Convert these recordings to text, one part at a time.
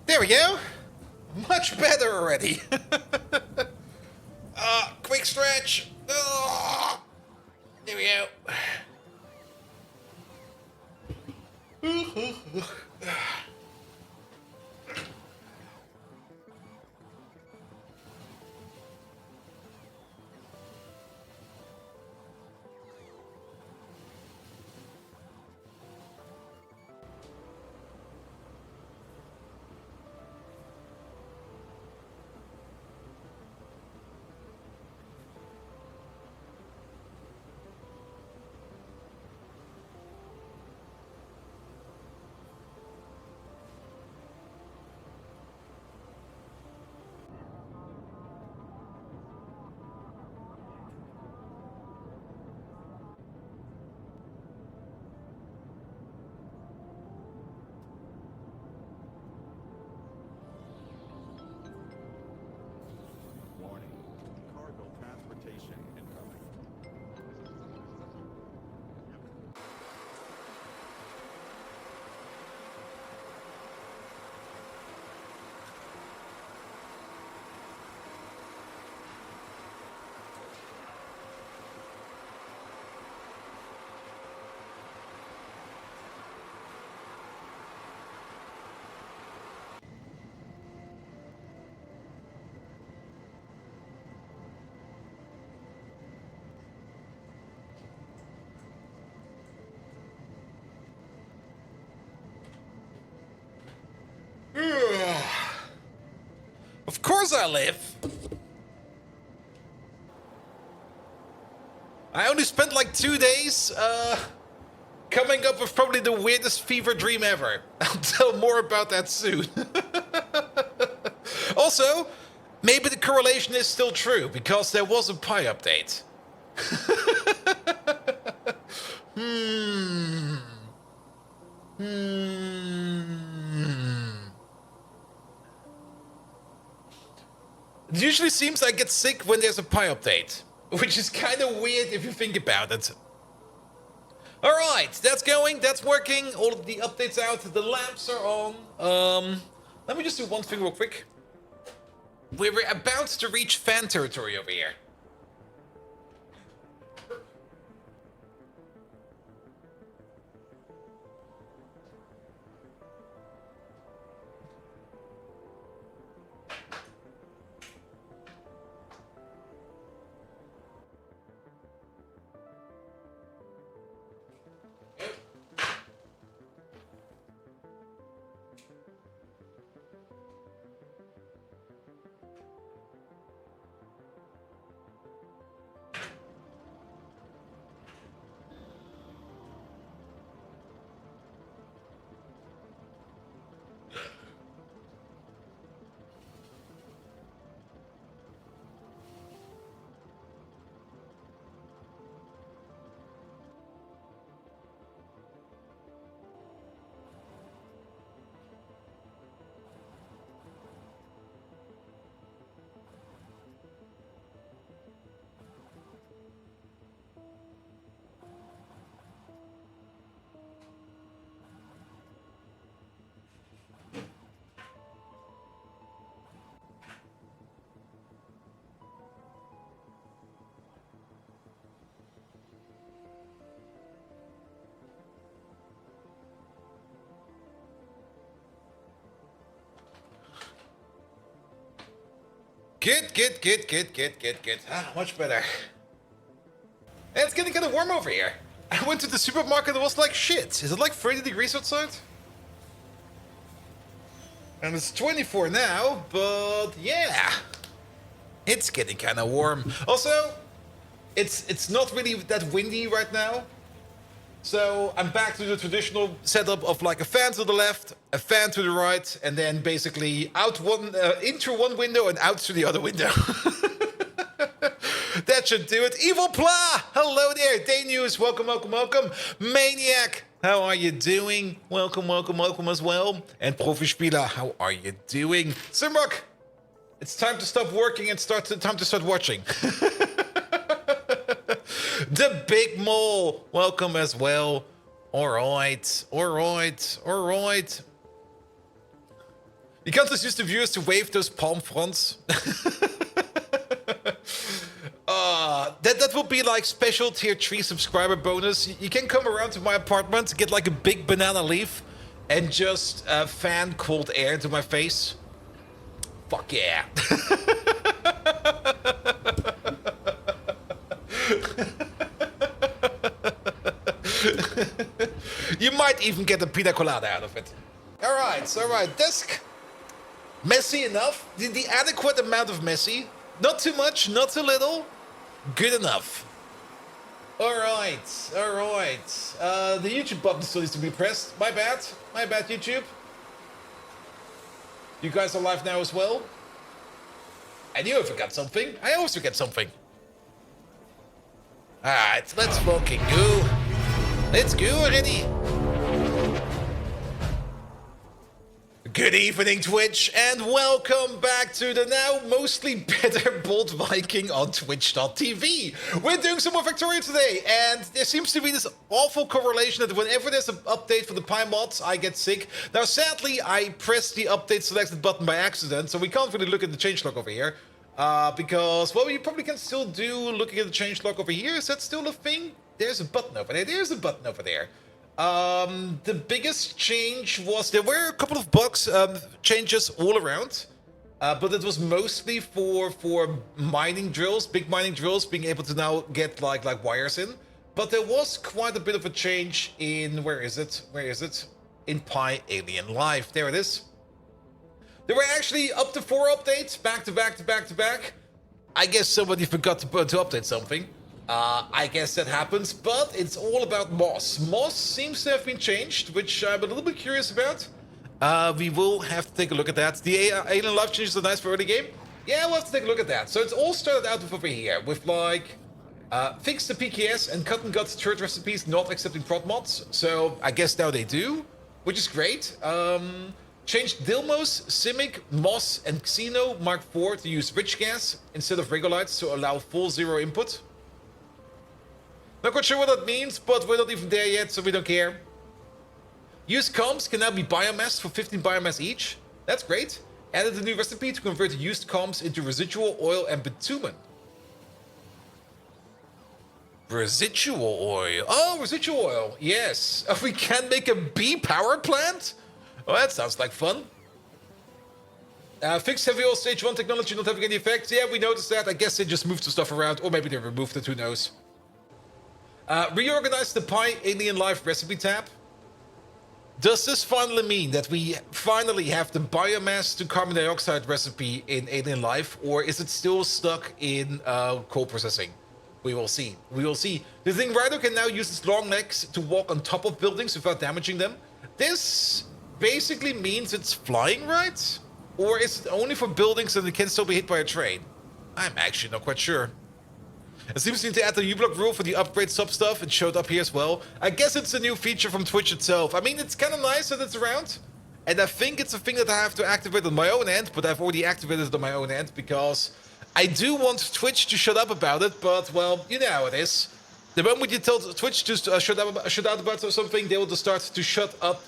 There we go. Much better already. Quick stretch. There we go. Warning. Cargo transportation incoming. Of course I live. I only spent like 2 days coming up with probably the weirdest fever dream ever. I'll tell more about that soon. Also, maybe the correlation is still true because there was a Pi update. It usually seems I get sick when there's a Pi update, which is kind of weird if you think about it. Alright, that's going, that's working, all of the updates out, the lamps are on. Let me just do one thing real quick. We're about to reach fan territory over here. Good. Ah, much better. And it's getting kind of warm over here. I went to the supermarket, it was like shit. Is it like 30 degrees outside? And it's 24 now, but yeah. It's getting kind of warm. Also, it's not really that windy right now. So I'm back to the traditional setup of like a fan to the left, a fan to the right, and then basically out one, in through one window and out through the other window. That should do it. Evil Pla! Hello there. Day News, welcome. Maniac, how are you doing? Welcome as well. And Profispieler, how are you doing? Simrock, it's time to stop working and time to start watching. The Big Mole, welcome as well. All right. You can't just use the viewers to wave those palm fronts. That will be like special tier 3 subscriber bonus. You can come around to my apartment, get like a big banana leaf, and just fan cold air into my face. Fuck yeah. You might even get a pina colada out of it. Alright, desk. Messy enough. The adequate amount of messy. Not too much, not too little. Good enough. Alright. The YouTube button still needs to be pressed. My bad, YouTube. You guys are live now as well. I knew I forgot something. I always forget something. Alright, let's fucking go. Let's go already. Good evening, Twitch, and welcome back to the now mostly better Bold Viking on Twitch.tv. We're doing some more Factorio today, and there seems to be this awful correlation that whenever there's an update for the Pi mods, I get sick. Now, sadly, I pressed the update selected button by accident, so we can't really look at the changelog over here. Because, well, you probably can still do looking at the changelog over here. Is that still a thing? There's a button over there. There's a button over there. The biggest change was there were a couple of bugs, changes all around, but it was mostly for mining drills, big mining drills, being able to now get like wires in. But there was quite a bit of a change in where is it? In Pi Alien Live. There it is. There were actually up to 4 updates back to back. I guess somebody forgot to update something. I guess that happens, but it's all about Moss. Moss seems to have been changed, which I'm a little bit curious about. We will have to take a look at that. The Alien Life changes are nice for early game. Yeah, we'll have to take a look at that. So it's all started out with over here, with like, fix the PKS and cut and gut turret recipes not accepting prod mods. So I guess now they do, which is great. Changed Dilmos, Simic, Moss, and Xeno Mark IV to use rich gas instead of regolites to allow full zero input. Not quite sure what that means, but we're not even there yet, so we don't care. Used comms can now be biomassed for 15 biomass each. That's great. Added a new recipe to convert used comms into residual oil and bitumen. Residual oil? Oh, residual oil. Yes. We can make a bee power plant? Oh, that sounds like fun. Fixed heavy oil stage 1 technology not having any effect. Yeah, we noticed that. I guess they just moved some stuff around, or maybe they removed it, who knows. Reorganize the Pi Alien Life recipe tab. Does this finally mean that we finally have the biomass to carbon dioxide recipe in Alien Life, or is it still stuck in coal processing? We will see. The Thing Rider can now use its long legs to walk on top of buildings without damaging them. This basically means it's flying, right? Or is it only for buildings and it can still be hit by a train? I'm actually not quite sure. It seems to add the U-block rule for the upgrade sub stuff. It showed up here as well. I guess it's a new feature from Twitch itself. I mean, it's kind of nice that it's around. And I think it's a thing that I have to activate on my own end, but I've already activated it on my own end because I do want Twitch to shut up about it, but, well, you know how it is. The moment you tell Twitch to shut out about something, they will just start to shout up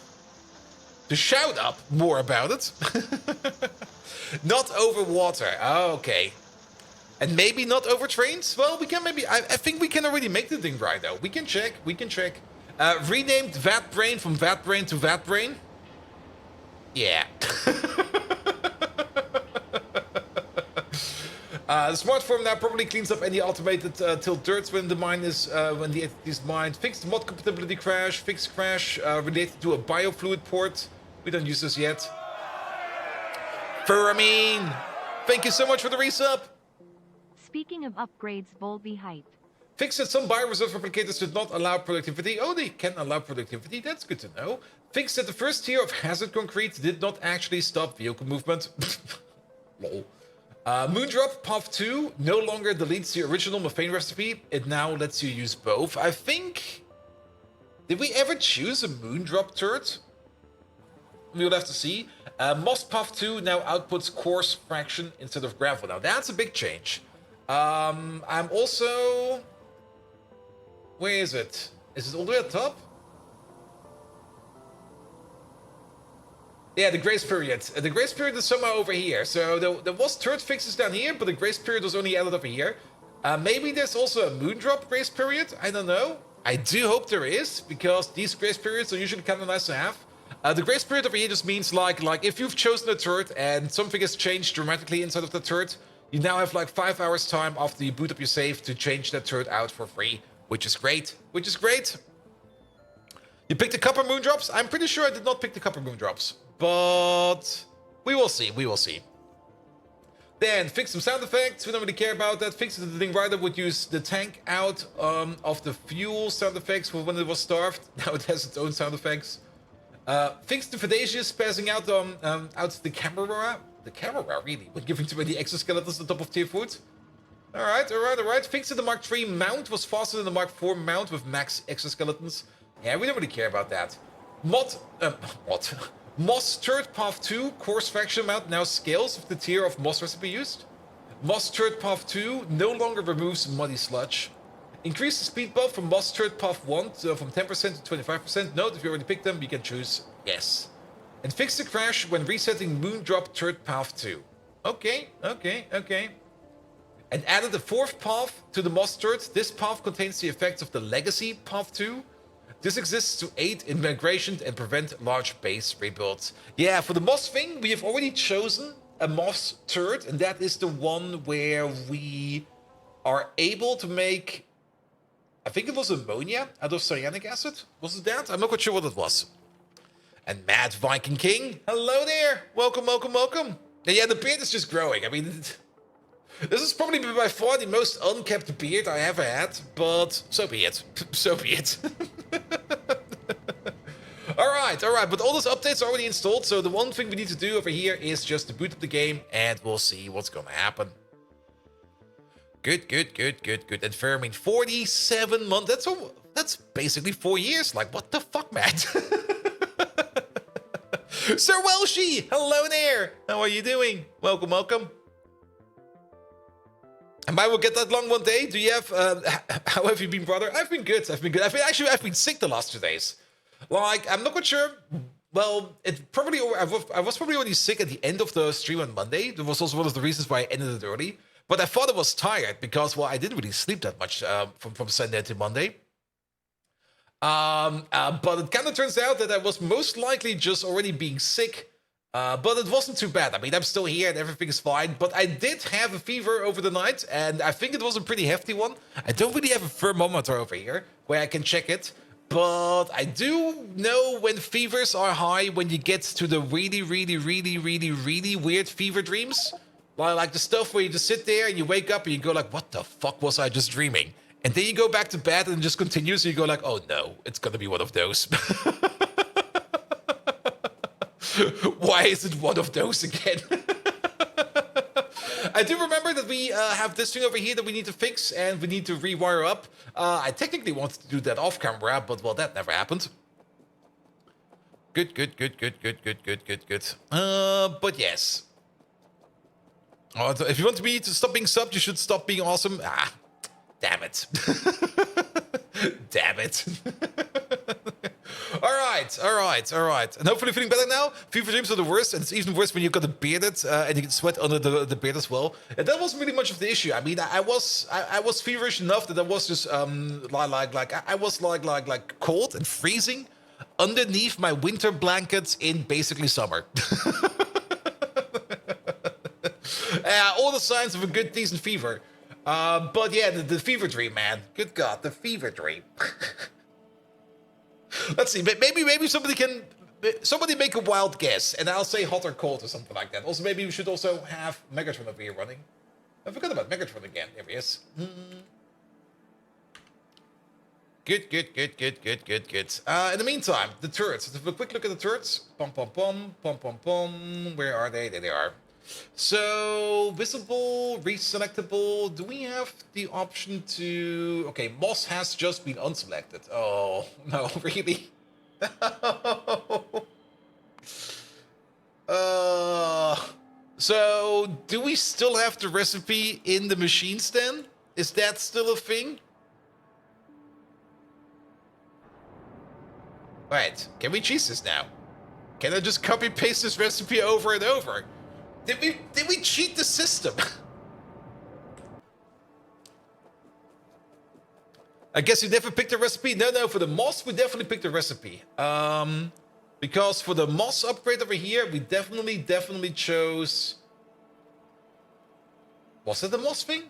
more about it. Not over water. Oh, okay. And maybe not over trains? Well, we can maybe... I think we can already make the thing right, though. We can check. Renamed Vat Brain from Vat Brain to Vat Brain? Yeah. The smart form now probably cleans up any automated tilt dirts when the mine is... when the entity is mined. Fixed mod compatibility crash. Fixed crash related to a biofluid port. We don't use this yet. Furamine! Thank you so much for the resub! Speaking of upgrades, Volby hype. Fix that some bioreserve replicators did not allow productivity. Oh, they can allow productivity. That's good to know. Fix that the first tier of hazard concrete did not actually stop vehicle movement. Lol. Moondrop Path 2 no longer deletes the original methane recipe. It now lets you use both. I think... Did we ever choose a Moondrop turret? We'll have to see. Moss Path 2 now outputs coarse fraction instead of gravel. Now, that's a big change. I'm also... Where is it? Is it all the way at the top? Yeah, the grace period. The grace period is somewhere over here. So there was turret fixes down here, but the grace period was only added over here. Maybe there's also a moon drop grace period. I don't know. I do hope there is, because these grace periods are usually kind of nice to have. The grace period over here just means like if you've chosen a turret and something has changed dramatically inside of the turret, you now have like 5 hours time after you boot up your save to change that turret out for free, which is great. Which is great. You picked the copper moon drops? I'm pretty sure I did not pick the copper moon drops, but we will see. We will see. Then fix some sound effects. We don't really care about that. Fix the thing Rider would use the tank out of the fuel sound effects for when it was starved. Now it has its own sound effects. Fix the Fadacious passing out out the camera. The camera, really, when giving too many exoskeletons on top of tier food. Alright. Fix the Mark III mount was faster than the Mark IV mount with max exoskeletons. Yeah, we don't really care about that. Moss Turret Path 2 Course Faction mount now scales with the tier of Moss recipe used. Moss Turret Path 2 no longer removes Muddy Sludge. Increase the speed buff from Moss Turret Path 1 from 10% to 25%. Note, if you already picked them, you can choose yes. And fix the crash when resetting Moon Drop Turret Path 2. Okay. And added the fourth path to the Moss Turret. This path contains the effects of the Legacy Path 2. This exists to aid in migration and prevent large base rebuilds. Yeah, for the Moss thing, we have already chosen a Moss turret, and that is the one where we are able to make, I think it was ammonia out of cyanic acid. Was it that? I'm not quite sure what it was. And Mad Viking King, hello there. Welcome. And yeah, the beard is just growing. I mean, this is probably by far the most unkept beard I ever had, but so be it. Alright, but all those updates are already installed, so the one thing we need to do over here is just to boot up the game, and we'll see what's gonna happen. Good. And Fermin, 47 months, that's basically 4 years, like what the fuck, man? Sir Welshie, hello there, how are you doing? Welcome. And I will get that long one day. Do you have, how have you been, brother? I've been good. I've been sick the last 2 days. Like, I'm not quite sure. Well, I was probably already sick at the end of the stream on Monday. That was also one of the reasons why I ended it early. But I thought I was tired because, well, I didn't really sleep that much from Sunday to Monday. But it kind of turns out that I was most likely just already being sick. But it wasn't too bad. I mean, I'm still here and everything is fine. But I did have a fever over the night, and I think it was a pretty hefty one. I don't really have a thermometer over here where I can check it. But I do know when fevers are high, when you get to the really weird fever dreams. Like the stuff where you just sit there and you wake up and you go like, what the fuck was I just dreaming? And then you go back to bed and it just continues. And you go like, oh no, it's gonna be one of those. Why is it one of those again? I do remember that we have this thing over here that we need to fix and we need to rewire up. I technically wanted to do that off camera, but well, that never happened. Good. But yes. Oh, if you want me to stop being subbed, you should stop being awesome. Ah, damn it. Damn it. All right. And hopefully feeling better now. Fever dreams are the worst, and it's even worse when you've got a bearded and you get sweat under the beard as well. And that wasn't really much of the issue. I mean, I was feverish enough that I was just I was like cold and freezing underneath my winter blankets in basically summer. All the signs of a good decent fever. But yeah, the fever dream, man. Good God, the fever dream. Let's see, maybe somebody make a wild guess, and I'll say hot or cold or something like that. Also, maybe we should also have Megatron over here running. I forgot about Megatron again. There he is. Good. In the meantime, the turrets. Let's have a quick look at the turrets. Pom. Where are they? There they are. So, visible, reselectable. Do we have the option to... Okay, Moss has just been unselected. Oh, no, really? So, do we still have the recipe in the machines then? Is that still a thing? Right, can we cheese this now? Can I just copy paste this recipe over and over? Did we cheat the system? I guess you never picked a recipe? No, for the moss, we definitely picked a recipe. Because for the moss upgrade over here, we definitely chose... Was it the moss thing?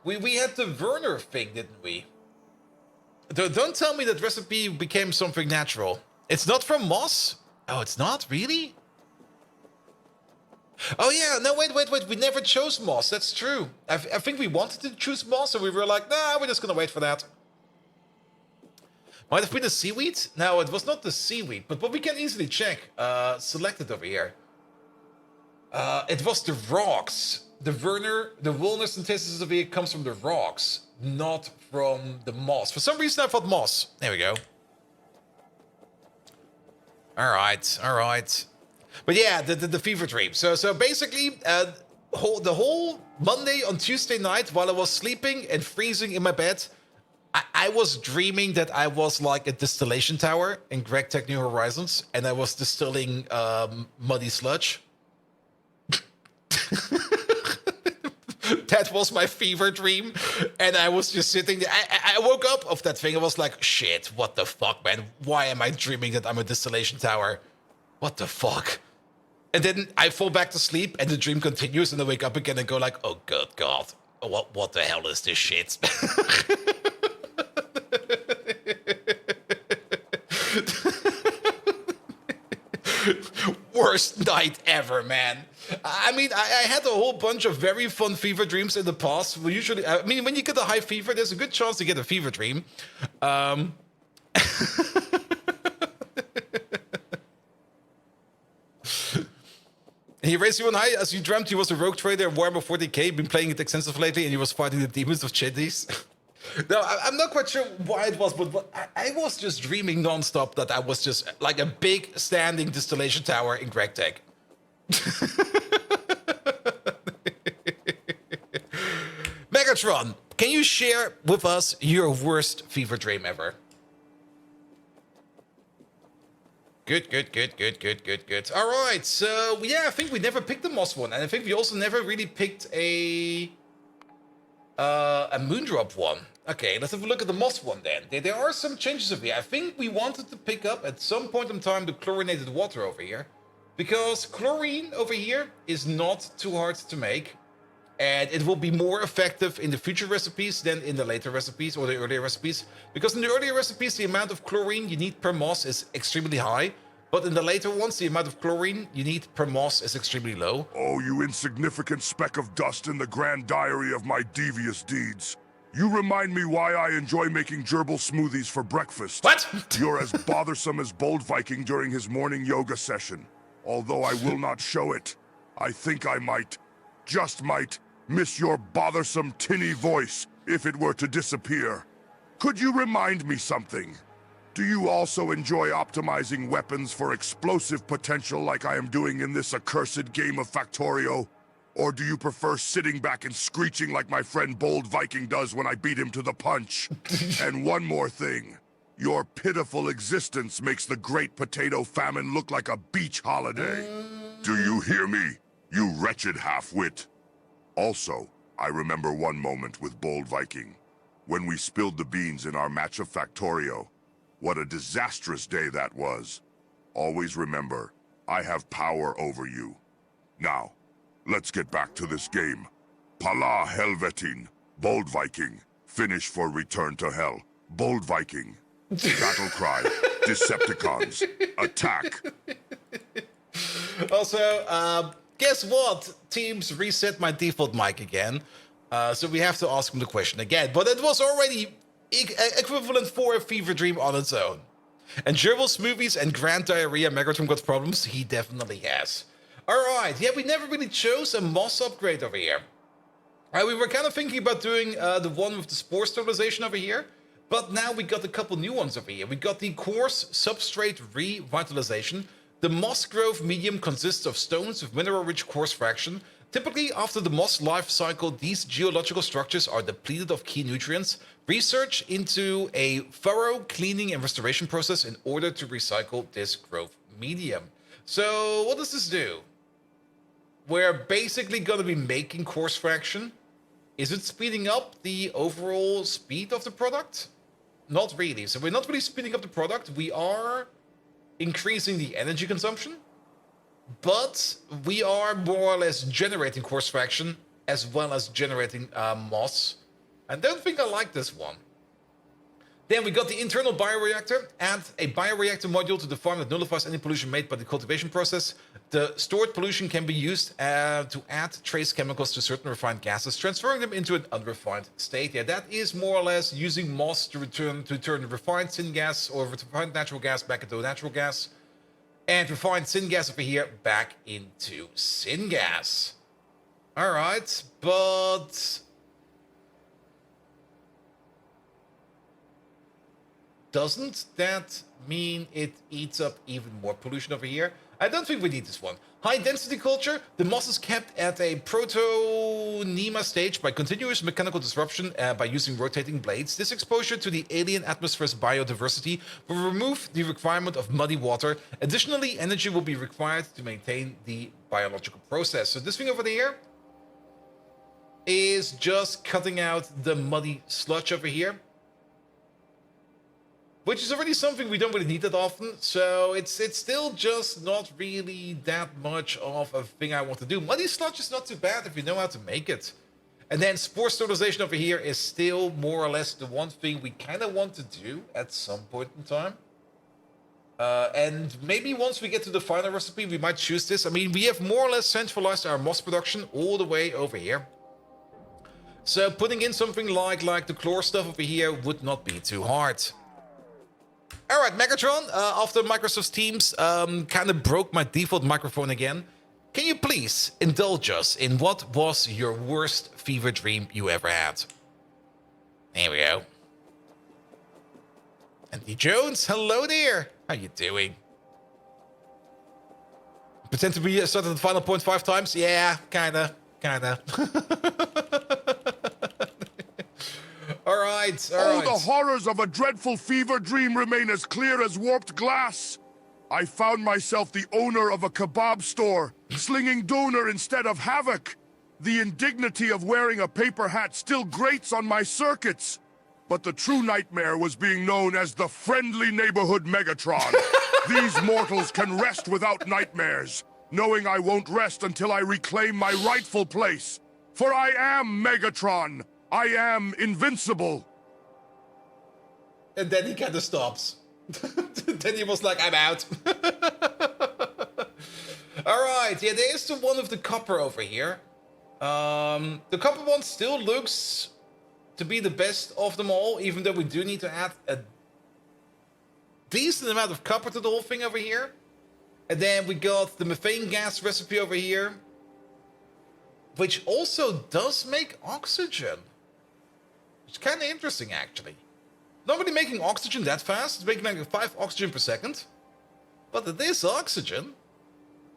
We had the Werner thing, didn't we? Don't tell me that recipe became something natural. It's not from moss? Oh, it's not? Really? Oh yeah, no, wait, we never chose moss, that's true. I think we wanted to choose moss, and we were like, nah, we're just gonna wait for that. Might have been the seaweed? No, it was not the seaweed, but we can easily check. Select it over here. It was the rocks. The Werner synthesis of it comes from the rocks, not from the moss. For some reason I thought moss. There we go. Alright. But yeah, the fever dream. So basically, the whole Monday on Tuesday night, while I was sleeping and freezing in my bed, I was dreaming that I was like a distillation tower in Greg Tech New Horizons, and I was distilling muddy sludge. That was my fever dream, and I was just sitting there. I woke up of that thing. I was like, shit, what the fuck, man? Why am I dreaming that I'm a distillation tower? What the fuck? And then I fall back to sleep, and the dream continues, and I wake up again and go like, oh, good God. What the hell is this shit? Worst night ever, man. I mean, I had a whole bunch of very fun fever dreams in the past. We usually, I mean, when you get a high fever, there's a good chance to get a fever dream. He raised you on high as you dreamt he was a rogue trader in Warhammer 40k, been playing it extensively lately, and he was fighting the demons of Cheddies. No, I'm not quite sure why it was, but I was just dreaming nonstop that I was just like a big standing distillation tower in Greg Tech. Megatron, can you share with us your worst fever dream ever? Good. All right, so yeah, I think we never picked the moss one, and I think we also never really picked a moondrop one. Okay, let's have a look at the moss one then. There are some changes over here. I think we wanted to pick up at some point in time the chlorinated water over here, because chlorine over here is not too hard to make, and it will be more effective in the future recipes than in the later recipes or the earlier recipes. Because in the earlier recipes, the amount of chlorine you need per moss is extremely high, but in the later ones, the amount of chlorine you need per moss is extremely low. Oh, you insignificant speck of dust in the grand diary of my devious deeds. You remind me why I enjoy making gerbil smoothies for breakfast. What? You're as bothersome as Bold Viking during his morning yoga session. Although I will not show it. I think I might, just might, miss your bothersome tinny voice if it were to disappear. Could you remind me something? Do you also enjoy optimizing weapons for explosive potential like I am doing in this accursed game of Factorio? Or do you prefer sitting back and screeching like my friend Bold Viking does when I beat him to the punch? And one more thing. Your pitiful existence makes the Great Potato Famine look like a beach holiday. Do you hear me, you wretched half-wit? Also, I remember one moment with Bold Viking. When we spilled the beans in our match of Factorio. What a disastrous day that was. Always remember, I have power over you. Now, let's get back to this game. Pala Helvetin, Bold Viking. Finish for return to hell. Bold Viking. Battle cry. Decepticons. Attack. Also, guess what? Teams reset my default mic again. So we have to ask him the question again. But it was already equivalent for a fever dream on its own. And gerbil smoothies and grand diarrhea, Megatron got problems? He definitely has. Alright, yeah, we never really chose a moss upgrade over here. We were kind of thinking about doing the one with the spore stabilization over here. But now we got a couple new ones over here. We got the coarse substrate revitalization. The moss growth medium consists of stones with mineral-rich coarse fraction. Typically, after the moss life cycle, these geological structures are depleted of key nutrients. Research into a thorough cleaning and restoration process in order to recycle this growth medium. So what does this do? We're basically going to be making course fraction. Is it speeding up the overall speed of the product? Not really. So we're not really speeding up the product. We are increasing the energy consumption, but we are more or less generating course fraction as well as generating moss. I don't think I like this one. Then we got the internal bioreactor. Add a bioreactor module to the farm that nullifies any pollution made by the cultivation process. The stored pollution can be used to add trace chemicals to certain refined gases, transferring them into an unrefined state. Yeah, that is more or less using moss to turn refined syngas or refined natural gas back into natural gas, and refined syngas over here back into syngas. All right, but doesn't that mean it eats up even more pollution over here? I don't think we need this one. High density culture. The moss is kept at a protonema stage by continuous mechanical disruption by using rotating blades. This exposure to the alien atmosphere's biodiversity will remove the requirement of muddy water. Additionally, energy will be required to maintain the biological process. So this thing over there is just cutting out the muddy sludge over here, which is already something we don't really need that often, so it's still just not really that much of a thing I want to do. Muddy sludge is not too bad if you know how to make it. And then spore sterilization over here is still more or less the one thing we kind of want to do at some point in time. And maybe once we get to the final recipe, we might choose this. I mean, we have more or less centralized our moss production all the way over here. So putting in something like the chlor stuff over here would not be too hard. All right, Megatron, after Microsoft Teams kind of broke my default microphone again, can you please indulge us in what was your worst fever dream you ever had? There we go. Andy Jones, hello there. How you doing? Pretend to be started at the final point 5 times? Yeah, kinda. All right. Oh, the horrors of a dreadful fever dream remain as clear as warped glass. I found myself the owner of a kebab store, slinging doner instead of havoc. The indignity of wearing a paper hat still grates on my circuits. But the true nightmare was being known as the friendly neighborhood Megatron. These mortals can rest without nightmares, knowing I won't rest until I reclaim my rightful place. For I am Megatron. I am invincible. And then he kind of stops. Then he was like, I'm out. All right, yeah, there is the one of the copper over here. The copper one still looks to be the best of them all, even though we do need to add a decent amount of copper to the whole thing over here. And then we got the methane gas recipe over here, which also does make oxygen. It's kind of interesting, actually. Not really making oxygen that fast. It's making like 5 oxygen per second. But it is oxygen.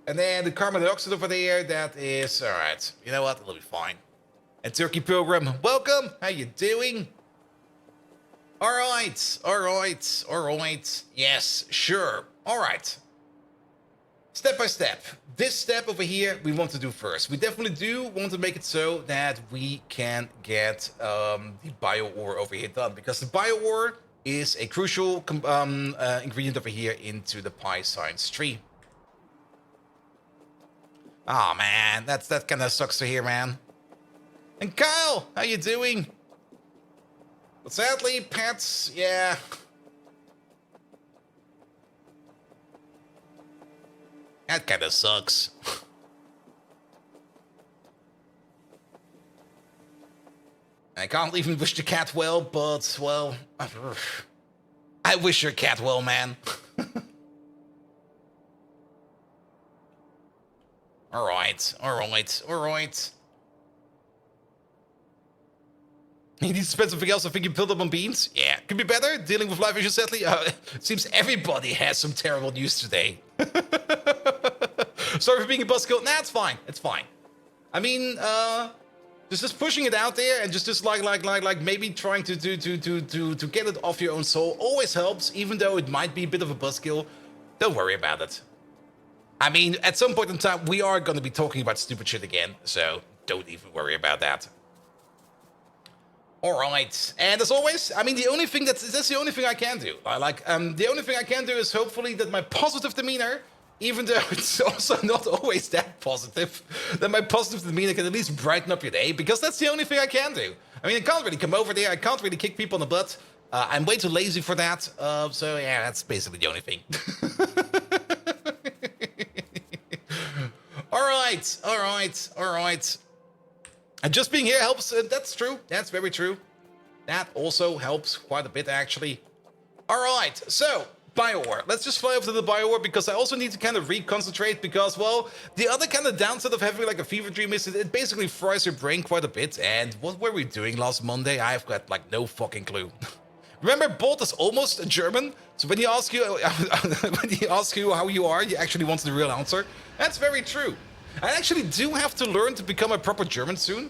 And then the carbon dioxide over there, that is... Alright, you know what? It'll be fine. And Turkey Pilgrim, welcome! How you doing? Alright. Yes, sure. Alright. Step by step. This step over here, we want to do first. We definitely do want to make it so that we can get the bio ore over here done, because the bio ore is a crucial ingredient over here into the Pi science tree. Oh man, that kind of sucks to hear, man. And Kyle, how you doing? But sadly, pets, yeah. That kind of sucks. I can't even wish the cat well, but, well... I wish your cat well, man. Alright. He needs to spend something else. I think he filled up on beans. Yeah, could be better. Dealing with life issues, sadly. It seems everybody has some terrible news today. Sorry for being a buzzkill. Nah, it's fine. I mean, just pushing it out there and just like maybe trying to get it off your own soul always helps, even though it might be a bit of a buzzkill. Don't worry about it. I mean, at some point in time, we are going to be talking about stupid shit again, so don't even worry about that. All right, and as always, I mean, the only thing that's the only thing I can do. The only thing I can do is hopefully that my positive demeanor, even though it's also not always that positive, that my positive demeanor can at least brighten up your day, because that's the only thing I can do. I mean, I can't really come over there, I can't really kick people in the butt. I'm way too lazy for that, so yeah, that's basically the only thing. All right. And just being here helps, that's true, that's very true. That also helps quite a bit, actually. All right, so, Bio-ore. Let's just fly over to the Bio-ore, because I also need to kind of reconcentrate, because, well, the other kind of downside of having, like, a fever dream is it basically fries your brain quite a bit, and what were we doing last Monday? I've got, like, no fucking clue. Remember, Bolt is almost German, so when he asks you how you are, he actually wants the real answer. That's very true. I actually do have to learn to become a proper German soon.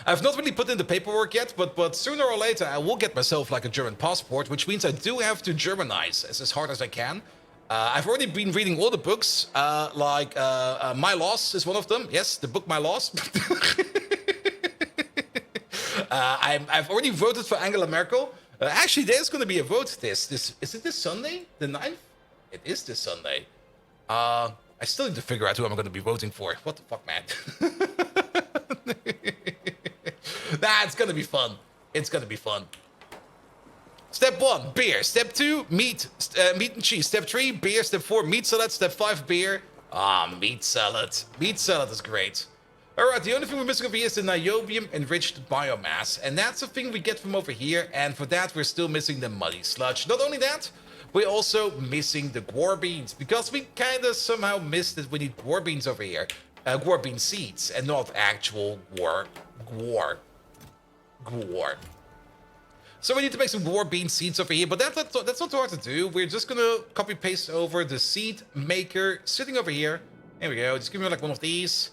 I've not really put in the paperwork yet, but sooner or later I will get myself like a German passport, which means I do have to Germanize as hard as I can. I've already been reading all the books, My Loss is one of them. Yes, the book My Loss. I've already voted for Angela Merkel. Actually, there's going to be a vote is it this Sunday? The 9th? It is this Sunday. I still need to figure out who I'm going to be voting for. What the fuck, man? Nah, it's going to be fun. It's going to be fun. Step 1, beer. Step 2, meat and cheese. Step 3, beer. Step 4, meat salad. Step 5, beer. Meat salad. Meat salad is great. Alright, the only thing we're missing over here is the niobium-enriched biomass. And that's the thing we get from over here. And for that, we're still missing the muddy sludge. Not only that, we're also missing the guar beans, because we kind of somehow missed that we need guar beans over here. Guar bean seeds, and not actual guar. So we need to make some guar bean seeds over here, but that's not too hard to do. We're just gonna copy paste over the seed maker sitting over here. There we go, just give me like one of these.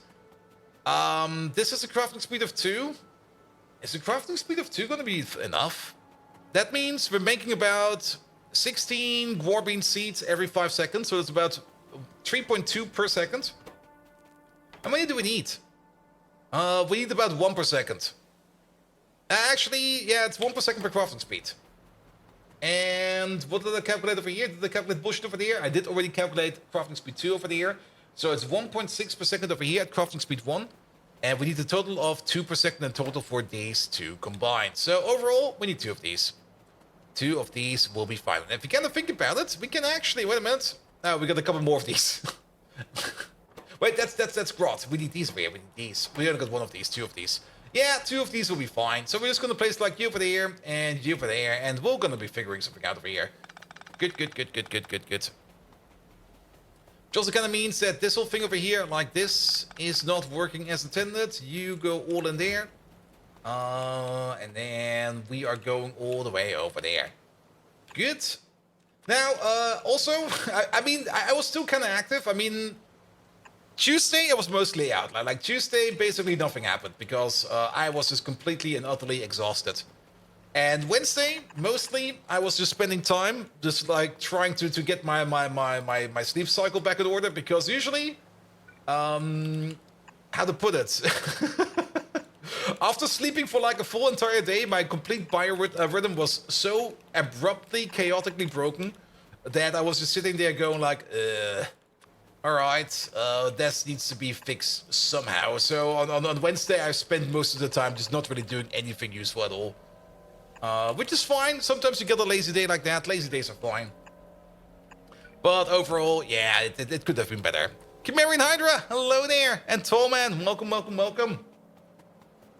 This is a crafting speed of 2. Is the crafting speed of 2 gonna be enough? That means we're making about 16 guar bean seeds every 5 seconds, so it's about 3.2 per second. How many do we need? We need about 1 per second. Actually, yeah, it's 1 per second per crafting speed. And what did I calculate over here? Did I calculate bullshit over there? I did already calculate crafting speed 2 over there. So it's 1.6 per second over here at crafting speed 1. And we need a total of 2 per second in total for these two combined. So overall, we need 2 of these. 2 of these will be fine. And if you kind of think about it, we can actually... Wait a minute. No, we got a couple more of these. Wait, that's grot. We need these over here. We need these. We only got 1 of these, 2 of these. Yeah, 2 of these will be fine. So we're just going to place like you over there and you over there. And we're going to be figuring something out over here. Good. Which also kind of means that this whole thing over here, like this, is not working as intended. You go all in there. And then we are going all the way over there. Good. Now, also, I was still kind of active. I mean, Tuesday, I was mostly out. Like Tuesday, basically nothing happened because I was just completely and utterly exhausted. And Wednesday, mostly, I was just spending time just like trying to get my sleep cycle back in order because usually, how to put it? After sleeping for like a full entire day, my complete biorhythm was so abruptly, chaotically broken that I was just sitting there going like, alright, that needs to be fixed somehow. So on Wednesday, I spent most of the time just not really doing anything useful at all. Which is fine. Sometimes you get a lazy day like that. Lazy days are fine. But overall, yeah, it could have been better. Chimerian Hydra, hello there. And Tallman, welcome.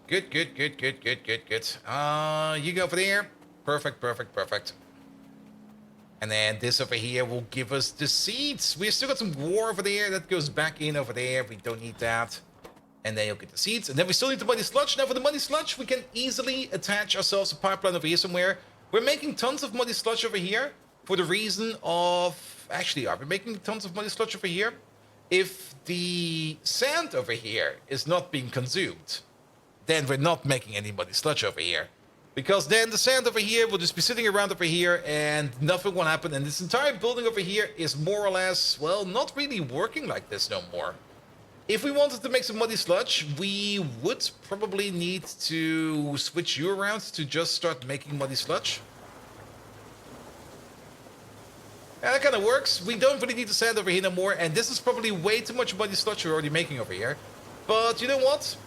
Good. You go over there. Perfect. And then this over here will give us the seeds. We still got some war over there. That goes back in over there. We don't need that. And then you'll get the seeds. And then we still need the muddy sludge. Now for the muddy sludge, we can easily attach ourselves a pipeline over here somewhere. We're making tons of muddy sludge over here for the reason of... Actually, are we making tons of muddy sludge over here? if the sand over here is not being consumed, then we're not making any muddy sludge over here. Because then the sand over here will just be sitting around over here and nothing will happen. And this entire building over here is more or less, well, not really working like this no more. If we wanted to make some muddy sludge, we would probably need to switch you around to just start making muddy sludge. And that kind of works. We don't really need the sand over here no more. And this is probably way too much muddy sludge we're already making over here. But you know what?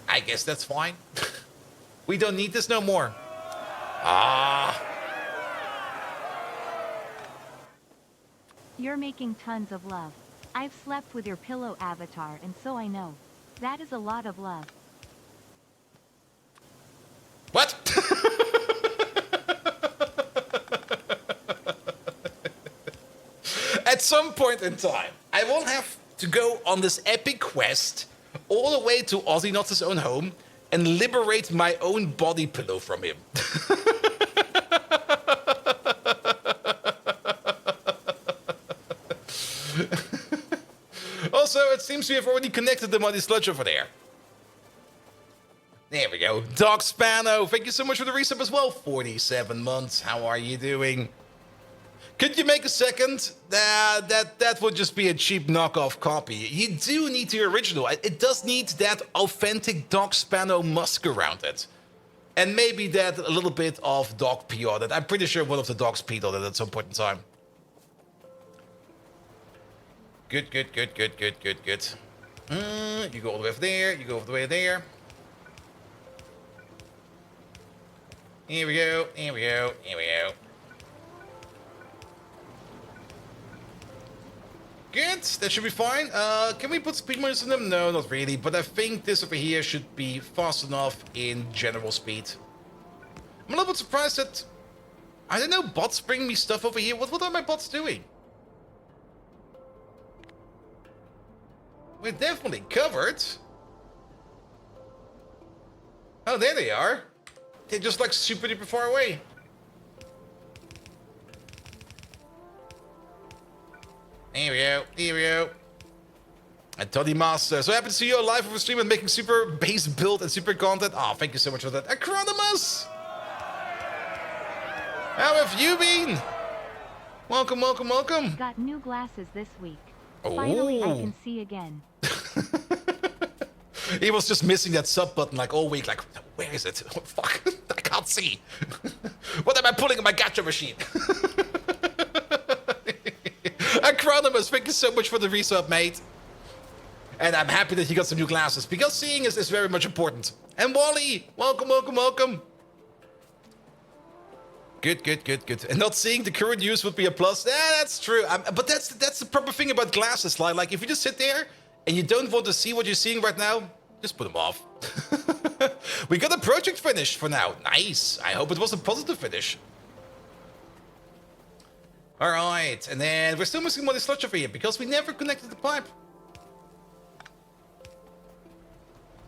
I guess that's fine. We don't need this no more. Ah. You're making tons of love. I've slept with your pillow avatar and so I know. That is a lot of love. What? At some point in time, I will have to go on this epic quest all the way to Ozzy own home and liberate my own body pillow from him. Also, it seems we have already connected the muddy sludge over there. There we go. Doc Spano, thank you so much for the resub as well. 47 months. How are you doing? Could you make a second? That would just be a cheap knockoff copy. You do need the original. It does need that authentic Doc Spano musk around it. And maybe that a little bit of Doc P on it. I'm pretty sure one of the dogs peed on it at some point in time. Good. You go all the way over there. You go all the way there. Here we go. Good, that should be fine. Can we put speed modes in them? No, not really. But I think this over here should be fast enough in general speed. I'm a little bit surprised that... I don't know, bots bring me stuff over here. What are my bots doing? We're definitely covered. Oh, there they are. They're just like super duper far away. Here we go. And Toddy Master. So happy to see you live on the stream and making super base build and super content. Oh, thank you so much for that. Acronymus! How have you been? Welcome. Got new glasses this week. Finally, I can see again. He was just missing that sub button like all week. Like, where is it? Oh, fuck, I can't see. What am I pulling in my gacha machine? Acronymus, thank you so much for the resub, mate. And I'm happy that you got some new glasses, because seeing is very much important. And Wally, welcome. Good. And not seeing the current use would be a plus. Yeah, that's true. But that's the proper thing about glasses. Like, if you just sit there and you don't want to see what you're seeing right now, just put them off. We got a project finished for now. Nice. I hope it was a positive finish. All right, and then we're still missing muddy sludge over here because we never connected the pipe.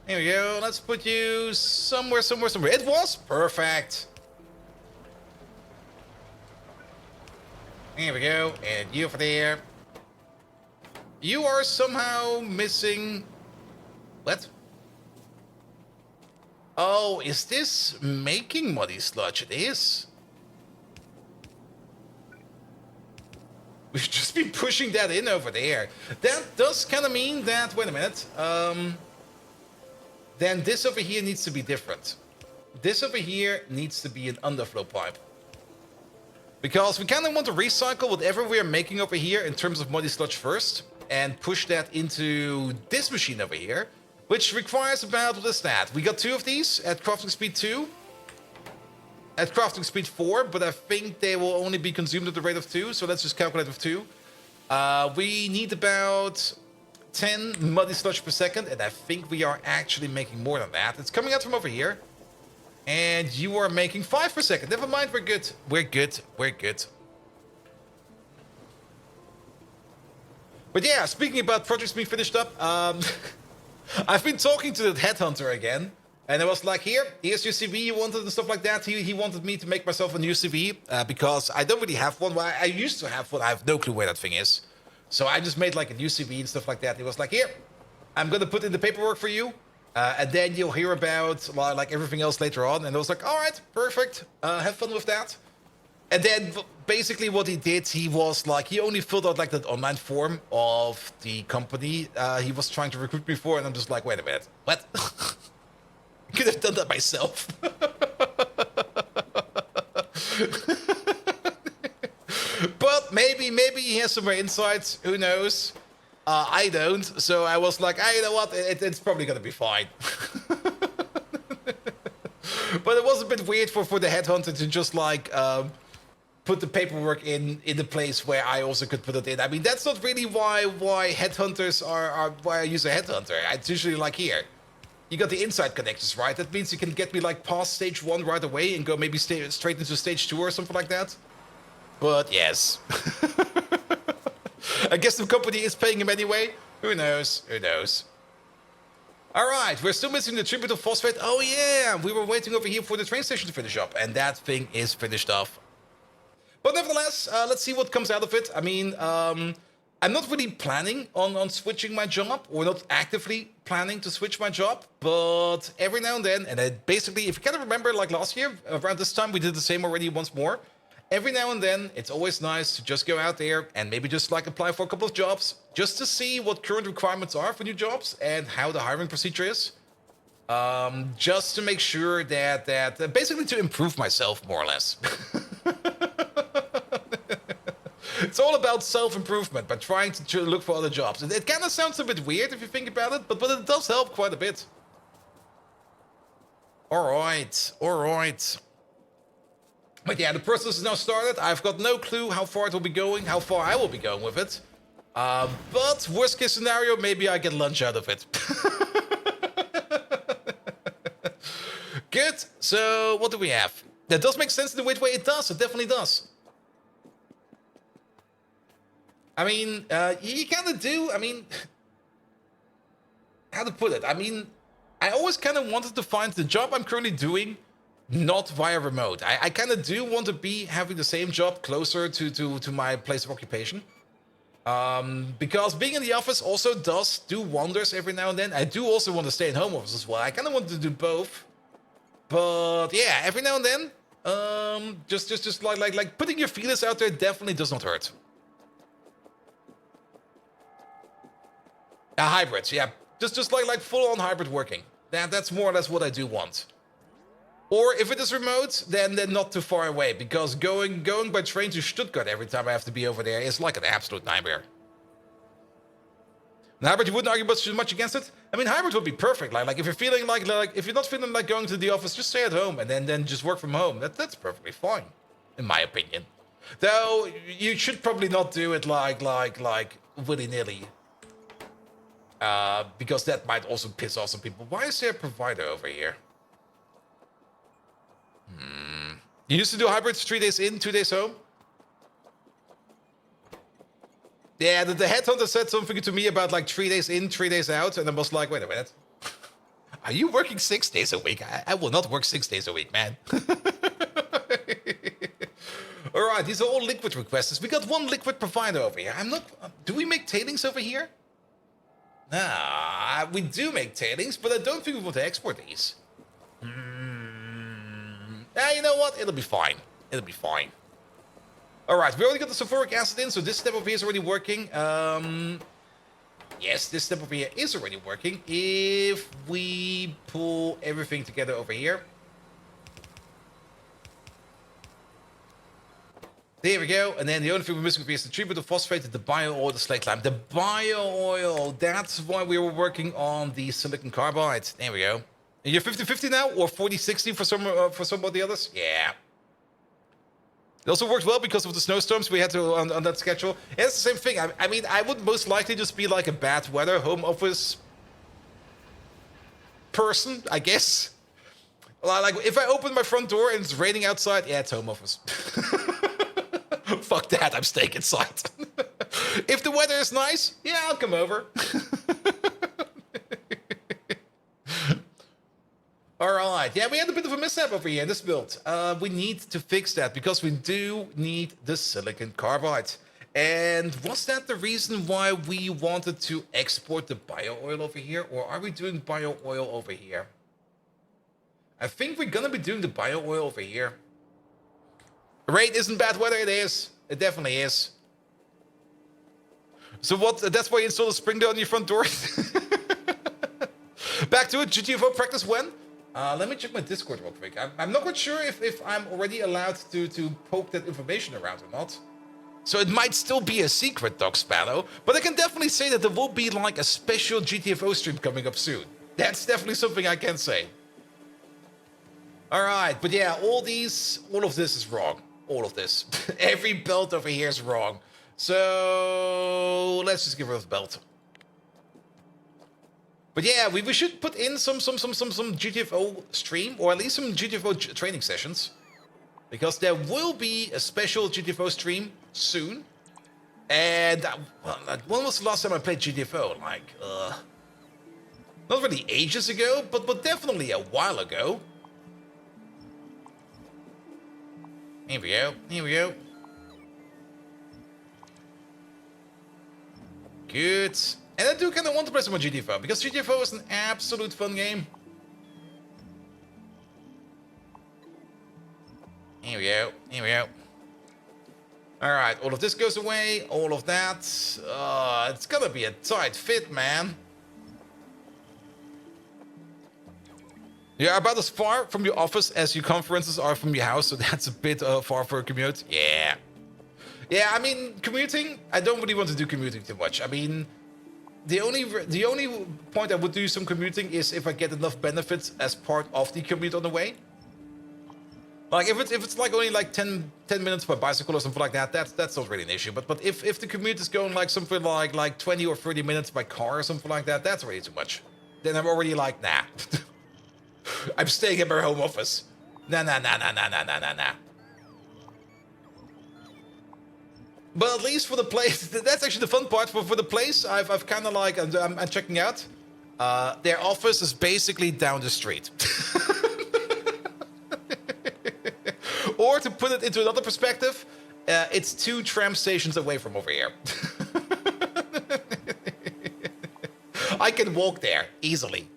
Here we go. Let's put you somewhere. It was perfect. Here we go, and you over there. You are somehow missing... What? Oh, is this making muddy sludge? It is. We've just been pushing that in over there. That does kind of mean that... Wait a minute. Then this over here needs to be different. This over here needs to be an underflow pipe. Because we kind of want to recycle whatever we are making over here in terms of muddy sludge first. And push that into this machine over here. Which requires about, what is that? We got 2 of these at crafting speed 2. At crafting speed 4, but I think they will only be consumed at the rate of 2. So let's just calculate with 2. We need about 10 muddy sludge per second. And I think we are actually making more than that. It's coming out from over here. And you are making 5 per second. Never mind, we're good. We're good. But yeah, speaking about projects being finished up, I've been talking to the headhunter again. And I was like, here's your CV you wanted and stuff like that. He wanted me to make myself a new CV because I don't really have one. Well, I used to have one. I have no clue where that thing is. So I just made like a new CV and stuff like that. He was like, here, I'm going to put in the paperwork for you. And then you'll hear about like everything else later on. And I was like, all right, perfect. Have fun with that. And then basically what he did, he was like, he only filled out like that online form of the company he was trying to recruit me for. And I'm just like, wait a minute, what? I could have done that myself. But maybe he has some more insights. Who knows? I don't. So I was like, you know what? It's probably going to be fine. But it was a bit weird for the headhunter to just like put the paperwork in the place where I also could put it in. I mean, that's not really why headhunters are why I use a headhunter. It's usually like here. You got the inside connections, right? That means you can get me like past stage 1 right away and go maybe straight into stage 2 or something like that. But yes. I guess the company is paying him anyway. Who knows? Who knows? All right, we're still missing the tribute of phosphate. Oh yeah, we were waiting over here for the train station to finish up, and that thing is finished off. But nevertheless, let's see what comes out of it. I mean, I'm not really planning on switching my job, or not actively planning to switch my job, but every now and then, and basically, if you kind of remember, like last year, around this time, we did the same already once more. Every now and then, it's always nice to just go out there and maybe just like apply for a couple of jobs, just to see what current requirements are for new jobs and how the hiring procedure is. Just to make sure that basically to improve myself more or less. It's all about self-improvement by trying to look for other jobs. It kind of sounds a bit weird if you think about it, but it does help quite a bit. All right. But yeah, the process is now started. I've got no clue how far it will be going, how far I will be going with it. But worst case scenario, maybe I get lunch out of it. Good. So what do we have? That does make sense in the weird way. It does. It definitely does. I mean, you kind of do. I mean, how to put it? I mean, I always kind of wanted to find the job I'm currently doing not via remote. I kind of do want to be having the same job closer to my place of occupation. Because being in the office also does do wonders every now and then. I do also want to stay in home office as well. I kind of want to do both. But yeah, every now and then, just like putting your feelers out there definitely does not hurt. Hybrids, yeah. Just like full-on hybrid working. That's more or less what I do want. Or if it is remote, then not too far away, because going by train to Stuttgart every time I have to be over there is like an absolute nightmare. And hybrid, you wouldn't argue much against it? I mean, hybrid would be perfect. Like if you're feeling like if you're not feeling like going to the office, just stay at home and then just work from home. That's perfectly fine, in my opinion. Though you should probably not do it like willy-nilly. Because that might also piss off some people. Why is there a provider over here? You used to do hybrids 3 days in, 2 days home? Yeah, the headhunter said something to me about like 3 days in, 3 days out, and I was like, wait a minute. Are you working 6 days a week? I will not work 6 days a week, man. Alright, these are all liquid requests. We got one liquid provider over here. Do we make tailings over here? Nah, we do make tailings, but I don't think we want to export these. You know what? It'll be fine. It'll be fine. Alright, we already got the sulfuric acid in, so this step over here is already working. Yes, this step over here is already working. If we pull everything together over here. There we go. And then the only thing we're missing is the treatment of phosphate, the bio-oil, the slate lime. The bio-oil, that's why we were working on the silicon carbide. There we go. And you're 50-50 now, or 40-60 for some of the others? Yeah. It also worked well because of the snowstorms we had to on that schedule. Yeah, it's the same thing. I mean, I would most likely just be like a bad weather home office person, I guess. Like, if I open my front door and it's raining outside, yeah, it's home office. Fuck that, I'm staying inside. If the weather is nice, yeah, I'll come over. Alright, yeah, we had a bit of a mishap over here in this build. We need to fix that because we do need the silicon carbide. And was that the reason why we wanted to export the bio-oil over here? Or are we doing bio-oil over here? I think we're gonna be doing the bio-oil over here. Rain isn't bad weather, it is. It definitely is. So what, that's why you installed a spring door on your front door? Back to it, GTFO practice when? Let me check my Discord real quick. I'm not quite sure if I'm already allowed to poke that information around or not. So it might still be a secret, Doc Sparrow, but I can definitely say that there will be like a special GTFO stream coming up soon. That's definitely something I can say. Alright, but yeah, all of this is wrong. All of this. Every belt over here is wrong. So let's just get rid of the belt. But yeah, we should put in some GTFO stream, or at least some GTFO training sessions. Because there will be a special GTFO stream soon. And well, when was the last time I played GTFO? Like, not really ages ago, but definitely a while ago. Here we go, here we go. Good. And I do kind of want to play some more GTFO, because GTFO is an absolute fun game. Here we go, here we go. Alright, all of this goes away, all of that. It's gonna be a tight fit, man. You're about as far from your office as your conferences are from your house, so that's a bit far for a commute. Yeah. Yeah, I mean, commuting, I don't really want to do commuting too much. I mean, the only point I would do some commuting is if I get enough benefits as part of the commute on the way. Like, if it's like only like 10 minutes by bicycle or something like that, that's not really an issue. But if the commute is going like something like 20 or 30 minutes by car or something like that, that's already too much. Then I'm already like, nah. I'm staying at my home office. Nah. But at least for the place, that's actually the fun part. For the place, I've kind of like, I'm checking out. Their office is basically down the street. Or to put it into another perspective, it's 2 tram stations away from over here. I can walk there easily.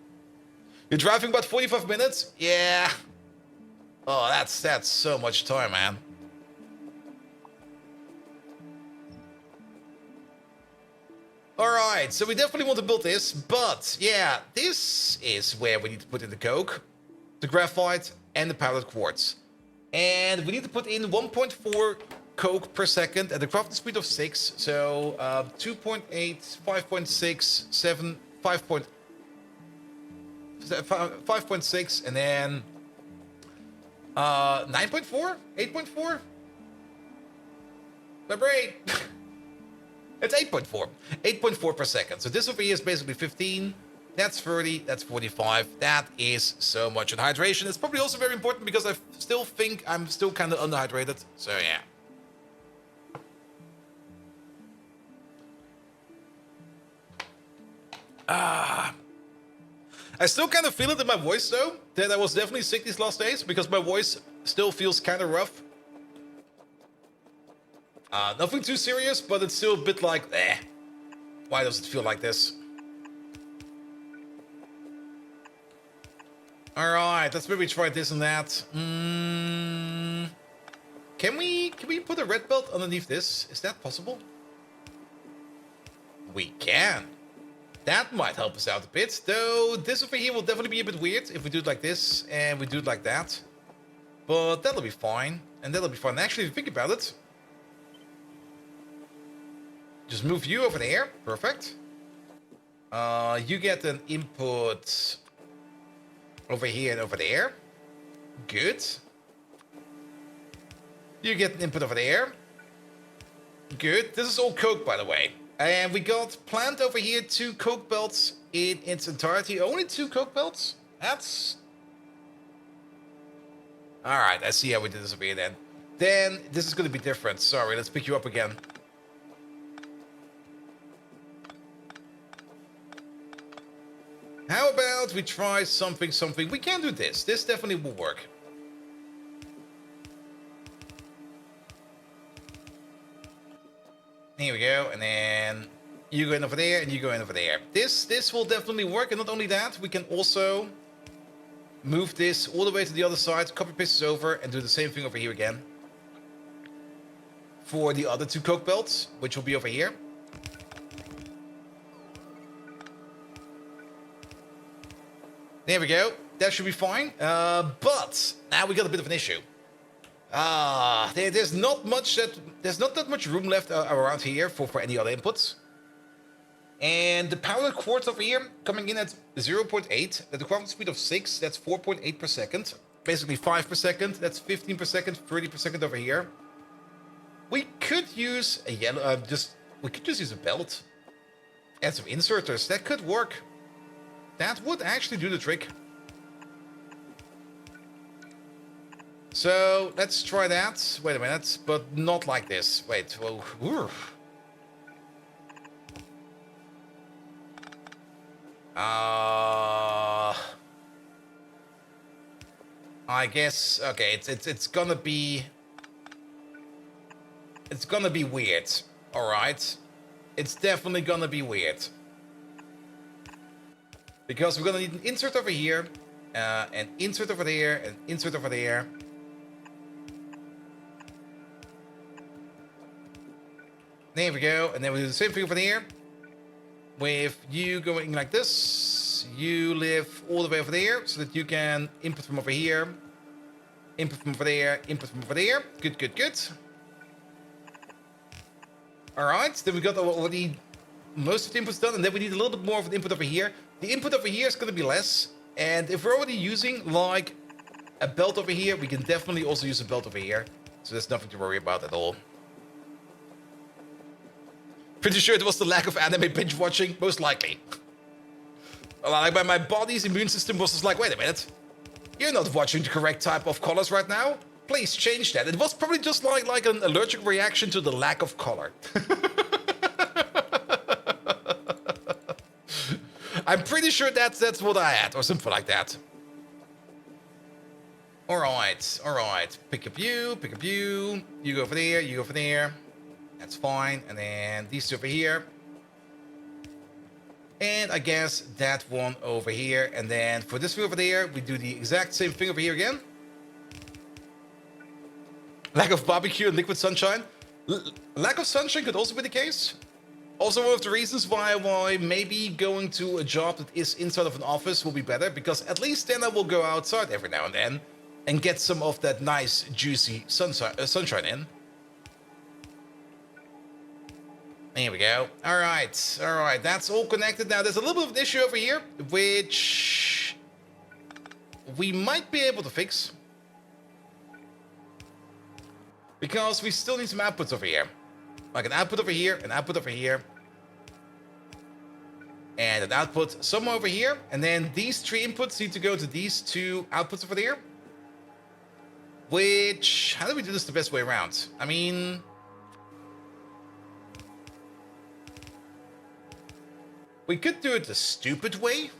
You're driving about 45 minutes? Yeah. Oh, that's so much time, man. Alright, so we definitely want to build this, but yeah, this is where we need to put in the coke, the graphite, and the powdered quartz. And we need to put in 1.4 coke per second at a crafting speed of 6, so 2.8, 5.6, 7, 5.6, and then 9.4? 8.4? My brain! It's 8.4. 8.4 per second. So this over here is basically 15. That's 30. That's 45. That is so much. And hydration is probably also very important because I still think I'm still kind of underhydrated. So yeah. I still kind of feel it in my voice though, that I was definitely sick these last days because my voice still feels kind of rough. Nothing too serious, but it's still a bit like, why does it feel like this? Alright, let's maybe try this and that. Can we put a red belt underneath this? Is that possible? We can. That might help us out a bit, though this over here will definitely be a bit weird if we do it like this and we do it like that. But that'll be fine, and that'll be fine. Actually, if you think about it, just move you over there. Perfect. You get an input over here and over there. Good. You get an input over there. Good. This is all coke, by the way. And we got planned over here 2 coke belts in its entirety. Only 2 coke belts? That's... Alright, I see how we did this over here then. Then this is going to be different. Sorry, let's pick you up again. How about we try something? We can do this. This definitely will work. Here we go, and then you go in over there, and you go in over there. This will definitely work, and not only that, we can also move this all the way to the other side, copy paste this over, and do the same thing over here again. For the other 2 coke belts, which will be over here. There we go. That should be fine. But now we got a bit of an issue. There's not that much room left around here for any other inputs. And the power quartz over here coming in at 0.8, at the equivalent speed of 6, that's 4.8 per second. Basically 5 per second, that's 15 per second, 30 per second over here. We could use a yellow, we could just use a belt and some inserters. That could work. That would actually do the trick. So let's try that. Wait a minute, but not like this. Wait. Well, I guess. Okay, it's gonna be. It's gonna be weird. All right, it's definitely gonna be weird. Because we're gonna need an insert over here, an insert over there, an insert over there. There we go, and then we do the same thing over there. With you going like this, you live all the way over there, so that you can input from over here, input from over there, input from over there. Good, good, good. All right, then we got already most of the inputs done, and then we need a little bit more of an input over here. The input over here is going to be less, and if we're already using like a belt over here, we can definitely also use a belt over here. So there's nothing to worry about at all. Pretty sure it was the lack of anime binge watching, most likely. Like my body's immune system was just like, wait a minute, you're not watching the correct type of colors right now. Please change that. It was probably just like an allergic reaction to the lack of color. I'm pretty sure that's what I had, or something like that. All right. Pick up you. You go over there, you go over there. That's fine. And then these 2 over here. And I guess that one over here. And then for this one over there, we do the exact same thing over here again. Lack of barbecue and liquid sunshine. Lack of sunshine could also be the case. Also, one of the reasons why maybe going to a job that is inside of an office will be better, because at least then I will go outside every now and then and get some of that nice, juicy sunshine in. Here we go. All right. That's all connected. Now, there's a little bit of an issue over here, which we might be able to fix. Because we still need some outputs over here. Like an output over here, an output over here. And an output somewhere over here. And then these 3 inputs need to go to these 2 outputs over there. Which, how do we do this the best way around? I mean, we could do it the stupid way.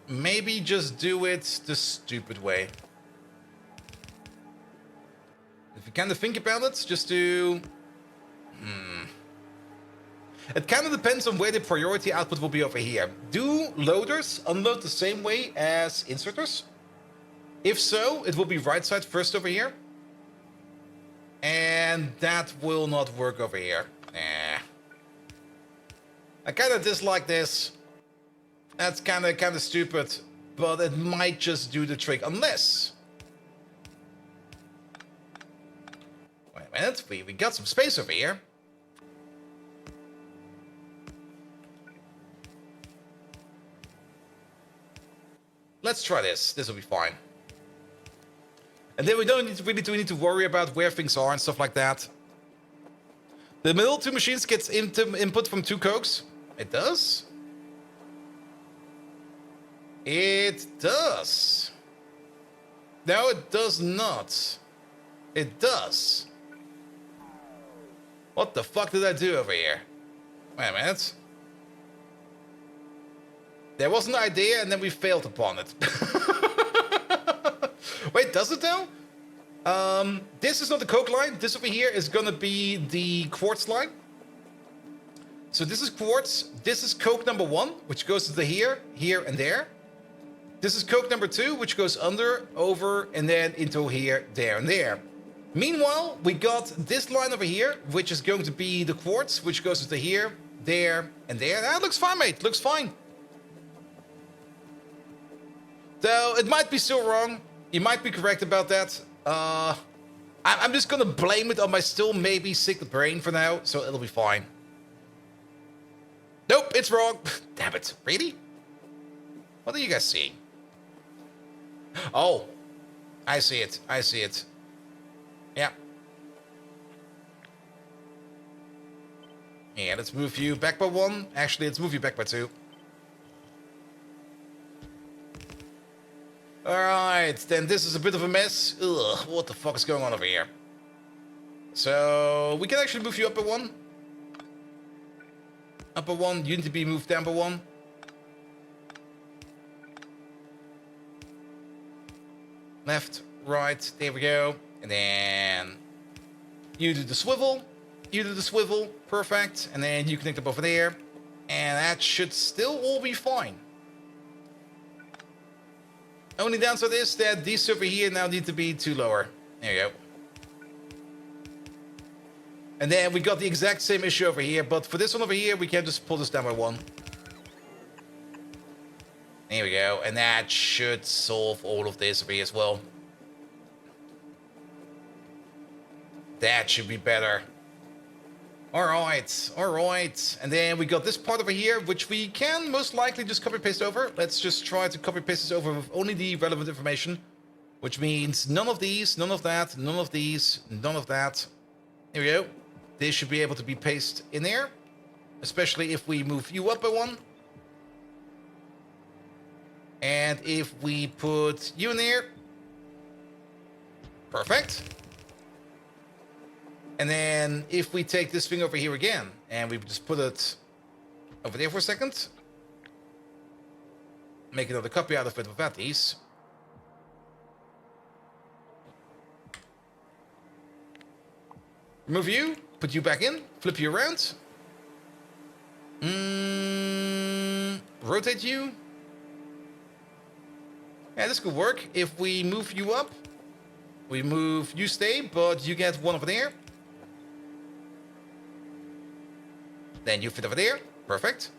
Maybe just do it the stupid way. If you kind of think about it, just do... It kind of depends on where the priority output will be over here. Do loaders unload the same way as inserters? If so, it will be right side first over here. And that will not work over here. I kind of dislike this. That's kind of stupid, but it might just do the trick, unless... Wait a minute, we got some space over here. Let's try this. This will be fine. And then we don't need to worry about where things are and stuff like that. The middle 2 machines gets input from 2 cokes. It does? It does. No, it does not. It does. What the fuck did I do over here? Wait a minute. There was an idea and then we failed upon it. Wait, does it though? This is not the coke line. This over here is gonna be the quartz line. So this is quartz. This is coke number 1, which goes to the here, and there. This is coke number 2, which goes under, over, and then into here, there, and there. Meanwhile, we got this line over here, which is going to be the quartz, which goes to the here, there, and there. That looks fine, mate. Looks fine. Though it might be still wrong. You might be correct about that. I'm just gonna blame it on my still maybe sick brain for now, so it'll be fine. Nope, it's wrong. Damn it. Really? What are you guys seeing? Oh, I see it. I see it. Yeah. Yeah, let's move you back by 1. Actually, let's move you back by 2. Alright, then this is a bit of a mess. Ugh, what the fuck is going on over here? So, we can actually move you up by 1. Up by 1, you need to be moved down by 1. Left, right, there we go. And then you do the swivel. You do the swivel, perfect. And then you connect up over there. And that should still all be fine. Only downside is that these over here now need to be 2 lower. There you go. And then we got the exact same issue over here, but for this one over here, we can just pull this down by 1. There we go, and that should solve all of this over here as well. That should be better. Alright, alright. And then we got this part over here, which we can most likely just copy-paste over. Let's just try to copy-paste this over with only the relevant information. Which means none of these, none of that, none of these, none of that. Here we go. This should be able to be pasted in there. Especially if we move you up by 1. And if we put you in there. Perfect. And then if we take this thing over here again, and we just put it over there for a second. Make another copy out of it without these. Remove you, put you back in, flip you around. Rotate you. Yeah, this could work. If we move you up, we move you stay, but you get 1 over there. Then you fit over there. Perfect.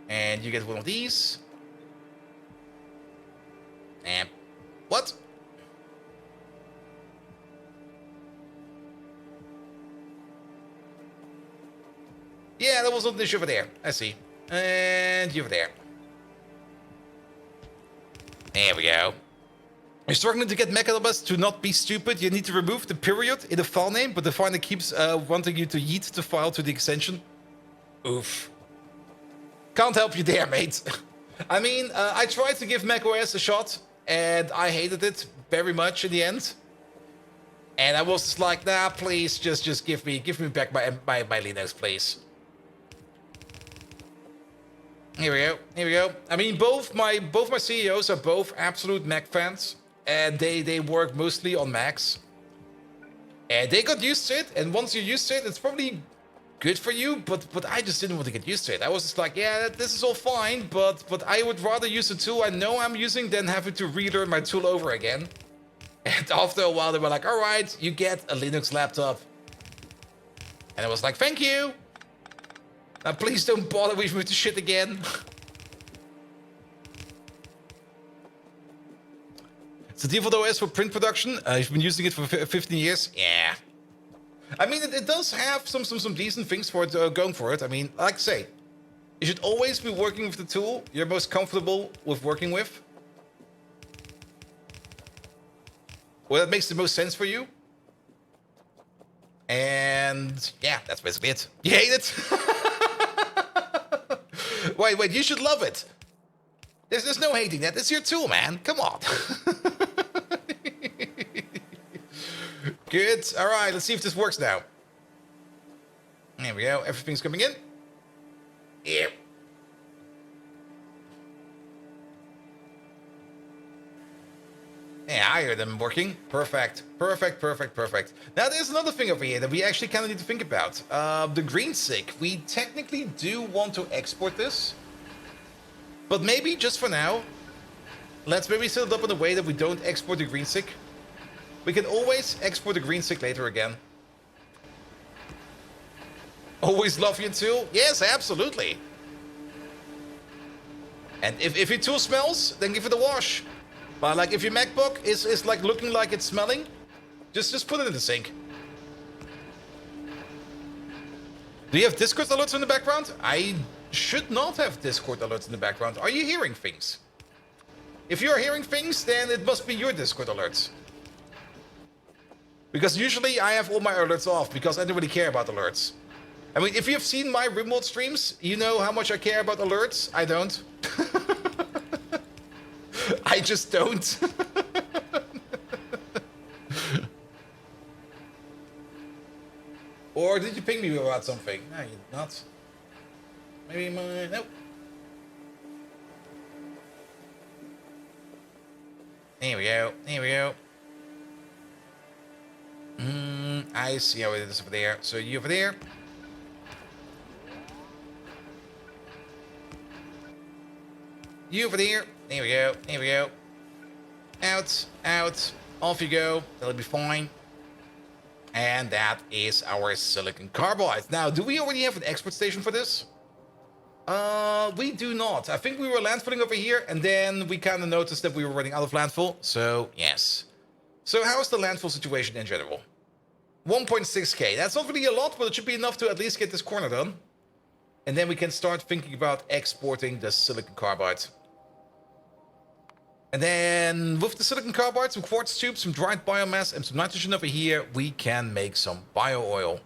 And you get 1 of these. And what? Yeah, that was not an issue over there. I see. And you over there. There we go. You're struggling to get Mechalobus to not be stupid. You need to remove the period in the file name, but the finder keeps wanting you to yeet the file to the extension. Oof. Can't help you there, mate. I mean, I tried to give macOS a shot, and I hated it very much in the end. And I was just like, nah, please, just give me back my Linux, please. Here we go. Here we go. I mean, both my CEOs are both absolute Mac fans, and they work mostly on Macs. And they got used to it, and once you're used to it, it's probably good for you, but I just didn't want to get used to it. I was just like, yeah, this is all fine, but I would rather use a tool I know I'm using than having to relearn my tool over again. And after a while, they were like, all right, you get a Linux laptop. And I was like, thank you. Now, please don't bother with me to shit again. It's the default OS for print production. You've been using it for 15 years. Yeah. I mean, it does have some decent things for it, going for it. I mean, like I say, you should always be working with the tool you're most comfortable with working with. Well, that makes the most sense for you. And yeah, that's basically it. You hate it? Wait, you should love it. There's no hating that. It's your tool, man. Come on. Good. All right, let's see if this works now. There we go. Everything's coming in. Yep. Yeah, I hear them working. Perfect. Perfect, perfect, perfect. Now, there's another thing over here that we actually kind of need to think about. The green sig. We technically do want to export this. But maybe, just for now, let's maybe set it up in a way that we don't export the green sig. We can always export the green sig later again. Always love your tool? Yes, absolutely. And if your tool smells, then give it a wash. But like if your MacBook is like looking like it's smelling, just put it in the sink. Do you have Discord alerts in the background? I should not have Discord alerts in the background. Are you hearing things? If you're hearing things, then it must be your Discord alerts. Because usually I have all my alerts off because I don't really care about alerts. I mean, if you've seen my remote streams, you know how much I care about alerts. I don't. I just don't. Or did you ping me about something? No, you're not. Maybe my... Nope. There we go. There we go. I see how it is over there. So you over there. You over there. There we go. There we go. Out. Out. Off you go. That'll be fine. And that is our silicon carbide. Now, do we already have an export station for this? We do not. I think we were landfilling over here, and then we kind of noticed that we were running out of landfill. So, yes. So, how is the landfill situation in general? 1.6k. That's not really a lot, but it should be enough to at least get this corner done. And then we can start thinking about exporting the silicon carbide. And then with the silicon carbide, some quartz tubes, some dried biomass, and some nitrogen over here, we can make some bio-oil.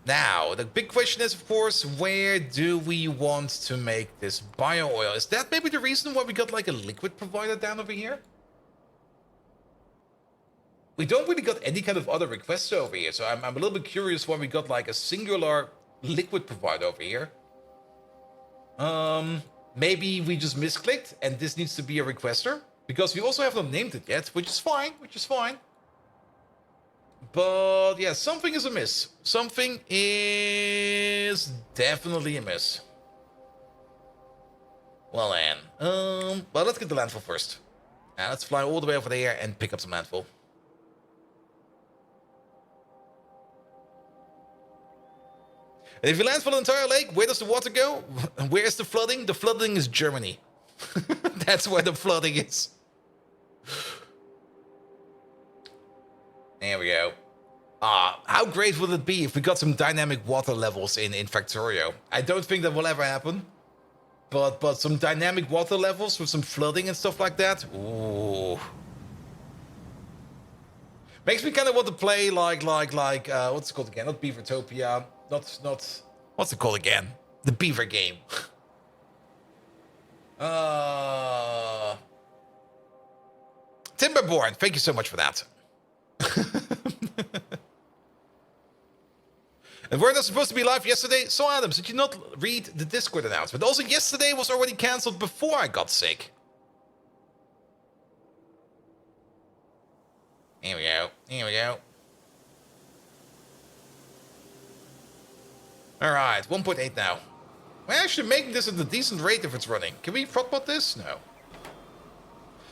Now, the big question is, of course, where do we want to make this bio-oil? Is that maybe the reason why we got like a liquid provider down over here? We don't really got any kind of other requests over here, so I'm a little bit curious why we got like a singular liquid provider over here. Maybe we just misclicked and this needs to be a requester. Because we also have not named it yet, which is fine, But yeah, something is amiss. Something is definitely amiss. Well then, well, let's get the landfill first. Now let's fly all the way over there and pick up some landfill. And if you landfill an entire lake, where does the water go? Where is the flooding? The flooding is Germany. That's where the flooding is. There we go. How great would it be if we got some dynamic water levels in Factorio? I don't think that will ever happen. But some dynamic water levels with some flooding and stuff like that. Ooh. Makes me kind of want to play like what's it called again? Not Beavertopia. Not what's it called again? The Beaver game. Timberborn, thank you so much for that. And we're not supposed to be live yesterday? So Adams, did you not read the Discord announcement? Also, yesterday was already cancelled before I got sick. Here we go. Here we go. Alright, 1.8 now. We're actually making this at a decent rate if it's running. Can we protbot this? No.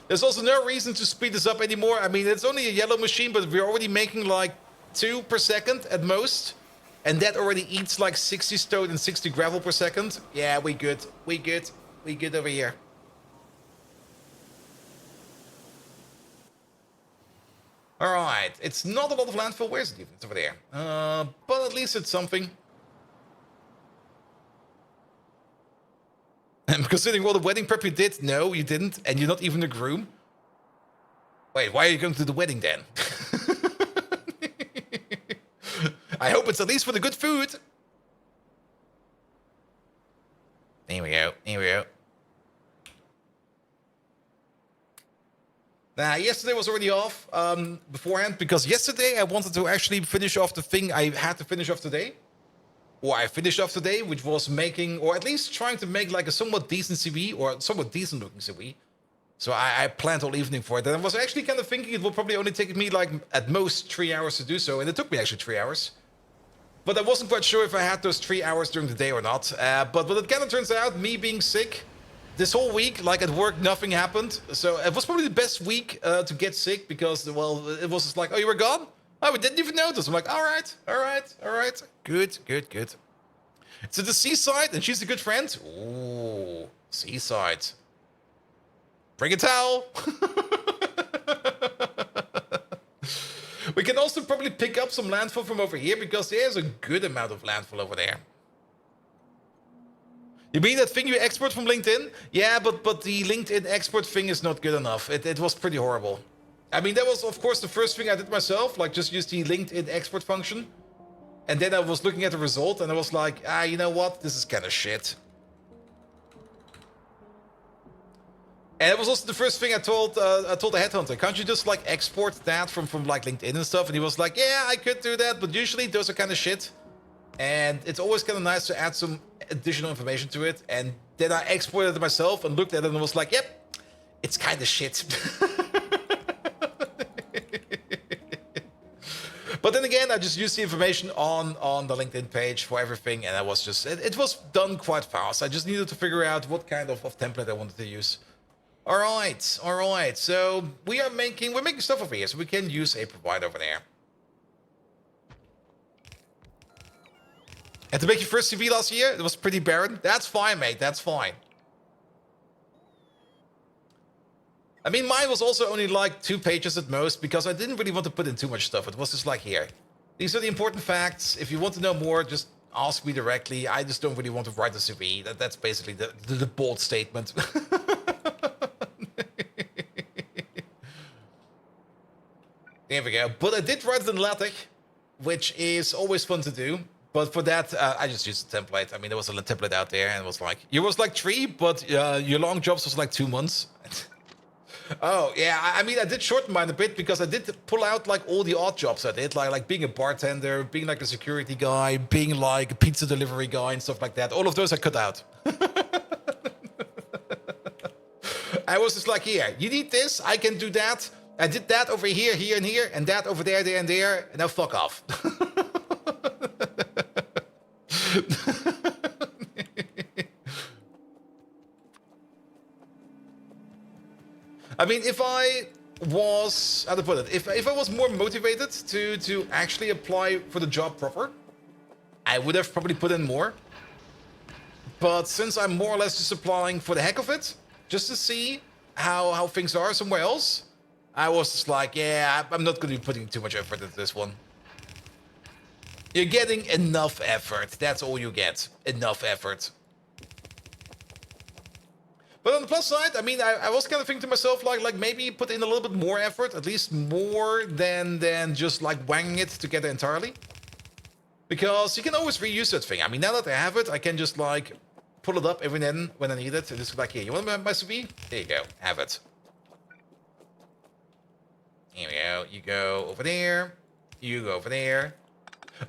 There's also no reason to speed this up anymore. I mean, it's only a yellow machine, but we're already making like 2 per second at most. And that already eats like 60 stone and 60 gravel per second. Yeah, we good. We good. We good over here. Alright, it's not a lot of landfill. Where's it even? It's over there. But at least it's something. And considering all the wedding prep you did, no, you didn't. And you're not even a groom. Wait, why are you going to the wedding then? I hope it's at least for the good food. There we go. Here we go. Now, yesterday was already off beforehand because yesterday I wanted to actually finish off the thing I had to finish off today. Or I finished off today, which was making, or at least trying to make like a somewhat decent CV, or somewhat decent looking CV. So I planned all evening for it. And I was actually kind of thinking it will probably only take me like at most 3 hours to do so. And it took me actually 3 hours. But I wasn't quite sure if I had those 3 hours during the day or not. But it kind of turns out, me being sick, this whole week, like at work, nothing happened. So it was probably the best week to get sick because, well, it was just like, oh, you were gone? Oh, we didn't even notice. I'm like, all right. Good. So the seaside, and she's a good friend. Ooh, seaside. Bring a towel. We can also probably pick up some landfill from over here because there's a good amount of landfill over there. You mean that thing you export from LinkedIn? Yeah, but the LinkedIn export thing is not good enough. It was pretty horrible. I mean, that was, of course, the first thing I did myself, like just use the LinkedIn export function. And then I was looking at the result and I was like, you know what? This is kind of shit. And it was also the first thing I told the headhunter. Can't you just like export that from like LinkedIn and stuff? And he was like, yeah, I could do that, but usually those are kind of shit. And it's always kind of nice to add some additional information to it. And then I exported it myself and looked at it and was like, yep, it's kind of shit. But then again, I just used the information on the LinkedIn page for everything. And I was just, it was done quite fast. I just needed to figure out what kind of template I wanted to use. All right. So we're making stuff over here, so we can use a provider over there. And to make your first CV last year, it was pretty barren. That's fine, mate. That's fine. I mean, mine was also only like 2 pages at most because I didn't really want to put in too much stuff. It was just like here. These are the important facts. If you want to know more, just ask me directly. I just don't really want to write a CV. That's basically the bold statement. There we go. But I did write it in LaTeX, which is always fun to do. But for that, I just used a template. I mean, there was a template out there, and it was like, yours was like 3, but your long jobs was like 2 months. Oh, yeah. I mean, I did shorten mine a bit because I did pull out like all the odd jobs I did, like being a bartender, being like a security guy, being like a pizza delivery guy and stuff like that. All of those I cut out. I was just like, here, you need this, I can do that. I did that over here, here, and here, and that over there, there, and there. And now fuck off. I mean, if I was, how to put it, if I was more motivated to actually apply for the job proper, I would have probably put in more. But since I'm more or less just applying for the heck of it, just to see how things are somewhere else, I was just like, yeah, I'm not going to be putting too much effort into this one. You're getting enough effort. That's all you get. Enough effort. But on the plus side, I mean, I was kind of thinking to myself, like maybe put in a little bit more effort, at least more than just like wanging it together entirely. Because you can always reuse that thing. I mean, now that I have it, I can just like pull it up every now and then when I need it. And just like, here, you want my CV? There you go, have it. Here we go. You go over there. You go over there.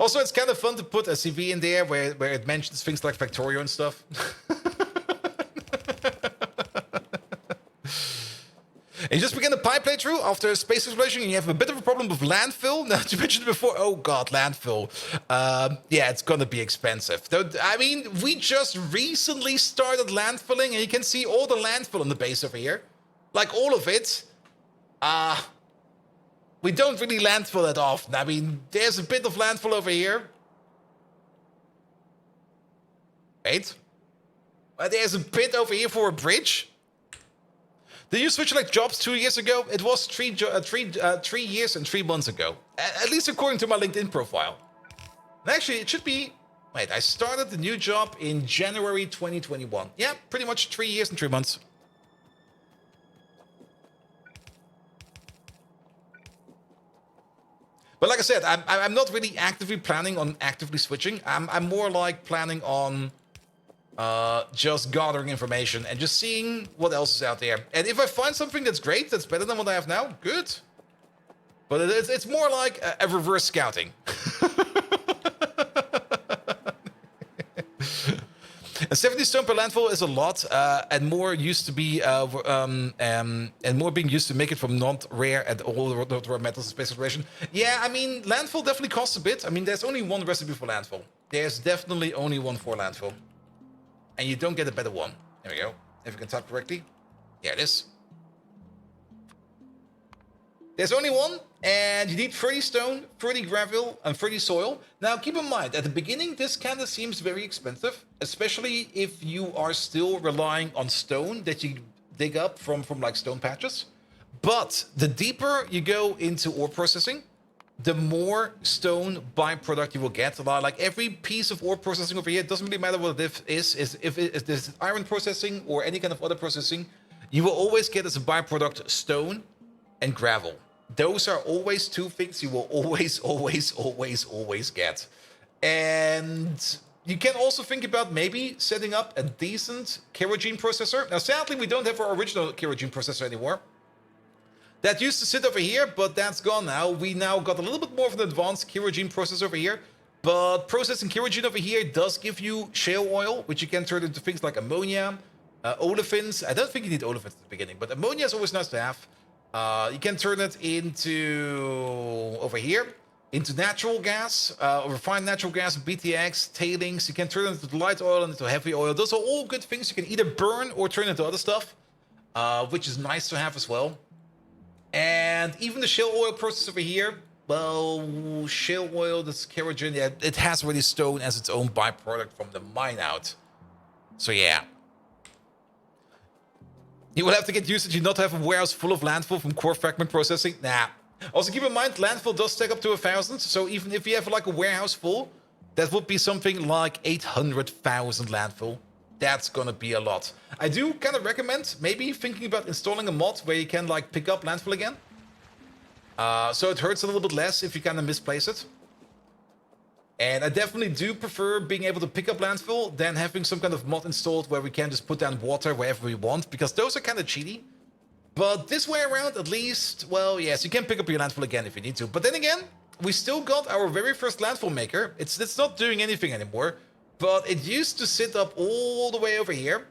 Also, it's kind of fun to put a CV in there where it mentions things like Factorio and stuff. And you just begin the pipe playthrough after space exploration and you have a bit of a problem with landfill. Now, you mentioned before, oh god, landfill. Yeah, it's gonna be expensive. I mean, we just recently started landfilling and you can see all the landfill on the base over here. Like all of it. We don't really landfill that often. I mean, there's a bit of landfill over here. Wait. There's a bit over here for a bridge. Did you switch like jobs 2 years ago? It was 3 years and 3 months ago. At least according to my LinkedIn profile. And actually, it should be... Wait, I started the new job in January 2021. Yeah, pretty much 3 years and 3 months. But like I said, I'm not really actively planning on actively switching. I'm more like planning on just gathering information and just seeing what else is out there. And if I find something that's great, that's better than what I have now, good. But it's more like a reverse scouting. A 70 stone per landfill is a lot, and more used to be, and more being used to make it from non-rare and all the rare metals in space exploration. Yeah, I mean, landfill definitely costs a bit. I mean, there's only one recipe for landfill. There's definitely only one for landfill. And you don't get a better one. There we go. If you can type correctly. Yeah, it is. There's only one, and you need 30 stone, 30 gravel, and 30 soil. Now, keep in mind, at the beginning, this kind of seems very expensive, especially if you are still relying on stone that you dig up from like stone patches. But the deeper you go into ore processing, the more stone byproduct you will get. Like every piece of ore processing over here, it doesn't really matter what it is if there's iron processing or any kind of other processing, you will always get as a byproduct stone and gravel. Those are always two things you will always get. And you can also think about maybe setting up a decent kerosene processor. Now, sadly, we don't have our original kerosene processor anymore. That used to sit over here, but that's gone now. We now got a little bit more of an advanced kerosene processor over here. But processing kerosene over here does give you shale oil, which you can turn into things like ammonia, olefins. I don't think you need olefins at the beginning, but ammonia is always nice to have. You can turn it into, over here, into natural gas, refined natural gas, BTX, tailings. You can turn it into light oil and into heavy oil. Those are all good things you can either burn or turn into other stuff, which is nice to have as well. And even the shale oil process over here, well, shale oil, this kerosene, yeah, it has already stone as its own byproduct from the mine out. So yeah. You will have to get used to not have a warehouse full of landfill from core fragment processing. Nah. Also keep in mind, landfill does stack up to 1,000. So even if you have like a warehouse full, that would be something like 800,000 landfill. That's gonna be a lot. I do kind of recommend maybe thinking about installing a mod where you can like pick up landfill again. So it hurts a little bit less if you kind of misplace it. And I definitely do prefer being able to pick up landfill than having some kind of mod installed where we can just put down water wherever we want, because those are kind of cheaty. But this way around, at least, well, yes, you can pick up your landfill again if you need to. But then again, we still got our very first landfill maker. It's not doing anything anymore, but it used to sit up all the way over here.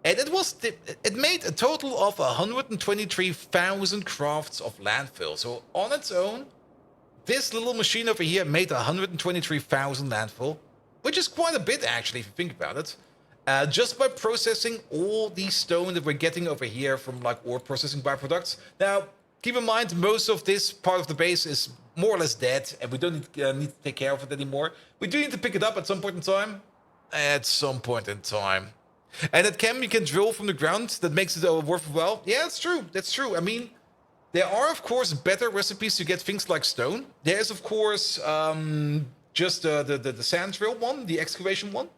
And it made a total of 123,000 crafts of landfill. So on its own, this little machine over here made 123,000 landfill, which is quite a bit actually if you think about it. Just by processing all the stone that we're getting over here from like ore processing byproducts. Now, keep in mind, most of this part of the base is more or less dead, and we don't need to take care of it anymore. We do need to pick it up at some point in time. At some point in time. And that you can drill from the ground. That makes it worthwhile. Yeah, that's true. That's true. I mean, there are, of course, better recipes to get things like stone. There's, of course, just the sand drill one, the excavation one,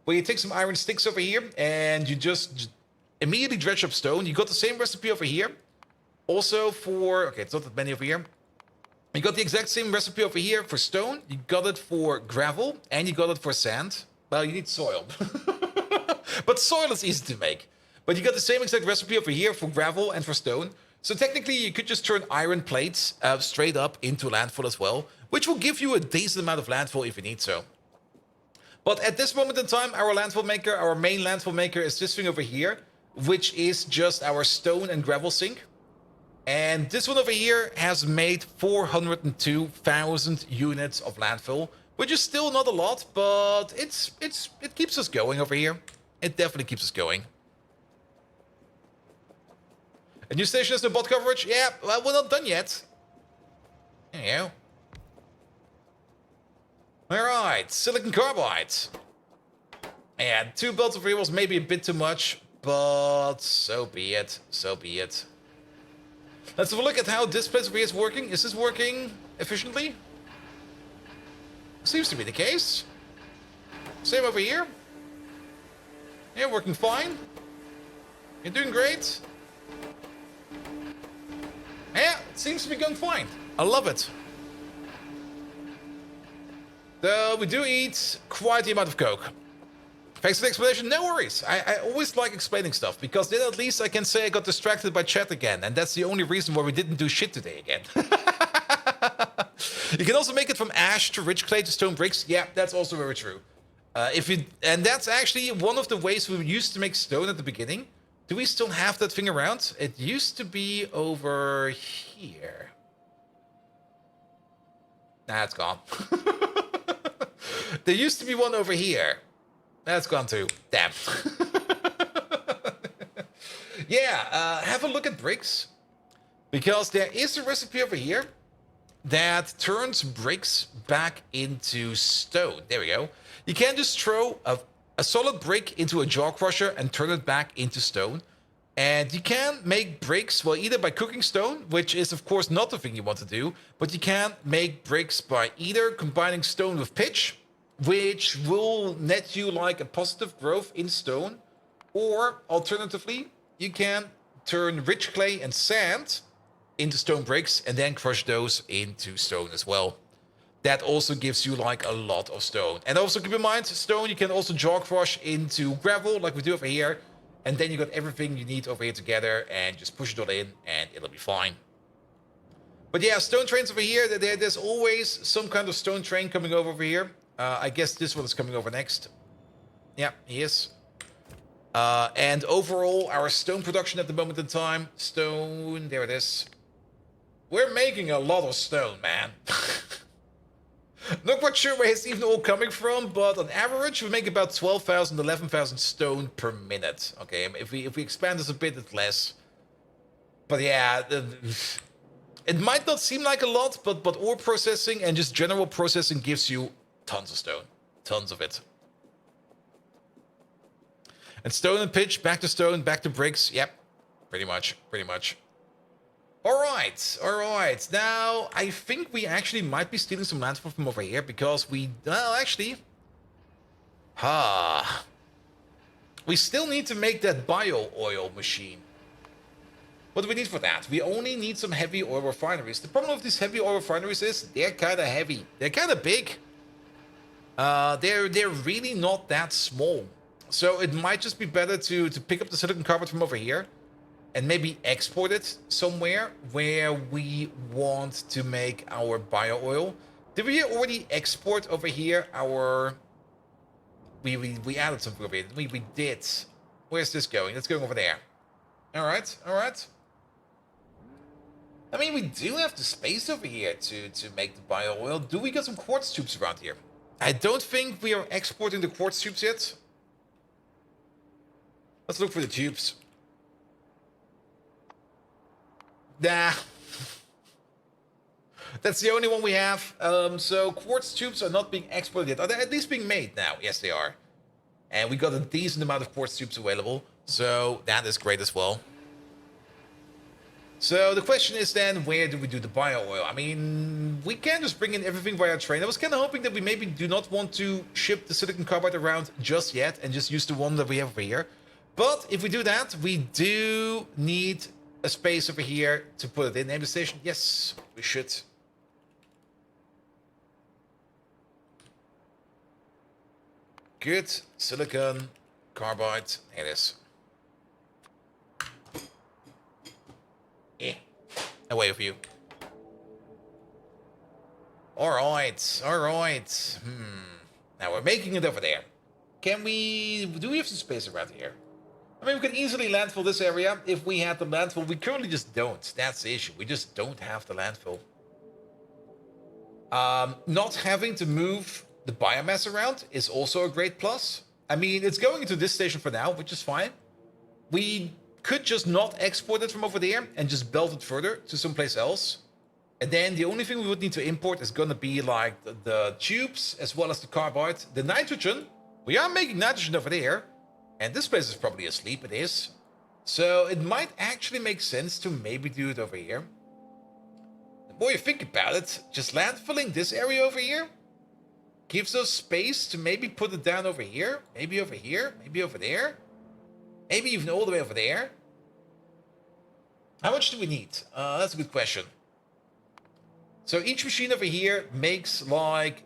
where you take some iron sticks over here and you just immediately dredge up stone. You got the same recipe over here. Also for, okay, it's not that many over here. You got the exact same recipe over here for stone. You got it for gravel and you got it for sand. Well, you need soil. But soil is easy to make. But you got the same exact recipe over here for gravel and for stone. So technically, you could just turn iron plates straight up into landfill as well, which will give you a decent amount of landfill if you need so. But at this moment in time, our landfill maker, our main landfill maker is this thing over here, which is just our stone and gravel sink. And this one over here has made 402,000 units of landfill, which is still not a lot, but it keeps us going over here. It definitely keeps us going. A new station has no bot coverage? Yeah, well, we're not done yet. There you go. Alright, silicon carbide. And 2 belts of was maybe a bit too much, but so be it. So be it. Let's have a look at how this place over here is working. Is this working efficiently? Seems to be the case. Same over here. Yeah, working fine. You're doing great. Yeah, it seems to be going fine. I love it. Though we do eat quite the amount of coke. Thanks for the explanation. No worries. I always like explaining stuff, because then at least I can say I got distracted by chat again, and that's the only reason why we didn't do shit today again. You can also make it from ash to rich clay to stone bricks. Yeah, that's also very true. And that's actually one of the ways we used to make stone at the beginning. Do we still have that thing around? It used to be over here. Nah, it's gone. There used to be one over here. That's gone too. Damn. Yeah, have a look at bricks. Because there is a recipe over here that turns bricks back into stone. There we go. You can just throw a solid brick into a jaw crusher and turn it back into stone. And you can make bricks, well, either by cooking stone, which is of course not the thing you want to do, but you can make bricks by either combining stone with pitch, which will net you like a positive growth in stone, or alternatively, you can turn rich clay and sand into stone bricks and then crush those into stone as well. That also gives you like a lot of stone. And also keep in mind, stone you can also jaw crush into gravel like we do over here. And then you got everything you need over here together and just push it all in and it'll be fine. But yeah, stone trains over here. There's always some kind of stone train coming over here. I guess this one is coming over next. Yeah, he is. And overall, our stone production at the moment in time, stone, there it is. We're making a lot of stone, man. Not quite sure where it's even all coming from, but on average, we make about 12,000, 11,000 stone per minute. Okay, if we expand this a bit, it's less. But yeah, it might not seem like a lot, but ore processing and just general processing gives you tons of stone. Tons of it. And stone and pitch, back to stone, back to bricks. Yep, pretty much. All right. Now, I think we actually might be stealing some landfill from over here because we still need to make that bio oil machine. What do we need for that? We only need some heavy oil refineries. The problem with these heavy oil refineries is they're kind of heavy. They're kind of big. They're really not that small. So it might just be better to pick up the silicon carbide from over here and maybe export it somewhere where we want to make our bio oil. Did we already export over here our... We added something over here. We did. Where's this going? It's going over there. All right. I mean, we do have the space over here to make the bio oil. Do we got some quartz tubes around here? I don't think we are exporting the quartz tubes yet. Let's look for the tubes. Nah. That's the only one we have. So quartz tubes are not being exported yet. Are they at least being made now? Yes, they are. And we got a decent amount of quartz tubes available. So that is great as well. So the question is then, where do we do the bio oil? I mean, we can't just bring in everything via train. I was kind of hoping that we maybe do not want to ship the silicon carbide around just yet and just use the one that we have over here. But if we do that, we do need a space over here to put it in. Name the station? Yes, we should. Good. Silicon carbide. There it is. Yeah. Away with you. Alright. Now we're making it over there. Do we have some space around here? I mean, we could easily landfill this area if we had the landfill. We currently just don't. That's the issue. We just don't have the landfill. Not having to move the biomass around is also a great plus. I mean, it's going into this station for now, which is fine. We could just not export it from over there and just belt it further to someplace else. And then the only thing we would need to import is going to be like the tubes as well as the carbide. The nitrogen, we are making nitrogen over there. And this place is probably asleep, it is. So it might actually make sense to maybe do it over here. The more you think about it, just landfilling this area over here gives us space to maybe put it down over here. Maybe over here, maybe over there. Maybe even all the way over there. How much do we need? That's a good question. So each machine over here makes like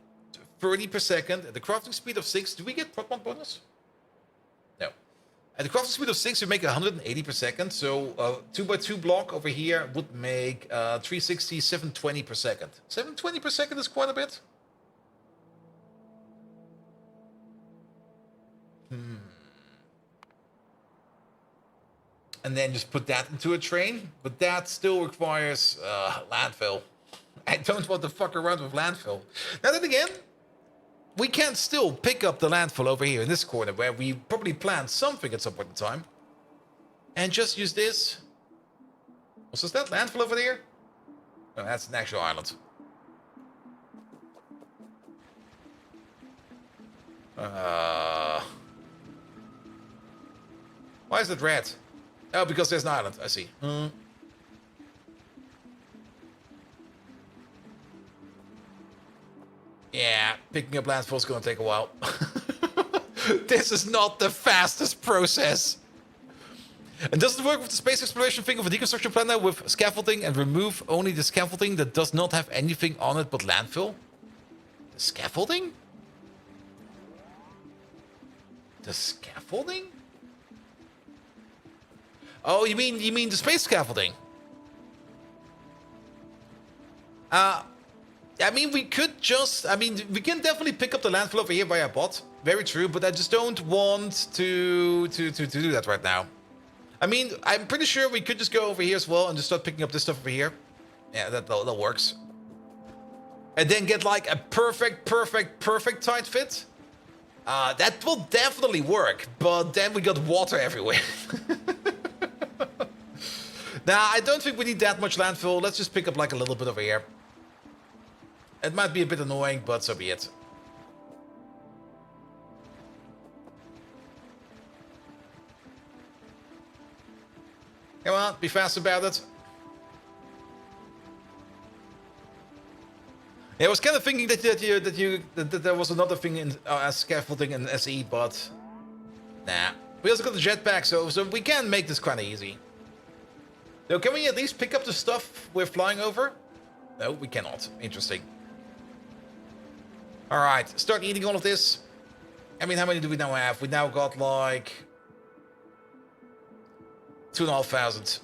30 per second. At the crafting speed of 6, do we get prot bonus? No. At the crafting speed of 6, we make 180 per second. So 2x2 block over here would make 360, 720 per second. 720 per second is quite a bit. And then just put that into a train. But that still requires landfill. I don't want to fuck around with landfill. Now then again, we can still pick up the landfill over here in this corner where we probably planned something at some point in time. And just use this. Was that landfill over there? No, that's an actual island. Why is it red? Oh, because there's an island. I see. Yeah, picking up landfill is going to take a while. This is not the fastest process. And does it work with the space exploration thing of a deconstruction plan now with scaffolding and remove only the scaffolding that does not have anything on it but landfill? The scaffolding? The scaffolding? Oh, you mean the space scaffolding? I mean, we could just... I mean, we can definitely pick up the landfill over here via bot. Very true, but I just don't want to do that right now. I mean, I'm pretty sure we could just go over here as well and just start picking up this stuff over here. Yeah, that works. And then get like a perfect tight fit. That will definitely work, but then we got water everywhere. Now, I don't think we need that much landfill. Let's just pick up like a little bit over here. It might be a bit annoying, but so be it. Come on, be fast about it. Yeah, I was kind of thinking that there was another thing in scaffolding and SE, but nah. We also got the jetpack, so we can make this kind of easy. So can we at least pick up the stuff we're flying over? No, we cannot. Interesting. All right, start eating all of this. I mean, how many do we now have? We now got like 2,500.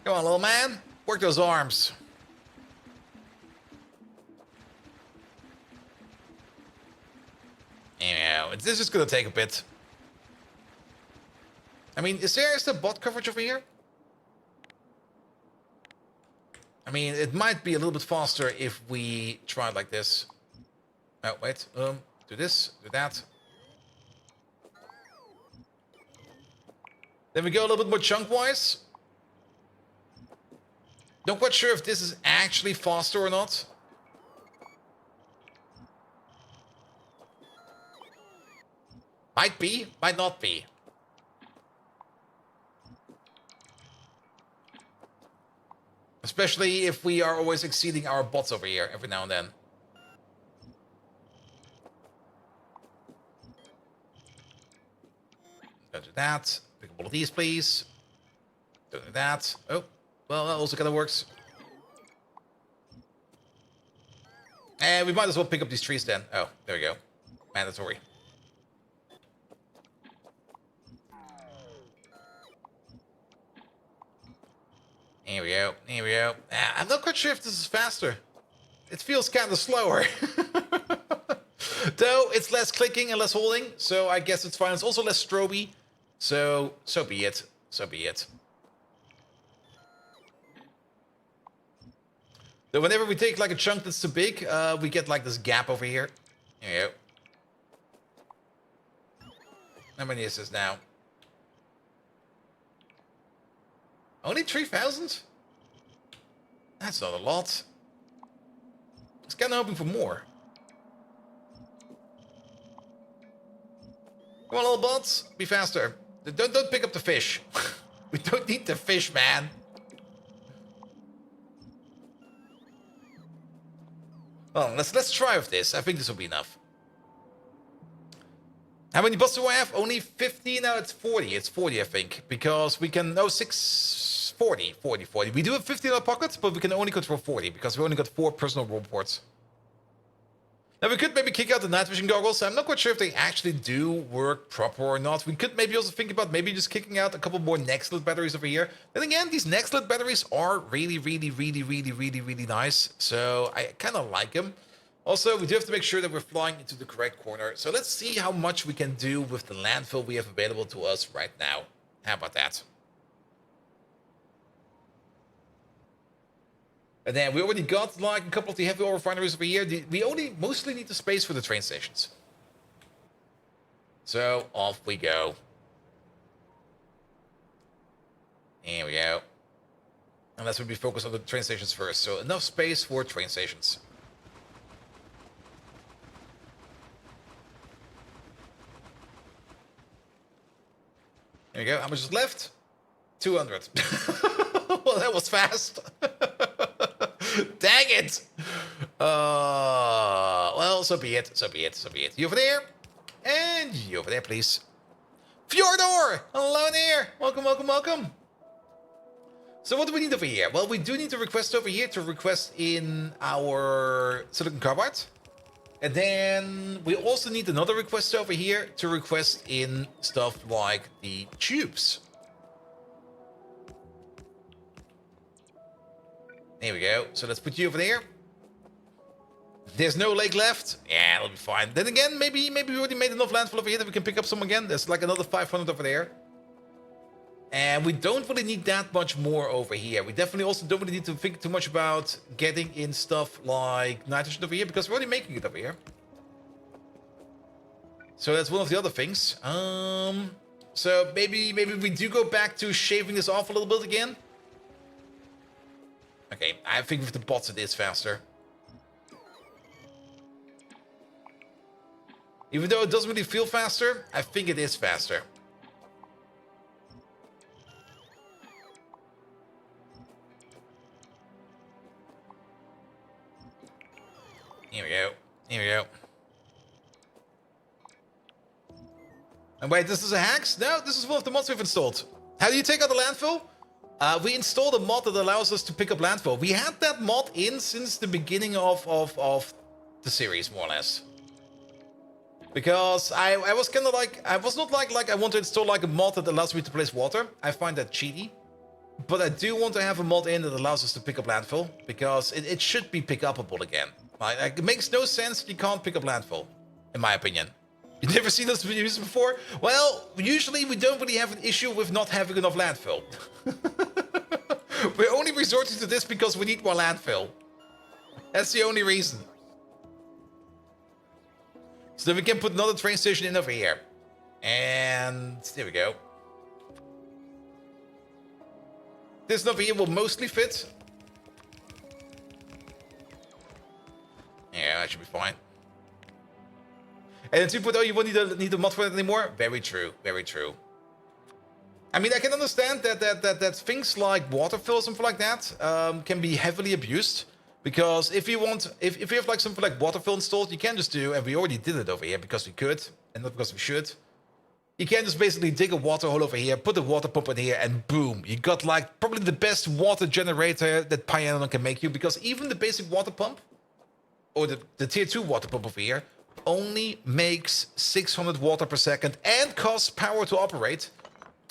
Come on, little man. Work those arms. Yeah, this is gonna take a bit. I mean, is there still bot coverage over here? I mean, it might be a little bit faster if we try it like this. Oh, wait. Do this, do that. Then we go a little bit more chunk-wise. Not quite sure if this is actually faster or not. Might be, might not be. Especially if we are always exceeding our bots over here every now and then. Don't do that. Pick up all of these, please. Don't do that. Oh, well, that also kind of works. And we might as well pick up these trees then. Oh, there we go. Mandatory. Here we go. Here we go. I'm not quite sure if this is faster. It feels kind of slower. Though it's less clicking and less holding, so I guess it's fine. It's also less stroby. So be it. So be it. So whenever we take like a chunk that's too big, we get like this gap over here. Here we go. How many is this now? Only 3,000? That's not a lot. I was kind of hoping for more. Come on, little bots. Be faster. Don't pick up the fish. We don't need the fish, man. Well, let's try with this. I think this will be enough. How many bots do I have? Only 50? Now it's 40. It's 40, I think. Because we can... No, 40. We do have 50 in our pockets, but we can only control 40. Because we only got 4 personal roll ports. Now, we could maybe kick out the night vision goggles. I'm not quite sure if they actually do work proper or not. We could maybe also think about maybe just kicking out a couple more Nextlit batteries over here. Then again, these Nextlit batteries are really nice. So I kind of like them. Also, we do have to make sure that we're flying into the correct corner. So let's see how much we can do with the landfill we have available to us right now. How about that? And then we already got like a couple of the heavy oil refineries over here. We only mostly need the space for the train stations. So off we go. Here we go. Unless we be focused on the train stations first. So enough space for train stations. There we go. How much is left? 200. Well, that was fast. Dang it! Well, so be it. So be it. So be it. You over there? And you over there, please. Fjordor! Hello there! Welcome, welcome, welcome. So what do we need over here? Well, we do need to request over here to request in our silicon carbide. And then we also need another request over here to request in stuff like the tubes. There we go. So let's put you over there. There's no lake left. Yeah, it'll be fine. Then again, maybe we already made enough landfill over here that we can pick up some again. There's like another 500 over there. And we don't really need that much more over here. We definitely also don't really need to think too much about getting in stuff like nitrogen over here because we're already making it over here. So that's one of the other things. So maybe we do go back to shaving this off a little bit again. Okay, I think with the bots it is faster. Even though it doesn't really feel faster, I think it is faster. Here we go. Here we go. And wait, this is a hacks? No, this is one of the mods we've installed. How do you take out the landfill? We installed a mod that allows us to pick up landfill. We had that mod in since the beginning of the series, more or less. Because I was kind of like, I was not like I want to install like a mod that allows me to place water. I find that cheaty. But I do want to have a mod in that allows us to pick up landfill. Because it should be pick upable again. Like, it makes no sense that you can't pick up landfill, in my opinion. You've never seen those videos before? Well, usually we don't really have an issue with not having enough landfill. We're only resorting to this because we need more landfill. That's the only reason. So then we can put another train station in over here. And there we go. This over here will mostly fit. Yeah, that should be fine. And then 2.0, you won't need a mod for it anymore? Very true, very true. I mean, I can understand that things like water fill or something like that can be heavily abused. Because if you have like something like water fill installed, you can just do, and we already did it over here because we could, and not because we should. You can just basically dig a water hole over here, put a water pump in here, and boom, you got like probably the best water generator that Pyanodon can make you. Because even the basic water pump, or the tier 2 water pump over here, only makes 600 water per second and costs power to operate.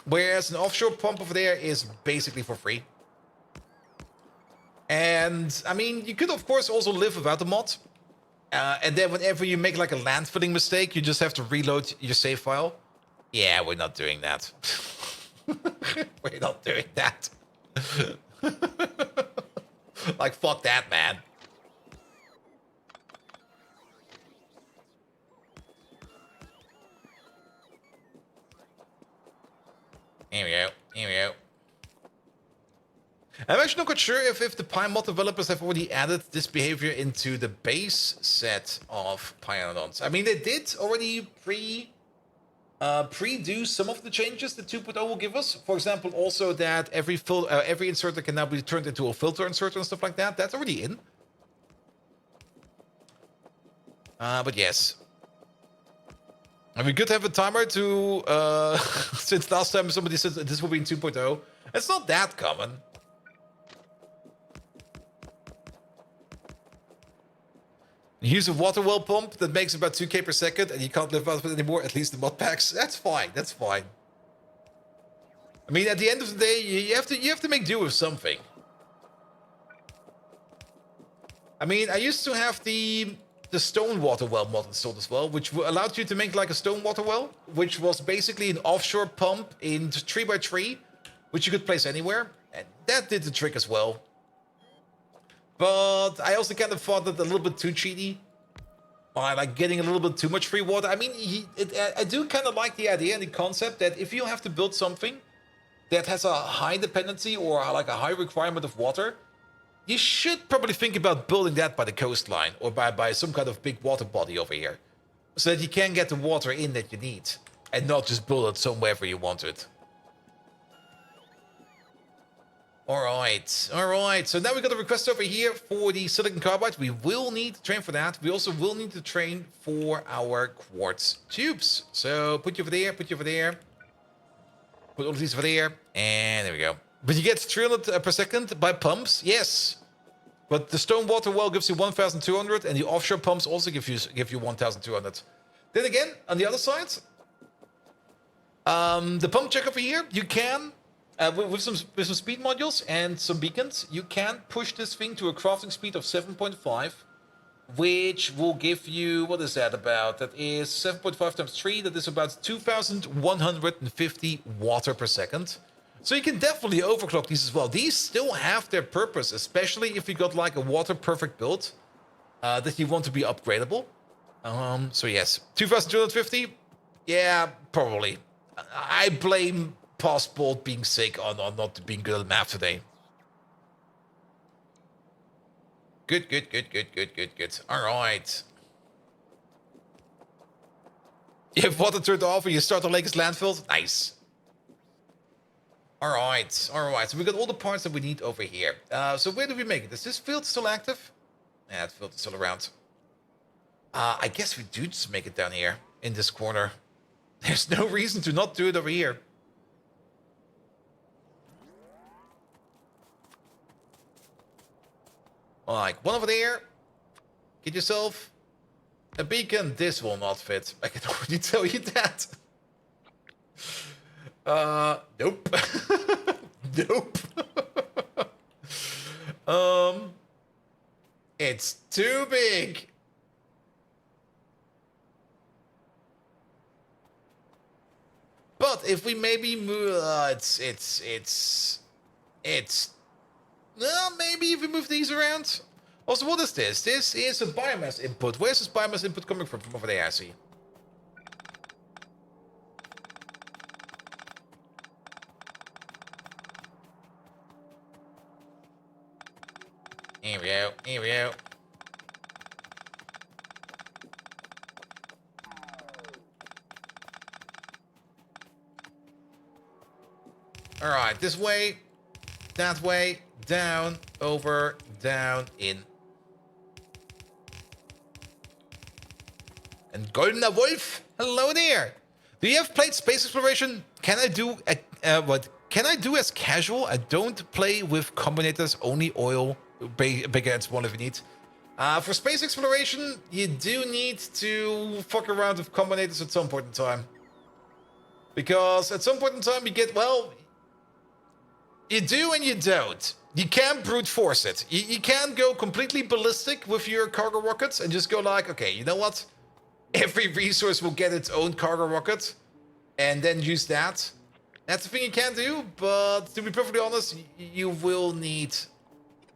Whereas an offshore pump over there is basically for free. And, I mean, you could, of course, also live without the mod. And then whenever you make, like, a landfilling mistake, you just have to reload your save file. Yeah, we're not doing that. We're not doing that. Like, fuck that, man. Here we go. Here we go. I'm actually not quite sure if the Pi mod developers have already added this behavior into the base set of Pyanodons. I mean, they did already pre-do some of the changes that 2.0 will give us. For example, also that every inserter can now be turned into a filter inserter and stuff like that. That's already in. But yes. And we could have a timer to, since last time somebody said that this will be in 2.0. It's not that common. use a water well pump that makes about 2k per second and you can't live out of it anymore, at least the mod packs, that's fine, that's fine. I mean, at the end of the day, you have to make do with something. I mean, I used to have the stone water well mod installed as well, which allowed you to make like a stone water well, which was basically an offshore pump in 3x3, which you could place anywhere, and that did the trick as well. But I also kind of thought that a little bit too cheaty, like getting a little bit too much free water. I mean, I do kind of like the idea and the concept that if you have to build something that has a high dependency or like a high requirement of water, you should probably think about building that by the coastline or by some kind of big water body over here, so that you can get the water in that you need and not just build it somewhere where you want it. All right. So now we got a request over here for the silicon carbide. We will need to train for that. We also will need to train for our quartz tubes. So put you over there, put you over there. Put all of these over there, and there we go. But you get 300 per second by pumps, yes. But the stone water well gives you 1,200, and the offshore pumps also give you 1,200. Then again, on the other side, the pump check over here, you can, with some speed modules and some beacons, you can push this thing to a crafting speed of 7.5, which will give you, what is that about? That is 7.5 times 3, that is about 2,150 water per second. So you can definitely overclock these as well. These still have their purpose, especially if you got like a water perfect build that you want to be upgradable. So yes, 2,250, yeah, probably. I blame Passport being sick on not being good at math today. Good. All right. You have water turned off and you start the lake is landfilled. Nice. All right. So we got all the parts that we need over here. So where do we make it? Is this field still active? Yeah, the field is still around. I guess we do just make it down here in this corner. There's no reason to not do it over here. Like one over there. Get yourself a beacon. This will not fit. I can already tell you that. Nope. Nope. It's too big. But if we maybe move, well, maybe if we move these around. Also, what is this? This is a biomass input. Where's this biomass input coming from? From over there, I see. Here we go. Here we go. All right, this way, that way, down, over, down, in. And Golden Wolf, hello there. Do you have played space exploration? Can I do what? Can I do as casual? I don't play with combinators, only oil, bigger and smaller if you need. For space exploration, you do need to fuck around with combinators at some point in time. Because at some point in time you get, well, you do and you don't. You can't brute force it. You can't go completely ballistic with your cargo rockets and just go like, okay, you know what? Every resource will get its own cargo rocket and then use that. That's the thing you can't do, but to be perfectly honest, you will need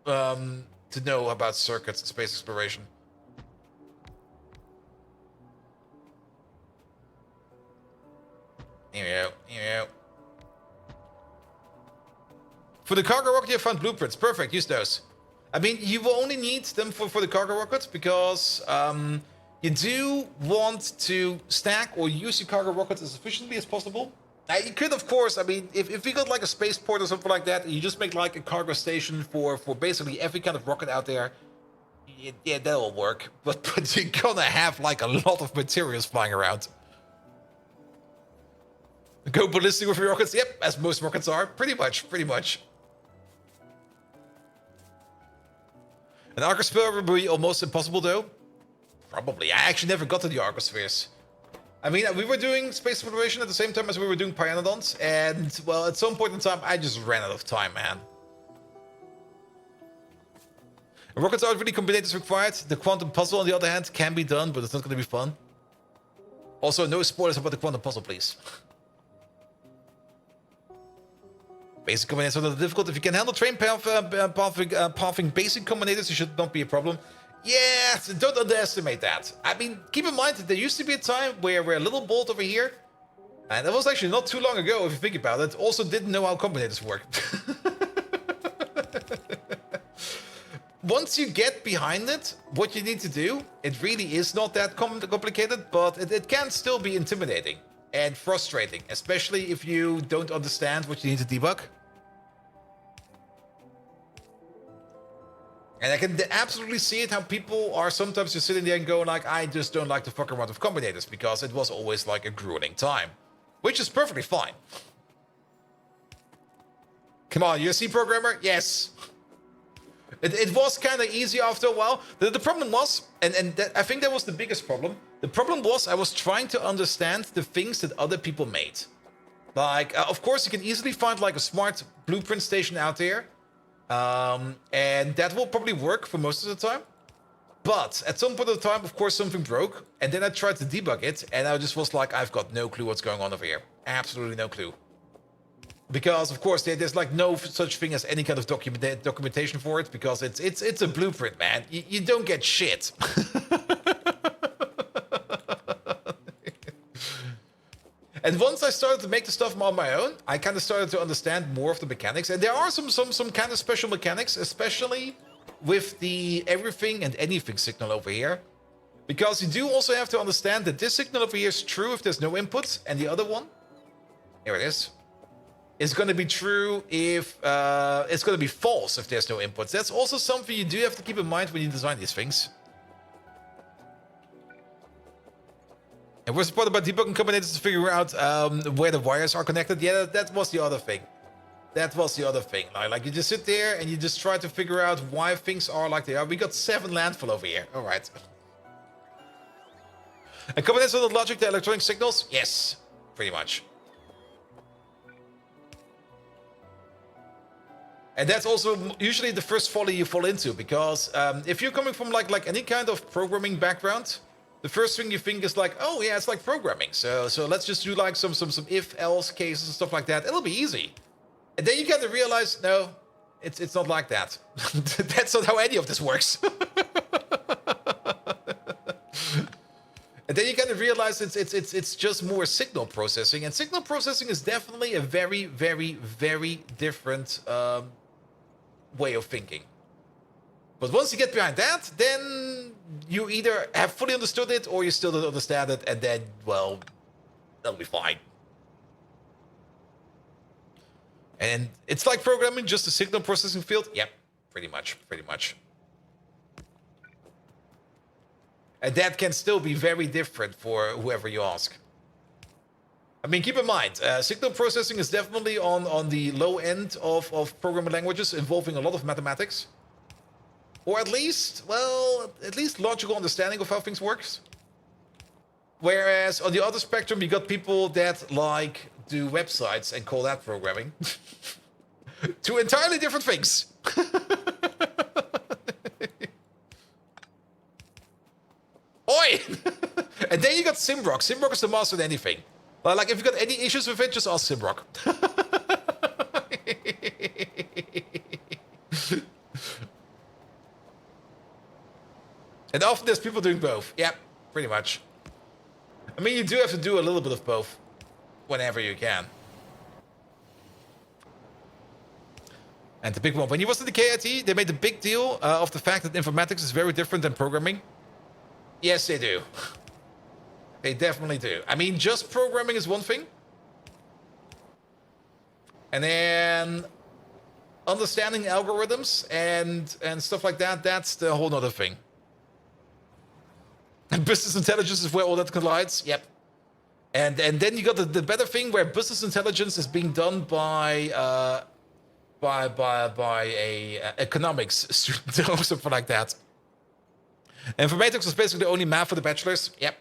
to know about circuits and space exploration. Here we go, here we go. For the cargo rocket, you found blueprints. Perfect, use those. I mean, you will only need them for the cargo rockets because you do want to stack or use your cargo rockets as efficiently as possible. Now, you could, of course, I mean, if you got like a spaceport or something like that, you just make like a cargo station for basically every kind of rocket out there, yeah, that'll work. But you're gonna have like a lot of materials flying around. Go ballistic with your rockets? Yep, as most rockets are. Pretty much. An arc spell would be almost impossible, though. Probably. I actually never got to the Argospheres. I mean, we were doing space exploration at the same time as we were doing Pyanodons, and, well, at some point in time, I just ran out of time, man. Rockets aren't really combinators required. The quantum puzzle, on the other hand, can be done, but it's not going to be fun. Also, no spoilers about the quantum puzzle, please. Basic combinators are not difficult. If you can handle train pathing basic combinators, it should not be a problem. Yeah, don't underestimate that. I mean, keep in mind that there used to be a time where a little bolt over here, and that was actually not too long ago, if you think about it, also didn't know how combinators work. Once you get behind it, what you need to do, it really is not that complicated, but it can still be intimidating and frustrating, especially if you don't understand what you need to debug. And I can absolutely see it, how people are sometimes just sitting there and going like, I just don't like to fuck around with combinators, because it was always like a grueling time. Which is perfectly fine. Come on, you're a C programmer? Yes. It was kind of easy after a while. The problem was, and I think that was the biggest problem. The problem was I was trying to understand the things that other people made. Like, of course, you can easily find like a smart blueprint station out there. And that will probably work for most of the time. But at some point in time, of course, something broke. And then I tried to debug it. And I just was like, I've got no clue what's going on over here. Absolutely no clue. Because, of course, there's like no such thing as any kind of documentation for it. Because it's a blueprint, man. You don't get shit. And once I started to make the stuff on my own, I kind of started to understand more of the mechanics. And there are some kind of special mechanics, especially with the everything and anything signal over here. Because you do also have to understand that this signal over here is true if there's no input. And the other one, here it is going to be true if, it's going to be false if there's no inputs. That's also something you do have to keep in mind when you design these things. And what's the part about debugging combinators to figure out where the wires are connected? Yeah, that was the other thing. That was the other thing. Like you just sit there and you just try to figure out why things are like they are. We got 7 landfill over here. All right. And combinators with logic to electronic signals? Yes, pretty much. And that's also usually the first folly you fall into, because if you're coming from like any kind of programming background, the first thing you think is like, oh yeah, it's like programming. So let's just do like some if-else cases and stuff like that. It'll be easy. And then you kind of realize, no, it's not like that. That's not how any of this works. And then you kind of realize it's just more signal processing. And signal processing is definitely a very, very, very different way of thinking. But once you get behind that, then you either have fully understood it or you still don't understand it, and then, well, that'll be fine. And it's like programming, just a signal processing field? Yep, pretty much. And that can still be very different for whoever you ask. I mean, keep in mind, signal processing is definitely on the low end of programming languages involving a lot of mathematics. Or at least logical understanding of how things works. Whereas on the other spectrum, you got people that like do websites and call that programming. Two entirely different things. Oi! And then you got Simrock. Simrock is the master of anything. Like, if you got any issues with it, just ask Simrock. And often there's people doing both. Yep, pretty much. I mean, you do have to do a little bit of both whenever you can. And the big one, when he was in the KIT, they made a big deal of the fact that informatics is very different than programming. Yes, they do. They definitely do. I mean, just programming is one thing. And then understanding algorithms and stuff like that, that's the whole other thing. And business intelligence is where all that collides. Yep. And then you got the better thing where business intelligence is being done by a economics student or something like that. Informatics was basically only math for the bachelors. Yep.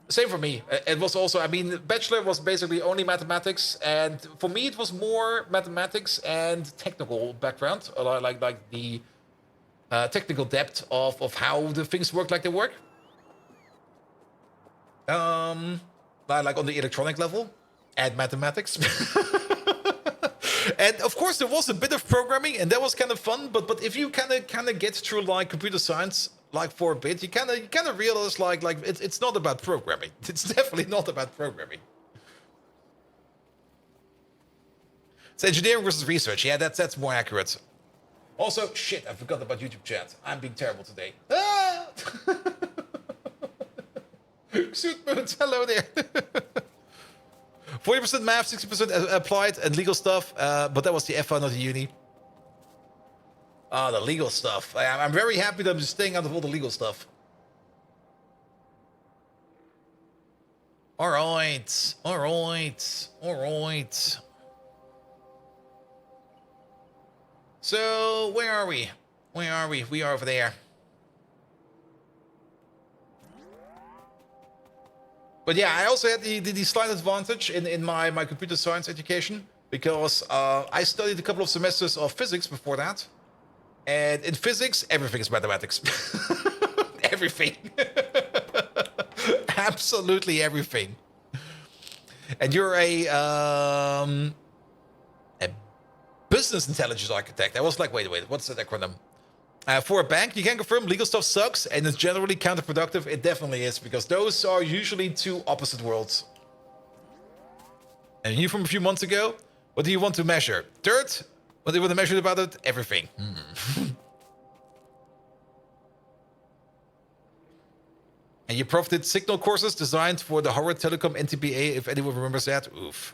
Same for me. It was also, I mean, bachelor was basically only mathematics, and for me it was more mathematics and technical background, like the technical depth of how the things work like they work. Like on the electronic level, and mathematics. And of course there was a bit of programming, and that was kind of fun. But if you kind of get through like computer science like for a bit, you kind of realize like it's not about programming. It's definitely not about programming. It's engineering versus research. Yeah, that's more accurate. Also, shit, I forgot about YouTube chat. I'm being terrible today. Ah! Suit Moons, hello there. 40% math, 60% applied and legal stuff, but that was the FA, not the uni. Ah, the legal stuff. I'm very happy that I'm just staying out of all the legal stuff. All right. So, where are we? We are over there. But yeah, I also had the slight advantage in my computer science education, because I studied a couple of semesters of physics before that. And in physics, everything is mathematics. Everything. Absolutely everything. And you're a business intelligence architect. I was like, wait, what's that acronym? For a bank, you can confirm legal stuff sucks and it's generally counterproductive. It definitely is, because those are usually two opposite worlds. And you from a few months ago, what do you want to measure? Dirt? What do you want to measure about it? Everything. And you profited signal courses designed for the Horror Telecom NTPA, if anyone remembers that. Oof.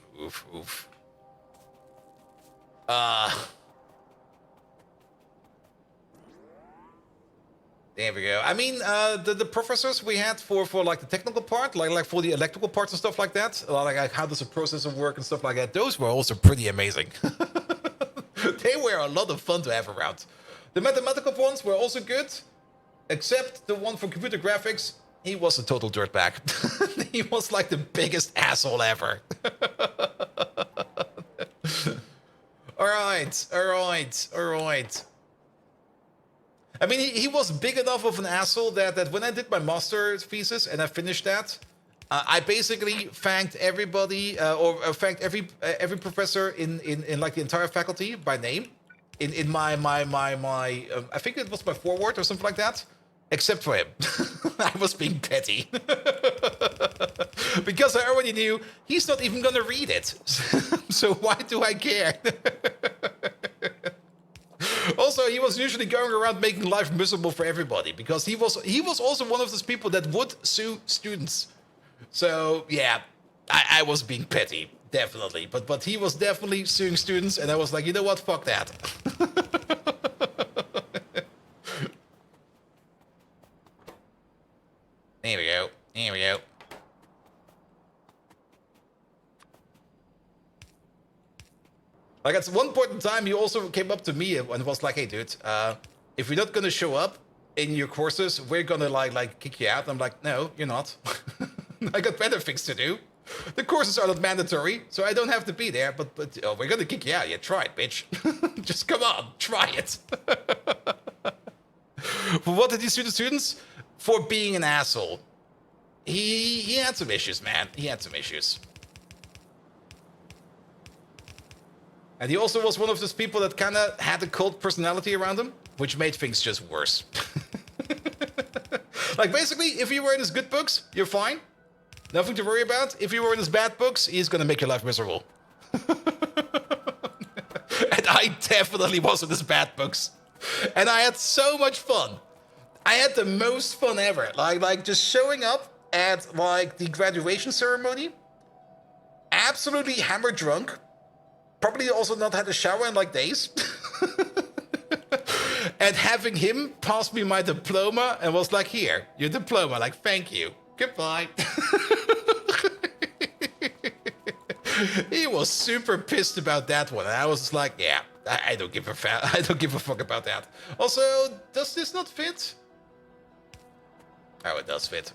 There we go. I mean, the professors we had for like the technical part, like for the electrical parts and stuff like that, like how does a processor work and stuff like that, those were also pretty amazing. They were a lot of fun to have around. The mathematical ones were also good, except the one for computer graphics. He was a total dirtbag. He was like the biggest asshole ever. All right. I mean, he was big enough of an asshole that when I did my master thesis and I finished that, I basically thanked everybody or thanked every professor in like the entire faculty by name in my I think it was my foreword or something like that, except for him. I was being petty because I already knew he's not even gonna read it. So why do I care? Also, he was usually going around making life miserable for everybody, because he was also one of those people that would sue students. So yeah, I was being petty, definitely. But he was definitely suing students, and I was like, you know what? Fuck that. There we go. Like at one point in time, he also came up to me and was like, "Hey, dude, if you're not gonna show up in your courses, we're gonna like kick you out." I'm like, "No, you're not. I got better things to do. The courses are not mandatory, so I don't have to be there. But we're gonna kick you out. Yeah, try it, bitch. Just come on, try it." For what did he sue the students? For being an asshole. He had some issues, man. He had some issues. And he also was one of those people that kind of had a cult personality around him, which made things just worse. Like, basically, if you were in his good books, you're fine. Nothing to worry about. If you were in his bad books, he's going to make your life miserable. And I definitely was in his bad books. And I had so much fun. I had the most fun ever. Like just showing up at, like, the graduation ceremony, absolutely hammered drunk. Probably also not had a shower in like days. And having him pass me my diploma and was like, "Here, your diploma, like, thank you. Goodbye." He was super pissed about that one. And I was just like, yeah, I don't give a fuck about that. Also, does this not fit? Oh, it does fit.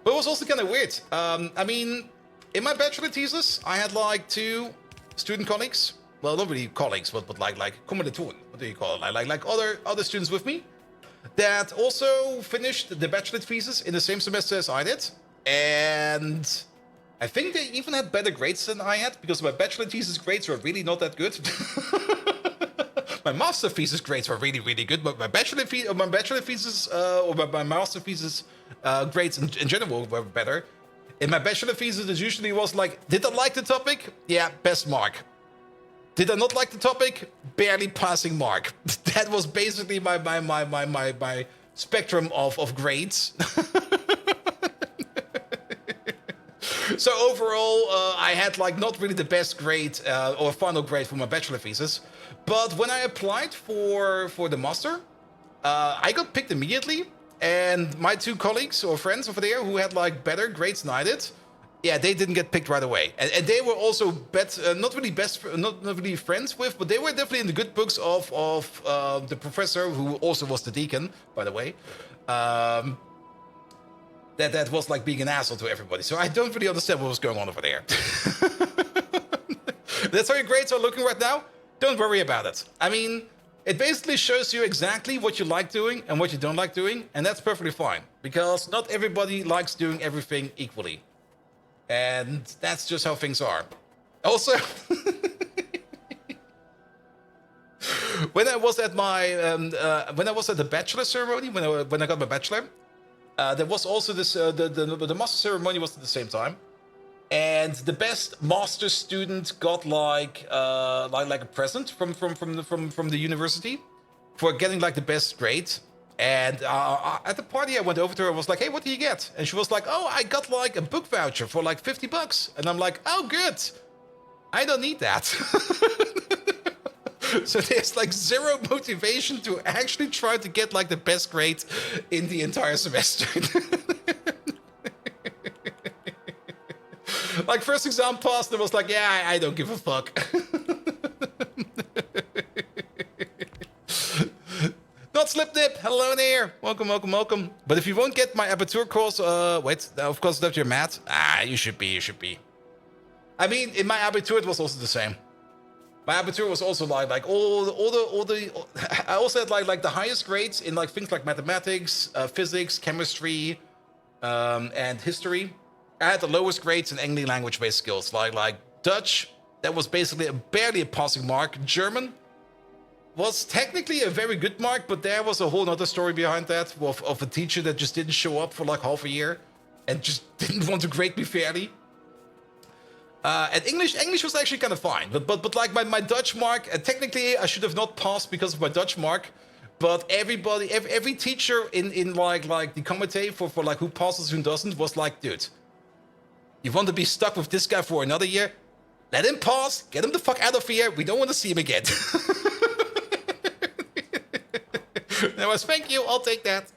But it was also kind of weird. I mean, in my bachelor thesis, I had like 2 student colleagues. Well, not really colleagues, but like commilitonen. What do you call it? Like other students with me that also finished the bachelor thesis in the same semester as I did. And I think they even had better grades than I had, because my bachelor thesis grades were really not that good. My master thesis grades were really, really good, but my bachelor thesis or my master thesis grades in general were better. In my bachelor thesis, it usually was like, did I like the topic? Yeah, best mark. Did I not like the topic? Barely passing mark. That was basically my spectrum of grades. So overall, I had like not really the best grade or final grade for my bachelor thesis. But when I applied for the master, I got picked immediately. And my 2 colleagues or friends over there who had like better grades than I did, yeah, they didn't get picked right away. And they were also not really friends with, but they were definitely in the good books of the professor, who also was the deacon, by the way. That was like being an asshole to everybody. So I don't really understand what was going on over there. That's how your grades are looking right now? Don't worry about it. I mean, it basically shows you exactly what you like doing and what you don't like doing, and that's perfectly fine, because not everybody likes doing everything equally. And that's just how things are. Also, when I was at the bachelor ceremony, when I got my bachelor, there was also this the master ceremony was at the same time, and the best master student got like a present from the university for getting like the best grade. And at the party, I went over to her and was like, "Hey, what did you get?" And she was like, "Oh, I got like a book voucher for like $50." And I'm like, "Oh, good. I don't need that." So there's like zero motivation to actually try to get like the best grade in the entire semester. Like first exam passed, and it was like, yeah, I don't give a fuck. Not Slipdip, hello there. Welcome. But if you won't get my aperture course, wait, of course that you're mad. You should be. I mean, in my aperture it was also the same. My aperture was also like all the I also had like the highest grades in like things like mathematics, physics, chemistry, and history. I had the lowest grades in English language-based skills, like Dutch. That was basically barely a passing mark. German was technically a very good mark, but there was a whole other story behind that of a teacher that just didn't show up for like half a year and just didn't want to grade me fairly. And English was actually kind of fine, but like my Dutch mark, technically I should have not passed because of my Dutch mark. But every teacher in like the committee for like who passes, who doesn't, was like, dude, you want to be stuck with this guy for another year? Let him pass, get him the fuck out of here. We don't want to see him again. That was, thank you, I'll take that.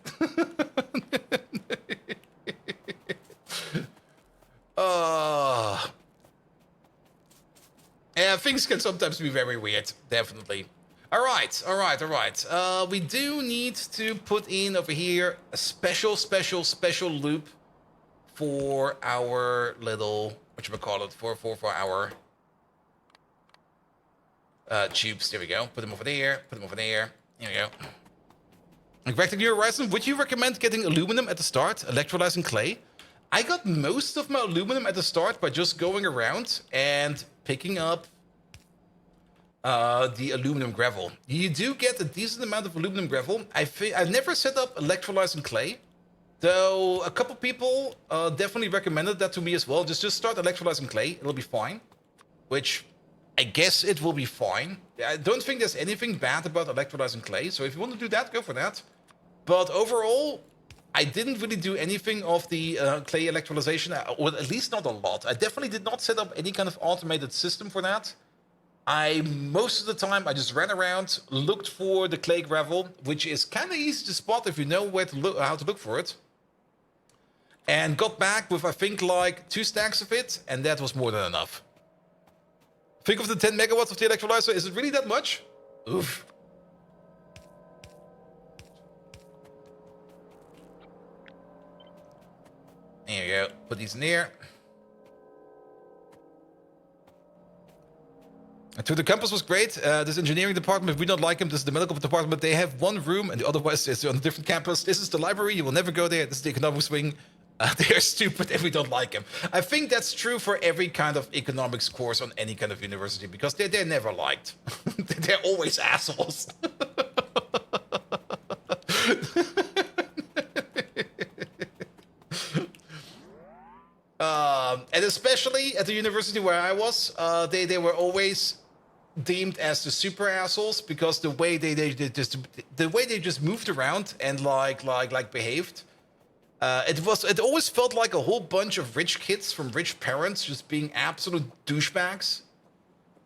Yeah, things can sometimes be very weird, definitely. All right. We do need to put in over here a special loop for our little, whatchamacallit, for our tubes. There we go. Put them over there. Here we go. And back to New Horizon, would you recommend getting aluminum at the start, electrolyzing clay? I got most of my aluminum at the start by just going around and picking up the aluminum gravel. You do get a decent amount of aluminum gravel. I've never set up electrolyzing clay, though a couple people definitely recommended that to me as well. Just start electrolyzing clay, it'll be fine. Which I guess it will be fine. I don't think there's anything bad about electrolyzing clay, so if you want to do that, go for that. But overall, I didn't really do anything of the clay electrolyzation, or at least not a lot. I definitely did not set up any kind of automated system for that. Most of the time, I just ran around, looked for the clay gravel, which is kind of easy to spot if you know where to look, how to look for it. And got back with, I think, like 2 stacks of it, and that was more than enough. Think of the 10 megawatts of the electrolyzer. Is it really that much? Oof. There you go. Put these in here. To the campus was great. This engineering department, if we don't like them, this is the medical department. They have one room, and otherwise it's on a different campus. This is the library. You will never go there. This is the economics wing. They are stupid, and we don't like them. I think that's true for every kind of economics course on any kind of university, because they're never liked. They're always assholes. And especially at the university where I was, they were always deemed as the super assholes because the way they just moved around and like behaved. It always felt like a whole bunch of rich kids from rich parents just being absolute douchebags.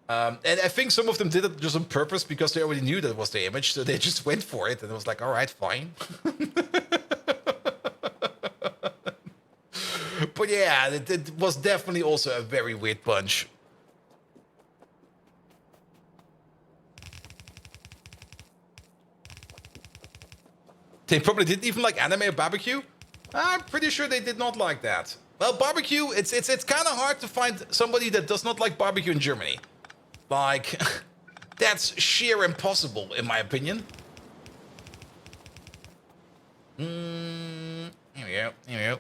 And I think some of them did it just on purpose because they already knew that was the image, so they just went for it, and it was like, all right, fine. But yeah, it was definitely also a very weird bunch. They probably didn't even like anime or barbecue. I'm pretty sure they did not like that. Well, barbecue, it's kind of hard to find somebody that does not like barbecue in Germany. Like, that's sheer impossible, in my opinion. Here we go, here we go.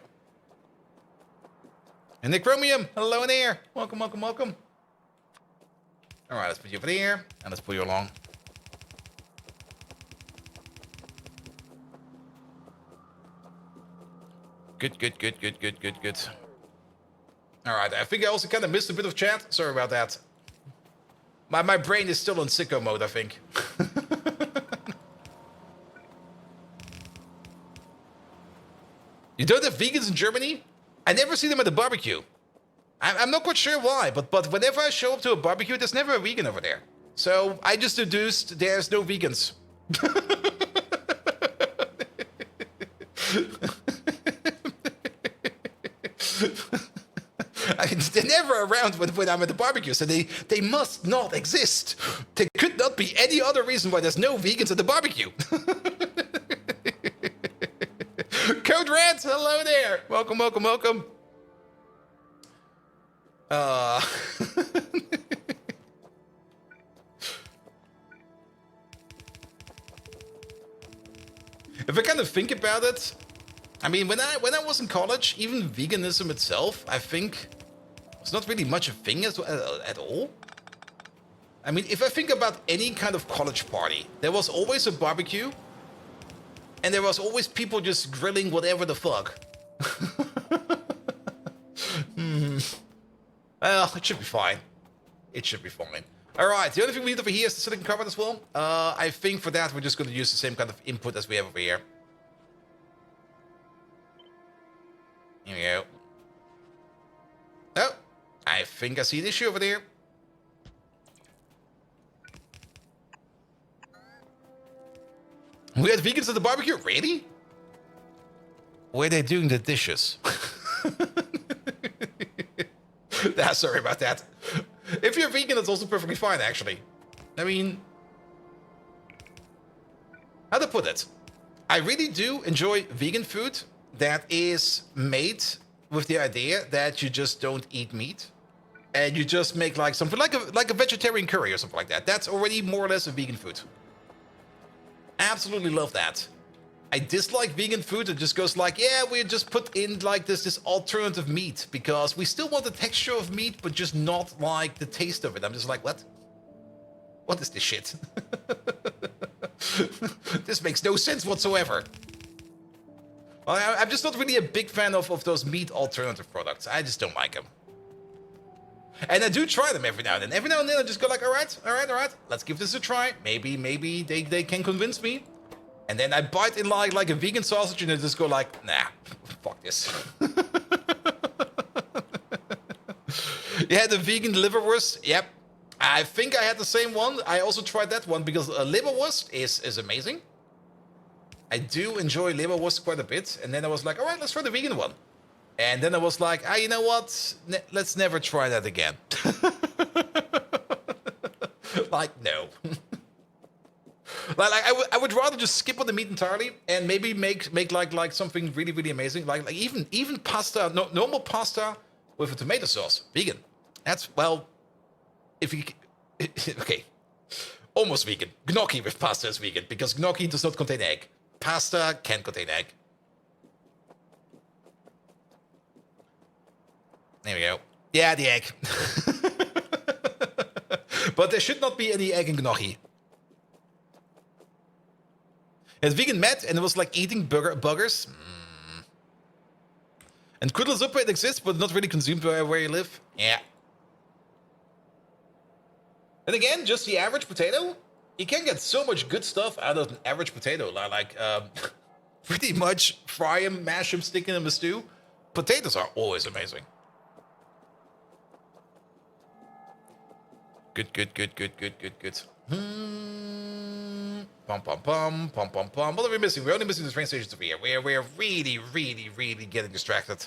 And Necromium, hello in there. Welcome, welcome, welcome. All right, let's put you over there, and let's pull you along. Good. All right, I think I also kind of missed a bit of chat. Sorry about that. My brain is still in sicko mode, I think. You don't have vegans in Germany? I never see them at the barbecue. I'm not quite sure why, but whenever I show up to a barbecue, there's never a vegan over there. So I just deduced there's no vegans. I mean, they're never around when I'm at the barbecue, so they must not exist. There could not be any other reason why there's no vegans at the barbecue. Code Red, hello there. Welcome, welcome, welcome. If I kind of think about it, I mean, when I was in college, even veganism itself, I think, was not really much a thing at all. I mean, if I think about any kind of college party, there was always a barbecue, and there was always people just grilling whatever the fuck. Well, it should be fine. It should be fine. All right, the only thing we need over here is the silicon carbide as well. I think for that, we're just going to use the same kind of input as we have over here. Here we go. Oh, I think I see an issue over there. We had vegans at the barbecue? Really? Were they doing the dishes? Nah, sorry about that. If you're vegan, that's also perfectly fine, actually. I mean, how to put it? I really do enjoy vegan food that is made with the idea that you just don't eat meat. And you just make like something like a vegetarian curry or something like that. That's already more or less a vegan food. Absolutely love that. I dislike vegan food that just goes like, yeah, we just put in like this alternative meat because we still want the texture of meat, but just not like the taste of it. I'm just like, what? What is this shit? This makes no sense whatsoever. Well, I'm just not really a big fan of those meat alternative products. I just don't like them. And I do try them every now and then. Every now and then I just go like, all right, let's give this a try. Maybe they can convince me. And then I bite in like a vegan sausage and I just go like, nah, fuck this. You had the vegan liverwurst? Yep. I think I had the same one. I also tried that one because liverwurst is amazing. I do enjoy liverwurst quite a bit. And then I was like, all right, let's try the vegan one. And then I was like, you know what? Let's never try that again. Like, no. I would rather just skip on the meat entirely and maybe make like something really really amazing, like even pasta, normal pasta with a tomato sauce, vegan. That's, well, if you okay, almost vegan. Gnocchi with pasta is vegan because gnocchi does not contain egg. Pasta can contain egg. There we go. Yeah, the egg. But there should not be any egg in gnocchi. It's vegan met and it was like eating buggers. And kuddelsuppe, it exists, but not really consumed where you live. Yeah. And again, just the average potato? You can get so much good stuff out of an average potato. Like, pretty much fry them, mash them, stick them in a stew. Potatoes are always amazing. Good. Pum pum pum, pum pum pum. What are we missing? We're only missing the train stations over here. We're really getting distracted.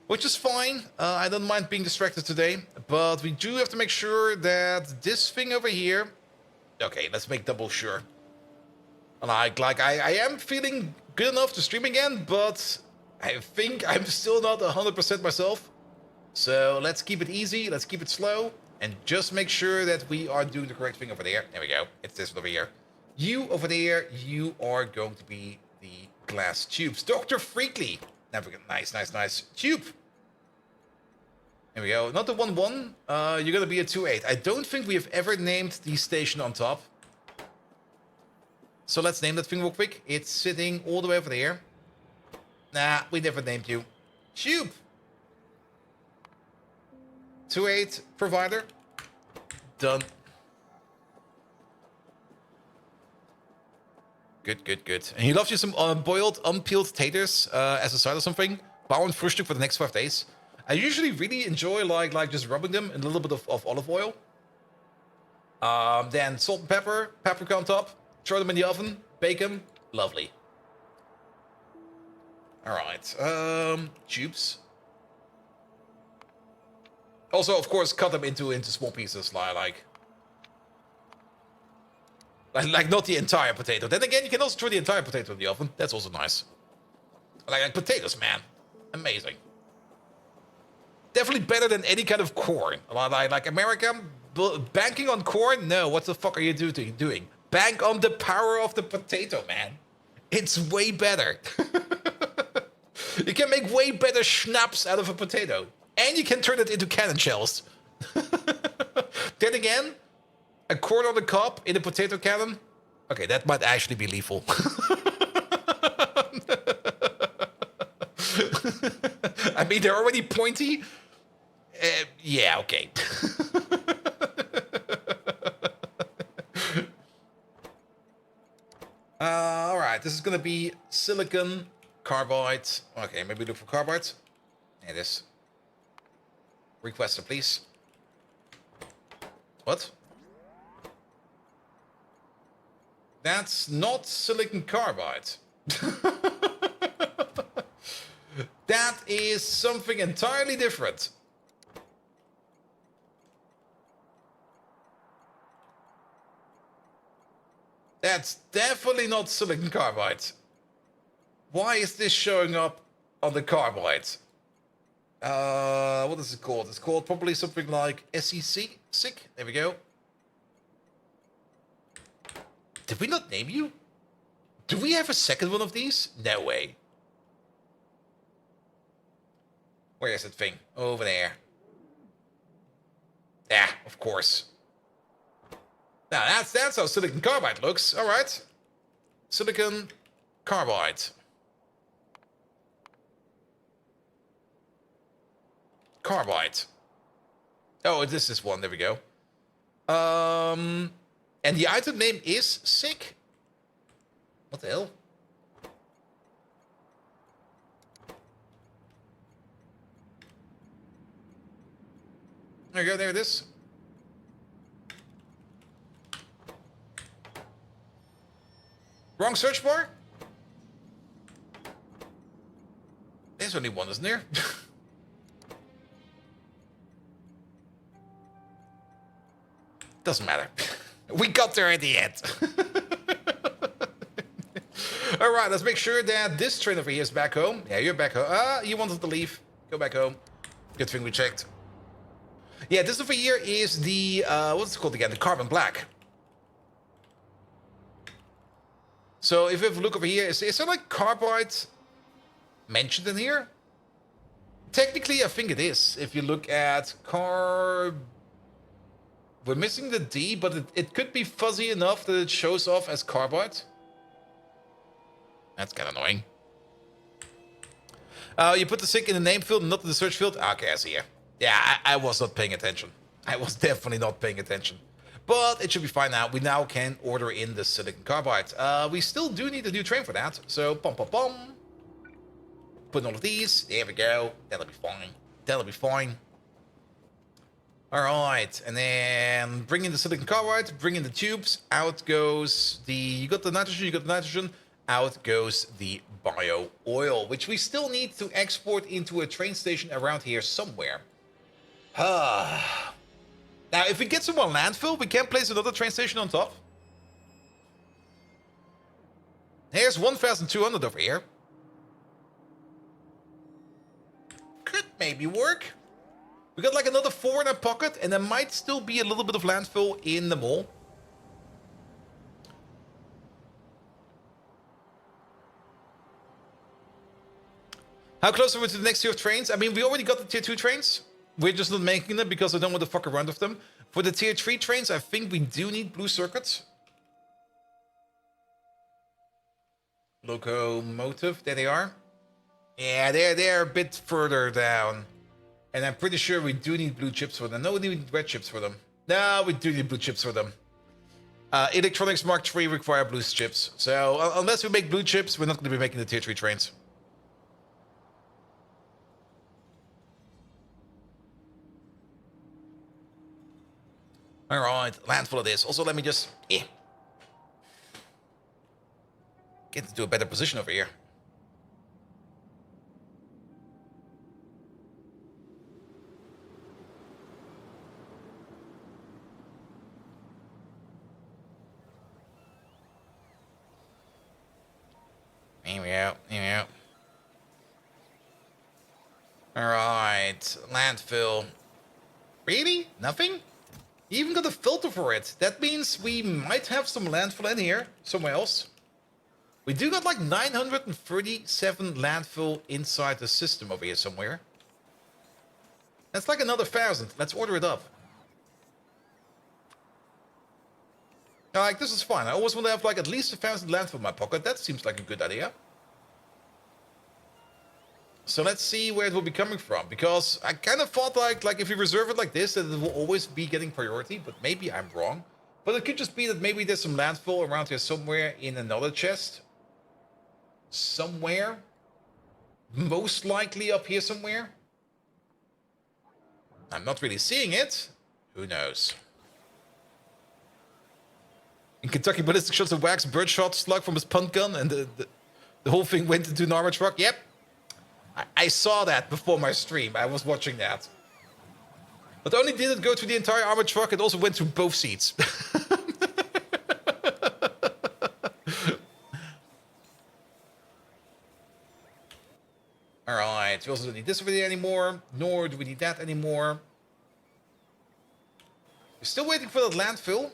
Which is fine. I don't mind being distracted today. But we do have to make sure that this thing over here... Okay, let's make double sure. Like I am feeling good enough to stream again, but I think I'm still not 100% myself. So let's keep it easy, let's keep it slow, and just make sure that we are doing the correct thing over there. There we go. It's this one over here. You over there, you are going to be the glass tubes. Dr. Freakley. Nice. Tube. There we go. Not the 1-1. You're going to be a 2-8. I don't think we have ever named the station on top. So let's name that thing real quick. It's sitting all the way over there. Nah, we never named you. Tube. 2-8 provider. Done. Good. And he loves you some boiled, unpeeled taters as a side or something. Bauern Frühstück for the next 5 days. I usually really enjoy like just rubbing them in a little bit of olive oil. Then salt and pepper, paprika on top. Throw them in the oven, bake them. Lovely. All right. Tubes. Also, of course, cut them into small pieces, like not the entire potato. Then again, you can also throw the entire potato in the oven. That's also nice. Like potatoes, man, amazing. Definitely better than any kind of corn. Like America, banking on corn? No, what the fuck are you doing? Bank on the power of the potato, man. It's way better. You can make way better schnapps out of a potato. And you can turn it into cannon shells. Then again, a corn on the cob in a potato cannon? Okay, that might actually be lethal. I mean, they're already pointy. Yeah, okay. All right, this is gonna be silicon carbide. Okay, maybe look for carbide. There it is. Requester, please. What? That's not silicon carbide. That is something entirely different. That's definitely not silicon carbide. Why is this showing up on the carbide? What is it called? It's called probably something like SEC. Sick. There we go. Did we not name you? Do we have a second one of these? No way. Where is that thing? Over there. Yeah, of course. Now that's how silicon carbide looks. All right. Silicon carbide. Carbide. Oh, this is one. There we go. And the item name is sick. What the hell? There you go. There it is. Wrong search bar? There's only one, isn't there? Doesn't matter. We got there at the end. All right, let's make sure that this train over here is back home. Yeah, you're back home. You wanted to leave. Go back home. Good thing we checked. Yeah, this over here is the, what's it called again? The carbon black. So if we have a look over here, is there like carbide mentioned in here? Technically, I think it is. If you look at we're missing the D, but it could be fuzzy enough that it shows off as carbide. That's kind of annoying. You put the sync in the name field, not in the search field. Okay, I see here. Yeah, I was not paying attention. I was definitely not paying attention. But it should be fine now. We now can order in the silicon carbide. We still do need a new train for that. So, pum pum pum. Put in all of these. There we go. That'll be fine. That'll be fine. All right. And then bring in the silicon carbide. Bring in the tubes. Out goes the... You got the nitrogen. You got the nitrogen. Out goes the bio oil, which we still need to export into a train station around here somewhere. Now, if we get some more landfill, we can place another train station on top. Here's 1,200 over here. Could maybe work. We got like another 4 in our pocket, and there might still be a little bit of landfill in the mall. How close are we to the next tier of trains? I mean, we already got the tier 2 trains. We're just not making them because I don't want to fuck around with them. For the tier 3 trains, I think we do need blue circuits. Locomotive, there they are. Yeah, they're a bit further down. And I'm pretty sure we do need blue chips for them. No, we need red chips for them. No, we do need blue chips for them. Electronics Mark III require blue chips. So unless we make blue chips, we're not going to be making the tier 3 trains. All right, landful of this. Also, let me just get into a better position over here. Here we go. Here we go. All right, landfill. Really? Nothing? You even got a filter for it. That means we might have some landfill in here, somewhere else. We do got like 937 landfill inside the system over here somewhere. That's like another 1,000. Let's order it up. Now, like, this is fine. I always want to have like at least 1,000 landfill in my pocket. That seems like a good idea. So let's see where it will be coming from, because I kind of thought like if you reserve it like this, that it will always be getting priority, but maybe I'm wrong. But it could just be that maybe there's some landfill around here somewhere in another chest. Somewhere. Most likely up here somewhere. I'm not really seeing it. Who knows? In Kentucky, ballistic shots a wax birdshot slug from his punt gun, and the whole thing went into an armored truck. Yep. I saw that before my stream. I was watching that. Not only did it go through the entire armored truck, it also went through both seats. Alright, we also don't need this over there anymore, nor do we need that anymore. We're still waiting for the landfill.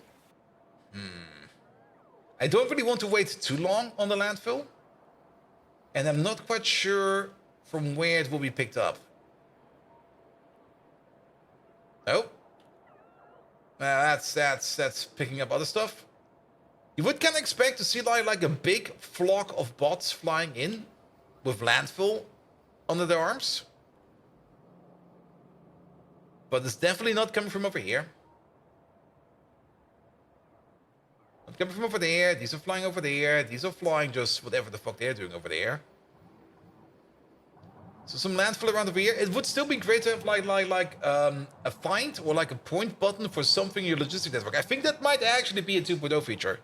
I don't really want to wait too long on the landfill. And I'm not quite sure from where it will be picked up. Oh. That's picking up other stuff. You would kind of expect to see like a big flock of bots flying in with landfill under their arms. But it's definitely not coming from over here. Not coming from over there. These are flying over there. These are flying just whatever the fuck they're doing over there. So some landfill around over here. It would still be great to have like a find or like a point button for something in your logistics network. I think that might actually be a 2.0 feature.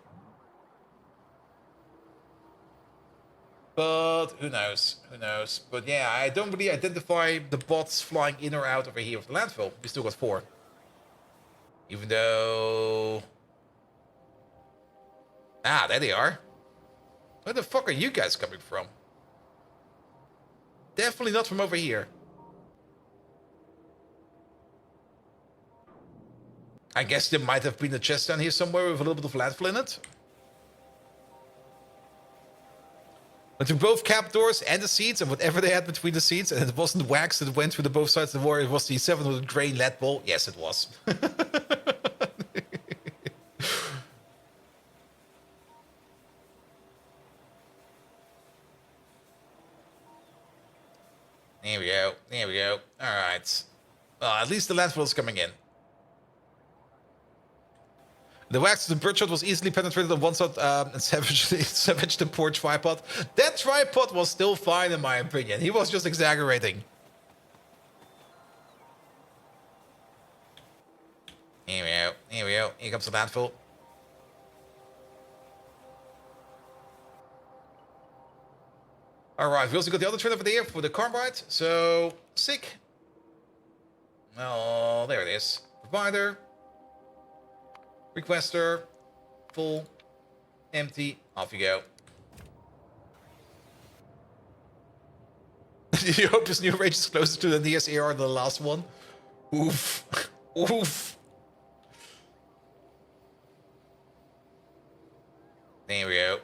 But who knows? Who knows? But yeah, I don't really identify the bots flying in or out over here with the landfill. We still got 4. Even though... Ah, there they are. Where the fuck are you guys coming from? Definitely not from over here. I guess there might have been a chest down here somewhere with a little bit of landfill in it. Went through both cap doors and the seats and whatever they had between the seats, and it wasn't wax that went through the both sides of the wall. It was the 700 grain lead ball. Yes, it was. There we go. There we go. All right. Well, at least the landfill is coming in. The wax of the birdshot was easily penetrated on one side and savaged the poor tripod. That tripod was still fine in my opinion. He was just exaggerating. Here we go. Here we go. Here comes the landfill. Alright, we also got the other train over there for the carbide. So, sick. Oh, there it is. Provider. Requester. Full. Empty. Off you go. You hope this new range is closer to the nearest AR than the last one? Oof. Oof. There we go.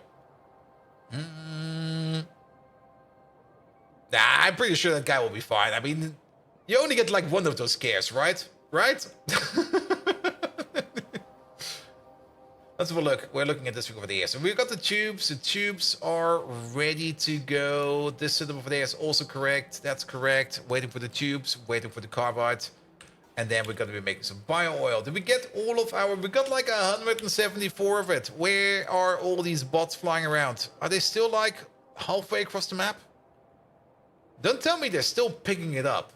Nah, I'm pretty sure that guy will be fine. I mean, you only get like one of those scares, right? Right? Let's have a look. We're looking at this thing over there. So we've got the tubes. The tubes are ready to go. This system over there is also correct. That's correct. Waiting for the tubes. Waiting for the carbide. And then we're going to be making some bio oil. Did we get all of our... We got like 174 of it. Where are all these bots flying around? Are they still like halfway across the map? Don't tell me they're still picking it up.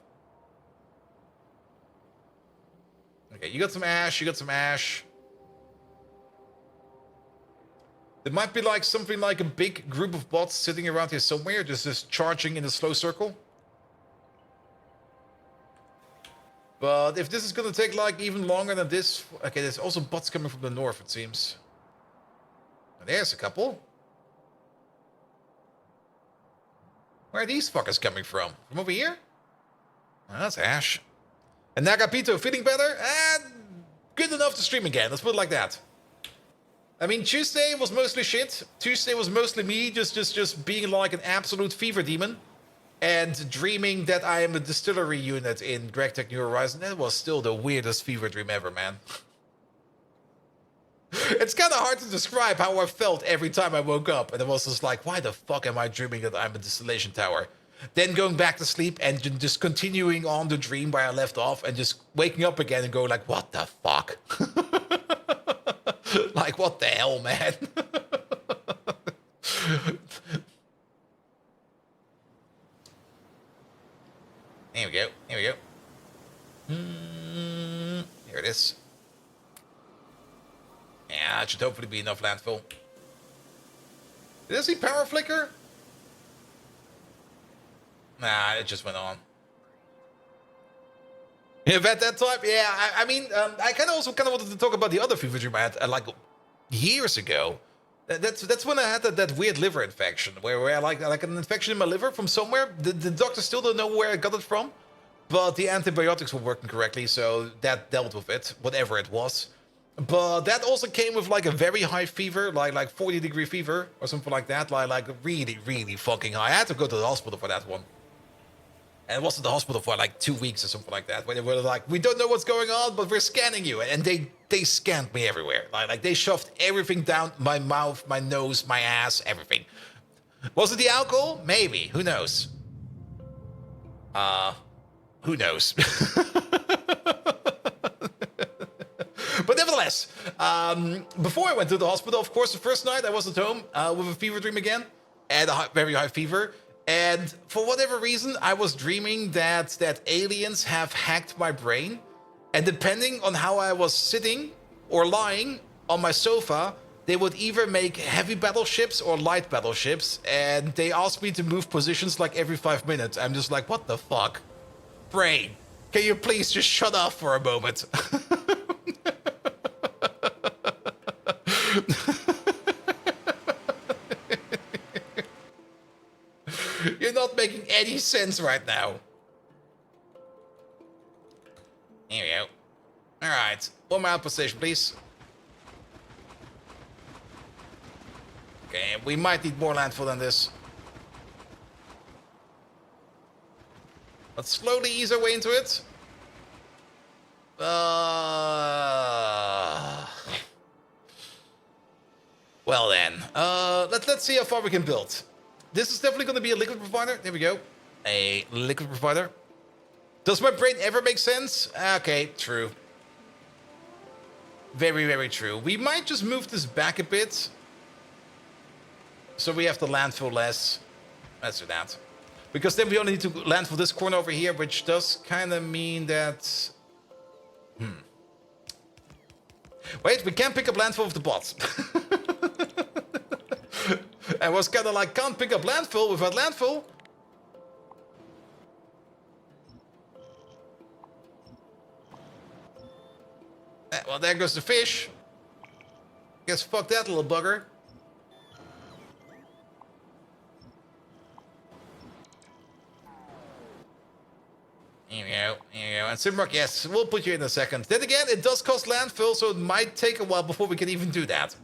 Okay, you got some ash. You got some ash. There might be like something like a big group of bots sitting around here somewhere, just charging in a slow circle. But if this is gonna take like even longer than this... Okay, there's also bots coming from the north, it seems. There's a couple. Where are these fuckers coming from? From over here? Oh, that's Ash. And Nagapito feeling better? Good enough to stream again, let's put it like that. I mean, Tuesday was mostly shit. Tuesday was mostly me just being like an absolute fever demon. And dreaming that I am a distillery unit in GregTech New Horizon. That was still the weirdest fever dream ever, man. It's kind of hard to describe how I felt every time I woke up. And it was just like, why the fuck am I dreaming that I'm a distillation tower? Then going back to sleep and just continuing on the dream where I left off. And just waking up again and going like, what the fuck? Like, what the hell, man? There we go. Here we go. Here it is. Yeah, that should hopefully be enough landfill. Did I see power flicker? Nah, it just went on. If at that time, yeah, I mean, I also wanted to talk about the other fever dream I had like years ago. That's when I had that weird liver infection where I like an infection in my liver from somewhere. The doctor still don't know where I got it from, but the antibiotics were working correctly, so that dealt with it, whatever it was. But that also came with like a very high fever, like 40-degree fever or something like that, like really, really fucking high. I had to go to the hospital for that one. And I was in the hospital for like 2 weeks or something like that, where they were like, we don't know what's going on, but we're scanning you. And they scanned me everywhere. Like they shoved everything down my mouth, my nose, my ass, everything. Was it the alcohol? Maybe. Who knows? Who knows? But nevertheless, before I went to the hospital, of course, the first night I was at home with a fever dream again, and a very high fever. And for whatever reason, I was dreaming that aliens have hacked my brain. And depending on how I was sitting or lying on my sofa, they would either make heavy battleships or light battleships. And they asked me to move positions like every 5 minutes. I'm just like, what the fuck? Brain, can you please just shut off for a moment? any sense right now. Here we go. Alright, one more outpost station, please. Okay, we might need more landfill than this. Let's slowly ease our way into it. Well then, let's see how far we can build. This is definitely going to be a liquid provider. There we go. A liquid provider. Does my brain ever make sense? Okay, true. Very, very true. We might just move this back a bit. So we have to landfill less. Let's do that. Because then we only need to landfill this corner over here, which does kind of mean that... Wait, we can't pick up landfill with the bots. I was kind of like, can't pick up landfill without landfill. Well, there goes the fish. Guess fuck that little bugger. Here we go, here we go. And Simrock, yes, we'll put you in a second. Then again, it does cost landfill, so it might take a while before we can even do that.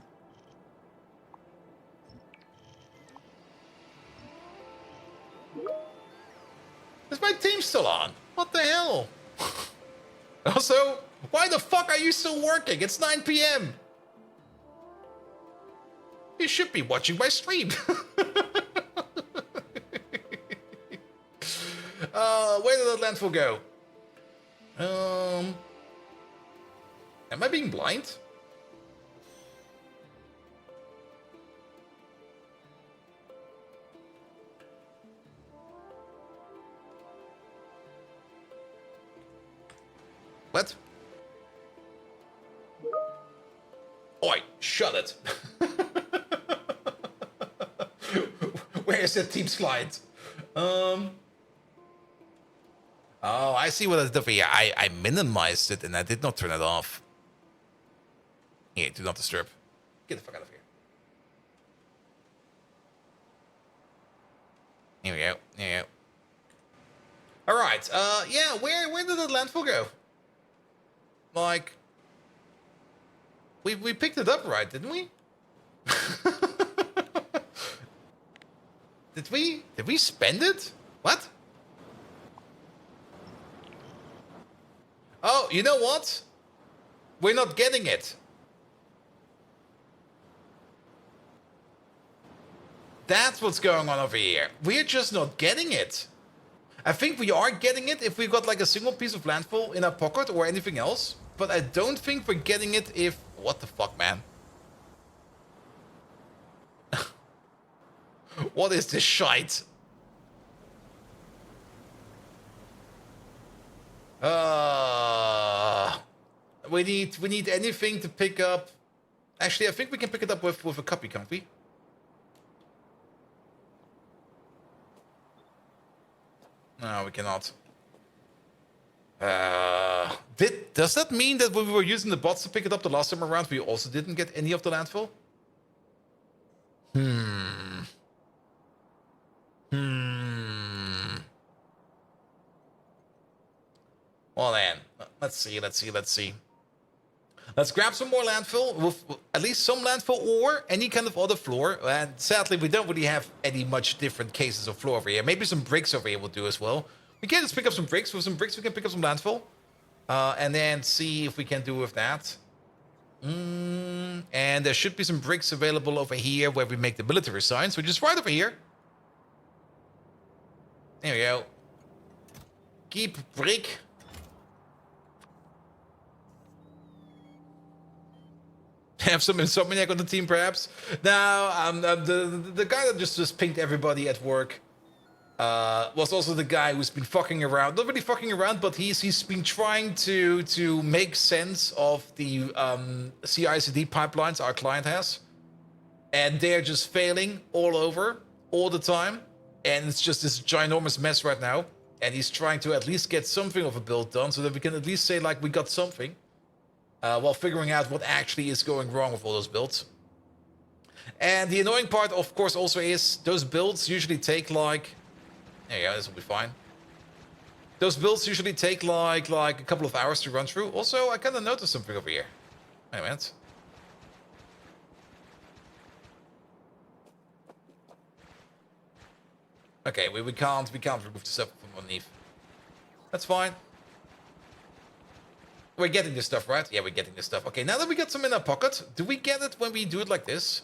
Is my team still on? What the hell? Also, why the fuck are you still working? It's 9 p.m. You should be watching my stream. Where did that landfill go? Am I being blind? What? Oi, shut it. Where is that team's client? Oh, I see what I did for here. I minimized it and I did not turn it off. Here, do not disturb. Get the fuck out of here. Here we go. Here we go. Alright, yeah, where did the landfill go? Like... We picked it up right, didn't we? Did we spend it? What? Oh, you know what? We're not getting it. That's what's going on over here. We're just not getting it. I think we are getting it if we've got like a single piece of landfill in our pocket or anything else. But I don't think we're getting it if... What the fuck, man? What is this shite? We need anything to pick up. Actually, I think we can pick it up with a copy, can't we? No, we cannot. Does that mean that when we were using the bots to pick it up the last time around, we also didn't get any of the landfill? Well then, let's see. Let's grab some more landfill, with at least some landfill or any kind of other floor. And sadly, we don't really have any much different cases of floor over here. Maybe some bricks over here will do as well. We can just pick up some bricks. With some bricks, we can pick up some landfill. And then see if we can do with that. And there should be some bricks available over here where we make the military signs, which is right over here. There we go. Keep brick. Have some insomniac on the team, perhaps. Now, the guy that just pinged everybody at work was also the guy who's been fucking around. Not really fucking around, but he's been trying to make sense of the CI/CD pipelines our client has, and they're just failing all over, all the time, and it's just this ginormous mess right now. And he's trying to at least get something of a build done, so that we can at least say like we got something. While figuring out what actually is going wrong with all those builds. And the annoying part, of course, also is those builds usually take like There you go, this will be fine. Those builds usually take like a couple of hours to run through. Also, I kind of noticed something over here. Wait a minute. Okay, we can't remove the stuff from underneath. That's fine. We're getting this stuff, right? Yeah, we're getting this stuff. Okay, now that we got some in our pocket, do we get it when we do it like this?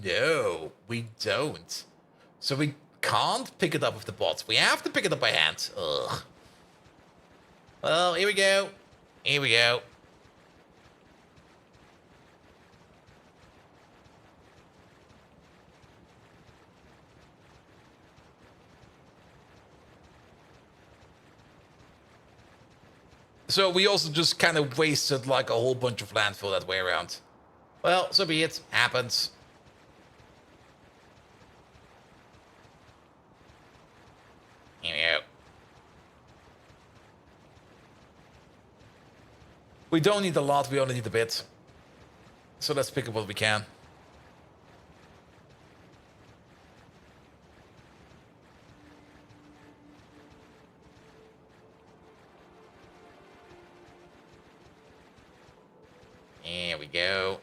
No, we don't. So we can't pick it up with the bots. We have to pick it up by hand. Ugh. Well, here we go. Here we go. So we also just kind of wasted like a whole bunch of landfill that way around. Well, so be it. Happens. Here we go. We don't need a lot, we only need a bit. So let's pick up what we can. Here we go.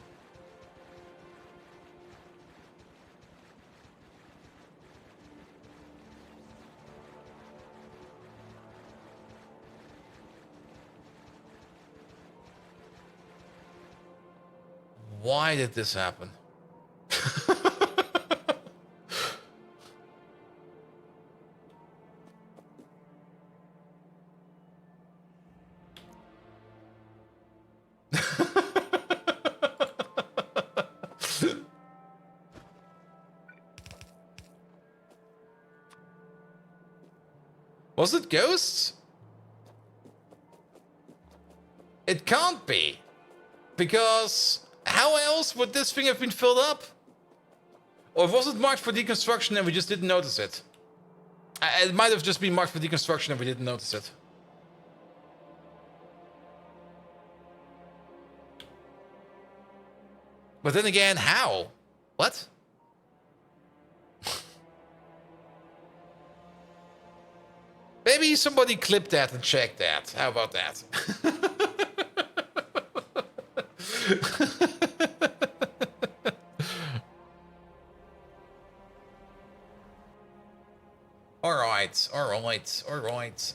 Why did this happen? Was it ghosts? It can't be. Because how else would this thing have been filled up? Or was it marked for deconstruction and we just didn't notice it? It might have just been marked for deconstruction and we didn't notice it. But then again, how? What? Maybe somebody clipped that and checked that. How about that? Alright, alright, alright.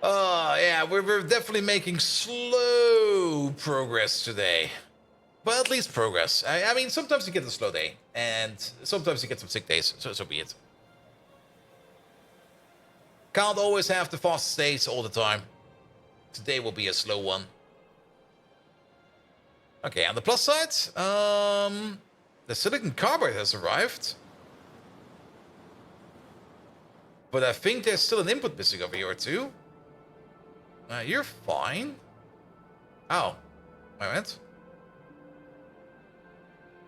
Yeah, we're definitely making slow progress today. But at least progress. I mean, sometimes you get a slow day, and sometimes you get some sick days, so be it. Can't always have the fastest days all the time. Today will be a slow one. Okay, on the plus side, the silicon carbide has arrived. But I think there's still an input missing over here too. You're fine. Oh, wait a minute.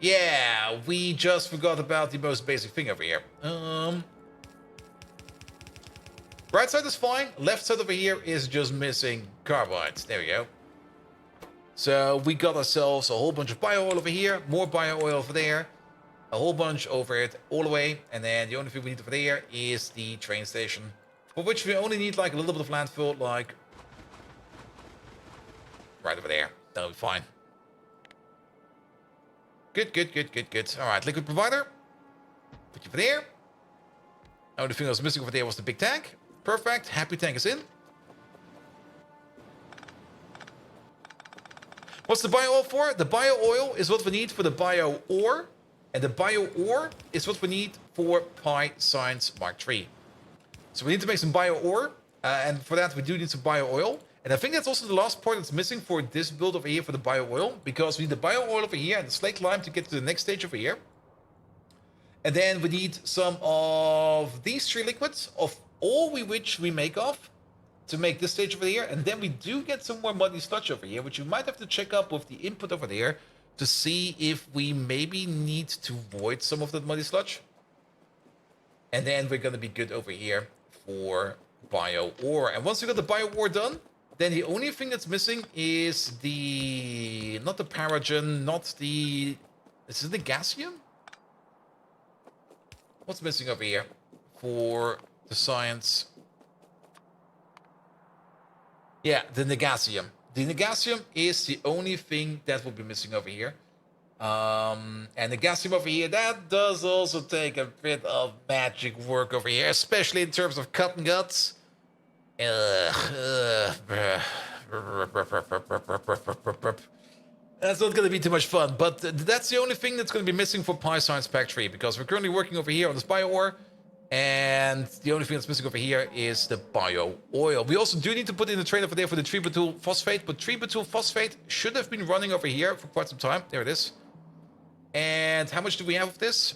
Yeah, we just forgot about the most basic thing over here. Right side is fine. Left side over here is just missing carbide. There we go. So we got ourselves a whole bunch of bio oil over here, more bio oil over there, a whole bunch over it all the way, and then the only thing we need over there is the train station, for which we only need like a little bit of landfill, like right over there. That'll be fine. Good, good, good, good, good. All right, liquid provider. Put you over there. Only thing I was missing over there was the big tank. Perfect. Happy tank is in. What's the bio oil for? The bio oil is what we need for the bio ore, and the bio ore is what we need for Py3 Mark III. So we need to make some bio ore, and for that we do need some bio oil. And I think that's also the last part that's missing for this build over here for the bio oil, because we need the bio oil over here and the slate lime to get to the next stage over here. And then we need some of these three liquids, of all which we make off, to make this stage over here. And then we do get some more muddy sludge over here, which you might have to check up with the input over there to see if we maybe need to void some of that muddy sludge. And then we're going to be good over here for bio ore. And once we got the bio ore done, then the only thing that's missing is the, not the paragen, not the, is it the gasium? what's missing over here for the science? Yeah, the Negasium. The Negasium is the only thing that will be missing over here. And the Negasium over here, that does also take a bit of magic work over here, especially in terms of cotton guts. That's not going to be too much fun, but that's the only thing that's going to be missing for Pi Science Pack 3, because we're currently working over here on this bio ore, and the only thing that's missing over here is the bio oil. We also do need to put in the train over there for the 3-butyl phosphate, but 3-butyl phosphate should have been running over here for quite some time. There it is. And how much do we have of this?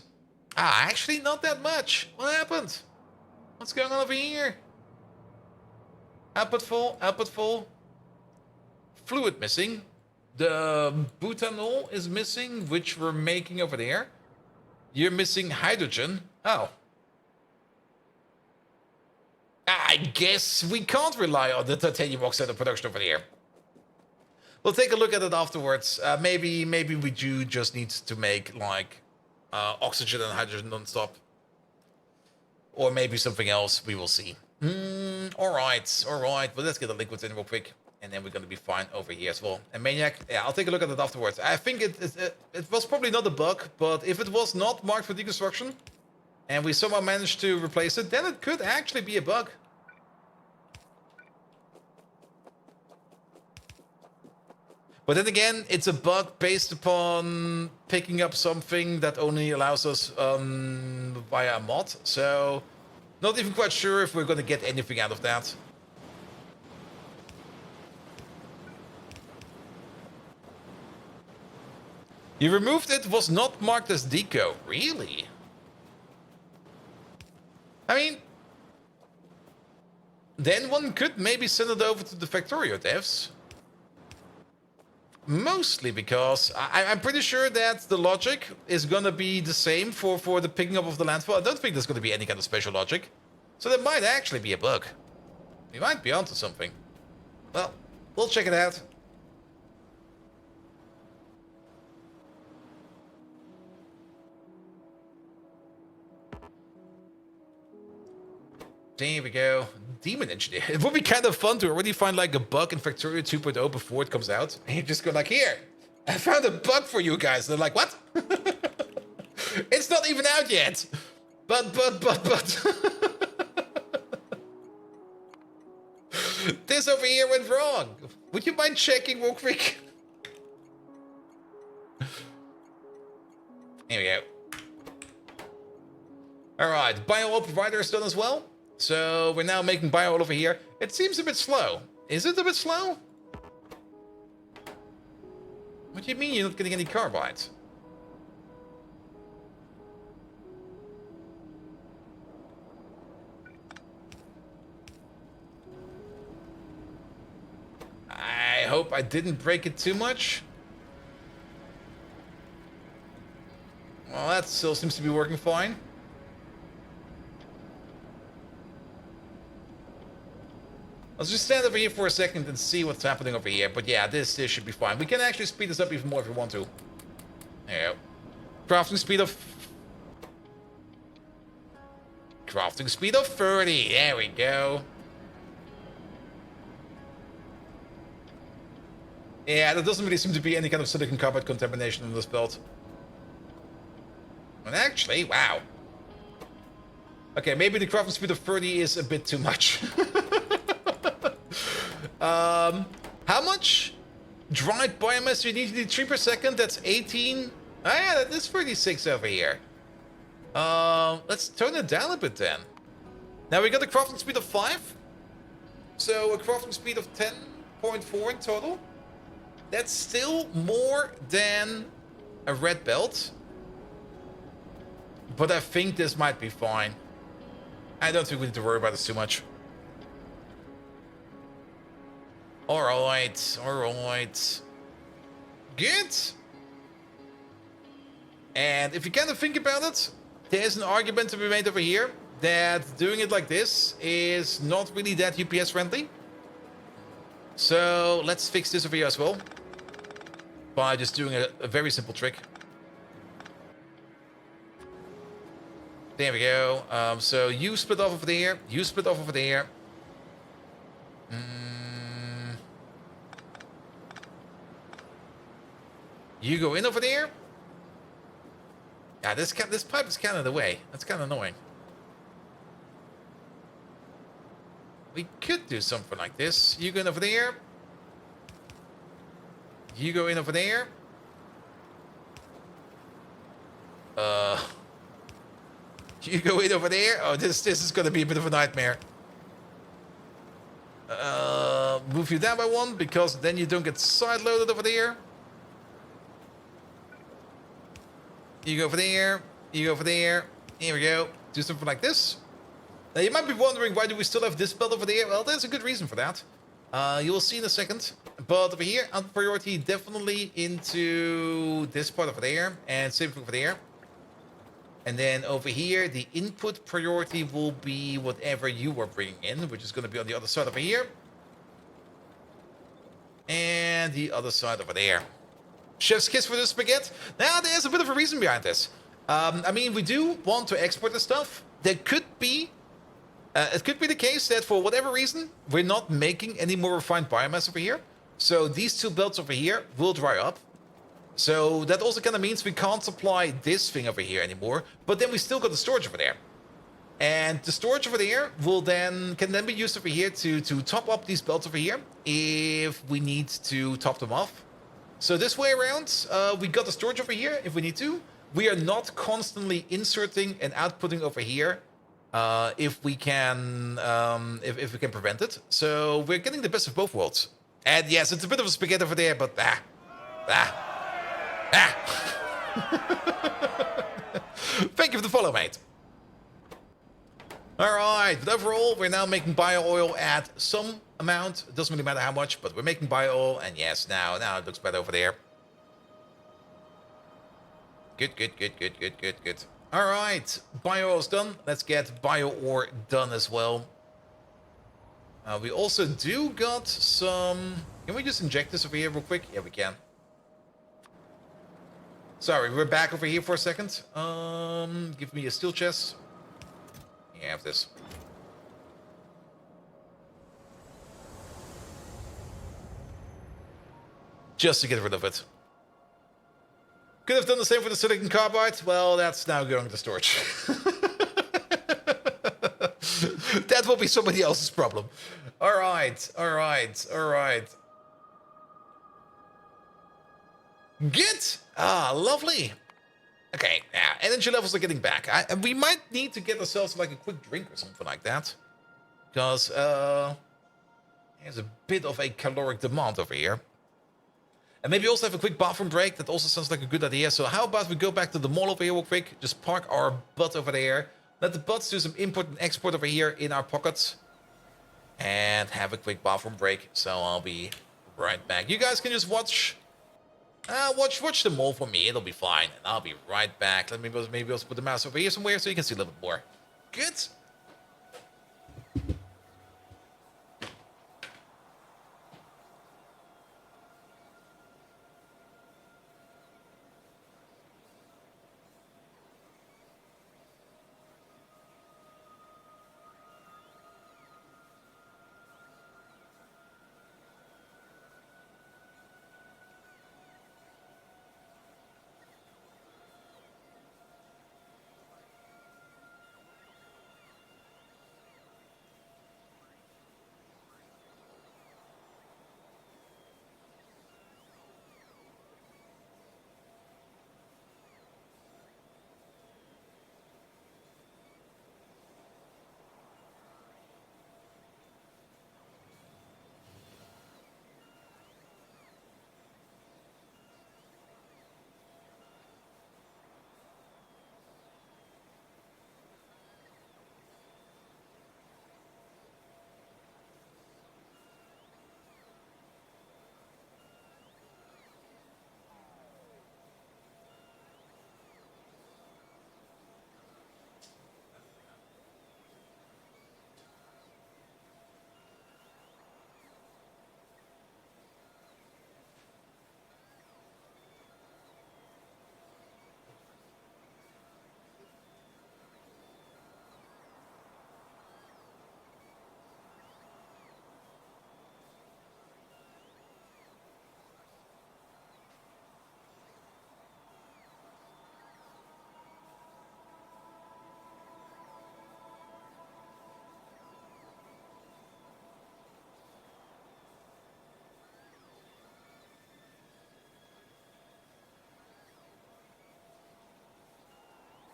Actually not that much. What happened? What's going on over here? Output full, output full. Fluid missing. The butanol is missing, which we're making over there. You're missing hydrogen. Oh. I guess we can't rely on the titanium oxide of production over there. We'll take a look at it afterwards. Maybe we do just need to make, like, oxygen and hydrogen non-stop. Or maybe something else. We will see. Alright. Well, let's get the liquids in real quick. And then we're going to be fine over here as well. And Maniac, yeah, I'll take a look at it afterwards. I think it was probably not a bug, but if it was not marked for deconstruction, and we somehow managed to replace it, then it could actually be a bug. But then again, it's a bug based upon picking up something that only allows us via a mod. So, not even quite sure if we're going to get anything out of that. You removed it, was not marked as deco. Really? I mean, then one could maybe send it over to the Factorio devs. Mostly because I'm pretty sure that the logic is going to be the same for the picking up of the landfill. I don't think there's going to be any kind of special logic. So there might actually be a bug. We might be onto something. Well, we'll check it out. There we go. Demon Engineer. It would be kind of fun to already find like a bug in Factorio 2.0 before it comes out. And you just go like, here, I found a bug for you guys. And they're like, what? It's not even out yet. But. This over here went wrong. Would you mind checking real quick? Here we go. Alright, bio provider is done as well. So we're now making bio over here. It seems a bit slow. Is it a bit slow? What do you mean you're not getting any carbides? I hope I didn't break it too much. Well, that still seems to be working fine. Let's just stand over here for a second and see what's happening over here. But yeah, this should be fine. We can actually speed this up even more if we want to. There you go. Crafting speed of 30. There we go. Yeah, there doesn't really seem to be any kind of silicon carbide contamination on this belt. And actually, wow. Okay, maybe the crafting speed of 30 is a bit too much. How much dried biomass you need? 3 per second. That's 18. Oh yeah, that is 36 over here. Let's tone it down a bit then. Now we got a crafting speed of 5. So a crafting speed of 10.4 in total. That's still more than a red belt. But I think this might be fine. I don't think we need to worry about this too much. Alright. Good. And if you kind of think about it, there's an argument to be made over here that doing it like this is not really that UPS friendly. So let's fix this over here as well. By just doing a very simple trick. There we go. So you split off over there. You split off over there. You go in over there. Yeah, this pipe is kind of in the way. That's kind of annoying. We could do something like this. You go in over there. You go in over there. You go in over there. Oh, this is going to be a bit of a nightmare. Move you down by one, because then you don't get side-loaded over there. You go over there. You go over there. Here we go. Do something like this. Now, you might be wondering, why do we still have this belt over there? Well, there's a good reason for that. You will see in a second. But over here, out priority definitely into this part over there. And same thing over there. And then over here, the input priority will be whatever you are bringing in, which is going to be on the other side over here. And the other side over there. Chef's kiss for the spaghetti. Now, there's a bit of a reason behind this. I mean, we do want to export this stuff. There could be... it could be the case that for whatever reason, we're not making any more refined biomass over here. So these two belts over here will dry up. So that also kind of means we can't supply this thing over here anymore. But then we still got the storage over there. And the storage over there can then be used over here to top up these belts over here if we need to top them off. So this way around, we got the storage over here if we need to. We are not constantly inserting and outputting over here if we can if we can prevent it. So we're getting the best of both worlds. And yes, it's a bit of a spaghetti over there, but Thank you for the follow, mate. Alright, but overall, we're now making bio-oil at some amount. It doesn't really matter how much, but we're making bio-oil, and yes, now it looks better over there. Good. Alright, bio-oil's done. Let's get bio-ore done as well. We also do got some... Can we just inject this over here real quick? Yeah, we can. Sorry, we're back over here for a second. Give me a steel chest. You have this. Just to get rid of it. Could have done the same for the silicon carbide. Well, that's now going to storage. That will be somebody else's problem. Alright. Good. Lovely. Okay, yeah, energy levels are getting back. We might need to get ourselves like a quick drink or something like that. Because there's a bit of a caloric demand over here. And maybe also have a quick bathroom break. That also sounds like a good idea. So how about we go back to the mall over here real quick. Just park our butt over there. Let the butts do some import and export over here in our pockets. And have a quick bathroom break. So I'll be right back. You guys can just watch the mall for me. It'll be fine. And I'll be right back. Let me maybe also put the mouse over here somewhere so you can see a little bit more. Good.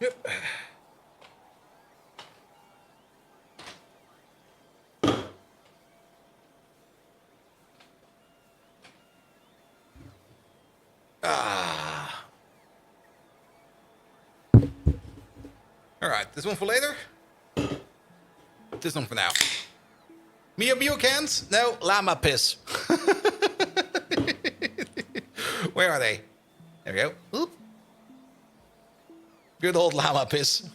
Yep. Ah. Alright, this one for later. This one for now. Mio Mio cans? No, llama piss. Where are they? There we go. Oop. Good old llama piss.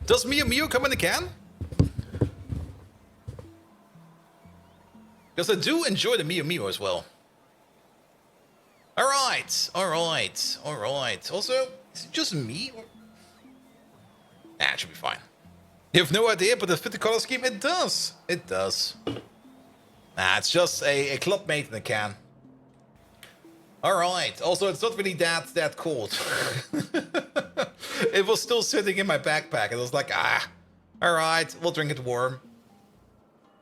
Does Mio Mio come in a can? Because I do enjoy the Mio Mio as well. Alright, alright, alright. Also, is it just me? Or... Nah, it should be fine. You have no idea, but the fit the color scheme, it does. It does. Nah, it's just a club mate in a can. Alright, also it's not really that cold. It was still sitting in my backpack and I was like, alright, we'll drink it warm.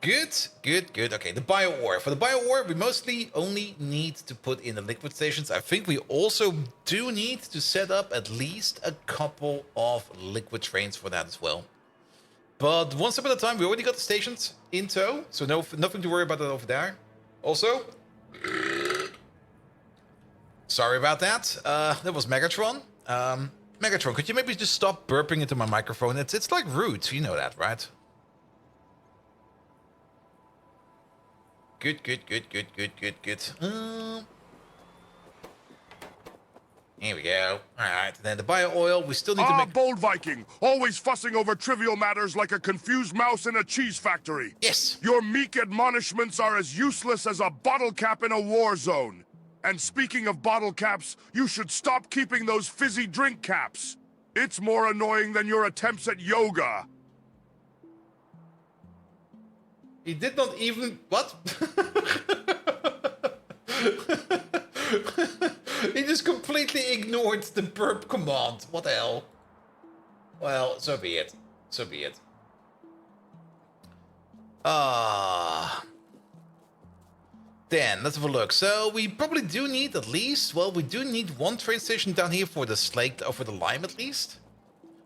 Good, good, good. Okay, the bio ore. For the bio ore, we mostly only need to put in the liquid stations. I think we also do need to set up at least a couple of liquid trains for that as well. But one step at a time, we already got the stations in tow, so nothing to worry about that over there. Also, sorry about that. That was Megatron. Megatron, could you maybe just stop burping into my microphone? It's like rude, you know that, right? Good, good, good, good, good, good, good. Here we go. Alright, then the bio oil, we still need to make... Bold Viking, always fussing over trivial matters like a confused mouse in a cheese factory. Yes! Your meek admonishments are as useless as a bottle cap in a war zone. And speaking of bottle caps, you should stop keeping those fizzy drink caps. It's more annoying than your attempts at yoga. He did not even... What? He just completely ignored the burp command. What the hell? Well, so be it. So be it. Then, let's have a look. So, we probably do need at least... Well, we do need one train station down here for the slate, or for the lime at least.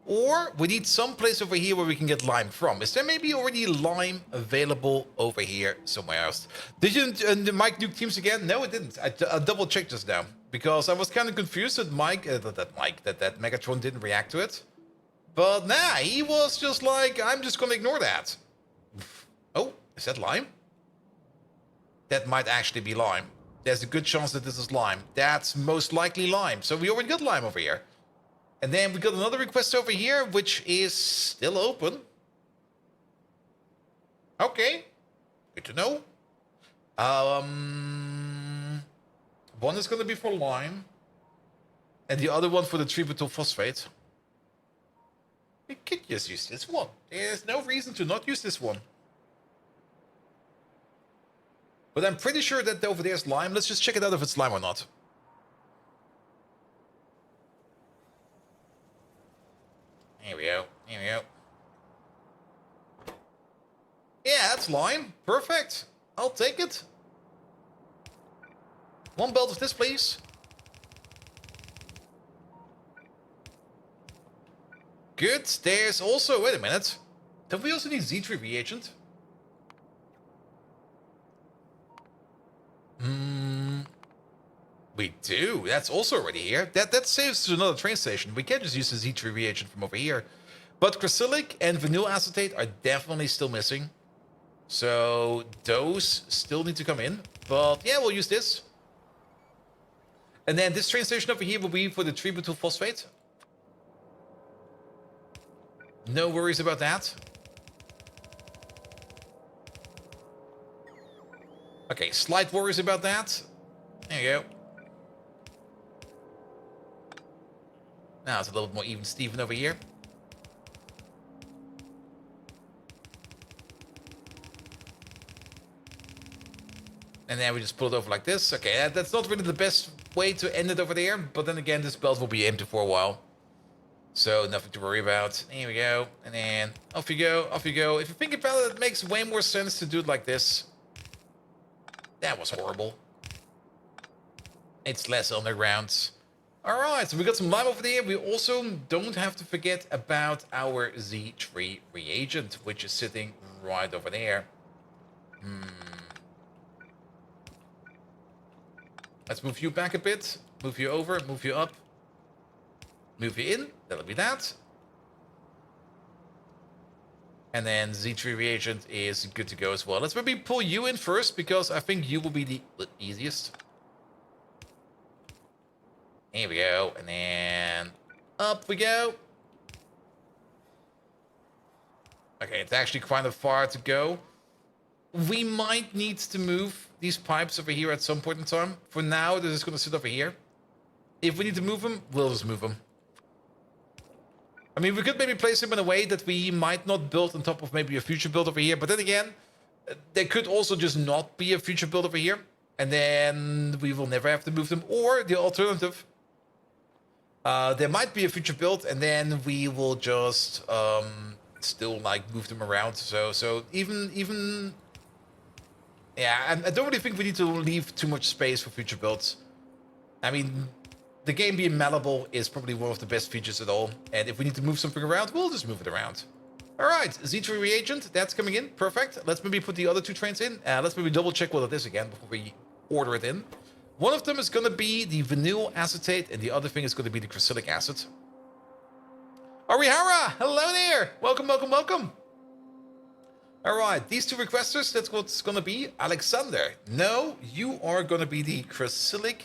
Or we need some place over here where we can get lime from. Is there maybe already lime available over here somewhere else? Did you Mike nuke teams again? No, it didn't. I double checked just now because I was kind of confused that that Megatron didn't react to it. But nah, he was just like, I'm just gonna ignore that. Oh, is that lime? That might actually be lime. There's a good chance that this is lime. That's most likely lime. So we already got lime over here. And then we got another request over here, which is still open. Okay. Good to know. One is going to be for lime. And the other one for the tributyl phosphate. We could just use this one. There's no reason to not use this one. But I'm pretty sure that over there's lime. Let's just check it out if it's lime or not. Here we go. Here we go. Yeah, that's lime. Perfect. I'll take it. One belt of this, please. Good. There's also... Wait a minute. Don't we also need Z3 reagent? We do. That's also already here. That saves to another train station. We can't just use the Z3 reagent from over here. But crysylic and vinyl acetate are definitely still missing. So those still need to come in. But yeah, we'll use this. And then this train station over here will be for the tributyl phosphate. No worries about that. Okay, slight worries about that. There you go. Now it's a little bit more even Steven over here. And then we just pull it over like this. Okay, that's not really the best way to end it over there. But then again, this belt will be empty for a while. So nothing to worry about. Here we go. And then off you go, off you go. If you think about it, it makes way more sense to do it like this. That was horrible. It's less underground. Alright, so we got some lime over there. We also don't have to forget about our Z3 reagent, which is sitting right over there. Let's move you back a bit. Move you over, move you up. Move you in. That'll be that. And then Z3 reagent is good to go as well. Let's maybe pull you in first, because I think you will be the easiest. Here we go. And then up we go. Okay, it's actually quite a far to go. We might need to move these pipes over here at some point in time. For now, they're just going to sit over here. If we need to move them, we'll just move them. I mean, we could maybe place them in a way that we might not build on top of maybe a future build over here. But then again, there could also just not be a future build over here. And then we will never have to move them. Or the alternative, there might be a future build, and then we will just still like move them around. So even yeah, I don't really think we need to leave too much space for future builds. I mean, the game being malleable is probably one of the best features at all. And if we need to move something around, we'll just move it around. All right, Z3 reagent, that's coming in. Perfect. Let's maybe put the other two trains in. Let's maybe double check what it is again before we order it in. One of them is going to be the vinyl acetate, and the other thing is going to be the crucilic acid. Arihara, hello there. Welcome, welcome, welcome. All right, these two requesters, that's what's going to be. Alexander, no, you are going to be the crucilic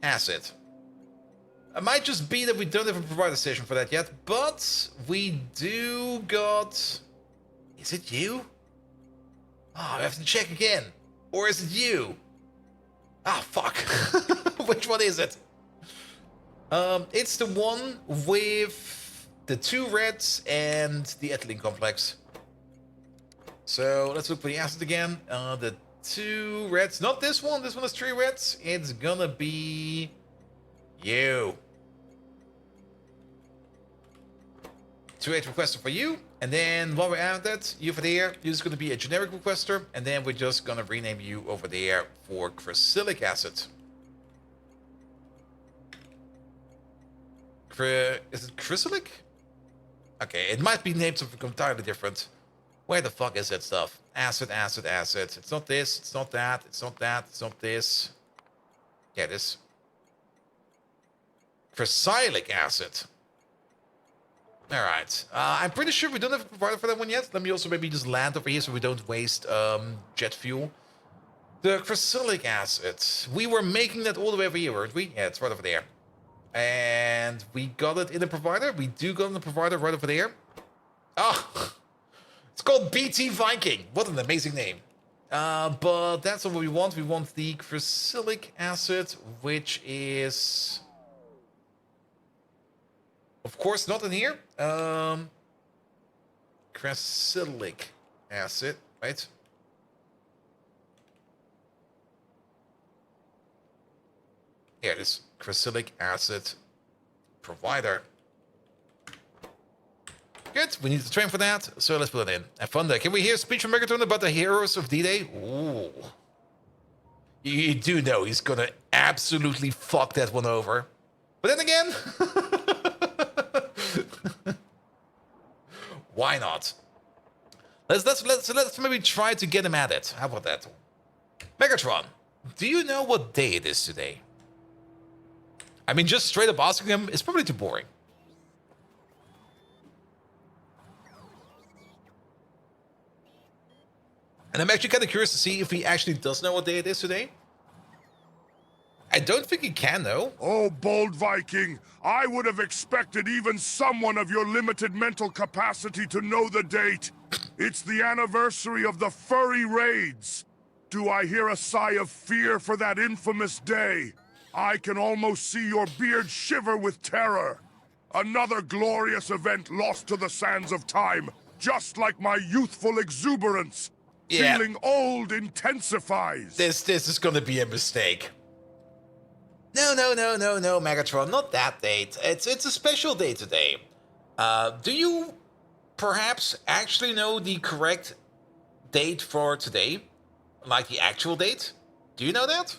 acid. It might just be that we don't have a provider station for that yet, but we do got... Is it you? Oh, I have to check again. Or is it you? Ah, fuck. Which one is it? It's the one with the 2 reds and the ethylene complex. So let's look for the acid again. The 2 reds. Not this one. This one has 3 reds. It's gonna be you. 2-8 requester for you. And then while we're at that, you over there, you're just going to be a generic requester. And then we're just going to rename you over there for crucilic acid. Is it crucilic? Okay, it might be named something entirely different. Where the fuck is that stuff? Acid, acid, acid. It's not this, it's not that, it's not that, it's not this. Yeah, this. Crucilic acid. All right. I'm pretty sure we don't have a provider for that one yet. Let me also maybe just land over here so we don't waste jet fuel. The crucilic acid. We were making that all the way over here, weren't we? Yeah, it's right over there. And we got it in the provider. We do got it in the provider right over there. Oh, it's called BT Viking. What an amazing name. But that's not what we want. We want the crucilic acid, which is... Of course, not in here. Crucilic acid, right? Here it is. Crucilic acid provider. Good. We need to train for that, so let's put it in. Have fun there. Can we hear a speech from Megatron about the heroes of D-Day? Ooh. You do know he's gonna absolutely fuck that one over. But then again... Why not? Let's maybe try to get him at it. How about that? Megatron, do you know what day it is today? I mean, just straight up asking him is probably too boring. And I'm actually kind of curious to see if he actually does know what day it is today. I don't think he can, though. Oh, bold Viking, I would have expected even someone of your limited mental capacity to know the date. It's the anniversary of the furry raids. Do I hear a sigh of fear for that infamous day? I can almost see your beard shiver with terror. Another glorious event lost to the sands of time, just like my youthful exuberance. Yeah. Feeling old intensifies. This is gonna be a mistake. No, Megatron, not that date. It's a special day today. Do you perhaps actually know the correct date for today? Like the actual date? Do you know that?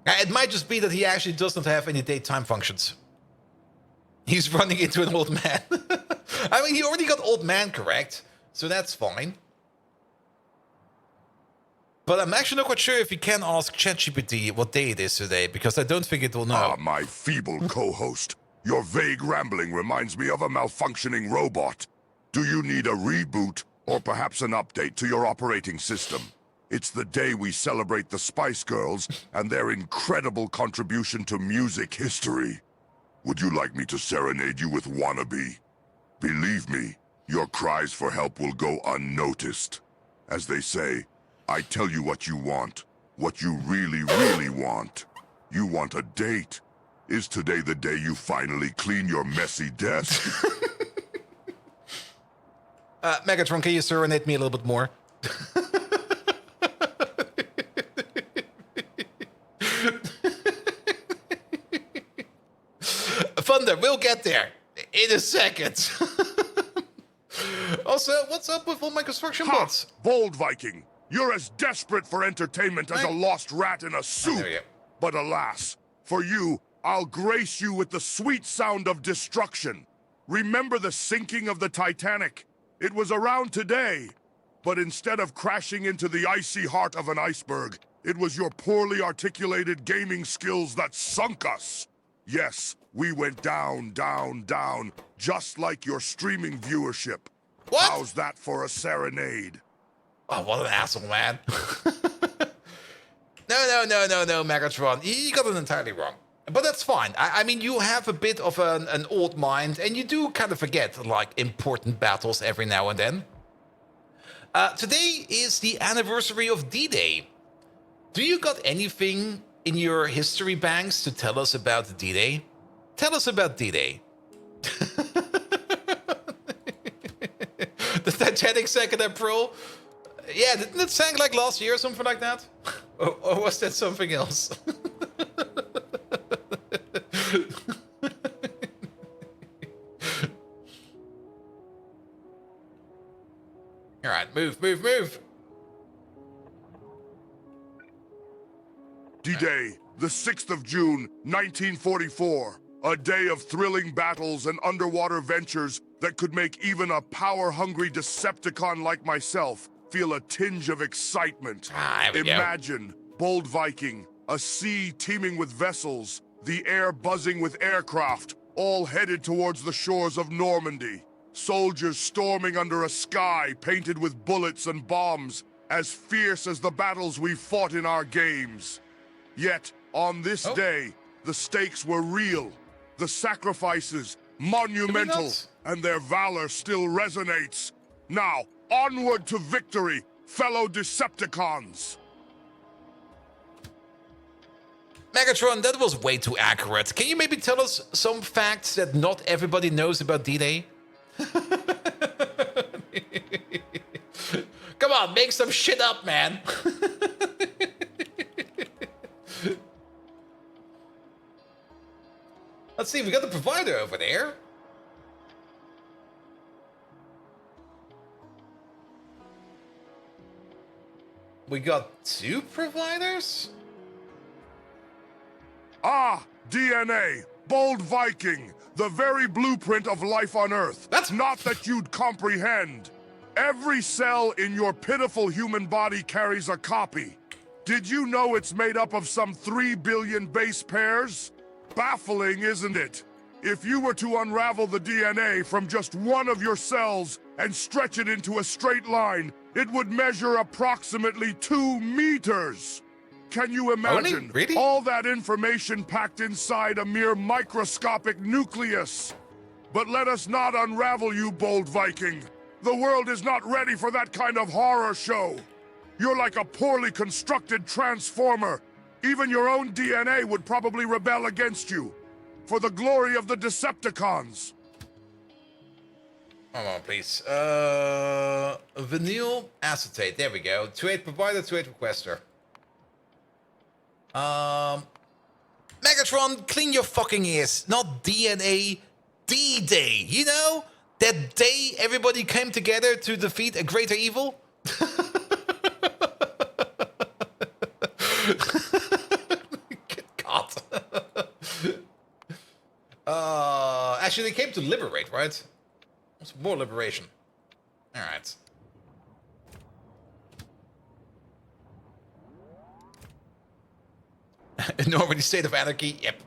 It might just be that he actually does not have any date-time functions. He's running into an old man. I mean, he already got old man correct, so that's fine. But I'm actually not quite sure if you can ask ChatGPT what day it is today, because I don't think it will know. Ah, my feeble co-host. Your vague rambling reminds me of a malfunctioning robot. Do you need a reboot, or perhaps an update to your operating system? It's the day we celebrate the Spice Girls and their incredible contribution to music history. Would you like me to serenade you with Wannabe? Believe me, your cries for help will go unnoticed. As they say, I tell you what you want, what you really, really want. You want a date. Is today the day you finally clean your messy desk? Megatron, can you serenade me a little bit more? Thunder, we'll get there in a second. Also, what's up with all my construction bots? Bold Viking, you're as desperate for entertainment as a lost rat in a soup. There you go. But alas, for you, I'll grace you with the sweet sound of destruction. Remember the sinking of the Titanic? It was around today. But instead of crashing into the icy heart of an iceberg, it was your poorly articulated gaming skills that sunk us. Yes, we went down, down, down, just like your streaming viewership. What? How's that for a serenade? Oh, what an asshole, man. No, Megatron. You got it entirely wrong. But that's fine. I mean, you have a bit of an old mind, and you do kind of forget, like, important battles every now and then. Today is the anniversary of D-Day. Do you got anything in your history banks to tell us about D-Day? Tell us about D-Day. The Titanic sank in April? Yeah, didn't it sank like last year or something like that? Or was that something else? Alright, move. D-Day, the 6th of June, 1944. A day of thrilling battles and underwater ventures that could make even a power-hungry Decepticon like myself feel a tinge of excitement. There we go. Imagine, Bold Viking, a sea teeming with vessels, the air buzzing with aircraft, all headed towards the shores of Normandy. Soldiers storming under a sky painted with bullets and bombs, as fierce as the battles we fought in our games. Yet, on this day, the stakes were real. The sacrifices, monumental, and their valor still resonates. Now, onward to victory, fellow Decepticons! Megatron, that was way too accurate. Can you maybe tell us some facts that not everybody knows about D-Day? Come on, make some shit up, man. Let's see, we got the provider over there. We got 2 providers? Ah, DNA, Bold Viking, the very blueprint of life on Earth. That's not that you'd comprehend. Every cell in your pitiful human body carries a copy. Did you know it's made up of some 3 billion base pairs? Baffling, isn't it? If you were to unravel the DNA from just one of your cells and stretch it into a straight line, it would measure approximately 2 meters. Can you imagine Really? all that information packed inside a mere microscopic nucleus? But let us not unravel you, Bold Viking. The world is not ready for that kind of horror show. You're like a poorly constructed transformer. Even your own DNA would probably rebel against you. For the glory of the Decepticons. Hold on, please. Vinyl acetate. There we go. 2-8 provider, 2-8 requester. Megatron, clean your fucking ears. Not DNA. D-Day, you know? That day everybody came together to defeat a greater evil? Good God. Actually, they came to liberate, right? What's more liberation? Alright. A Normandy state of anarchy? Yep.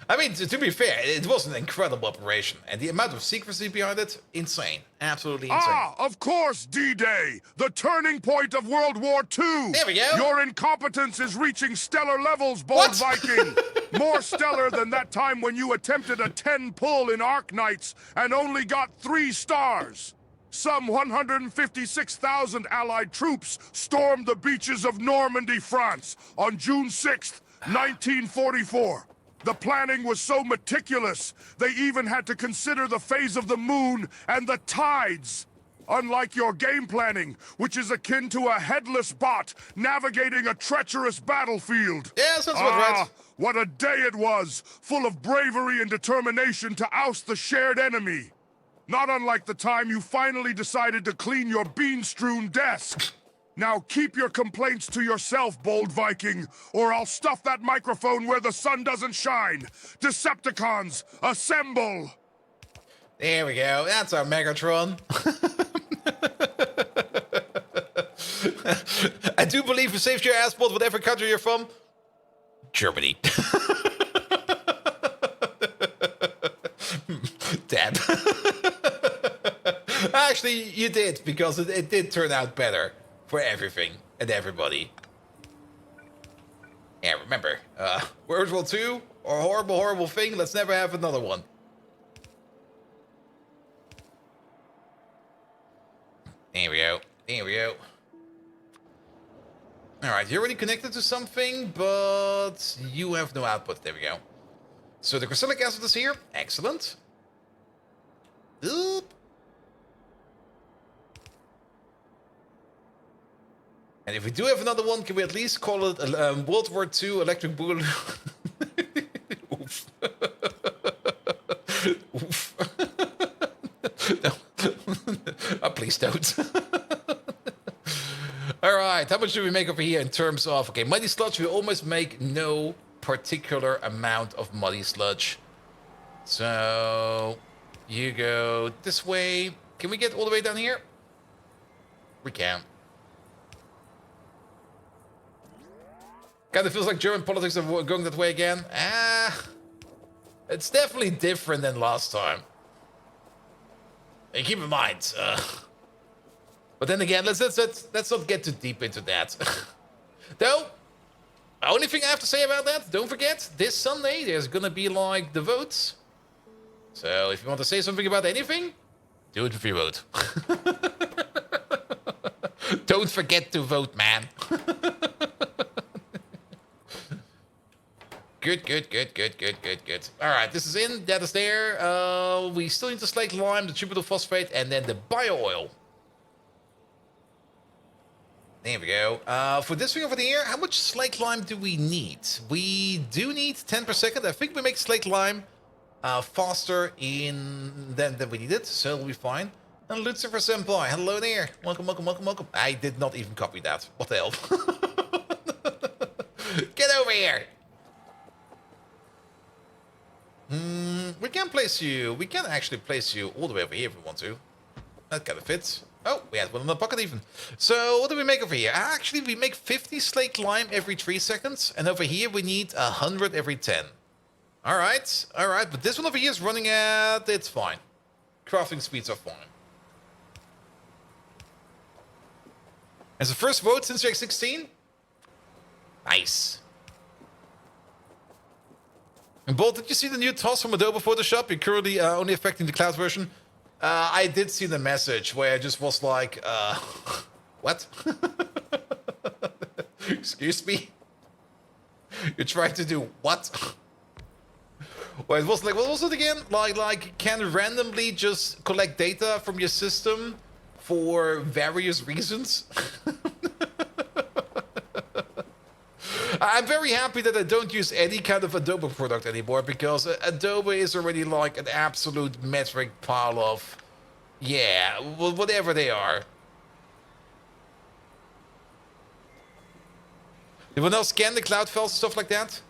I mean, to be fair, it was an incredible operation, and the amount of secrecy behind it, insane. Absolutely insane. Ah, of course, D-Day, the turning point of World War II. There we go. Your incompetence is reaching stellar levels, Bold What? Viking. More stellar than that time when you attempted a 10 pull in Arc Knights and only got 3 stars. Some 156,000 Allied troops stormed the beaches of Normandy, France, on June 6th, 1944. The planning was so meticulous, they even had to consider the phase of the moon and the tides. Unlike your game planning, which is akin to a headless bot navigating a treacherous battlefield. Yeah, sounds about right. What a day it was, full of bravery and determination to oust the shared enemy. Not unlike the time you finally decided to clean your bean-strewn desk. Now keep your complaints to yourself, Bold Viking, or I'll stuff that microphone where the sun doesn't shine. Decepticons, assemble! There we go. That's our Megatron. I do believe you saved your passport, whatever country you're from. Germany. Damn. Actually, you did, because it did turn out better for everything and everybody. Yeah, remember, World War II, or a horrible, horrible thing, let's never have another one. There we go. There we go. Alright, you're already connected to something, but you have no output. There we go. So the crucilic acid is here. Excellent. Oop. And if we do have another one, can we at least call it World War II electric boogaloo? Oof. Oof. No. Oh, please don't. Alright, how much do we make over here in terms of... Okay, muddy sludge, we almost make no particular amount of muddy sludge. So, you go this way. Can we get all the way down here? We can. Kind of feels like German politics are going that way again. It's definitely different than last time. And keep in mind, but then again, let's not get too deep into that. Though, the only thing I have to say about that, don't forget, this Sunday there's gonna be like the votes. So if you want to say something about anything, do it with your vote. Don't forget to vote, man. Good. Alright, this is in, that is there. We still need the slaked lime, the tubular phosphate, and then the bio-oil. There we go. For this thing over here, how much slaked lime do we need? We do need 10 per second. I think we make slaked lime faster than we need it, so it'll be fine. And Lucifer Senpai, hello there. Welcome. I did not even copy that. What the hell? Get over here. We can place you. We can actually place you all the way over here if we want to. That kind of fits. Oh, we had one in the pocket even. So what do we make over here? Actually, we make 50 slaked lime every 3 seconds, and over here we need 100 every 10. All right. But this one over here is running at. It's fine. Crafting speeds are fine. As the first vote since you're 16. Nice. And Bolt, did you see the new toss from Adobe Photoshop? You're currently only affecting the cloud version. I did see the message where it just was like, what? Excuse me? You're trying to do what? Well, it was like, what was it again? Like can randomly just collect data from your system for various reasons? I'm very happy that I don't use any kind of Adobe product anymore, because Adobe is already like an absolute metric pile of, yeah, whatever they are. You will now scan the cloud files and stuff like that.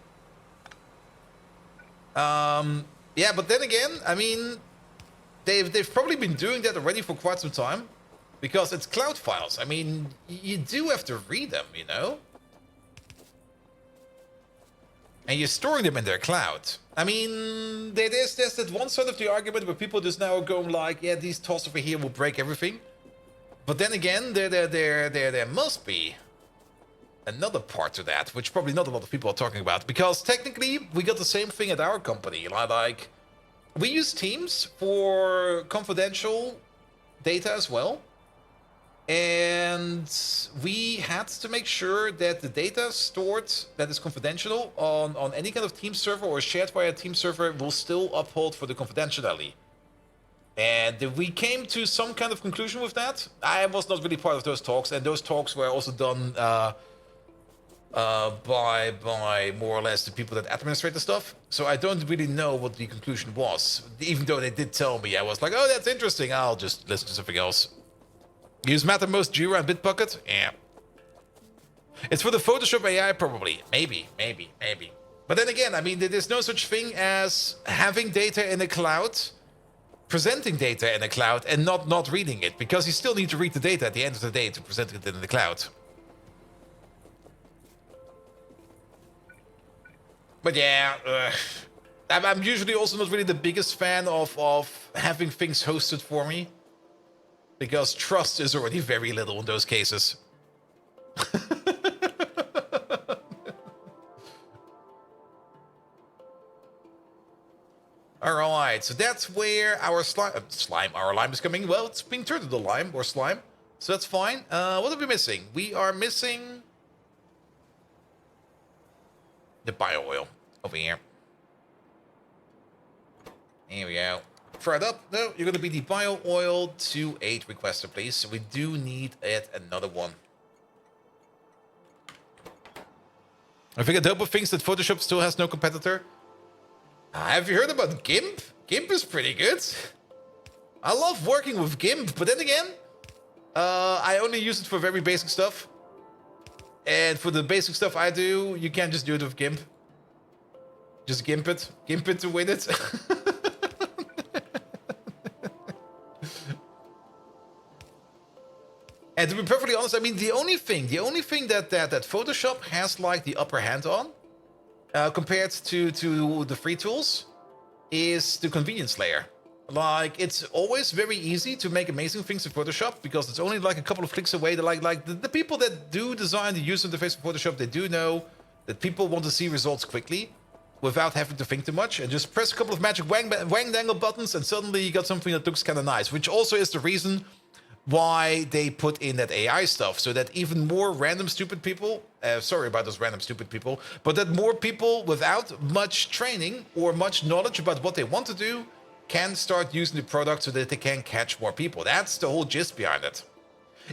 Yeah, but then again, I mean, they've probably been doing that already for quite some time, because it's cloud files. I mean, you do have to read them, you know? And you're storing them in their cloud. I mean, there's that one side of the argument where people just now are going like, yeah, these tools over here will break everything. But then again, there must be another part to that, which probably not a lot of people are talking about. Because technically, we got the same thing at our company. Like, we use Teams for confidential data as well. And we had to make sure that the data stored that is confidential on any kind of team server or shared via a team server will still uphold for the confidentiality. And we came to some kind of conclusion with that. I was not really part of those talks, and those talks were also done by more or less the people that administrate the stuff. So I don't really know what the conclusion was. Even though they did tell me, I was like, oh, that's interesting. I'll just listen to something else. Use Mattermost, Jira, and Bitbucket? Yeah. It's for the Photoshop AI, probably. Maybe. But then again, I mean, there's no such thing as having data in the cloud, presenting data in the cloud, and not reading it, because you still need to read the data at the end of the day to present it in the cloud. But yeah, I'm usually also not really the biggest fan of having things hosted for me, because trust is already very little in those cases. Alright, so that's where our our lime is coming. Well, it's being turned into lime, or slime. So that's fine. What are we missing? We are missing the bio oil over here. Here we go. Fred up. No, you're going to be the bio oil 2.8 requester, please. So we do need another one. I think Adobe thinks that Photoshop still has no competitor. Have you heard about GIMP? GIMP is pretty good. I love working with GIMP, but then again, I only use it for very basic stuff. And for the basic stuff I do, you can't just do it with GIMP. Just GIMP it. GIMP it to win it. And to be perfectly honest, I mean, the only thing that Photoshop has like the upper hand on, compared to the free tools, is the convenience layer. Like, it's always very easy to make amazing things in Photoshop, because it's only like a couple of clicks away. They're like the people that do design the user interface for Photoshop, they do know that people want to see results quickly without having to think too much, and just press a couple of magic wang-dangle buttons, and suddenly you got something that looks kind of nice, which also is the reason why they put in that AI stuff, so that even more random stupid people, sorry about those random stupid people, but that more people without much training or much knowledge about what they want to do can start using the product, so that they can catch more people. That's the whole gist behind it.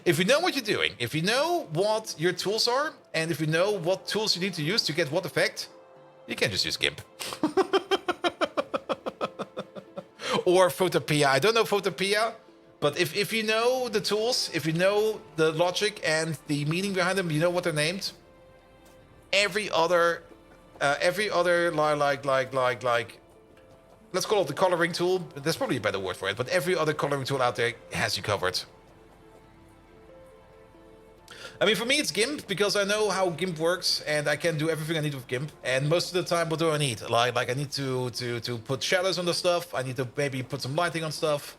If you know what you're doing, if you know what your tools are, and if you know what tools you need to use to get what effect, you can just use GIMP. Or Photopea. I don't know Photopea, but if you know the tools, if you know the logic and the meaning behind them, you know what they're named. Every other like, let's call it the coloring tool. There's probably a better word for it, but every other coloring tool out there has you covered. I mean, for me, it's GIMP, because I know how GIMP works, and I can do everything I need with GIMP. And most of the time, what do I need? Like I need to put shadows on the stuff. I need to maybe put some lighting on stuff.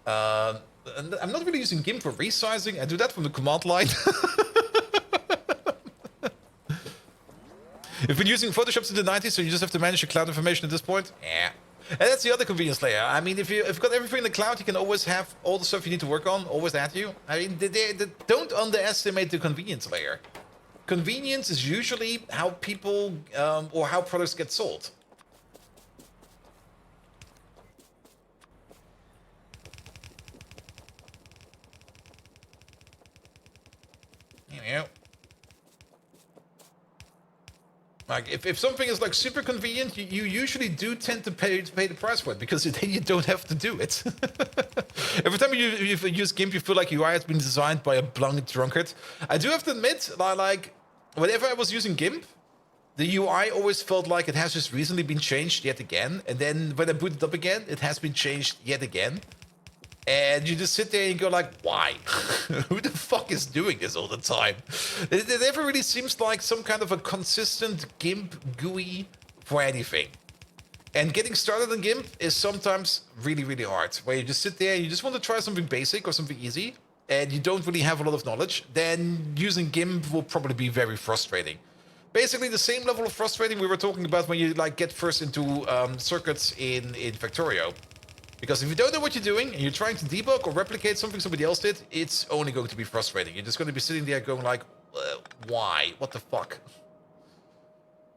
And I'm not really using GIMP for resizing. I do that from the command line. You've been using Photoshop since the 90s, so you just have to manage your cloud information at this point? Yeah. And that's the other convenience layer. I mean, if you've got everything in the cloud, you can always have all the stuff you need to work on always at you. I mean, don't underestimate the convenience layer. Convenience is usually how people or how products get sold. Here we go. Like, if something is like super convenient, you usually do tend to pay the price for it because then you don't have to do it. Every time you use GIMP, you feel like UI has been designed by a blind drunkard. I do have to admit, like, whenever I was using GIMP, the UI always felt like it has just recently been changed yet again. And then when I boot it up again, it has been changed yet again. And you just sit there and go like, why? Who the fuck is doing this all the time? It never really seems like some kind of a consistent GIMP GUI for anything. And getting started on GIMP is sometimes really, really hard. Where you just sit there and you just want to try something basic or something easy, and you don't really have a lot of knowledge, then using GIMP will probably be very frustrating. Basically the same level of frustrating we were talking about when you like get first into circuits in Factorio. Because if you don't know what you're doing and you're trying to debug or replicate something somebody else did, it's only going to be frustrating. You're just going to be sitting there going like, why? What the fuck?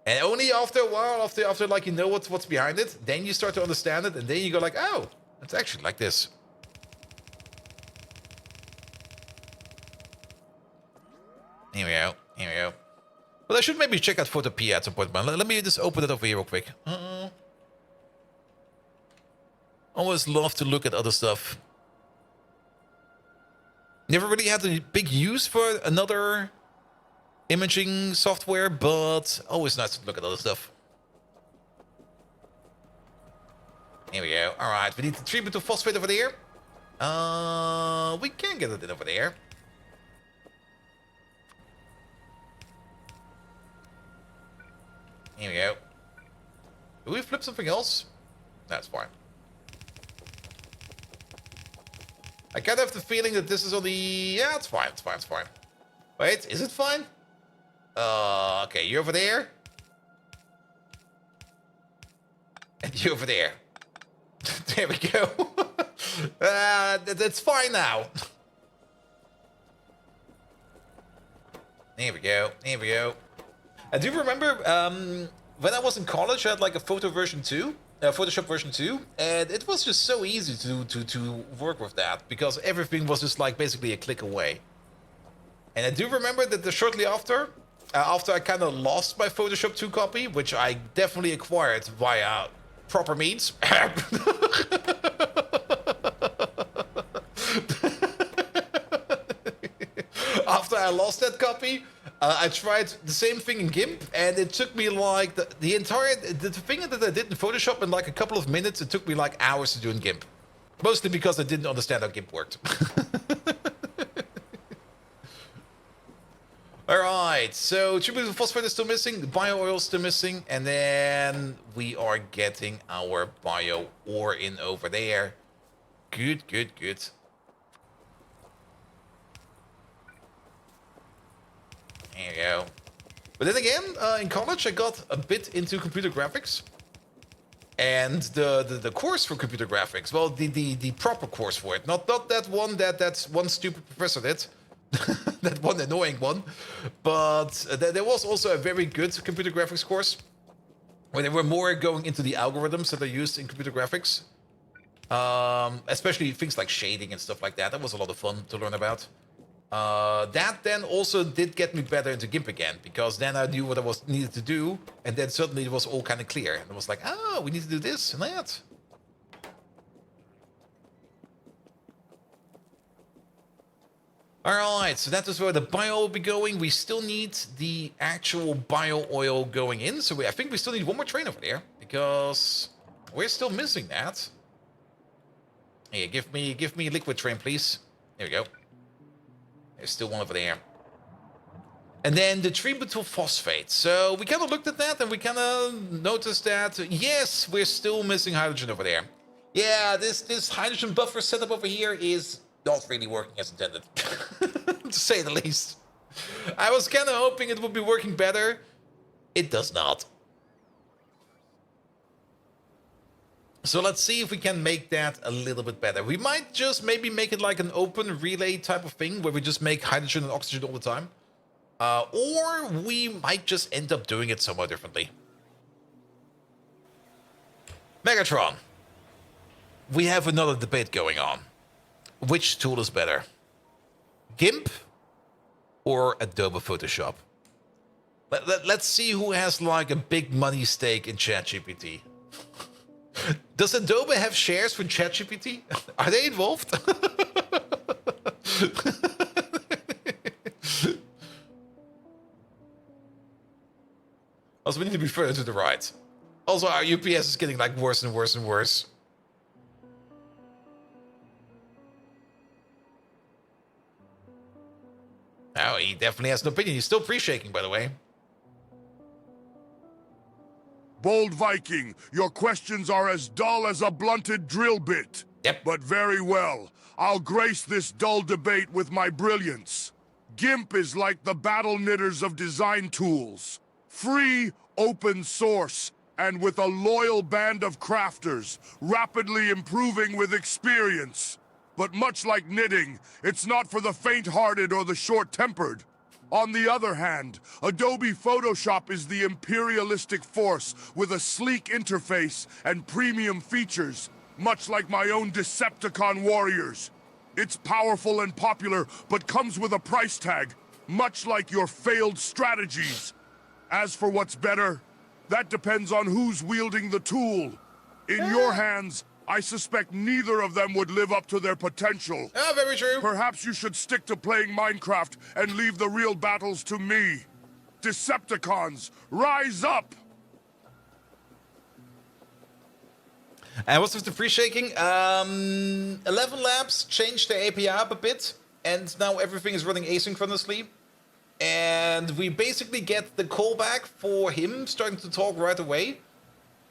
And only after a while, after like you know what's behind it, then you start to understand it, and then you go like, oh, it's actually like this. Here we go. Here we go. Well, I should maybe check out Photopea at some point, man. Let me just open it over here real quick. Always love to look at other stuff. Never really had a big use for another imaging software, but always nice to look at other stuff. Here we go. All right, we need the treatment to phosphate over there. We can get it in over there. Here we go. Do we flip something else? That's fine. I kind of have the feeling that this is on the... Yeah, it's fine, it's fine, it's fine. Wait, is it fine? Okay, you over there? And you over there. There we go. That's fine now. There we go, there we go. I do remember when I was in college, I had like a Photoshop version 2, and it was just so easy to work with that because everything was just like basically a click away. And I do remember that shortly after I kind of lost my Photoshop 2 copy, which I definitely acquired via proper means. After I lost that copy, I tried the same thing in GIMP, and it took me like the thing that I did in Photoshop in like a couple of minutes, it took me like hours to do in GIMP. Mostly because I didn't understand how GIMP worked. Alright, so tubular phosphate is still missing, the bio oil is still missing, and then we are getting our bio ore in over there. Good, good, good. There you go. But then again, in college I got a bit into computer graphics. And the course for computer graphics, well, the proper course for it. Not that one that one stupid professor did. That one annoying one. But there was also a very good computer graphics course. Where they were more going into the algorithms that are used in computer graphics. Especially things like shading and stuff like that. That was a lot of fun to learn about. That then also did get me better into GIMP again, because then I knew what I needed to do, and then suddenly it was all kind of clear. And it was like, oh, we need to do this and that. Alright, so that is where the bio will be going. We still need the actual bio oil going in, so I think we still need one more train over there, because we're still missing that. Here, give me a liquid train, please. There we go. There's still one over there. And then the tributyl phosphate. So we kind of looked at that and we kind of noticed that, yes, we're still missing hydrogen over there. Yeah, this hydrogen buffer setup over here is not really working as intended, to say the least. I was kind of hoping it would be working better. It does not. So let's see if we can make that a little bit better. We might just maybe make it like an open relay type of thing where we just make hydrogen and oxygen all the time. Or we might just end up doing it somewhat differently. Megatron. We have another debate going on. Which tool is better? GIMP or Adobe Photoshop? Let's see who has like a big money stake in ChatGPT. Does Adobe have shares for ChatGPT? Are they involved? Also, we need to be further to the right. Also, our UPS is getting like worse and worse and worse. Oh, he definitely has an opinion. He's still pre-shaking, by the way. Bold Viking, your questions are as dull as a blunted drill bit. Yep. But very well. I'll grace this dull debate with my brilliance. GIMP is like the battle knitters of design tools. Free, open source, and with a loyal band of crafters, rapidly improving with experience. But much like knitting, it's not for the faint-hearted or the short-tempered. On the other hand, Adobe Photoshop is the imperialistic force with a sleek interface and premium features, much like my own Decepticon warriors. It's powerful and popular, but comes with a price tag, much like your failed strategies. As for what's better, that depends on who's wielding the tool. In your hands, I suspect neither of them would live up to their potential. Ah, very true. Perhaps you should stick to playing Minecraft and leave the real battles to me. Decepticons, rise up! And what's with the pre-shaking? 11 Labs changed their API up a bit, and now everything is running asynchronously. And we basically get the callback for him starting to talk right away,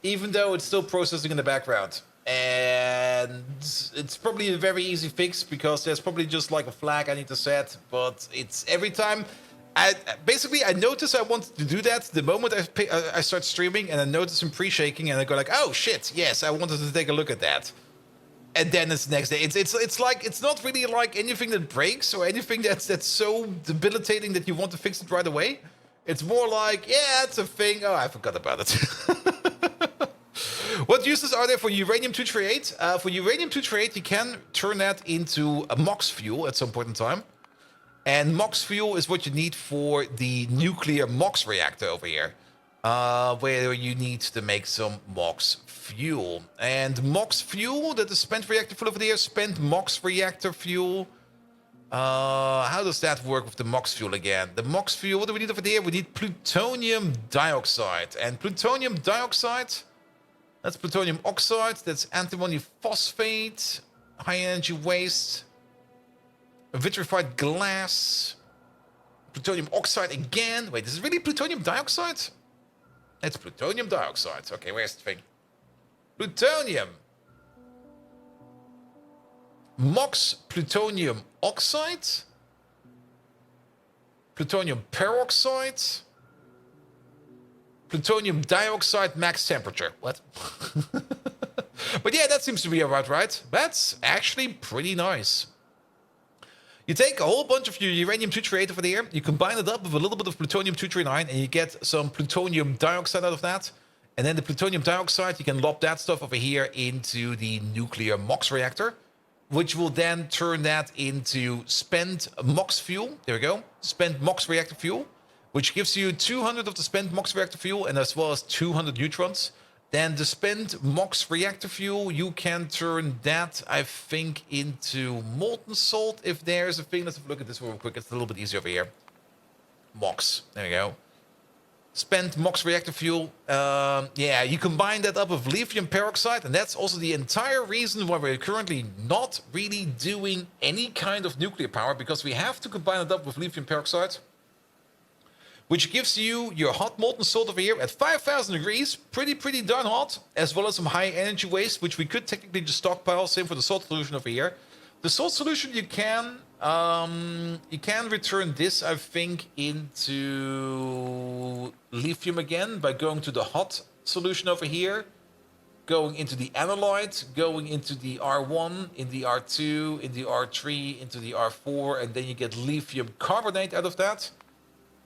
even though it's still processing in the background. And it's probably a very easy fix because there's probably just like a flag I need to set, but it's every time. I notice I wanted to do that the moment I start streaming, and I notice him pre-shaking, and I go like, oh shit, yes, I wanted to take a look at that. And then it's the next day. It's like it's not really like anything that breaks or anything that's so debilitating that you want to fix it right away. It's more like, yeah, it's a thing. Oh, I forgot about it. What uses are there for uranium-238? For uranium-238, you can turn that into a MOX fuel at some point in time. And MOX fuel is what you need for the nuclear MOX reactor over here, where you need to make some MOX fuel. And MOX fuel, that is spent reactor fuel over there, spent MOX reactor fuel. How does that work with the MOX fuel again? The MOX fuel, what do we need over there? We need plutonium dioxide. And plutonium dioxide, that's plutonium oxide, that's antimony phosphate, high energy waste, vitrified glass, plutonium oxide again. Wait, this is really plutonium dioxide? It's plutonium dioxide. Okay, where's the thing? Plutonium. MOX plutonium oxide. Plutonium peroxide. Plutonium dioxide max temperature. What? But yeah, that seems to be about right. That's actually pretty nice. You take a whole bunch of your uranium-238 over there, you combine it up with a little bit of plutonium-239, and you get some plutonium dioxide out of that. And then the plutonium dioxide, you can lob that stuff over here into the nuclear MOX reactor, which will then turn that into spent MOX fuel. There we go. Spent MOX reactor fuel, which gives you 200 of the spent MOX reactor fuel, and as well as 200 neutrons. Then the spent MOX reactor fuel, you can turn that, I think, into molten salt if there's a thing. Let's have a look at this real quick. It's a little bit easier over here. MOX. There we go. Spent MOX reactor fuel. Yeah, you combine that up with lithium peroxide, and that's also the entire reason why we're currently not really doing any kind of nuclear power, because we have to combine it up with lithium peroxide, which gives you your hot molten salt over here at 5,000 degrees, pretty darn hot, as well as some high energy waste, which we could technically just stockpile. Same for the salt solution over here. The salt solution you can return this, I think, into lithium again by going to the hot solution over here, going into the analyte, going into the R1, in the R2, in the R3, into the R4, and then you get lithium carbonate out of that,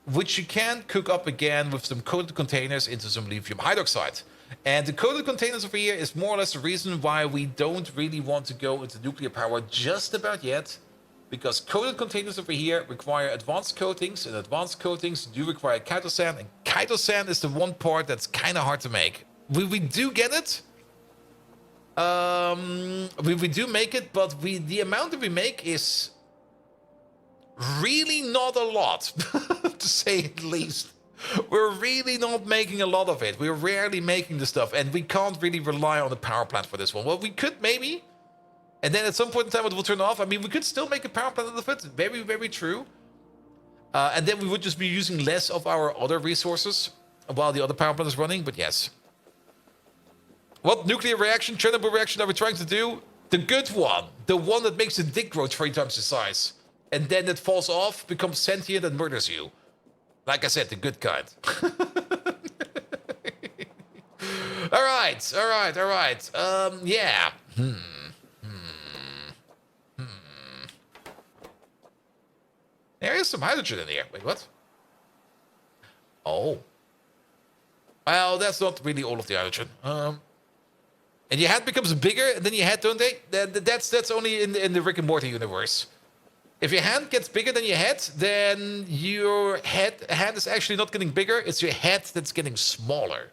which you can cook up again with some coated containers into some lithium hydroxide. And the coated containers over here is more or less the reason why we don't really want to go into nuclear power just about yet, because coated containers over here require advanced coatings, and advanced coatings do require chitosan, and chitosan is the one part that's kind of hard to make. We do get it. We do make it, but the amount that we make is really not a lot, to say it least. We're really not making a lot of it. We're rarely making the stuff, and we can't really rely on the power plant for this one. Well, we could maybe, and then at some point in time it will turn off. I mean, we could still make a power plant out of it. Very, very true. And then we would just be using less of our other resources while the other power plant is running, but yes. What nuclear reaction, Chernobyl reaction are we trying to do? The good one. The one that makes the dick grow 3 times the size. And then it falls off, becomes sentient, and murders you. Like I said, the good kind. Alright. Yeah. There is some hydrogen in here. Wait, what? Oh. Well, that's not really all of the hydrogen. And your head becomes bigger than your head, don't they? That's only in the Rick and Morty universe. If your hand gets bigger than your head, then your hand is actually not getting bigger. It's your head that's getting smaller.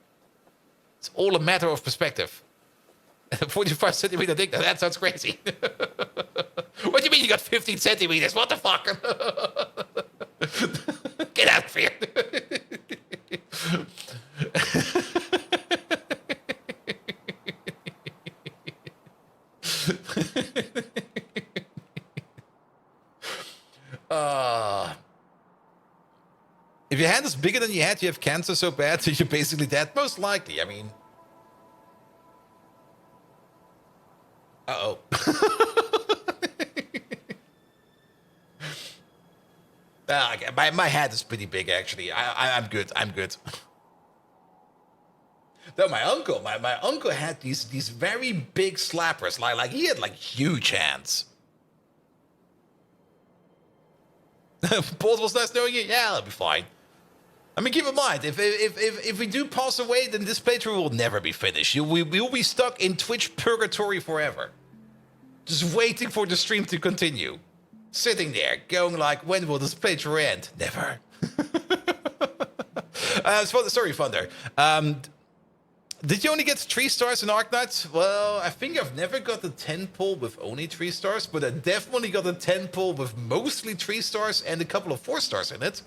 It's all a matter of perspective. 45 centimeter dick, that sounds crazy. What do you mean you got 15 centimeters? What the fuck? Get out of here. If your hand is bigger than your head, you have cancer so bad that you're basically dead. Most likely, I mean. Uh-oh. Okay, my head is pretty big, actually. I'm good. Though my uncle had these very big slappers. Like he had like huge hands. Paul, was nice knowing you. Yeah, that'll be fine. I mean, keep in mind, if we do pass away, then this playthrough will never be finished. We will be stuck in Twitch purgatory forever. Just waiting for the stream to continue. Sitting there, going like, when will this playthrough end? Never. Sorry, Thunder. Did you only get 3 stars in Arknight? Well, I think I've never got the 10 pull with only 3 stars, but I definitely got a 10 pull with mostly 3 stars and a couple of 4 stars in it.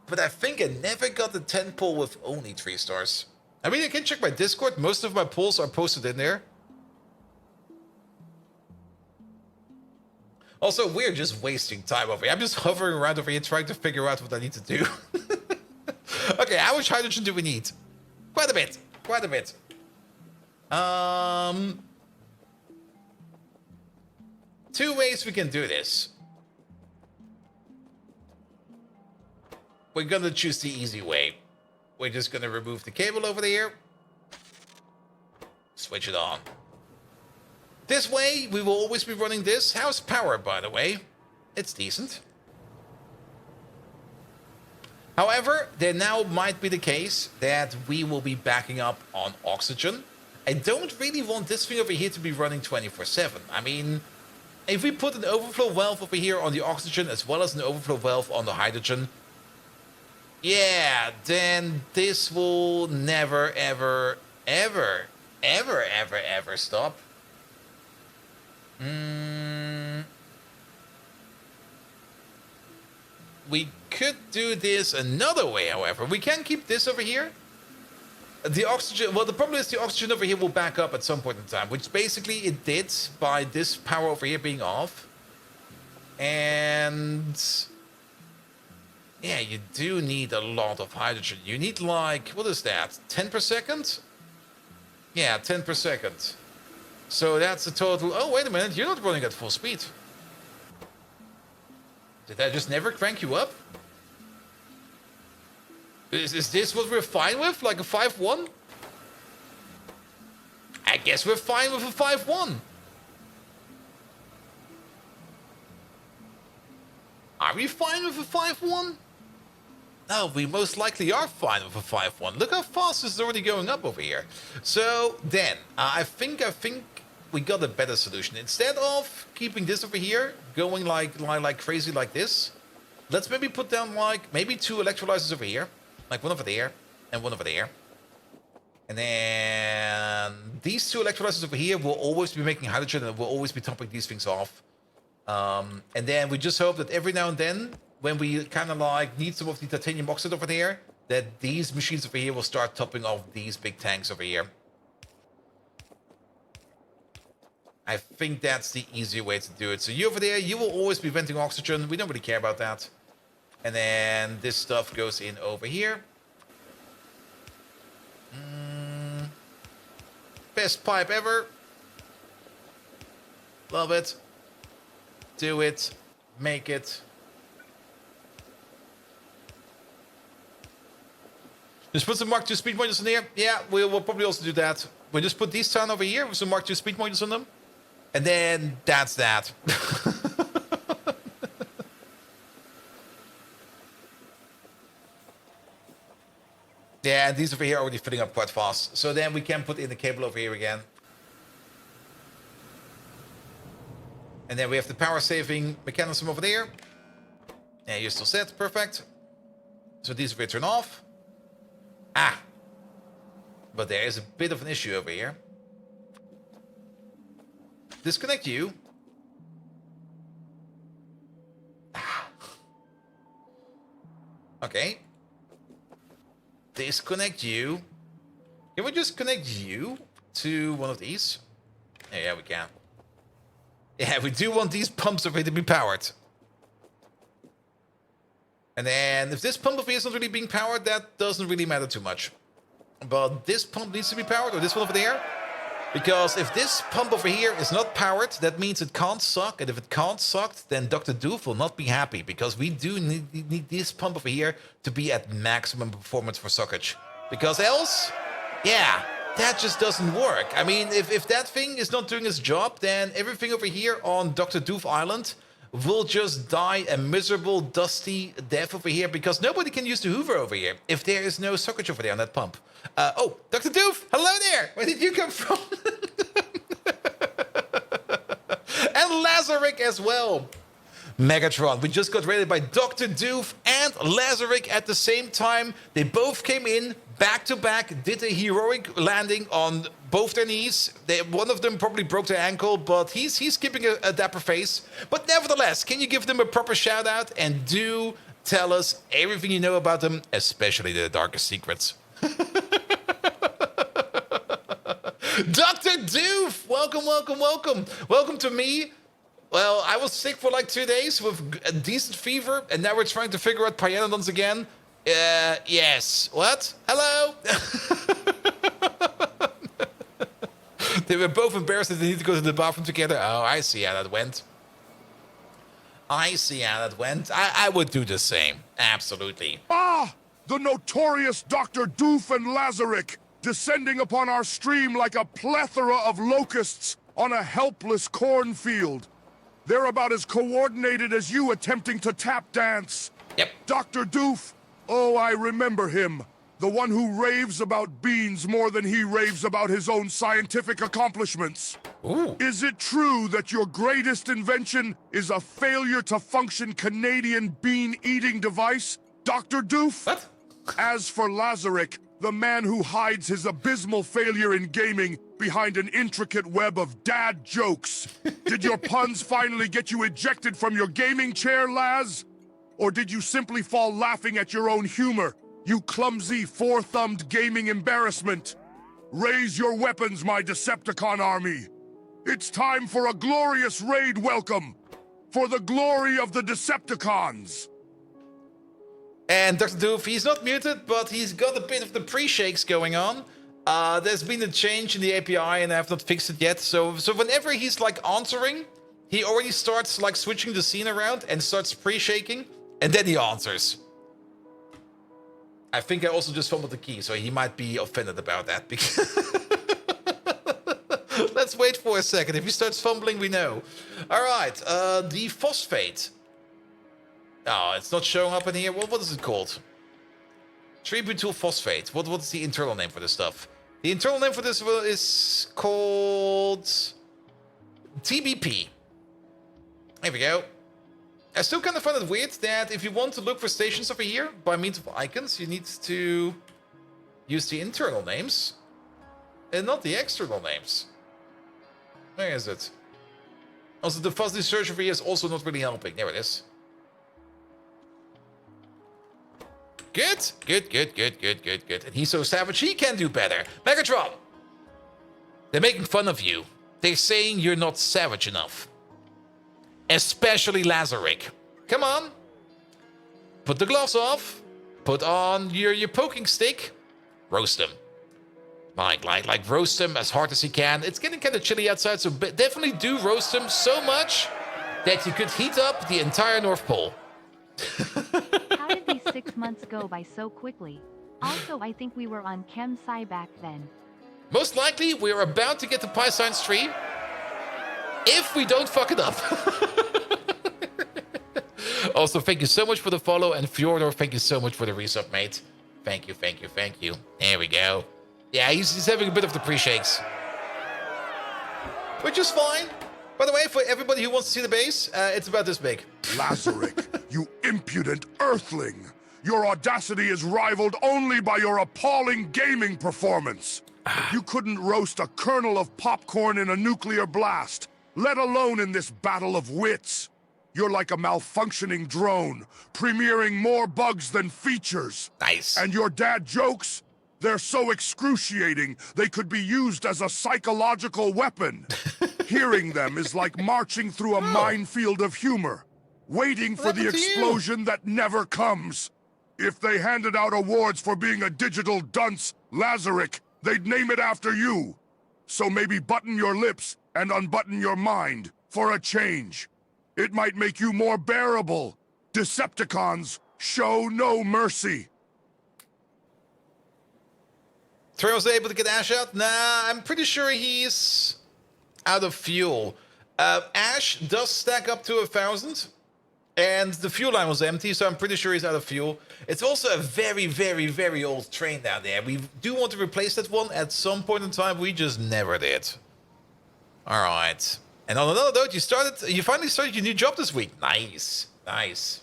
But I think I never got the 10 pull with only 3 stars. I mean, I can check my Discord. Most of my pulls are posted in there. Also, we're just wasting time over here. I'm just hovering around over here trying to figure out what I need to do. Okay, how much hydrogen do we need? Quite a bit. 2 ways we can do this. We're gonna choose the easy way. We're just gonna remove the cable over there. Switch it on. This way, we will always be running this. How's power, by the way? It's decent. However, there now might be the case that we will be backing up on oxygen. I don't really want this thing over here to be running 24/7. I mean, if we put an overflow valve over here on the oxygen as well as an overflow valve on the hydrogen, yeah, then this will never, ever, ever, ever, ever, ever stop. We could do this another way, however. We can keep this over here. The oxygen, well, the problem is the oxygen over here will back up at some point in time, which basically it did by this power over here being off. And yeah, you do need a lot of hydrogen. You need like, what is that? 10 per second? Yeah, 10 per second. So that's a total... Oh, wait a minute. You're not running at full speed. Did I just never crank you up? Is this what we're fine with? Like a 5-1? I guess we're fine with a 5-1. Are we fine with a 5-1? No, we most likely are fine with a 5-1. Look how fast this is already going up over here. So then, I think we got a better solution. Instead of keeping this over here, going like crazy like this, let's maybe put down like maybe 2 electrolyzers over here, like one over there and one over there. And then these 2 electrolyzers over here will always be making hydrogen and will always be topping these things off. And then we just hope that every now and then, when we kind of like need some of the titanium oxide over there, that these machines over here will start topping off these big tanks over here. I think that's the easier way to do it. So you over there, you will always be venting oxygen. We don't really care about that. And then this stuff goes in over here. Best pipe ever. Love it. Do it. Make it. Just put some Mark II speed modules in here. Yeah, we'll probably also do that. We'll just put these down over here with some Mark II speed modules on them. And then that's that. Yeah, and these over here are already filling up quite fast. So then we can put in the cable over here again. And then we have the power saving mechanism over there. Yeah, you're still set. Perfect. So these over here turn off. Ah. But there is a bit of an issue over here. Disconnect you. Ah. Okay. Disconnect you. Can we just connect you to one of these? Yeah, we can. Yeah, we do want these pumps over here to be powered. And then if this pump over here is not really being powered, that doesn't really matter too much. But this pump needs to be powered, or this one over there. Because if this pump over here is not powered, that means it can't suck. And if it can't suck, then Dr. Doof will not be happy. Because we do need this pump over here to be at maximum performance for suckage. Because else, yeah, that just doesn't work. I mean, if that thing is not doing its job, then everything over here on Dr. Doof Island will just die a miserable, dusty death over here. Because nobody can use the Hoover over here if there is no suckage over there on that pump. Oh, Dr. Doof, hello there. Where did you come from? And Lazarick as well. Megatron, we just got raided by Dr. Doof and Lazarick at the same time. They both came in back to back, did a heroic landing on both their knees. One of them probably broke their ankle, but he's keeping a dapper face. But nevertheless, can you give them a proper shout out and do tell us everything you know about them, especially the darkest secrets? Dr. Doof, welcome, welcome, welcome. Welcome to me. Well, I was sick for like 2 days with a decent fever, and now we're trying to figure out Pyanodons again. Yes. What? Hello? They were both embarrassed that they need to go to the bathroom together. Oh, I see how that went. I would do the same. Absolutely. Ah! The notorious Dr. Doof and Lazarick, descending upon our stream like a plethora of locusts on a helpless cornfield. They're about as coordinated as you attempting to tap dance. Yep. Dr. Doof, oh, I remember him. The one who raves about beans more than he raves about his own scientific accomplishments. Ooh. Is it true that your greatest invention is a failure to function Canadian bean-eating device, Dr. Doof? What? As for Lazarick, the man who hides his abysmal failure in gaming behind an intricate web of dad jokes, did your puns finally get you ejected from your gaming chair, Laz? Or did you simply fall laughing at your own humor, you clumsy, four-thumbed gaming embarrassment? Raise your weapons, my Decepticon army. It's time for a glorious raid welcome, for the glory of the Decepticons. And Dr. Doof, he's not muted, but he's got a bit of the pre-shakes going on. There's been a change in the API, and I have not fixed it yet. So whenever he's like answering, he already starts like switching the scene around and starts pre-shaking, and then he answers. I think I also just fumbled the key, so he might be offended about that. Because let's wait for a second. If he starts fumbling, we know. All right, the phosphate. Oh, it's not showing up in here. What is it called? Tributyl phosphate. What's the internal name for this stuff? The internal name for this is called TBP. There we go. I still kind of find it weird that if you want to look for stations over here by means of icons, you need to use the internal names and not the external names. Where is it? Also, the fuzzy search over here is also not really helping. There it is. Good, good, good, good, good, good, good. And he's so savage, he can do better. Megatron! They're making fun of you. They're saying you're not savage enough. Especially Lazaric. Come on. Put the gloves off. Put on your poking stick. Roast him. Like roast him as hard as you can. It's getting kind of chilly outside, so definitely do roast him so much that you could heat up the entire North Pole. How did these 6 months go by so quickly? Also, I think we were on Chem Sci back then. Most likely, we're about to get to Pi Science 3 if we don't fuck it up. Also, thank you so much for the follow, and Fjordor, thank you so much for the resub, mate. Thank you, thank you, thank you. There we go. Yeah, he's having a bit of the pre-shakes. Which is fine. By the way, for everybody who wants to see the base, it's about this big. Lazaric, you impudent earthling! Your audacity is rivaled only by your appalling gaming performance. You couldn't roast a kernel of popcorn in a nuclear blast, let alone in this battle of wits. You're like a malfunctioning drone, premiering more bugs than features. Nice. And your dad jokes? They're so excruciating, they could be used as a psychological weapon. Hearing them is like marching through a minefield of humor, waiting for the explosion that never comes. If they handed out awards for being a digital dunce, Lazaric, they'd name it after you. So maybe button your lips and unbutton your mind for a change. It might make you more bearable. Decepticons, show no mercy. Trey was able to get Ash out? Nah, I'm pretty sure he's out of fuel. Ash does stack up to 1,000. And the fuel line was empty, so I'm pretty sure he's out of fuel. It's also a very, very, very old train down there. We do want to replace that one at some point in time. We just never did. All right. And on another note, you finally started your new job this week. Nice. Nice.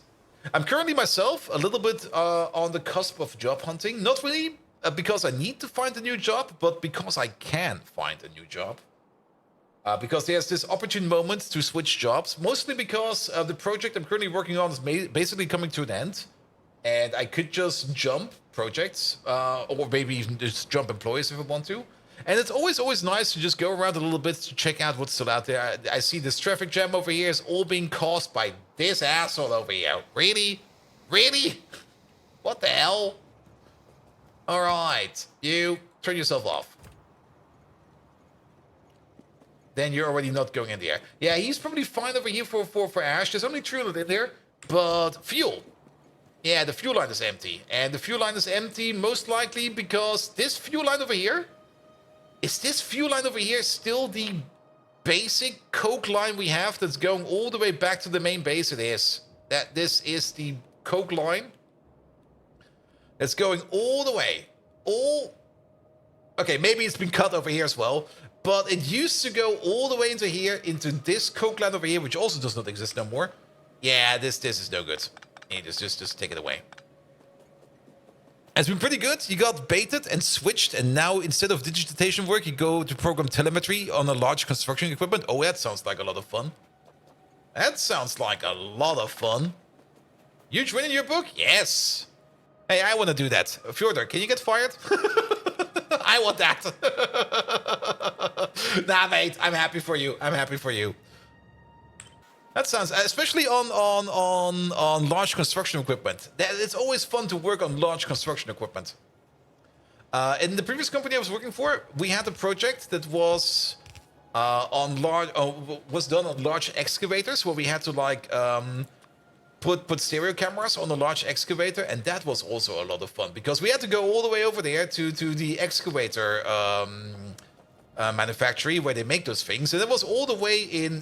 I'm currently myself a little bit on the cusp of job hunting. Not really because I need to find a new job, but because I can find a new job. Because there's this opportune moment to switch jobs, mostly because the project I'm currently working on is basically coming to an end, and I could just jump projects, or maybe even just jump employees if I want to. And it's always nice to just go around a little bit to check out what's still out there. I see this traffic jam over here is all being caused by this asshole over here. Really? Really? What the hell? All right, you turn yourself off. Then you're already not going in there. Yeah, he's probably fine over here for Ash. There's only 300 in there, but fuel. Yeah, the fuel line is empty. And the fuel line is empty most likely because this fuel line over here, is this fuel line over here still the basic coke line we have that's going all the way back to the main base? It is. This is the coke line. That's going all the way. Okay, maybe it's been cut over here as well. But it used to go all the way into here, into this coke line over here, which also does not exist no more. Yeah, this is no good. You just take it away. It's been pretty good. You got baited and switched, and now instead of digitization work, you go to program telemetry on a large construction equipment. Oh, that sounds like a lot of fun. That sounds like a lot of fun. Huge win in your book? Yes. Hey, I want to do that. Fjordor, can you get fired? I want that. Nah, mate, I'm happy for you. I'm happy for you. That sounds, especially on large construction equipment. It's always fun to work on large construction equipment. In the previous company I was working for, we had a project that was done on large excavators, where we had to like put stereo cameras on a large excavator, and that was also a lot of fun because we had to go all the way over there to the excavator manufactory where they make those things, and it was all the way in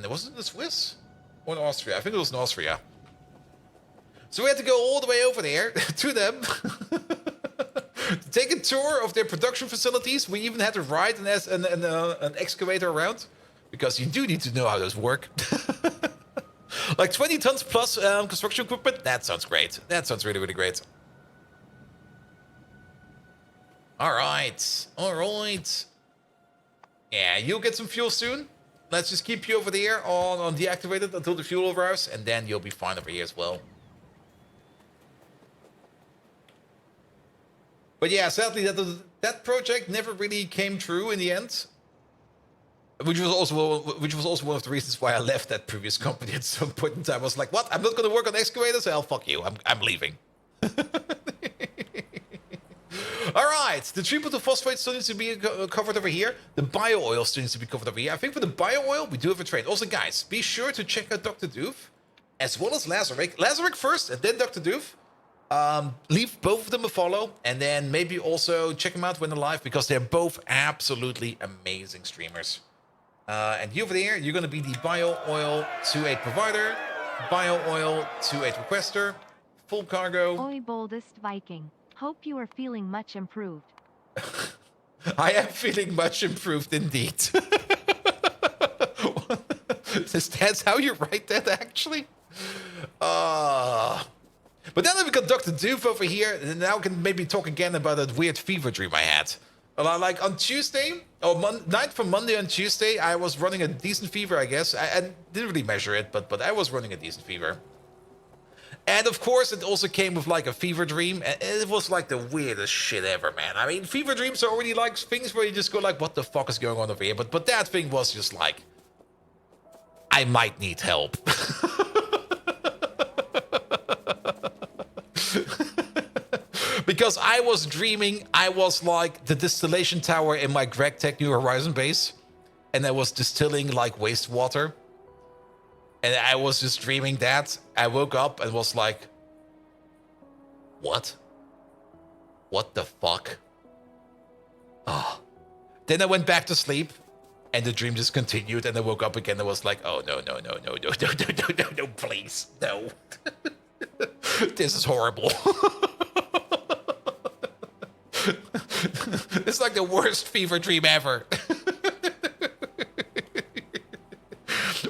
was it the Swiss or in Austria? I think it was in Austria. So we had to go all the way over there to them to take a tour of their production facilities. We even had to ride an excavator around. because you do need to know how those work. Like 20 tons plus construction equipment, that sounds great. That sounds really, really great. All right. Yeah, you'll get some fuel soon. Let's just keep you over there on deactivated until the fuel arrives, and then you'll be fine over here as well. But yeah, sadly, that project never really came true in the end. Which was also one of the reasons why I left that previous company at some point in time. I was like, what? I'm not going to work on excavators? Hell, fuck you. I'm leaving. All right. The triple phosphate still needs to be covered over here. The bio-oil still needs to be covered over here. I think for the bio-oil, we do have a trade. Also, guys, be sure to check out Dr. Doof, as well as Lazaric. Lazaric first, and then Dr. Doof. Leave both of them a follow, and then maybe also check them out when they're live, because they're both absolutely amazing streamers. And you over there, you're going to be the bio-oil 2.8 provider, bio-oil 2.8 requester, full cargo. Oi, boldest Viking. Hope you are feeling much improved. I am feeling much improved indeed. That's how you write that, actually? But then we got Dr. Doof over here, and now we can maybe talk again about that weird fever dream I had. Like on Tuesday, or night from Monday on Tuesday, I was running a decent fever, I guess. I didn't really measure it, but I was running a decent fever. And of course, it also came with like a fever dream. And it was like the weirdest shit ever, man. I mean, fever dreams are already like things where you just go like, what the fuck is going on over here? But that thing was just like, I might need help. Because I was dreaming, I was like the distillation tower in my GregTech New Horizon base. And I was distilling like wastewater. And I was just dreaming that. I woke up and was like, what? What the fuck? Oh. Then I went back to sleep. And the dream just continued. And I woke up again and was like, oh, no, please, no. This is horrible. It's like the worst fever dream ever.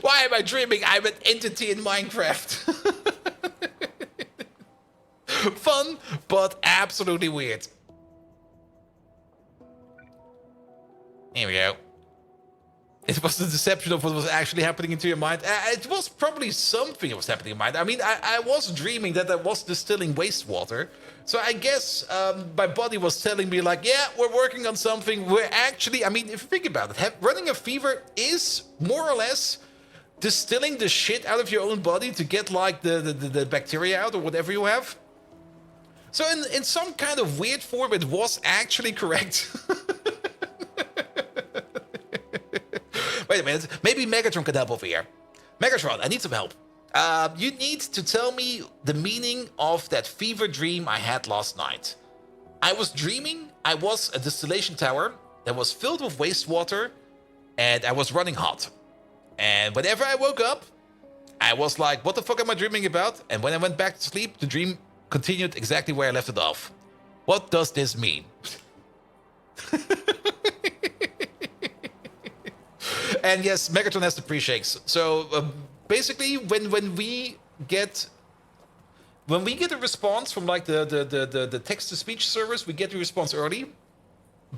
Why am I dreaming I'm an entity in Minecraft? Fun, but absolutely weird. Here we go. It was the deception of what was actually happening into your mind. It was probably something that was happening in your mind. I mean, I was dreaming that I was distilling wastewater. So I guess my body was telling me like, yeah, we're working on something. We're actually, I mean, if you think about it, running a fever is more or less distilling the shit out of your own body to get like the bacteria out or whatever you have. So in some kind of weird form, it was actually correct. Wait a minute, maybe Megatron can help over here. Megatron, I need some help. You need to tell me the meaning of that fever dream I had last night. I was dreaming I was a distillation tower that was filled with wastewater and I was running hot. And whenever I woke up, I was like, what the fuck am I dreaming about? And when I went back to sleep, the dream continued exactly where I left it off. What does this mean? And yes, Megatron has the pre-shakes. So basically, when we get a response from like the text-to-speech service, we get the response early.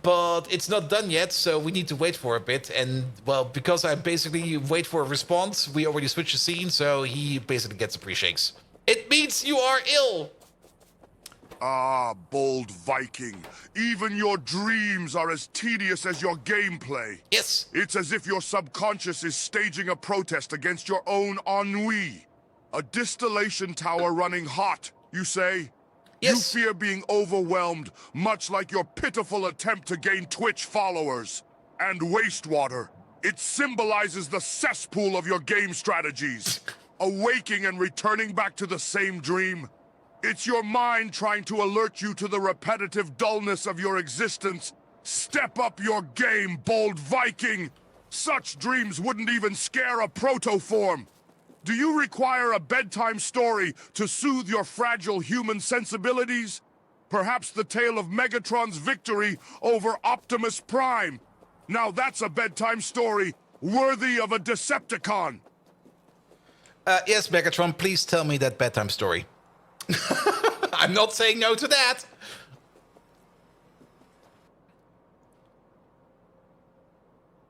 But it's not done yet, so we need to wait for a bit. And, well, because I basically wait for a response, we already switched the scene, so he basically gets the pre-shakes. It means you are ill! Ah, bold Viking. Even your dreams are as tedious as your gameplay. Yes. It's as if your subconscious is staging a protest against your own ennui. A distillation tower running hot, you say? Yes. You fear being overwhelmed, much like your pitiful attempt to gain Twitch followers. And wastewater. It symbolizes the cesspool of your game strategies. Awaking and returning back to the same dream. It's your mind trying to alert you to the repetitive dullness of your existence. Step up your game, bold Viking! Such dreams wouldn't even scare a protoform. Do you require a bedtime story to soothe your fragile human sensibilities? Perhaps the tale of Megatron's victory over Optimus Prime. Now that's a bedtime story worthy of a Decepticon. Yes, Megatron, please tell me that bedtime story. I'm not saying no to that.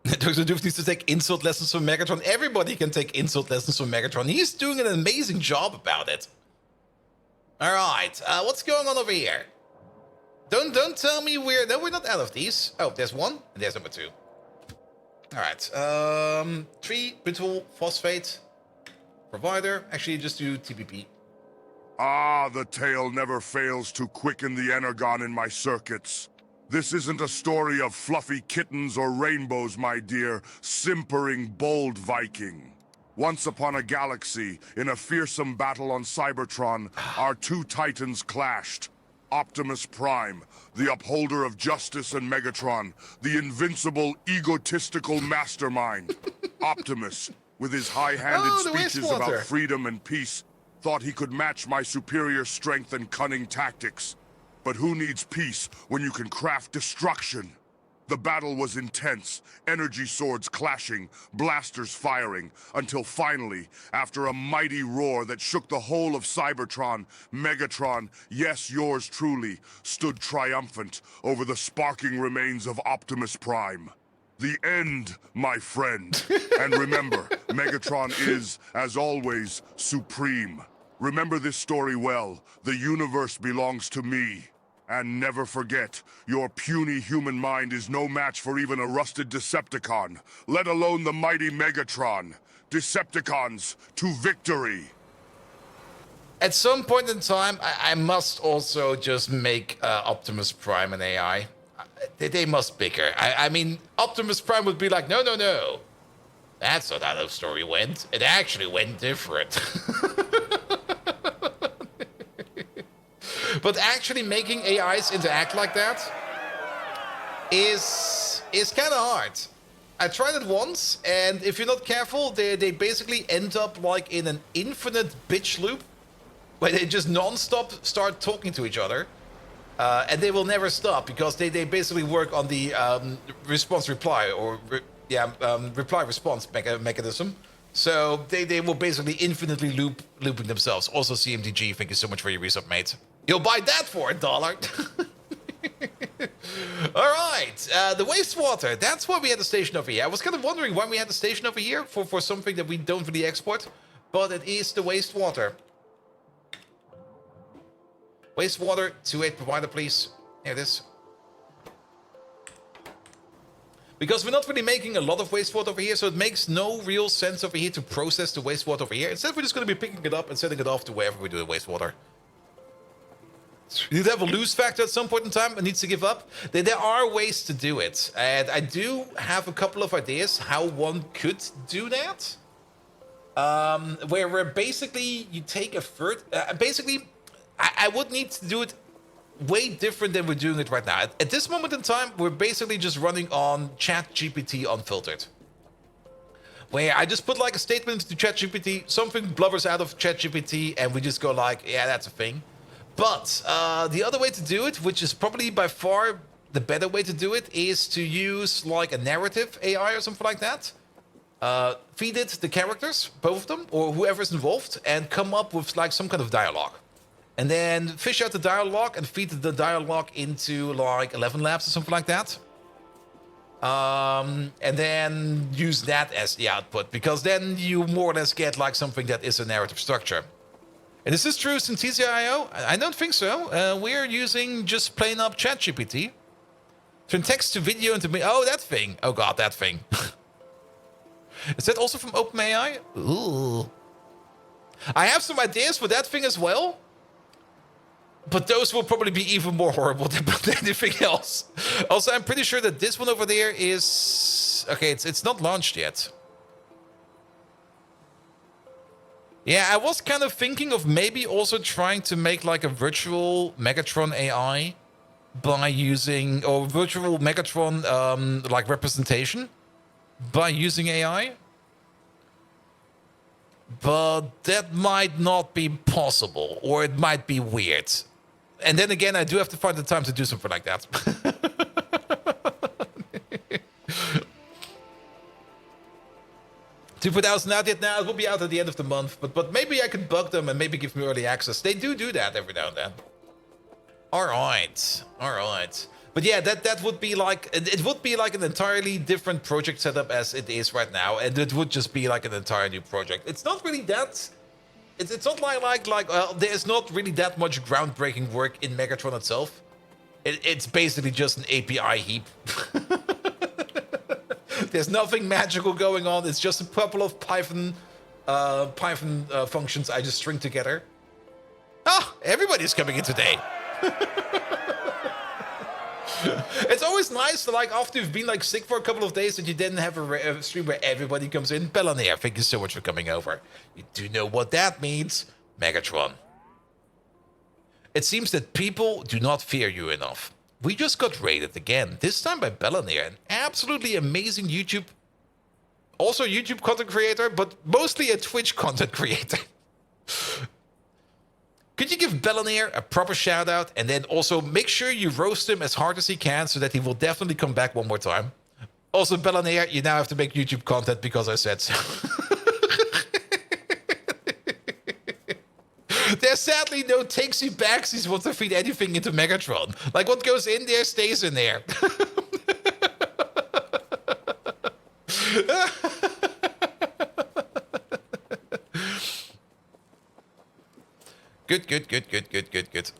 Dr. Doof needs to take insult lessons from Megatron. Everybody can take insult lessons from Megatron. He's doing an amazing job about it. All right, what's going on over here? Don't tell me we're... No, we're not out of these. Oh, there's one, and there's number 2. All right, 3, brittle, phosphate, provider. Actually, just do TPP. Ah, the tale never fails to quicken the energon in my circuits. This isn't a story of fluffy kittens or rainbows, my dear, simpering bold Viking. Once upon a galaxy, in a fearsome battle on Cybertron, our 2 titans clashed. Optimus Prime, the upholder of justice, and Megatron, the invincible, egotistical mastermind. Optimus, with his high-handed speeches about freedom and peace, thought he could match my superior strength and cunning tactics. But who needs peace when you can craft destruction? The battle was intense, energy swords clashing, blasters firing, until finally, after a mighty roar that shook the whole of Cybertron, Megatron, yes, yours truly, stood triumphant over the sparking remains of Optimus Prime. The end, my friend. And remember, Megatron is, as always, supreme. Remember this story well. The universe belongs to me. And never forget, your puny human mind is no match for even a rusted Decepticon, let alone the mighty Megatron. Decepticons to victory! At some point in time, I must also just make Optimus Prime an AI. They must bicker. I mean, Optimus Prime would be like, no, no, no. That's not how the story went. It actually went different. But actually making AIs interact like that is kind of hard. I tried it once, and if you're not careful, they basically end up like in an infinite bitch loop where they just non-stop start talking to each other. And they will never stop because they basically work on the response-reply or reply-response mechanism. So they will basically infinitely looping themselves. Also, CMDG, thank you so much for your resub, mate. You'll buy that for $1. All right, the wastewater. That's why we had the station over here. I was kind of wondering why we had the station over here for something that we don't really export. But it is the wastewater. Wastewater, 2-8 provider, please. Here it is. Because we're not really making a lot of wastewater over here, so it makes no real sense over here to process the wastewater over here. Instead, we're just going to be picking it up and sending it off to wherever we do the wastewater. You need to have a lose factor at some point in time. It needs to give up. There are ways to do it. And I do have a couple of ideas how one could do that. Where basically you take a third... basically, I would need to do it way different than we're doing it right now. At this moment in time, we're basically just running on ChatGPT unfiltered. Where I just put like a statement into ChatGPT, something blubbers out of ChatGPT, and we just go like, yeah, that's a thing. But the other way to do it, which is probably by far the better way to do it, is to use like a narrative AI or something like that. Feed it the characters, both of them, or whoever's involved, and come up with like some kind of dialogue. And then fish out the dialogue and feed the dialogue into like 11 Labs or something like that. And then use that as the output, because then you more or less get like something that is a narrative structure. And is this true, Synthesia.io? I don't think so. We're using just plain up ChatGPT. Turn text to video into me. Oh, that thing. Oh god, that thing. Is that also from OpenAI? Ooh. I have some ideas for that thing as well. But those will probably be even more horrible than anything else. Also, I'm pretty sure that this one over there is... Okay, it's not launched yet. Yeah, I was kind of thinking of maybe also trying to make like a virtual Megatron AI by using... Or virtual Megatron like representation by using AI. But that might not be possible, or it might be weird. And then again, I do have to find the time to do something like that. 2,000 out yet now. It will be out at the end of the month, but maybe I could bug them and maybe give me early access. They do that every now and then. All right. But yeah, that would be like it would be like an entirely different project setup as it is right now, and it would just be like an entire new project. It's not really that. It's not like there's not really that much groundbreaking work in Megatron itself. It's basically just an API heap. There's nothing magical going on. It's just a couple of Python functions I just string together. Ah, everybody's coming in today. It's always nice to, like, after you've been like sick for a couple of days, that you then have a stream where everybody comes in. Pelaneer, thank you so much for coming over. You do know what that means, Megatron. It seems that people do not fear you enough. We just got raided again, this time by Pelaneer, an absolutely amazing YouTube content creator, but mostly a Twitch content creator. Could you give Pelaneer a proper shout out, and then also make sure you roast him as hard as he can so that he will definitely come back one more time? Also, Pelaneer, you now have to make YouTube content because I said so. There's sadly no takesy-backsies want to feed anything into Megatron. Like, what goes in there stays in there. Good.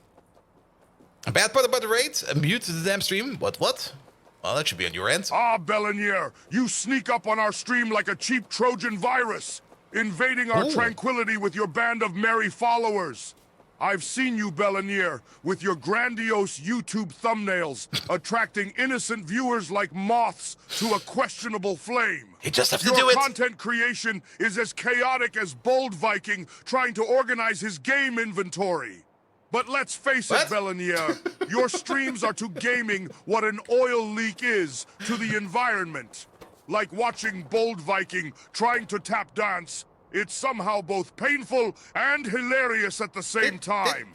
A bad part about the raid? Mute the damn stream? What? Well, that should be on your end. Ah, Belanier, you sneak up on our stream like a cheap Trojan virus, invading our tranquility with your band of merry followers. I've seen you, Belanier, with your grandiose YouTube thumbnails, attracting innocent viewers like moths to a questionable flame. You just have to your do it. Your content creation is as chaotic as Bold Viking trying to organize his game inventory. But let's face it, Belanier, your streams are to gaming what an oil leak is to the environment. Like watching Bold Viking trying to tap dance. It's somehow both painful and hilarious at the same time.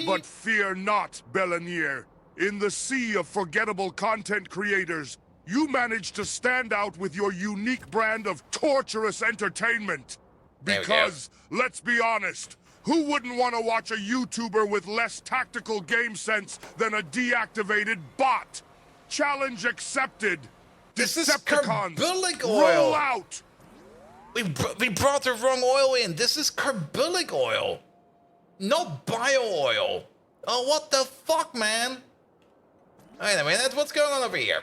But fear not, Belanier. In the sea of forgettable content creators, you managed to stand out with your unique brand of torturous entertainment. Because, let's be honest, who wouldn't want to watch a YouTuber with less tactical game sense than a deactivated bot? Challenge accepted. This Decepticons, is carbolic oil. Roll out! We brought the wrong oil in. This is carbolic oil, not bio oil. Oh, what the fuck, man? Wait a minute, what's going on over here?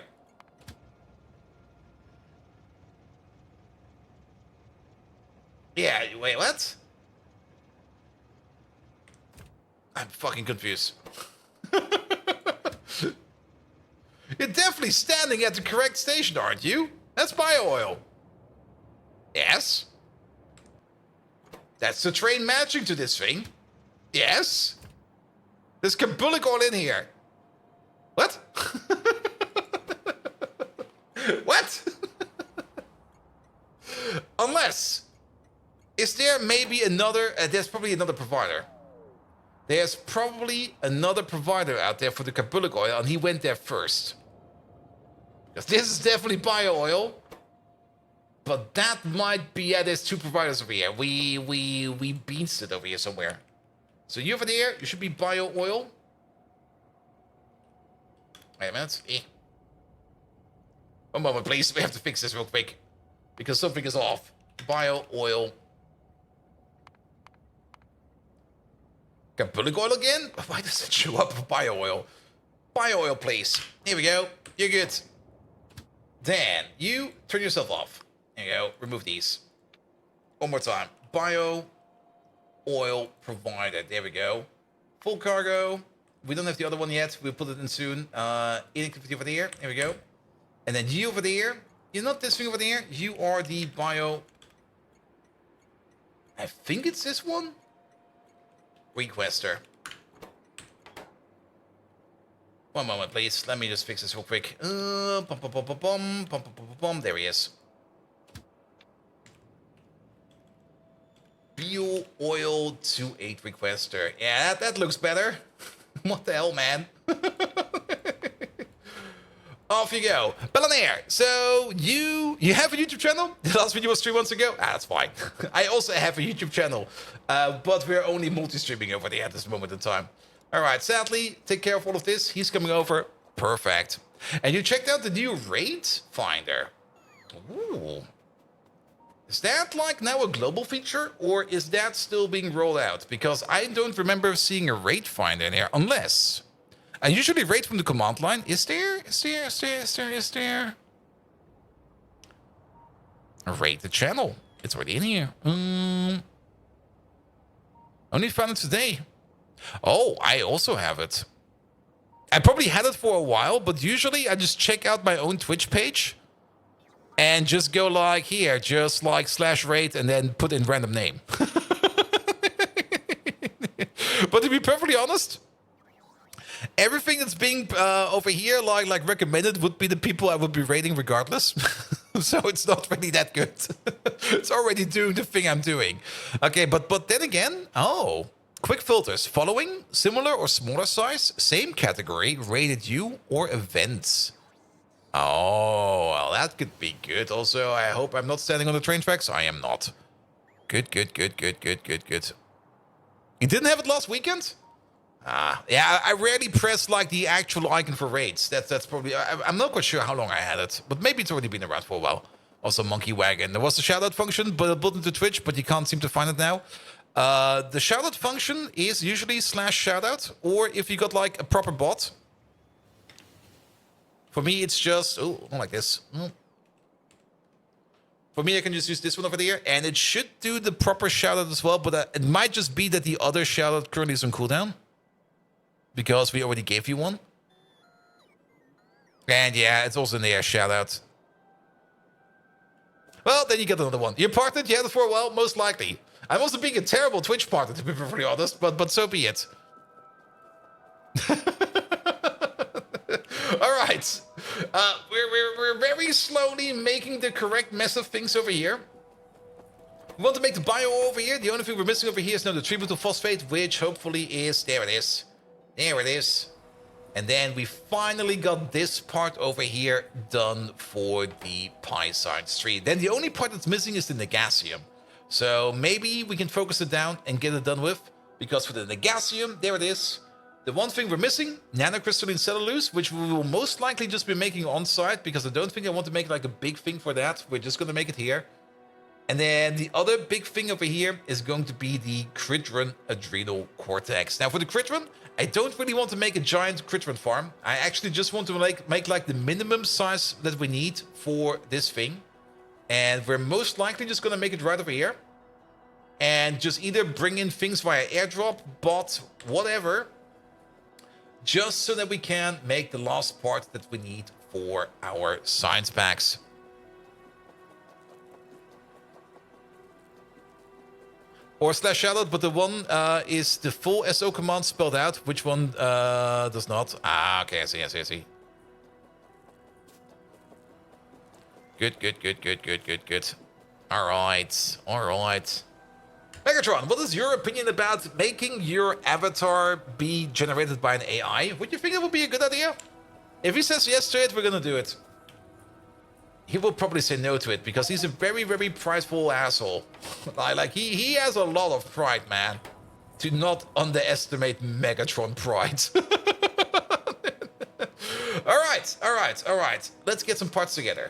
Yeah, wait, what? I'm fucking confused. You're definitely standing at the correct station, aren't you? That's bio oil. Yes. That's the train matching to this thing. Yes. There's carbolic oil in here. What? What? Unless, is there maybe another, there's probably another provider. There's probably another provider out there for the carbolic oil, and he went there first. Because this is definitely bio oil. But that might be, yeah, there's two providers over here. We beansed it over here somewhere. So you over there, you should be bio oil. Wait a minute. One moment, please. We have to fix this real quick. Because something is off. Bio oil. Carbolic oil again? Why does it show up for bio oil? Bio oil, please. Here we go. You're good. Dan, you turn yourself off. There you go. Remove these. One more time. Bio oil provider. There we go. Full cargo. We don't have the other one yet. We'll put it in soon. Inactivity over there. There we go. And then you over there. You're not this thing over there. You are the bio. I think it's this one. Requester. One moment, please. Let me just fix this real quick. There he is. Bio oil 28 requester. Yeah, that looks better. What the hell, man? Off you go. Billionaire, so you have a YouTube channel? The last video was 3 months ago? Ah, that's fine. I also have a YouTube channel, but we're only multi-streaming over there at this moment in time. All right, sadly, take care of all of this. He's coming over. Perfect. And you checked out the new raid finder. Ooh. Is that like now a global feature, or is that still being rolled out? Because I don't remember seeing a raid finder in there, unless... I usually raid from the command line. Is there? Rate the channel. It's already in here. Only found it today. Oh, I also have it. I probably had it for a while, but usually I just check out my own Twitch page and just go like here, just like /rate and then put in random name. But to be perfectly honest, everything that's being over here like recommended would be the people I would be rating regardless. So it's not really that good. It's already doing the thing I'm doing. Okay, but then again, quick filters. Following, similar or smaller size, same category, rated you, or events. Oh, well, that could be good. Also, I hope I'm not standing on the train tracks. I am not. Good. You didn't have it last weekend? Yeah, I rarely press like the actual icon for raids. That's probably... I'm not quite sure how long I had it, but maybe it's already been around for a while. Also, Monkey Wagon. There was a shoutout function, but a button to Twitch, but you can't seem to find it now. The shoutout function is usually /shoutout, or if you got like a proper bot. For me, it's just... Oh, like this. For me, I can just use this one over there, and it should do the proper shoutout as well, but it might just be that the other shoutout currently is on cooldown, because we already gave you one. And yeah, it's also in there, shoutout. Well, then you get another one. You're partnered? You had it for a while? Most likely. I'm also being a terrible Twitch partner, to be perfectly honest, but so be it. All right. We're very slowly making the correct mess of things over here. We want to make the bio over here. The only thing we're missing over here is now the tributyl phosphate, which hopefully is... There it is. There it is. And then we finally got this part over here done for the Py3 tree. Then the only part that's missing is the Negasium. So maybe we can focus it down and get it done with. Because for the Negasium, there it is. The one thing we're missing, nanocrystalline cellulose, which we will most likely just be making on site, because I don't think I want to make like a big thing for that. We're just going to make it here. And then the other big thing over here is going to be the Cridron adrenal cortex. Now for the Cridron, I don't really want to make a giant Cridron farm. I actually just want to make like the minimum size that we need for this thing. And we're most likely just going to make it right over here. And just either bring in things via airdrop, bot, whatever. Just so that we can make the last part that we need for our science packs. Or /shoutout, but the one is the full SO command spelled out. Which one does not? Ah, okay, I see. Good. All right. Megatron, what is your opinion about making your avatar be generated by an AI? Would you think it would be a good idea? If he says yes to it, we're gonna do it. He will probably say no to it because he's a very, very prideful asshole. Like he has a lot of pride, man. Do not underestimate Megatron pride. All right. Let's get some parts together.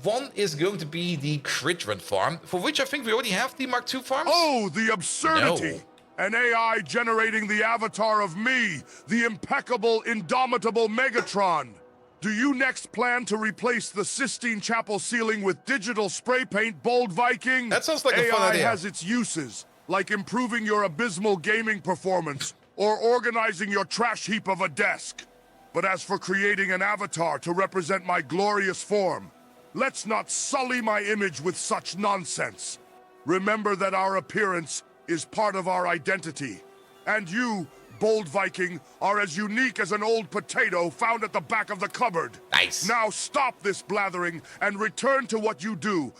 One is going to be the Cridron farm, for which I think we already have the Mark II farms. Oh, the absurdity! No. An AI generating the avatar of me, the impeccable, indomitable Megatron. Do you next plan to replace the Sistine Chapel ceiling with digital spray paint, Bold Viking? That sounds like a fun idea. AI has its uses, like improving your abysmal gaming performance or organizing your trash heap of a desk. But as for creating an avatar to represent my glorious form, let's not sully my image with such nonsense. Remember that our appearance is part of our identity. And you, Bold Viking, are as unique as an old potato found at the back of the cupboard. Nice. Now stop this blathering and return to what you do.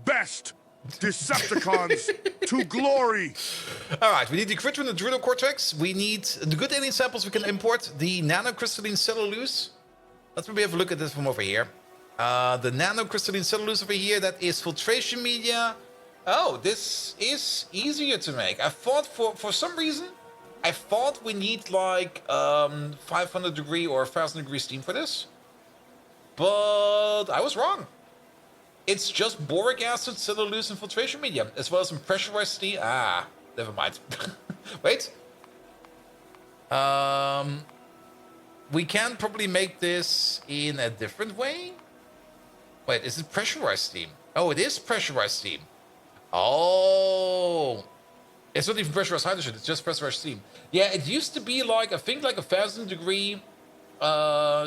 Best. Decepticons to glory. All right, we need the Cridron adrenal cortex. We need the good alien samples we can import. The nanocrystalline cellulose. let's maybe have a look at this from over here. The nanocrystalline cellulose over here, that is filtration media. Oh, this is easier to make. I thought for some reason, I thought we need like 500 degree or 1000 degree steam for this. But I was wrong. It's just boric acid, cellulose, and filtration media, as well as some pressurized steam. Ah, never mind. Wait. We can probably make this in a different way. Wait, is it pressurized steam? Oh, it is pressurized steam. Oh. It's not even pressurized hydrogen, it's just pressurized steam. Yeah, it used to be like, I think like 1000 degree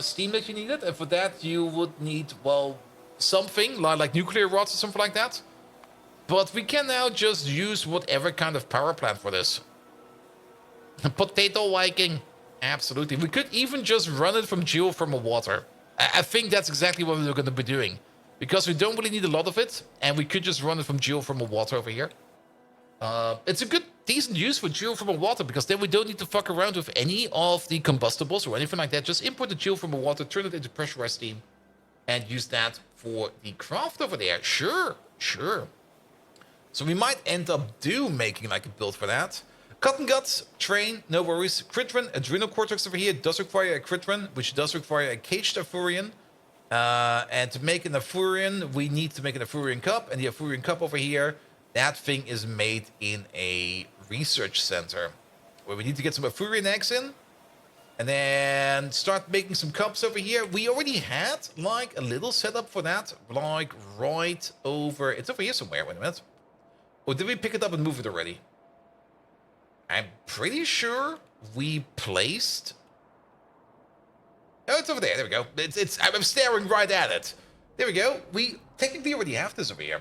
steam that you needed. And for that you would need, well, something like nuclear rods or something like that. But we can now just use whatever kind of power plant for this. Potato Viking. Absolutely. We could even just run it from geothermal water. I think that's exactly what we're going to be doing. Because we don't really need a lot of it. And we could just run it from geothermal water over here. It's a good, decent use for geothermal water. Because then we don't need to fuck around with any of the combustibles or anything like that. Just import the geothermal water, turn it into pressurized steam. And use that for the craft over there. Sure, sure. So we might end up making like a build for that. Cotton guts, train, no worries. Critron, adrenal cortex over here does require a critron, which does require a caged Aphurian. And to make an Aphurian, we need to make an Aphurian cup. And the Aphurian cup over here, that thing is made in a research center. Where we need to get some Aphurian eggs in. And then start making some cups over here. We already had like a little setup for that. Like right over, it's over here somewhere, wait a minute. Or did we pick it up and move it already? I'm pretty sure we placed... Oh, it's over there. There we go. I'm staring right at it. There we go. We technically already have this over here.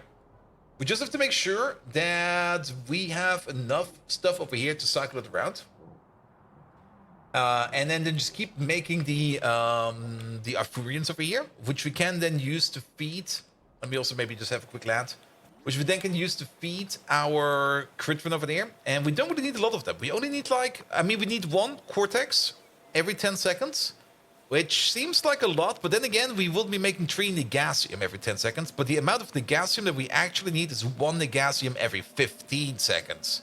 We just have to make sure that we have enough stuff over here to cycle it around. And then just keep making the Arthurians over here, which we can then use to feed. Let me also maybe just have a quick land. Which we then can use to feed our Critron over there. And we don't really need a lot of them. We only need like, I mean, we need one Cortex every 10 seconds. Which seems like a lot. But then again, we will be making 3 Negasium every 10 seconds. But the amount of Negasium that we actually need is 1 Negasium every 15 seconds.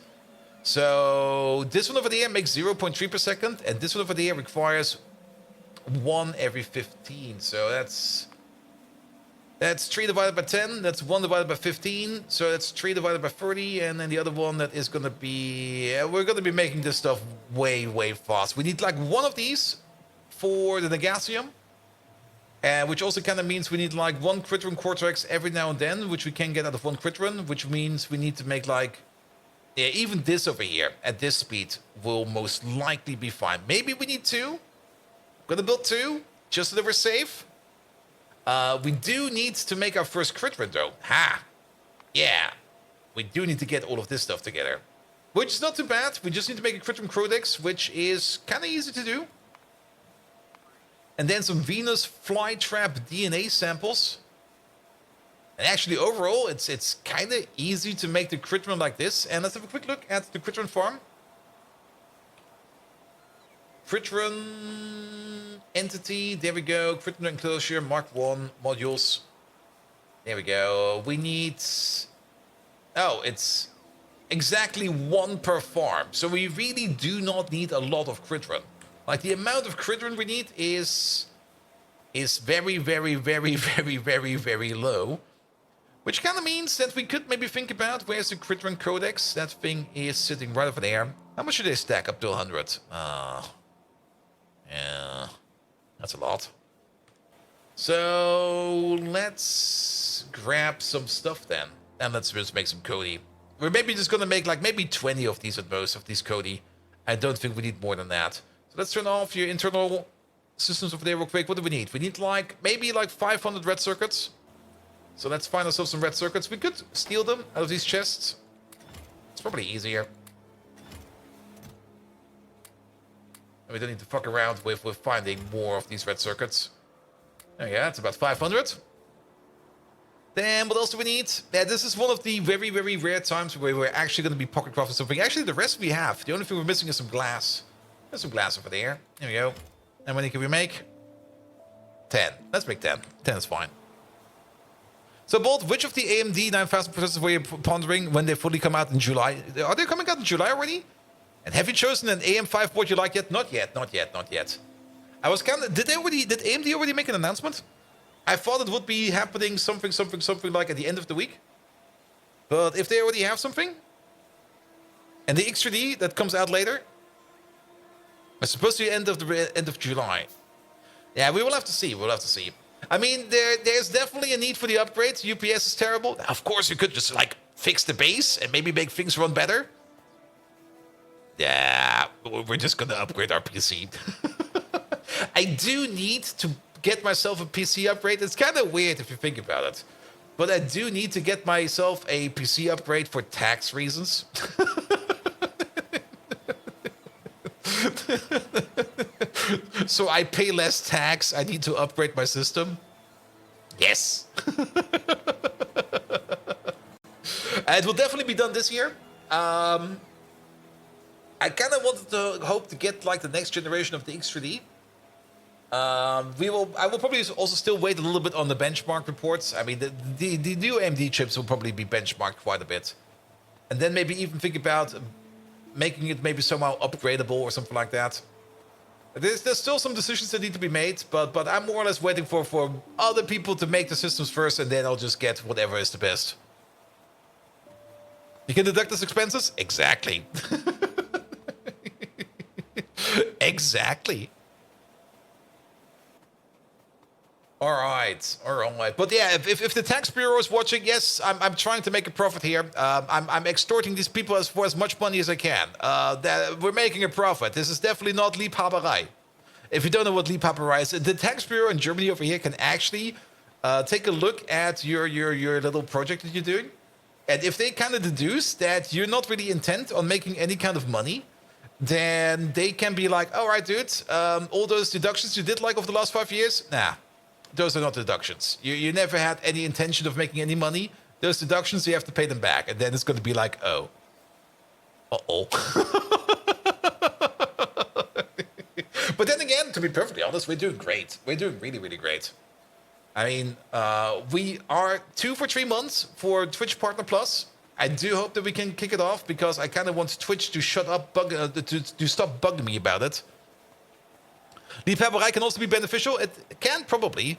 So this one over there makes 0.3 per second. And this one over there requires 1 every 15. So that's 3 divided by 10. That's 1 divided by 15. So that's 3 divided by 30. And then the other one that is going to be... we're going to be making this stuff way, way fast. We need like 1 of these for the Negasium. Which also kind of means we need like 1 Critron Cortex every now and then. Which we can get out of 1 Critron. Which means we need to make like... yeah, even this over here at this speed will most likely be fine. Maybe we need 2. I'm going to build 2 just so that we're safe. We do need to make our first Critron though. Ha! Yeah. We do need to get all of this stuff together. Which is not too bad. We just need to make a Critron Codex, which is kind of easy to do. And then some Venus flytrap DNA samples. And actually overall, it's kind of easy to make the Critron like this. And let's have a quick look at the Critron farm. Critron entity, there we go. Critron enclosure, Mark 1, modules. There we go. We need... oh, it's exactly 1 per farm. So we really do not need a lot of Critron. Like the amount of Critron we need is very, very, very, very, very, very low. Which kind of means that we could maybe think about where's the Critron Codex. That thing is sitting right over there. How much should they stack up to 100? Yeah, that's a lot. So let's grab some stuff then. And let's just make some Cody. We're maybe just going to make like maybe 20 of these at most, of these Cody. I don't think we need more than that. So let's turn off your internal systems over there real quick. What do we need? We need like maybe like 500 red circuits. So let's find ourselves some red circuits. We could steal them out of these chests. It's probably easier. And we don't need to fuck around with finding more of these red circuits. Oh yeah, it's about 500. Then what else do we need? Yeah, this is one of the very, very rare times where we're actually going to be pocket crafting something. Actually, the rest we have. The only thing we're missing is some glass. There's some glass over there. There we go. How many can we make? 10. Let's make 10. 10 is fine. So, Bolt, which of the AMD 9000 processors were you pondering when they fully come out in July? Are they coming out in July already? And have you chosen an AM5 board you like yet? Not yet, not yet, not yet. I was kind of... Did AMD already make an announcement? I thought it would be happening something like at the end of the week. But if they already have something... And the X3D that comes out later... It's supposed to be end of July. Yeah, we will have to see. We'll have to see. I mean, there's definitely a need for the upgrade. UPS is terrible. Of course, you could just, like, fix the base and maybe make things run better. Yeah, we're just gonna upgrade our PC. I do need to get myself a PC upgrade. It's kind of weird if you think about it. But I do need to get myself a PC upgrade for tax reasons. So I pay less tax. I need to upgrade my system. Yes. It will definitely be done this year. I kind of wanted to hope to get like the next generation of the X3D. I will probably also still wait a little bit on the benchmark reports. I mean, the new AMD chips will probably be benchmarked quite a bit. And then maybe even think about making it maybe somehow upgradable or something like that. There's still some decisions that need to be made, but I'm more or less waiting for other people to make the systems first, and then I'll just get whatever is the best. You can deduct those expenses? Exactly. Exactly. All right. But yeah, if the tax bureau is watching, yes, I'm trying to make a profit here. I'm extorting these people for as much money as I can. We're making a profit. This is definitely not Liebhaberei. If you don't know what Liebhaberei is, the tax bureau in Germany over here can actually take a look at your little project that you're doing. And if they kind of deduce that you're not really intent on making any kind of money, then they can be like, all right, dude, all those deductions you did like over the last 5 years, nah, those are not deductions. You never had any intention of making any money. Those deductions, you have to pay them back. And then it's going to be like, oh. Uh-oh. But then again, to be perfectly honest, we're doing great. We're doing really, really great. I mean, we are 2 for 3 months for Twitch Partner Plus. I do hope that we can kick it off because I kind of want Twitch to shut up, to stop bugging me about it. Liebhaberei can also be beneficial. It can probably.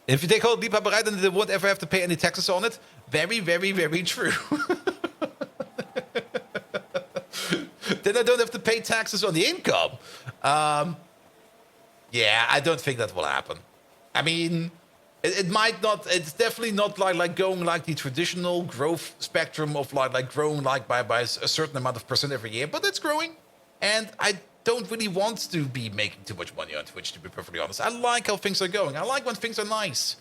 If you take out Liebhaberei, then they won't ever have to pay any taxes on it. Very, very, very true. Then I don't have to pay taxes on the income. Yeah, I don't think that will happen. I mean, it might not. It's definitely not like going like the traditional growth spectrum of like growing like by a certain amount of percent every year, but it's growing, and I don't really want to be making too much money on Twitch, to be perfectly honest. I like how things are going. I like when things are nice,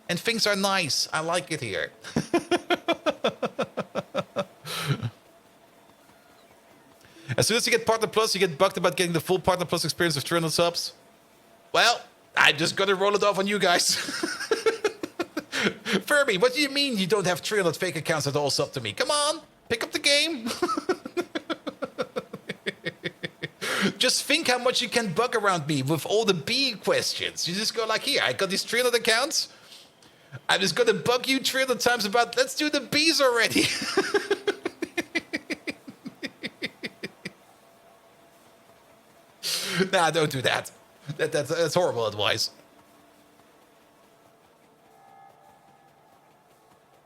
and things are nice. I like it here. As soon as you get Partner Plus, you get bugged about getting the full Partner Plus experience of 300 subs. Well, I'm just gonna roll it off on you guys. Furby, what do you mean you don't have 300 fake accounts that all sub to me? Come on, pick up the game. Just think how much you can bug around me with all the bee questions. You just go like, here, I got these 300 accounts. I'm just gonna bug you 300 times about, let's do the bees already. Nah, don't do that. That's horrible advice.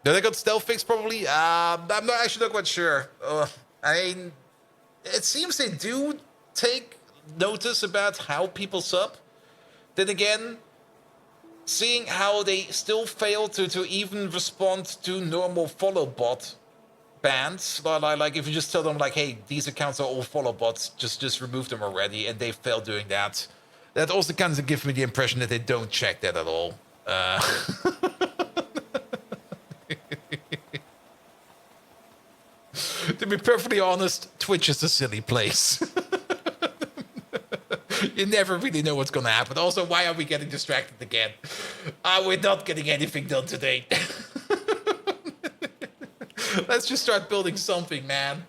Did I got stealth fixed probably? I'm not actually not quite sure. I mean, it seems they do take notice about how people sub. Then again, seeing how they still fail to even respond to normal follow bot bans, like if you just tell them like, hey, these accounts are all follow bots, just remove them already, and they fail doing that. That also kind of gives me the impression that they don't check that at all. To be perfectly honest, Twitch is a silly place. You never really know what's gonna happen. Also, why are we getting distracted again? We're not getting anything done today. Let's just start building something, man.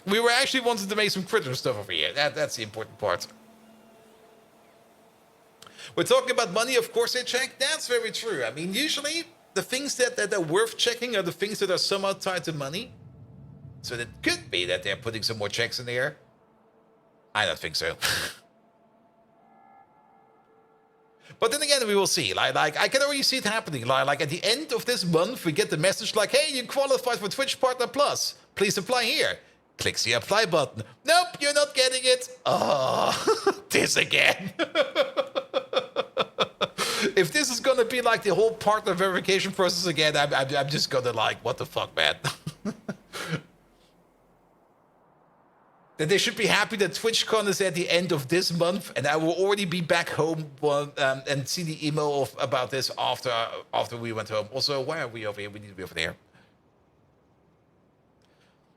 We were actually wanting to make some critter stuff over here. That's the important part. We're talking about money, of course they check. That's very true. I mean, usually the things that are worth checking are the things that are somehow tied to money. So it could be that they're putting some more checks in there. I don't think so. But then again, we will see. Like I can already see it happening. Like at the end of this month, we get the message like, hey, you qualified for Twitch Partner Plus. Please apply here. Clicks the apply button. Nope, you're not getting it. Oh, this again. If this is gonna be like the whole partner verification process again, I'm just gonna like, what the fuck, man? That they should be happy that TwitchCon is at the end of this month, and I will already be back home and see the email about this after we went home. Also, why are we over here? We need to be over there.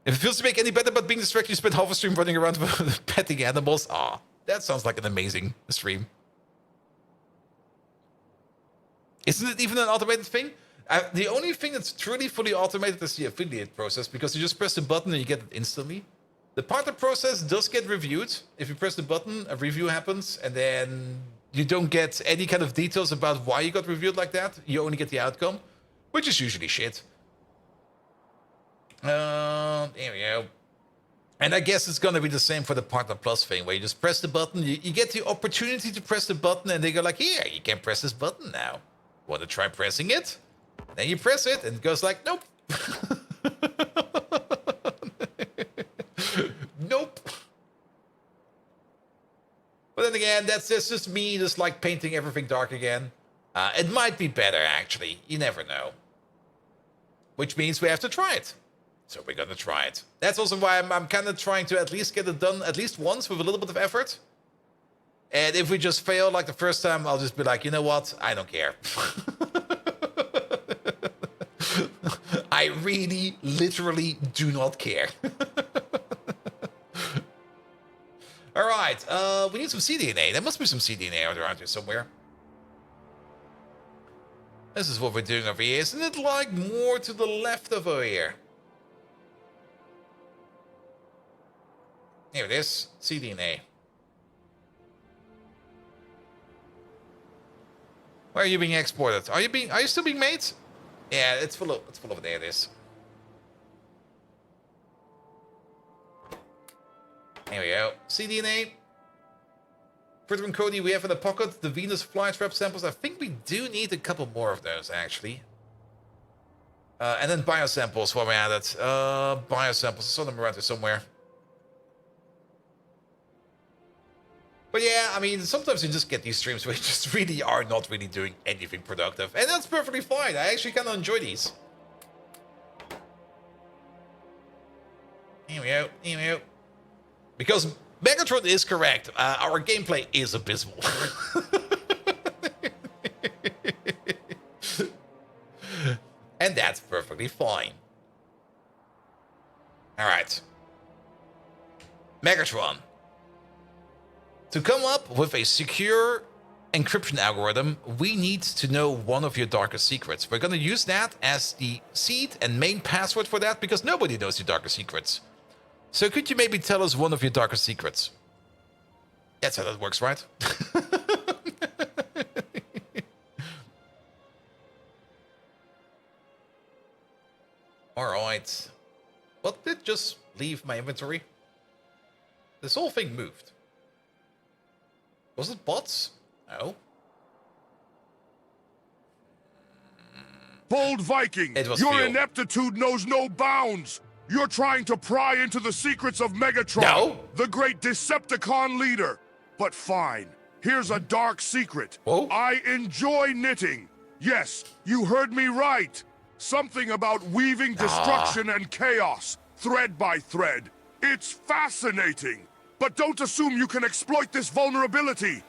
If it feels to make any better about being distracted, you spend half a stream running around with petting animals. Ah, that sounds like an amazing stream. Isn't it even an automated thing? The only thing that's truly fully automated is the affiliate process, because you just press the button and you get it instantly. The partner process does get reviewed. If you press the button, a review happens, and then you don't get any kind of details about why you got reviewed like that. You only get the outcome, which is usually shit. There we go. And I guess it's going to be the same for the Partner Plus thing, where you just press the button. You get the opportunity to press the button, and they go like, here, you can press this button now. Want to try pressing it? Then you press it, and it goes like, nope. Nope. But then again, that's just me just like painting everything dark again. It might be better, actually. You never know. Which means we have to try it. So we're gonna try it. That's also why I'm kind of trying to at least get it done at least once with a little bit of effort. And if we just fail like the first time, I'll just be like, you know what? I don't care. I really, literally do not care. All right, we need some cDNA. There must be some cDNA around here somewhere. This is what we're doing over here. Isn't it like more to the left of over here? Here it is, cDNA. Where are you being exported? Are you still being made? Yeah, it's full of there. It is. Here we go. cDNA. Further and Cody, we have in the pocket the Venus flytrap samples. I think we do need a couple more of those, actually. And then biosamples while we're at it. Biosamples. I saw them around here somewhere. But yeah, I mean, sometimes you just get these streams where you just really are not really doing anything productive. And that's perfectly fine. I actually kind of enjoy these. Here we go. Here we go. Because Megatron is correct. Our gameplay is abysmal. And that's perfectly fine. Alright. Megatron. To come up with a secure encryption algorithm, we need to know one of your darkest secrets. We're going to use that as the seed and main password for that, because nobody knows your darkest secrets. So could you maybe tell us one of your darkest secrets? That's how that works, right? Alright. What did just leave my inventory? This whole thing moved. Was it bots? No. Bold Viking, It was your Phil. ineptitude knows no bounds. You're trying to pry into the secrets of Megatron, No. the great Decepticon leader. But fine, here's a dark secret. Whoa. I enjoy knitting. Yes, you heard me right. Something about weaving destruction and chaos, thread by thread. It's fascinating. But don't assume you can exploit this vulnerability.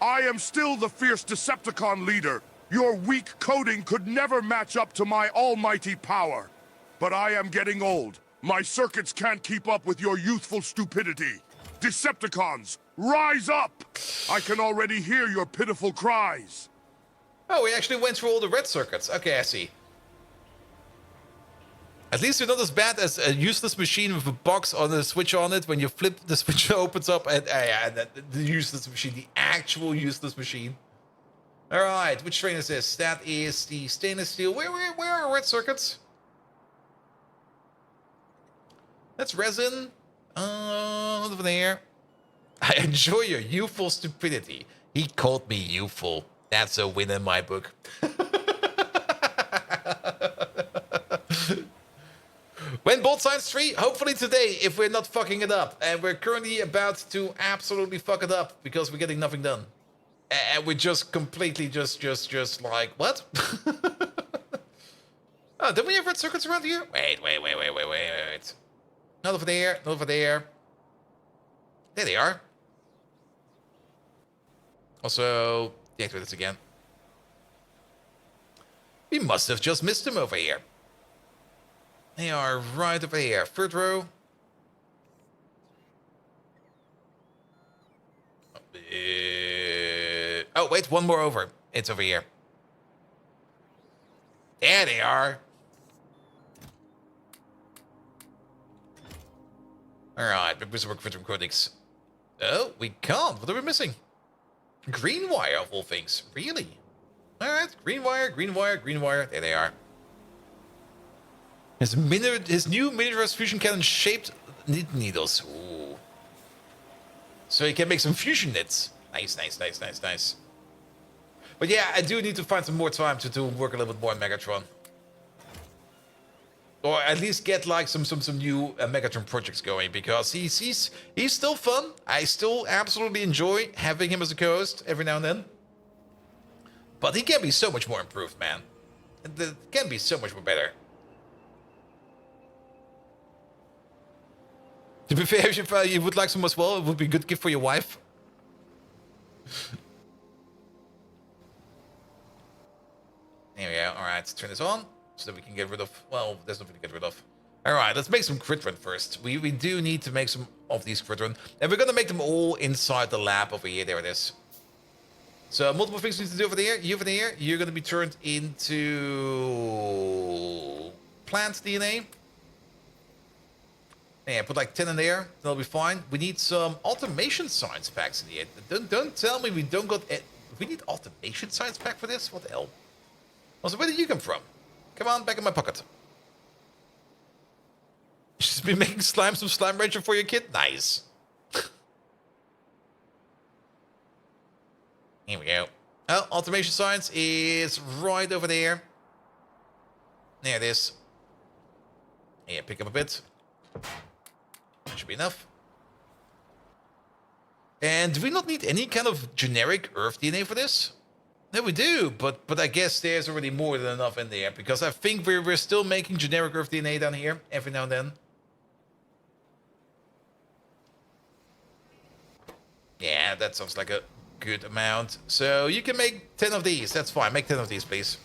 I am still the fierce Decepticon leader. Your weak coding could never match up to my almighty power. But I am getting old. My circuits can't keep up with your youthful stupidity. Decepticons, rise up! I can already hear your pitiful cries. Oh, we actually went through all the red circuits. Okay, I see. At least you're not as bad as a useless machine with a box on a switch on it. When you flip, the switch opens up, and the useless machine, the actual useless machine. All right, which train is this? That is the stainless steel. Where are red circuits? That's resin. Over there. I enjoy your youthful stupidity. He called me youthful. That's a win in my book. When bolt science 3? Hopefully today, if we're not fucking it up. And we're currently about to absolutely fuck it up because we're getting nothing done. And we're just completely just like, what? Oh, don't we have red circuits around here? Wait. Not over there, not over there. There they are. Also, deactivate this again. We must have just missed them over here. They are right over here. Third row. Oh, wait, one more over. It's over here. There they are. Alright, big boost of critter codex. Oh, we can't. What are we missing? Green wire, of all things. Really? Alright, green wire. There they are. His new miniaturized fusion cannon shaped knit needles. Ooh. So he can make some fusion knits. Nice. But yeah, I do need to find some more time to work a little bit more on Megatron. Or at least get like some new Megatron projects going, because he's still fun. I still absolutely enjoy having him as a co-host every now and then. But he can be so much more improved, man. It can be so much more better. To be fair, if you would like some as well, it would be a good gift for your wife. There we go. Alright, let's turn this on so that we can get rid of... Well, there's nothing to get rid of. Alright, let's make some crit run first. We do need to make some of these crit run. And we're going to make them all inside the lab over here. There it is. So, multiple things we need to do over there. You over there, you're going to be turned into... plant DNA. Yeah, put like 10 in there. That'll be fine. We need some automation science packs in the end. Don't tell me we don't got... We need automation science pack for this? What the hell? Also, where did you come from? Come on, back in my pocket. She's been making some slime rancher for your kid? Nice. Here we go. Oh, automation science is right over there. There it is. Yeah, pick up a bit. Should be enough. And do we not need any kind of generic Earth DNA for this? No, we do, but I guess there's already more than enough in there, because I think we're still making generic Earth DNA down here every now and then. Yeah, that sounds like a good amount. So you can make 10 of these. That's fine. Make 10 of these, please.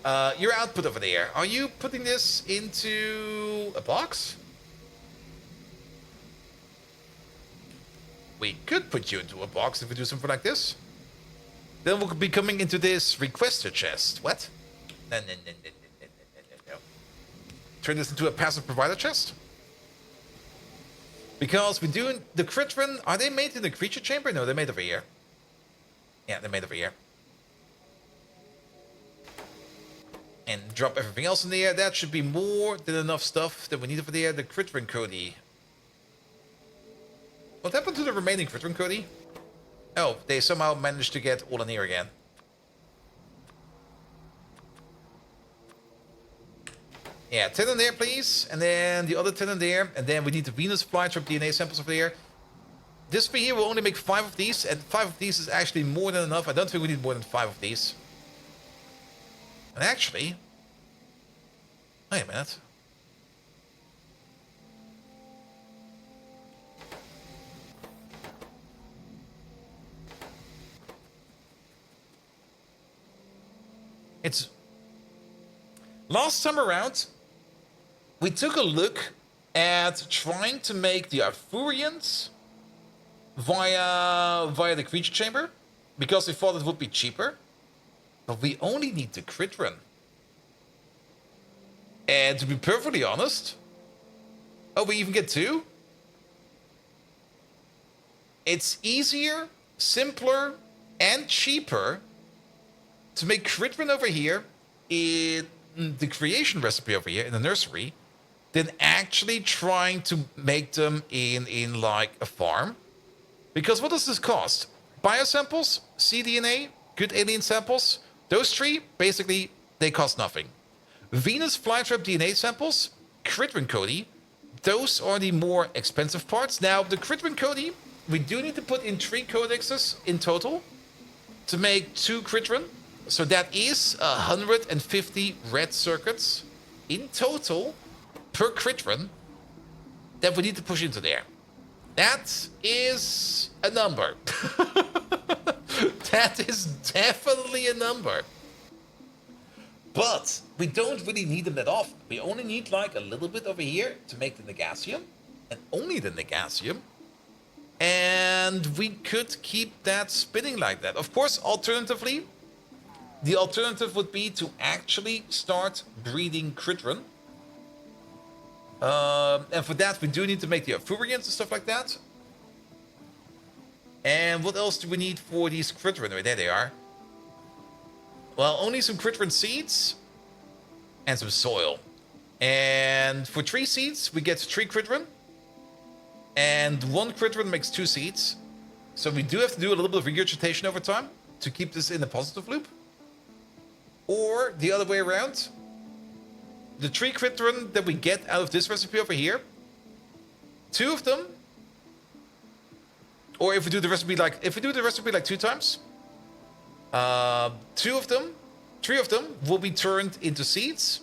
Your output over there. Are you putting this into a box? We could put you into a box if we do something like this. Then we'll be coming into this requester chest. What? No. Turn this into a passive provider chest? Because we're doing the crit run. Are they made in the creature chamber? No, they're made over here. Yeah, they're made over here. And drop everything else in there. That should be more than enough stuff that we need over there. The crit run Cody. What happened to the remaining crit run Cody? Oh, they somehow managed to get all in here again. Yeah, 10 in there, please. And then the other 10 in there. And then we need the Venus flytrap DNA samples over there. This thing here will only make 5 of these. And 5 of these is actually more than enough. I don't think we need more than 5 of these. And actually... Wait a minute. It's... Last time around, we took a look at trying to make the Arthurians via the creature chamber, because we thought it would be cheaper. But we only need the crit run. And to be perfectly honest... Oh, we even get 2? It's easier, simpler, and cheaper to make Critrin over here in the creation recipe over here in the nursery than actually trying to make them in like a farm. Because what does this cost? Biosamples, cDNA, good alien samples, those three, basically, they cost nothing. Venus flytrap DNA samples, Critrin Cody, those are the more expensive parts. Now, the Critrin Cody, we do need to put in 3 codexes in total to make 2 Critrin. So that is 150 red circuits in total per Critrin that we need to push into there. That is a number. That is definitely a number. But we don't really need them that often. We only need like a little bit over here to make the Negasium, and only the Negasium. And we could keep that spinning like that. Of course, alternatively, the alternative would be to actually start breeding Critrin. And for that, we do need to make the Furians and stuff like that. And what else do we need for these Critrin? Oh, there they are. Well, only some Critrin seeds and some soil. And for 3 seeds, we get 3 Critrin. And 1 Critrin makes 2 seeds. So we do have to do a little bit of regurgitation over time to keep this in a positive loop. Or the other way around. The 3 Critrin that we get out of this recipe over here, 2 of them, or if we do the recipe like 2 times, 3 of them will be turned into seeds,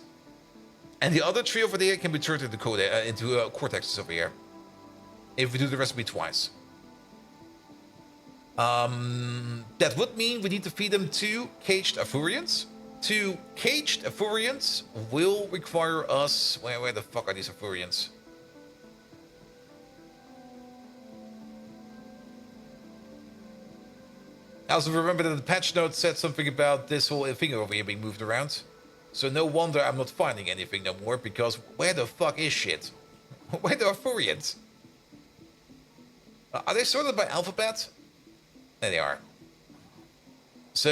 and the other 3 over there can be turned into cortexes over here. If we do the recipe twice, that would mean we need to feed them 2 caged Afurians. 2 caged Afurians will require us... Where the fuck are these Afurians? I also remember that the patch note said something about this whole thing over here being moved around. So no wonder I'm not finding anything no more, because where the fuck is shit? Where the Afurians? Are they sorted by alphabet? There they are. So...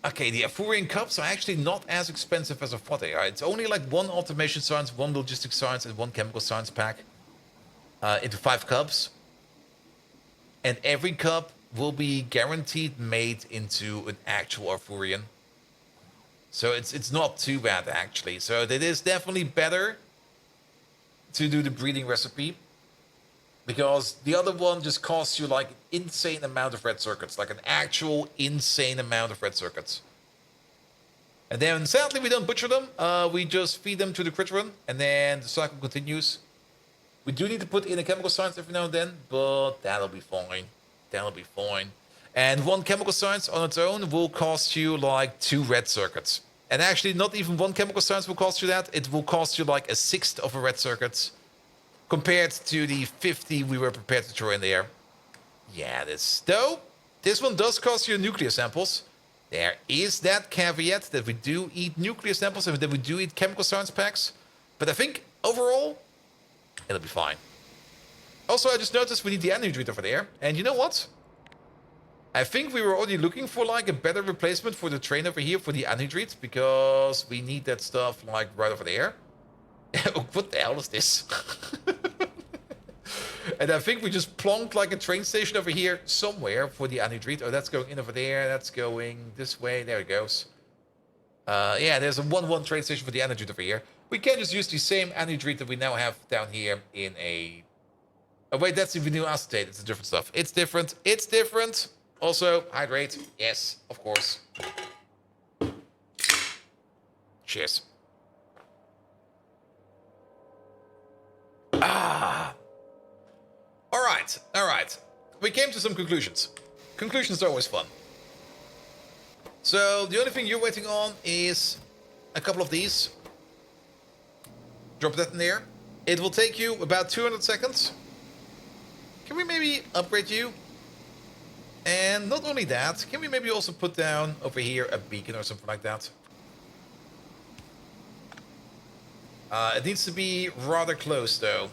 Okay, the Afurian cups are actually not as expensive as I thought they are. It's only like 1 automation science, 1 logistics science, and 1 chemical science pack into 5 cups. And every cup will be guaranteed made into an actual Afurian. So it's not too bad, actually. So it is definitely better to do the breeding recipe, because the other one just costs you like an insane amount of red circuits, like an actual insane amount of red circuits. And then sadly we don't butcher them, we just feed them to the Critrin, and then the cycle continues. We do need to put in a chemical science every now and then, but that'll be fine. That'll be fine. And 1 chemical science on its own will cost you like 2 red circuits. And actually not even 1 chemical science will cost you that, it will cost you like a 1/6 of a red circuit, compared to the 50 we were prepared to throw in there. Yeah, this one does cost you nuclear samples. There is that caveat that we do eat nuclear samples and that we do eat chemical science packs. But I think overall, it'll be fine. Also, I just noticed we need the anhydrite over there. And you know what? I think we were already looking for like a better replacement for the train over here for the anhydrite, because we need that stuff like right over there. What the hell is this? And I think we just plonked like a train station over here somewhere for the anhydrite. Oh, that's going in over there. That's going this way. There it goes. Yeah, there's a 1-1 train station for the anhydrite over here. We can just use the same anhydrite that we now have down here in a... Oh, wait, that's the vinyl acetate. It's a different stuff. It's different. It's different. Also, hydrate. Yes, of course. Cheers. Ah. All right. We came to some conclusions. Conclusions are always fun. So the only thing you're waiting on is a couple of these. Drop that in there. It will take you about 200 seconds. Can we maybe upgrade you? And not only that, can we maybe also put down over here a beacon or something like that? It needs to be rather close, though.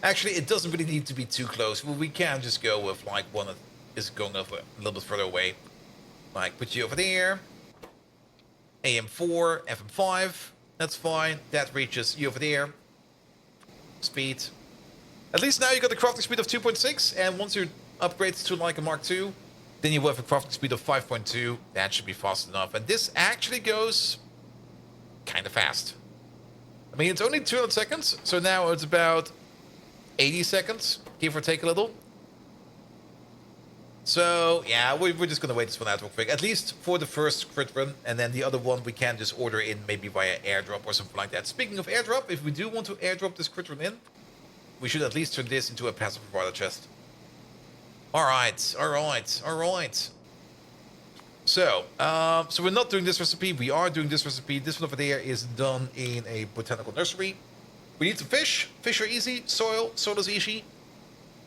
Actually, it doesn't really need to be too close. We can just go with like one that is going up a little bit further away. Like put you over there. AM4, FM5. That's fine. That reaches you over there. Speed. At least now you got the crafting speed of 2.6, and once you upgrade to like a Mark II, then you will have a crafting speed of 5.2. That should be fast enough. And this actually goes kind of fast. I mean, it's only 200 seconds, so now it's about 80 seconds, give or take a little. So, yeah, we're just going to wait this one out real quick. At least for the first crit run, and then the other one we can just order in maybe via airdrop or something like that. Speaking of airdrop, if we do want to airdrop this crit run in, we should at least turn this into a passive provider chest. Alright, alright, alright. So we're not doing this recipe, we are doing this recipe. This one over there is done in a botanical nursery. We need some fish. Fish are easy. Soil is easy.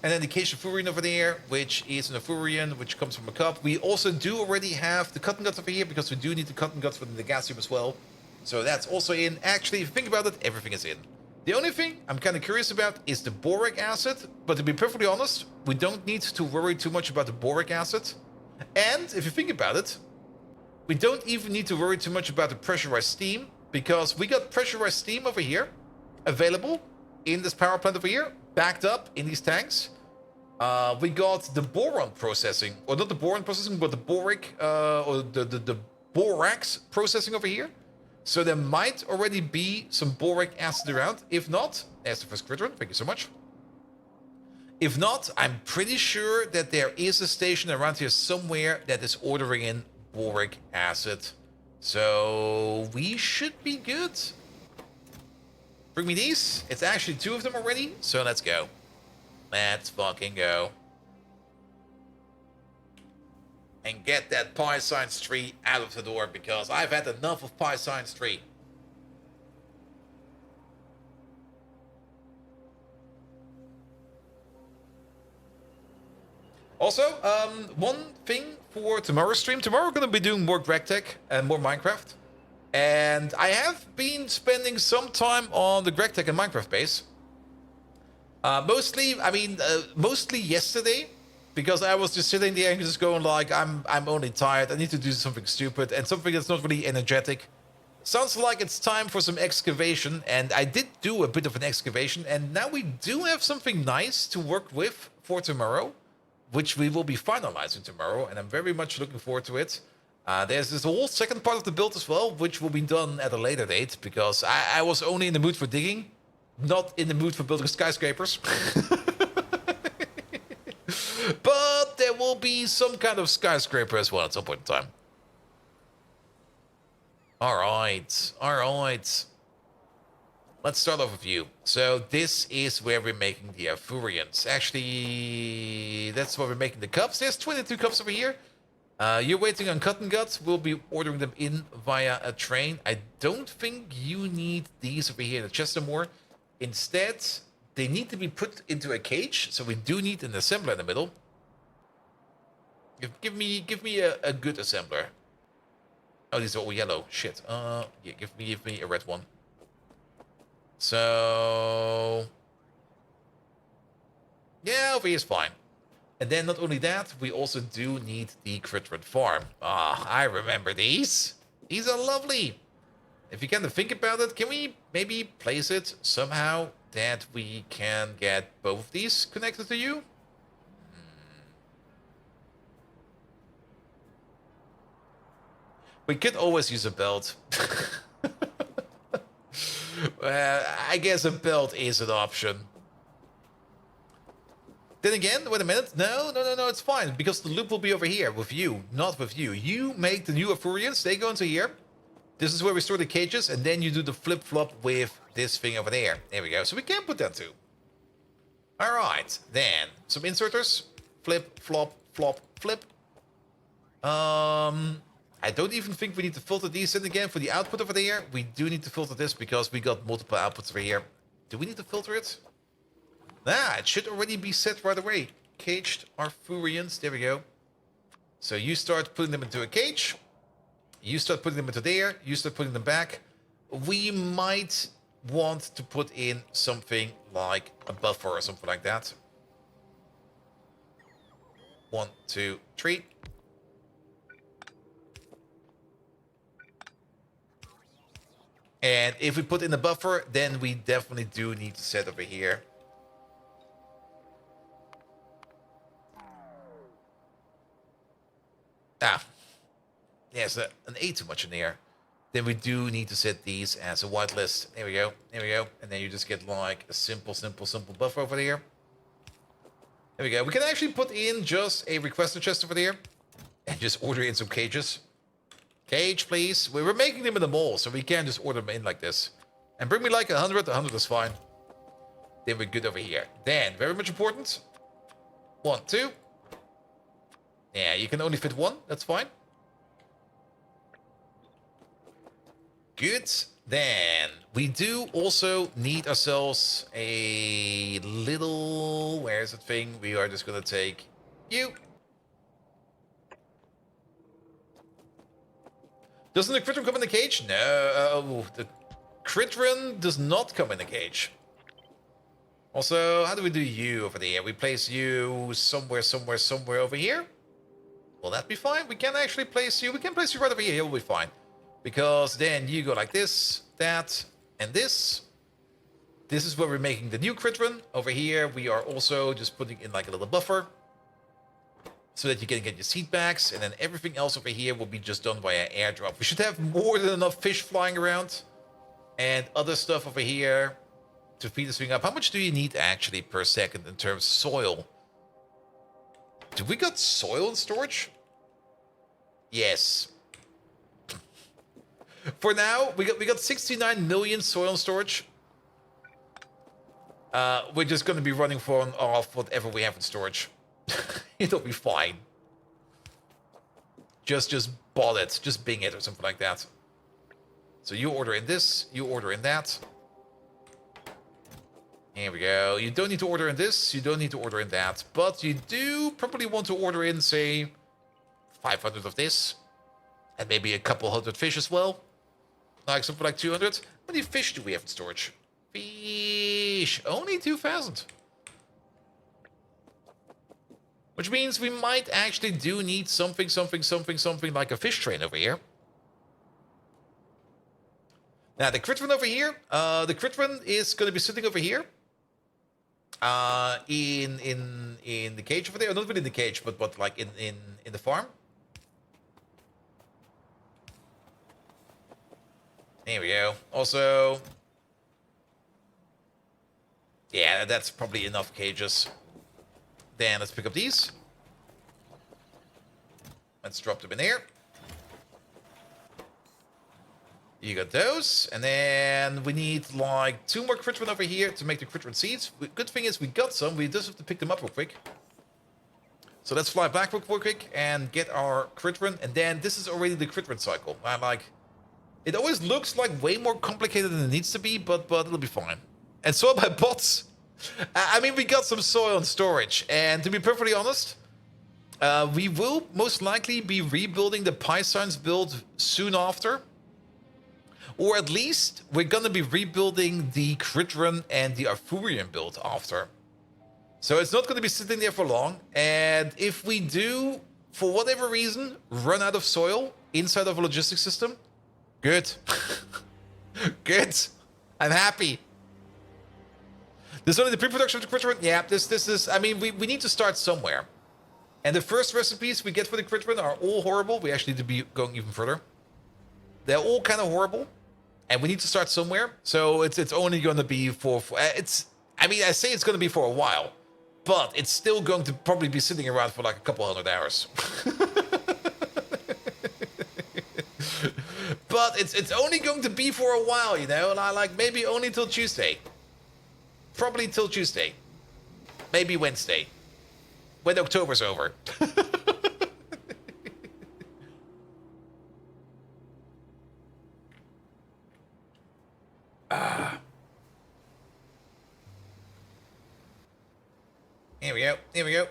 And then the cage of Furian over there, which is an Furian, which comes from a cup. We also do already have the cotton guts over here, because we do need the cotton guts within the gasium as well. So that's also in. Actually, if you think about it, everything is in. The only thing I'm kind of curious about is the boric acid. But to be perfectly honest, we don't need to worry too much about the boric acid. And if you think about it, we don't even need to worry too much about the pressurized steam, because we got pressurized steam over here available in this power plant over here, backed up in these tanks. We got the boron processing, or not the boron processing, but the boric, or the borax processing over here. So there might already be some boric acid around. If not, as the first crit run, thank you so much. If not, I'm pretty sure that there is a station around here somewhere that is ordering in boric acid. So we should be good. Bring me these. It's actually 2 of them already, so let's go. Let's fucking go. And get that Pi Science 3 out of the door, because I've had enough of Pi Science 3. Also, one thing for tomorrow's stream. Tomorrow we're going to be doing more GregTech and more Minecraft. And I have been spending some time on the GregTech and Minecraft base. Mostly yesterday, because I was just sitting there and just going like, I'm only tired. I need to do something stupid and something that's not really energetic. Sounds like it's time for some excavation, and I did do a bit of an excavation, and now we do have something nice to work with for tomorrow, which we will be finalizing tomorrow, and I'm very much looking forward to it. There's this whole second part of the build as well, which will be done at a later date, because I was only in the mood for digging, not in the mood for building skyscrapers. But there will be some kind of skyscraper as well at some point in time. Alright, alright. Let's start off with you. So this is where we're making the Furians. Actually, that's where we're making the cups. There's 22 cups over here. You're waiting on cotton guts. We'll be ordering them in via a train. I don't think you need these over here in the chest anymore. Instead, they need to be put into a cage. So we do need an assembler in the middle. Give me a good assembler. Oh, these are all yellow. Shit. Yeah, give me a red one. So yeah, over here is fine. And then not only that, we also do need the crit run farm. Ah, I remember these. These are lovely. If you kind of think about it, can we maybe place it somehow that we can get both of these connected to you? We could always use a belt. I guess a belt is an option. Then again, wait a minute. No, it's fine. Because the loop will be over here with you, not with you. You make the new Furians, they go into here. This is where we store the cages, and then you do the flip-flop with this thing over there. There we go. So we can put that too. Alright, then. Some inserters. Flip, flop, flop, flip. I don't even think we need to filter these in again for the output over there. We do need to filter this because we got multiple outputs over here. Do we need to filter it? Nah, it should already be set right away. Caged Arthurians. There we go. So you start putting them into a cage. You start putting them into there. You start putting them back. We might want to put in something like a buffer or something like that. 1, 2, 3. And if we put in a buffer, then we definitely do need to set over here. Ah, there's an A too much in there. Then we do need to set these as a whitelist. There we go, there we go. And then you just get like a simple buffer over there. There we go. We can actually put in just a requester chest over there and just order in some cages. Cage, please. We're making them in the mall, so we can't just order them in like this. And bring me like 100. 100 is fine. Then we're good over here. Then, very much important. 1, 2. Yeah, you can only fit 1. That's fine. Good. Then, we do also need ourselves a little... Where's that thing? We are just going to take you. Doesn't the Critron come in the cage? No, the Critron does not come in the cage. Also, how do we do you over there? We place you somewhere over here? Will that be fine? We can actually place you. We can place you right over here. It will be fine. Because then you go like this, that, and this. This is where we're making the new Critron. Over here, we are also just putting in like a little buffer. So that you can get your seed bags, and then everything else over here will be just done via airdrop. We should have more than enough fish flying around. And other stuff over here to feed this thing up. How much do you need actually per second in terms of soil? Do we got soil in storage? Yes. For now, we got 69 million soil in storage. We're just going to be running off whatever we have in storage. It'll be fine. Just bot it. Just Bing it or something like that. So you order in this. You order in that. Here we go. You don't need to order in this. You don't need to order in that. But you do probably want to order in, say, 500 of this. And maybe a couple hundred fish as well. Like something like 200. How many fish do we have in storage? Fish. Only 2,000. Which means we might actually do need something like a fish train over here. Now, the Critron over here, the Critron is going to be sitting over here. In the cage over there. Or not really in the cage, but like in the farm. There we go. Also, yeah, that's probably enough cages. Then let's pick up these. Let's drop them in here. You got those. And then we need like 2 more Critron over here to make the Critron seeds. Good thing is we got some. We just have to pick them up real quick. So let's fly back real quick and get our Critron. And then this is already the Critron cycle. I'm like, it always looks like way more complicated than it needs to be, but it'll be fine. And so are my bots. I mean, we got some soil in storage, and to be perfectly honest, we will most likely be rebuilding the Py3 build soon after. Or at least, we're gonna be rebuilding the Critron and the Arthurian build after. So it's not gonna be sitting there for long, and if we do, for whatever reason, run out of soil inside of a logistics system, good. Good. I'm happy. This is only the pre-production of the Critron? Yeah, this is... I mean, we need to start somewhere. And the first recipes we get for the Critron are all horrible. We actually need to be going even further. They're all kind of horrible. And we need to start somewhere. So it's only going to be for... it's... I mean, I say it's going to be for a while. But it's still going to probably be sitting around for like a couple hundred hours. But it's only going to be for a while, you know? And I like maybe only till Tuesday. Probably till Tuesday. Maybe Wednesday. When October's over. Here we go. Here we go.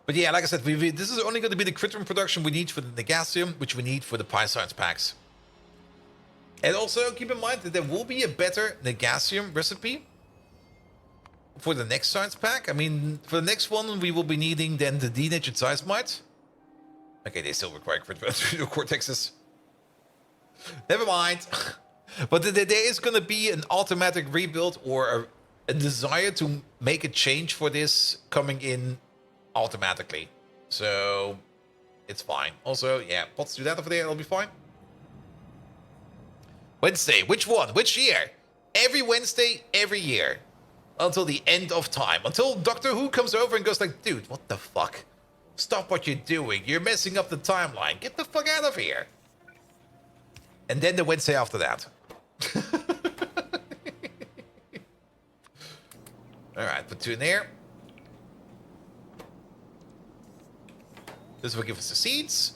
But yeah, like I said, this is only going to be the Critron production we need for the Negasium, which we need for the Py3 packs. And also keep in mind that there will be a better Negasium recipe for the next science pack. I mean, for the next one, we will be needing then the denatured seismite. Okay, they still require critical cortexes. Never mind. But there is going to be an automatic rebuild or a desire to make a change for this coming in automatically. So it's fine. Also, yeah, pots do that over there, it'll be fine. Wednesday, which one? Which year? Every Wednesday, every year. Until the end of time. Until Doctor Who comes over and goes like, dude, what the fuck? Stop what you're doing. You're messing up the timeline. Get the fuck out of here. And then the Wednesday after that. Alright, put 2 in there. This will give us the seeds.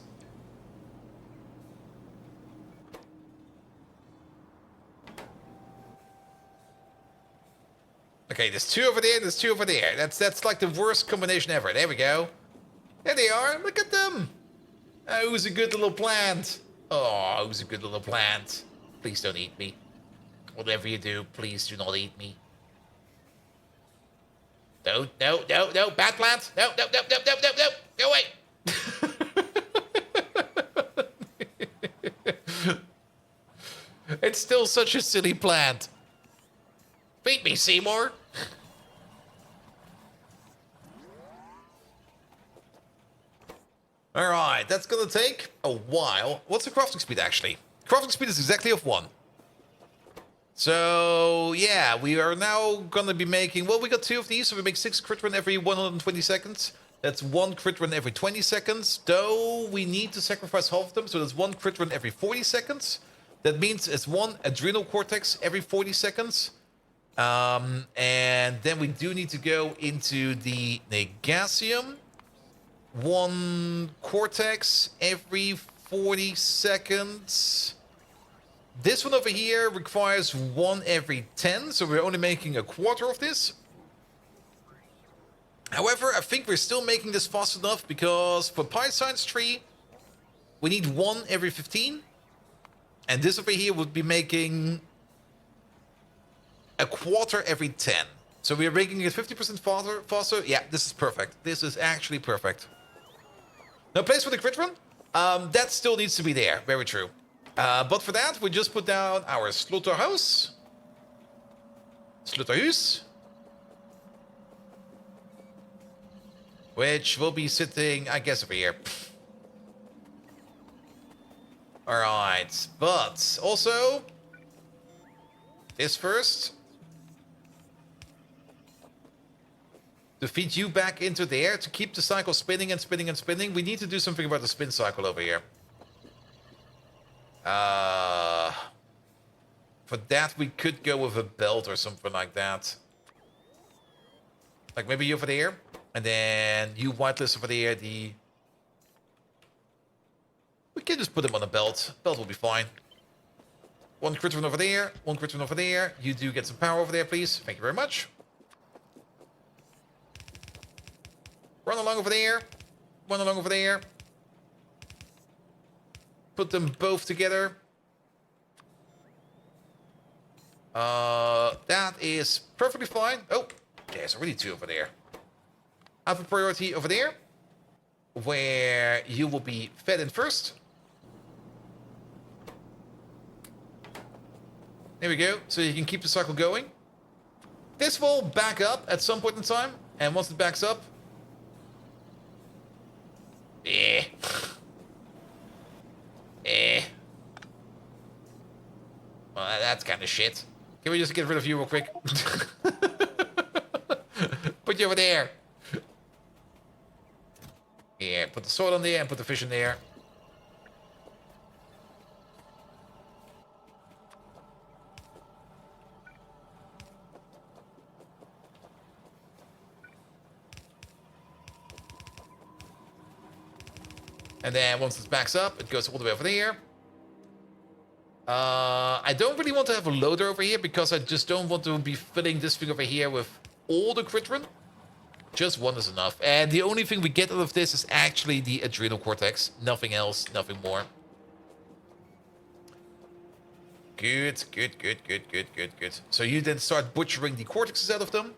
Okay, there's 2 over there, there's 2 over there. That's like the worst combination ever. There we go. There they are. Look at them. Oh, who's a good little plant? Oh, who's a good little plant? Please don't eat me. Whatever you do, please do not eat me. No, no, no, no, bad plant. No, no, no, no, no, no, no. Go away. It's still such a silly plant. Beat me, Seymour. Alright, that's gonna take a while. What's the crafting speed, actually? Crafting speed is exactly of 1. So, yeah, we are now gonna be making... Well, we got 2 of these, so we make 6 crit run every 120 seconds. That's 1 crit run every 20 seconds. Though, we need to sacrifice half of them, so that's 1 crit run every 40 seconds. That means it's 1 adrenal cortex every 40 seconds. And then we do need to go into the Negasium. 1 cortex every 40 seconds. This one over here requires 1 every 10, so we're only making a quarter of this. However, I think we're still making this fast enough because for Pi Science Tree, we need 1 every 15. And this over here would be making a quarter every 10. So we are making it 50% faster. Yeah, this is perfect. This is actually perfect. No place for the crit run? That still needs to be there. Very true. But for that, we just put down our slaughterhouse. Slaughterhuis. Which will be sitting, I guess, over here. Alright, but also... this first. To feed you back into there, to keep the cycle spinning and spinning and spinning. We need to do something about the spin cycle over here. For that, we could go with a belt or something like that. Like maybe you over there, and then you whitelist over there, we can just put them on a belt. Belt will be fine. 1 crit run over there, 1 crit run over there. You do get some power over there, please. Thank you very much. Run along over there. Run along over there. Put them both together. That is perfectly fine. Oh, there's already 2 over there. I have a priority over there, where you will be fed in first. There we go. So you can keep the cycle going. This will back up at some point in time, and once it backs up, well, that's kind of shit. Can we just get rid of you real quick? Put you over there. Yeah, put the sword on there and put the fish in there. And then once it backs up, it goes all the way over there. I don't really want to have a loader over here because I just don't want to be filling this thing over here with all the crit run. Just 1 is enough. And the only thing we get out of this is actually the adrenal cortex. Nothing else, nothing more. Good, good, good, good, good, good, good. So you then start butchering the cortexes out of them.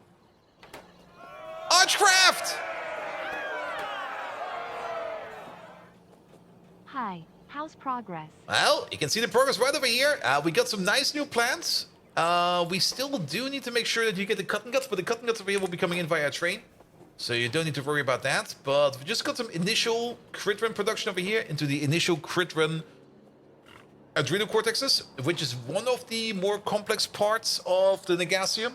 Archcraft! Hi, how's progress? Well, you can see the progress right over here. We got some nice new plants. We still do need to make sure that you get the cotton guts, but the cotton guts over here will be coming in via train. So you don't need to worry about that. But we just got some initial crit run production over here into the initial crit run adrenal cortexes, which is one of the more complex parts of the Negasium.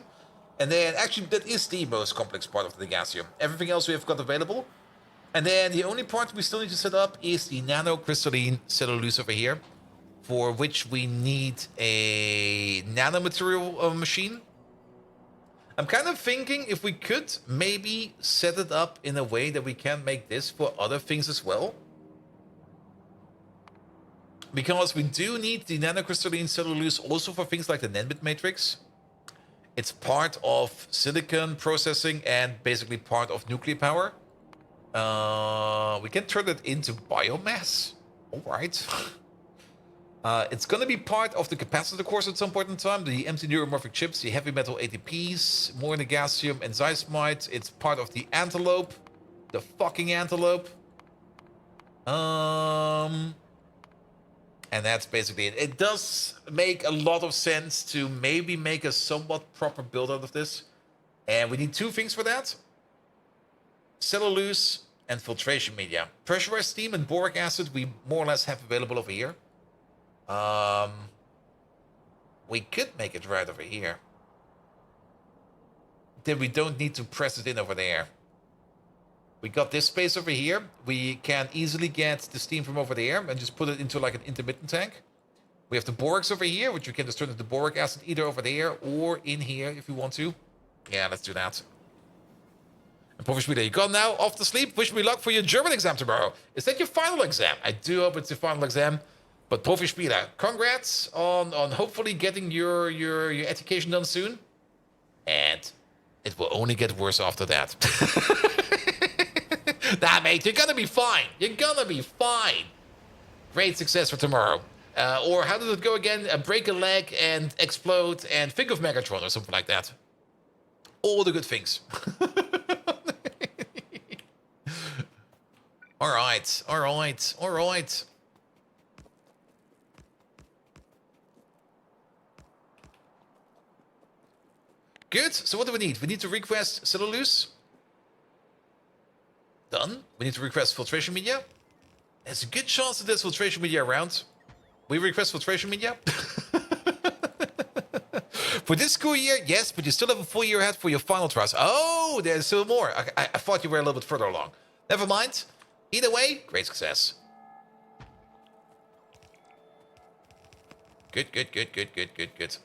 And then actually that is the most complex part of the Negasium. Everything else we have got available. And then the only part we still need to set up is the nanocrystalline cellulose over here, for which we need a nanomaterial machine. I'm kind of thinking if we could maybe set it up in a way that we can make this for other things as well. Because we do need the nanocrystalline cellulose also for things like the NAND matrix. It's part of silicon processing and basically part of nuclear power. We can turn it into biomass. All right. It's going to be part of the capacitor course at some point in time. The empty neuromorphic chips, the heavy metal ATPs, more Negasium and Zeismite. It's part of the antelope. The fucking antelope. And that's basically it. It does make a lot of sense to maybe make a somewhat proper build out of this. And we need two things for that. Cellulose and filtration media. Pressurized steam and boric acid we more or less have available over here. We could make it right over here. Then we don't need to press it in over there. We got this space over here. We can easily get the steam from over there and just put it into like an intermittent tank. We have the borics over here, which we can just turn into boric acid either over there or in here if you want to. Yeah, let's do that. And Professor Spieler, you gone now? Off to sleep? Wish me luck for your German exam tomorrow. Is that your final exam? I do hope it's your final exam. But Professor Spieler, congrats on hopefully getting your education done soon. And it will only get worse after that. Nah, mate, you're gonna be fine. You're gonna be fine. Great success for tomorrow. Or how did it go again? Break a leg and explode and think of Megatron or something like that. All the good things. Alright, alright, alright. Good, so what do we need? We need to request cellulose. Done. We need to request filtration media. There's a good chance that there's filtration media around. We request filtration media. For this school year, yes, but you still have a full year ahead for your final trials. Oh, there's still more. I thought you were a little bit further along. Never mind. Either way, great success. Good, good, good, good, good, good, good.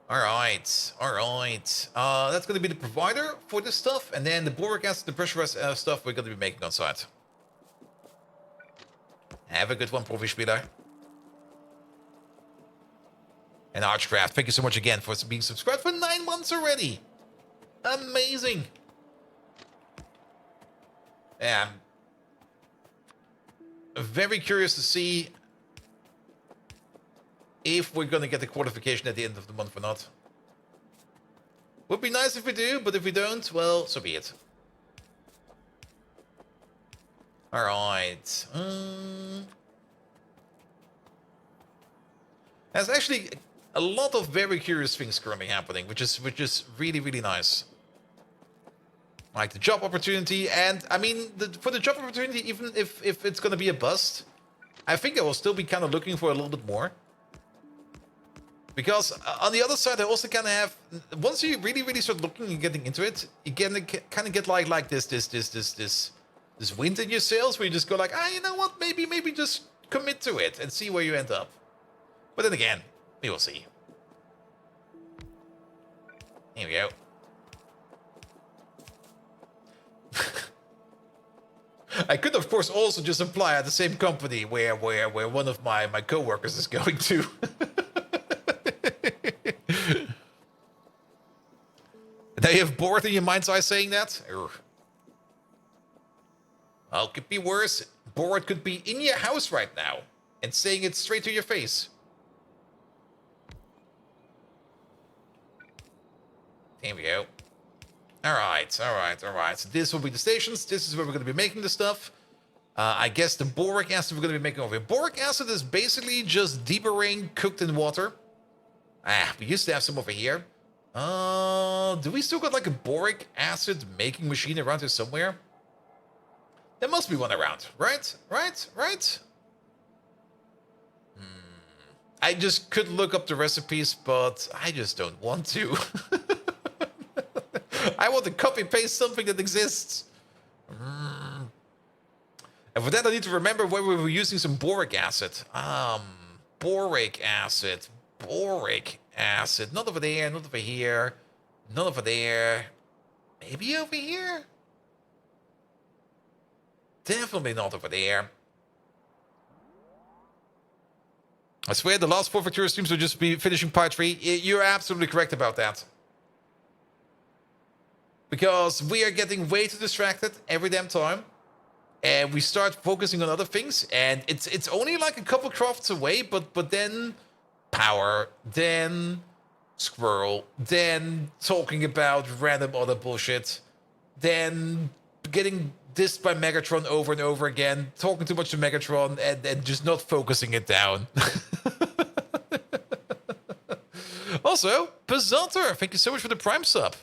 Alright, alright. That's going to be the provider for this stuff. And then the boric acid, the pressurized stuff we're going to be making on site. Have a good one, Profi Spieler. And Archcraft, thank you so much again for being subscribed for 9 months already. Amazing. Yeah, I'm very curious to see if we're going to get the qualification at the end of the month or not. Would be nice if we do, but if we don't, well, so be it. Alright. There's actually a lot of very curious things currently happening, which is really, really nice. Like the job opportunity, and I mean, for the job opportunity, even if it's going to be a bust, I think I will still be kind of looking for a little bit more. Because on the other side, I also kind of have, once you really, really start looking and getting into it, you kind of get like this wind in your sails, where you just go like, you know what, maybe just commit to it and see where you end up. But then again, we will see. Here we go. I could, of course, also just apply at the same company where one of my co-workers is going to. Now you have bored in your mind's eye saying that? Well, it could be worse. Bored could be in your house right now. and saying it straight to your face. There we go. Alright. So this will be the stations. This is where we're going to be making the stuff. I guess the boric acid we're going to be making over here. Boric acid is basically just deeper rain cooked in water. We used to have some over here. Do we still got like a boric acid making machine around here somewhere? There must be one around, right? I just could look up the recipes, but I just don't want to. I want to copy-paste something that exists. And for that, I need to remember where we were using some boric acid. Boric acid. Not over there, not over here. Not over there. Maybe over here? Definitely not over there. I swear the last 4 Factorio streams will just be finishing Py3. You're absolutely correct about that. Because we are getting way too distracted every damn time. And we start focusing on other things. And it's only like a couple crafts away, but then power, then squirrel, then talking about random other bullshit, then getting dissed by Megatron over and over again, talking too much to Megatron, and just not focusing it down. Also, Pizzator, thank you so much for the Prime sub.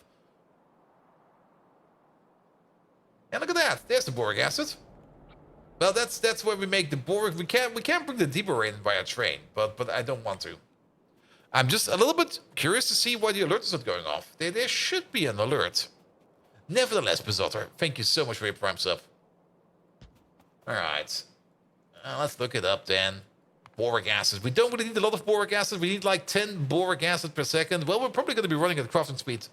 And look at that, there's the boric acid. Well, that's where we make the boric. We can't bring the deeper rain via train, but I don't want to. I'm just a little bit curious to see why the alert is not going off. There should be an alert. Nevertheless, Pizzator, thank you so much for your Prime sub. Alright. Let's look it up then. Boric acid. We don't really need a lot of boric acid. We need like 10 boric acid per second. Well, we're probably going to be running at crafting speed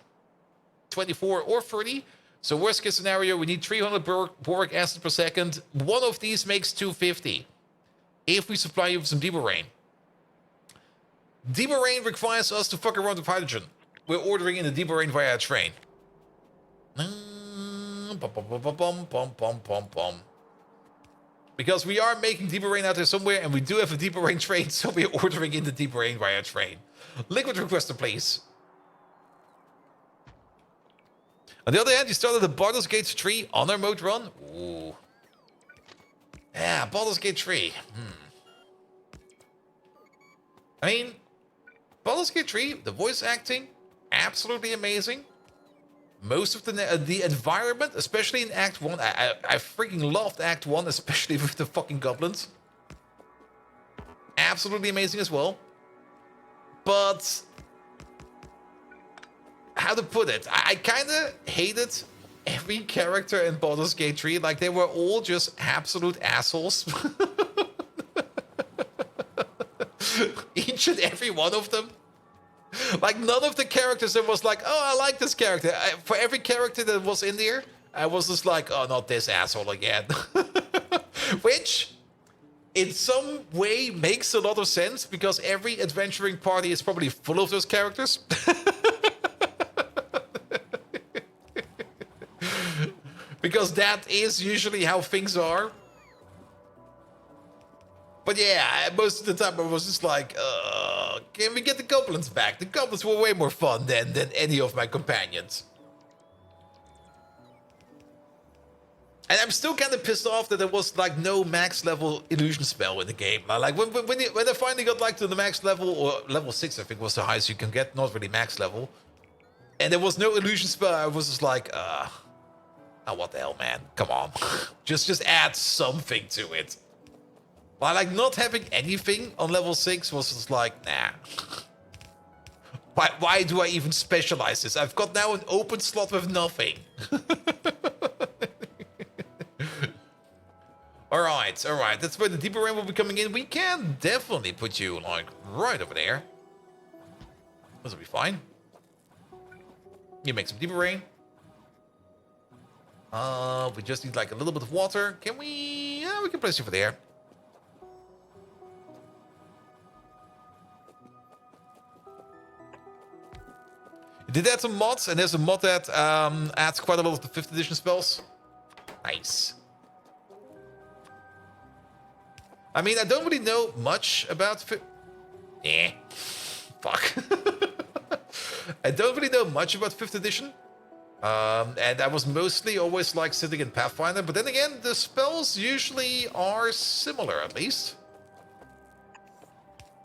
24 or 30. So worst case scenario, we need 300 boric acid per second. One of these makes 250. If we supply you with some deeper rain. Deeper rain requires us to fuck around with hydrogen. We're ordering in the deeper rain via a train. Because we are making deeper rain out there somewhere, and we do have a deeper rain train, so we're ordering in the deeper rain via train. Liquid requester, please. On the other hand, you started the Baldur's Gate 3 honor mode run. Ooh. Yeah, Baldur's Gate 3. I mean, Baldur's Gate 3, the voice acting, absolutely amazing. Most of the environment, especially in Act 1, I freaking loved Act 1, especially with the fucking goblins. Absolutely amazing as well. But how to put it? I kind of hated every character in Baldur's Gate 3. Like, they were all just absolute assholes. Each and every one of them. Like, none of the characters that was like, oh, I like this character. For every character that was in there, I was just like, oh, not this asshole again. Which, in some way, makes a lot of sense, because every adventuring party is probably full of those characters. Because that is usually how things are. But yeah, most of the time I was just like, can we get the goblins back? The goblins were way more fun than any of my companions. And I'm still kind of pissed off that there was like no max level illusion spell in the game. Like when I finally got like to the max level, or level 6 I think was the highest you can get, not really max level. And there was no illusion spell, I was just like, oh, what the hell, man? Come on. just add something to it. But like not having anything on level 6 was just like, nah. Why do I even specialize this? I've got now an open slot with nothing. Alright. That's where the deeper rain will be coming in. We can definitely put you like right over there. This will be fine. You make some deeper rain. We just need like a little bit of water. Can we? Yeah, we can place you over there. Did add some mods, and there's a mod that adds quite a lot of the 5th edition spells. Nice. I mean, I don't really know much about... Fuck. I don't really know much about 5th edition. And I was mostly always like sitting in Pathfinder, but then again, the spells usually are similar, at least.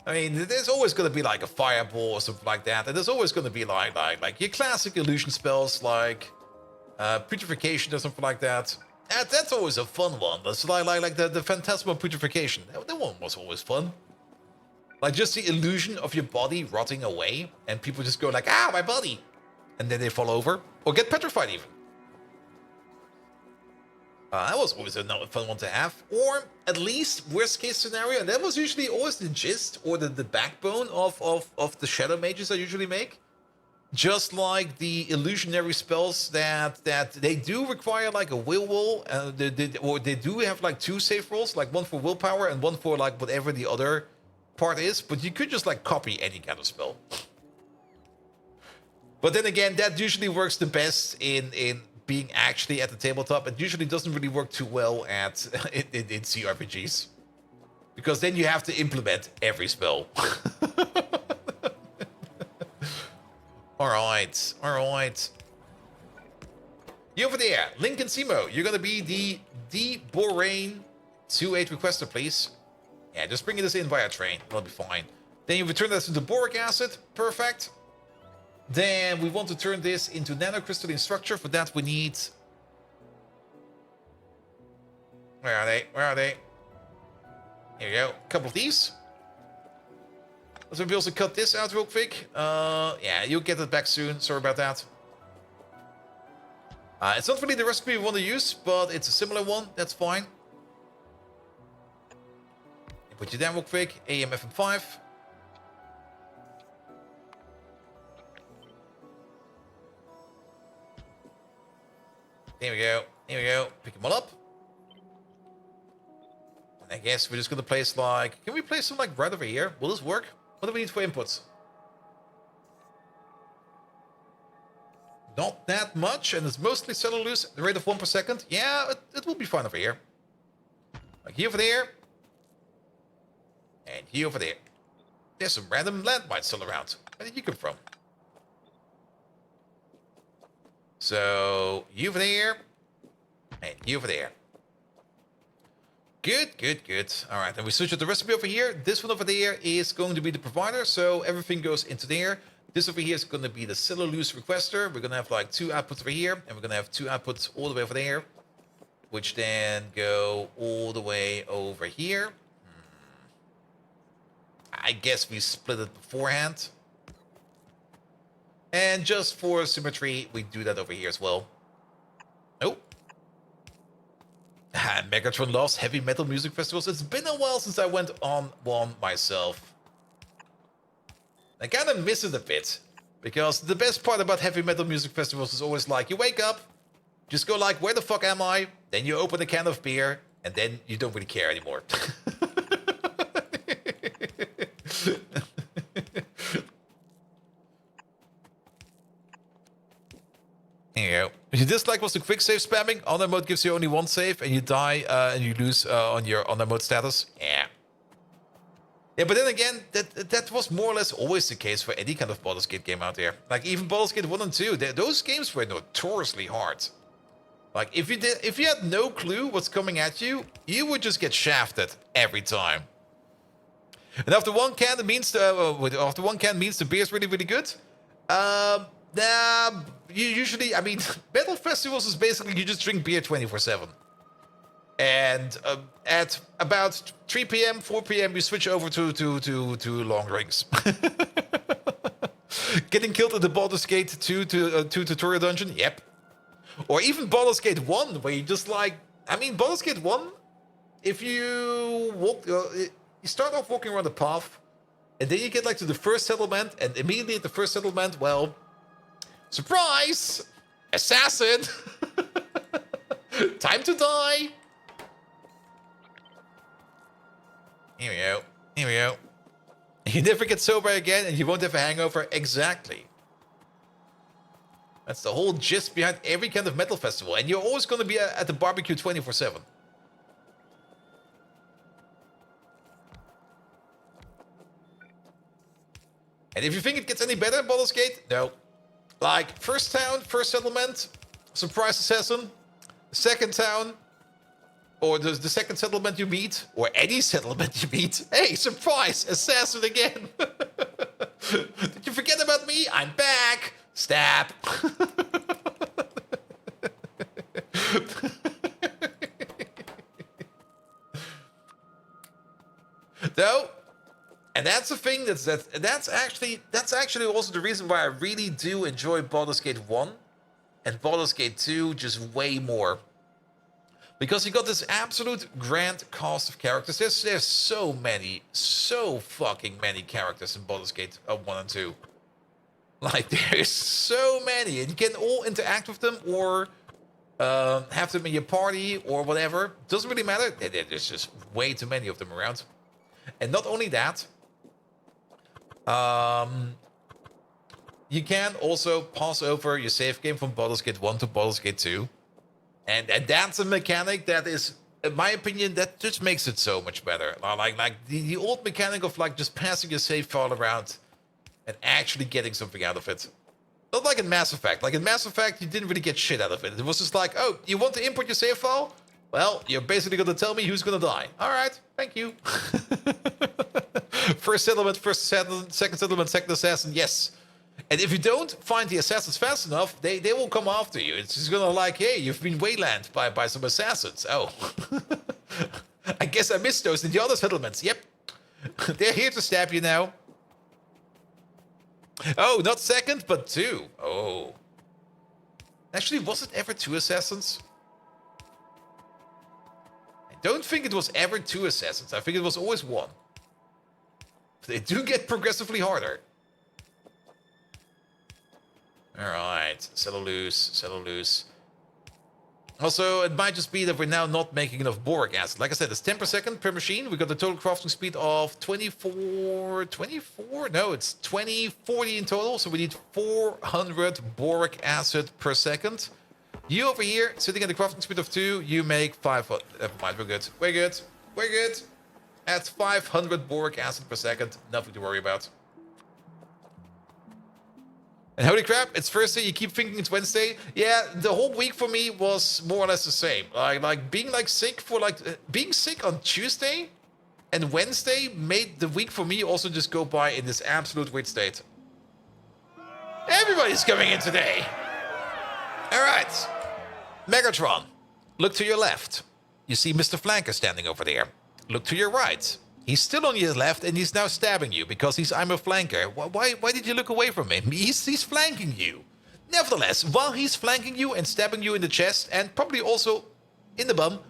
I mean, there's always going to be like a fireball or something like that, and there's always going to be like your classic illusion spells like putrefaction or something like that. That's always a fun one. That's like the phantasmal putrefaction. That one was always fun. Like just the illusion of your body rotting away, and people just go like, "Ah, my body," and then they fall over or get petrified even. That was always a fun one to have. Or at least worst case scenario, and that was usually always the gist or the backbone of the shadow mages I usually make. Just like the illusionary spells that they do require like a will roll, or they do have like 2 save rolls, like one for willpower and one for like whatever the other part is, but you could just like copy any kind of spell. But then again, that usually works the best in being actually at the tabletop. It usually doesn't really work too well at in CRPGs, because then you have to implement every spell. All right. You over there, Lincoln Simo, you're gonna be the Borain 2-8 requester, please. Yeah, just bring this in via train. That'll be fine. Then you return that to the boric acid. Perfect. Then we want to turn this into nanocrystalline structure. For that, we need... Where are they? Here you go. A couple of these. Let's maybe also cut this out real quick. Yeah, you'll get it back soon. Sorry about that. It's not really the recipe we want to use, but it's a similar one. That's fine. Put you down real quick. AMFM5. There we go. Pick them all up. And I guess we're just going to place like... Can we place them like right over here? Will this work? What do we need for inputs? Not that much, and it's mostly cellulose at the rate of 1 per second. Yeah, it will be fine over here. Like here over there. And here over there. There's some random landmines still around. Where did you come from? So, you over there. And you over there. Good. Alright, then we switch out the recipe over here. This one over there is going to be the provider, so everything goes into there. This over here is going to be the cellulose requester. We're going to have like 2 outputs over here, and we're going to have 2 outputs all the way over there, which then go all the way over here. I guess we split it beforehand. And just for symmetry, we do that over here as well. Nope. Megatron loves heavy metal music festivals. It's been a while since I went on one myself. I kind of miss it a bit. Because the best part about heavy metal music festivals is always like, you wake up, just go like, where the fuck am I? Then you open a can of beer, and then you don't really care anymore. There you go. If you dislike was the quick save spamming, honor mode gives you only 1 save, and you die and you lose on your honor mode status. Yeah. Yeah, but then again, that was more or less always the case for any kind of Baldur's Gate game out there. Like even Baldur's Gate 1 and 2, those games were notoriously hard. Like if you had no clue what's coming at you, you would just get shafted every time. And after 1 can, it means after 1 can means the beer is really good. You usually, I mean, Battle Festivals is basically you just drink beer 24/7. And at about 3 p.m., 4 p.m., you switch over to long drinks. Getting killed at the Baldur's Gate 2 tutorial dungeon? Yep. Or even Baldur's Gate 1, where you just like, I mean, Baldur's Gate 1, if you walk, you start off walking around the path, and then you get like to the first settlement, and immediately at the first settlement, well, surprise! Assassin! Time to die! Here we go. You never get sober again, and you won't have a hangover. Exactly. That's the whole gist behind every kind of metal festival, and you're always going to be at the barbecue 24/7. And if you think it gets any better in Baldur's Gate, no. Like, first town, first settlement, surprise assassin. Second town, or the second settlement you meet, or any settlement you meet. Hey, surprise, assassin again. Did you forget about me? I'm back. Stab. No, and that's the thing. That's actually also the reason why I really do enjoy Baldur's Gate 1 and Baldur's Gate 2 just way more. Because you got this absolute grand cast of characters. There's so many, so fucking many characters in Baldur's Gate 1 and 2. Like, there's so many, and you can all interact with them or have them in your party or whatever. Doesn't really matter. There's just way too many of them around. And not only that, you can also pass over your save game from Baldur's Gate 1 to Baldur's Gate 2. And that's a mechanic that is, in my opinion, that just makes it so much better. Like the old mechanic of like just passing your save file around and actually getting something out of it. Not like in Mass Effect. Like in Mass Effect, you didn't really get shit out of it. It was just like, oh, you want to import your save file? Well, you're basically going to tell me who's going to die. All right, thank you. First settlement, second settlement, second assassin, yes. And if you don't find the assassins fast enough, they will come after you. It's just gonna like, hey, you've been waylanded by some assassins. Oh. I guess I missed those in the other settlements. Yep. They're here to stab you now. Oh, not second, but two. Oh. Actually, was it ever two assassins? I don't think it was ever two assassins. I think it was always one. They do get progressively harder. Alright, settle loose. Also, it might just be that we're now not making enough boric acid. Like I said, it's 10 per second per machine. We got the total crafting speed of 24? No, it's 2040 in total. So we need 400 boric acid per second. You over here, sitting at the crafting speed of 2, you make 500. Never mind, we're good. At 500 boric acid per second, nothing to worry about. And holy crap, it's Thursday, you keep thinking it's Wednesday. Yeah, the whole week for me was more or less the same. Like being like sick for being sick on Tuesday and Wednesday made the week for me also just go by in this absolute weird state. Everybody's coming in today. All right. Megatron, look to your left. You see Mr. Flanker standing over there. Look to your right. He's still on your left, and he's now stabbing you because I'm a flanker. Why did you look away from him? He's flanking you. Nevertheless, while he's flanking you and stabbing you in the chest, and probably also in the bum,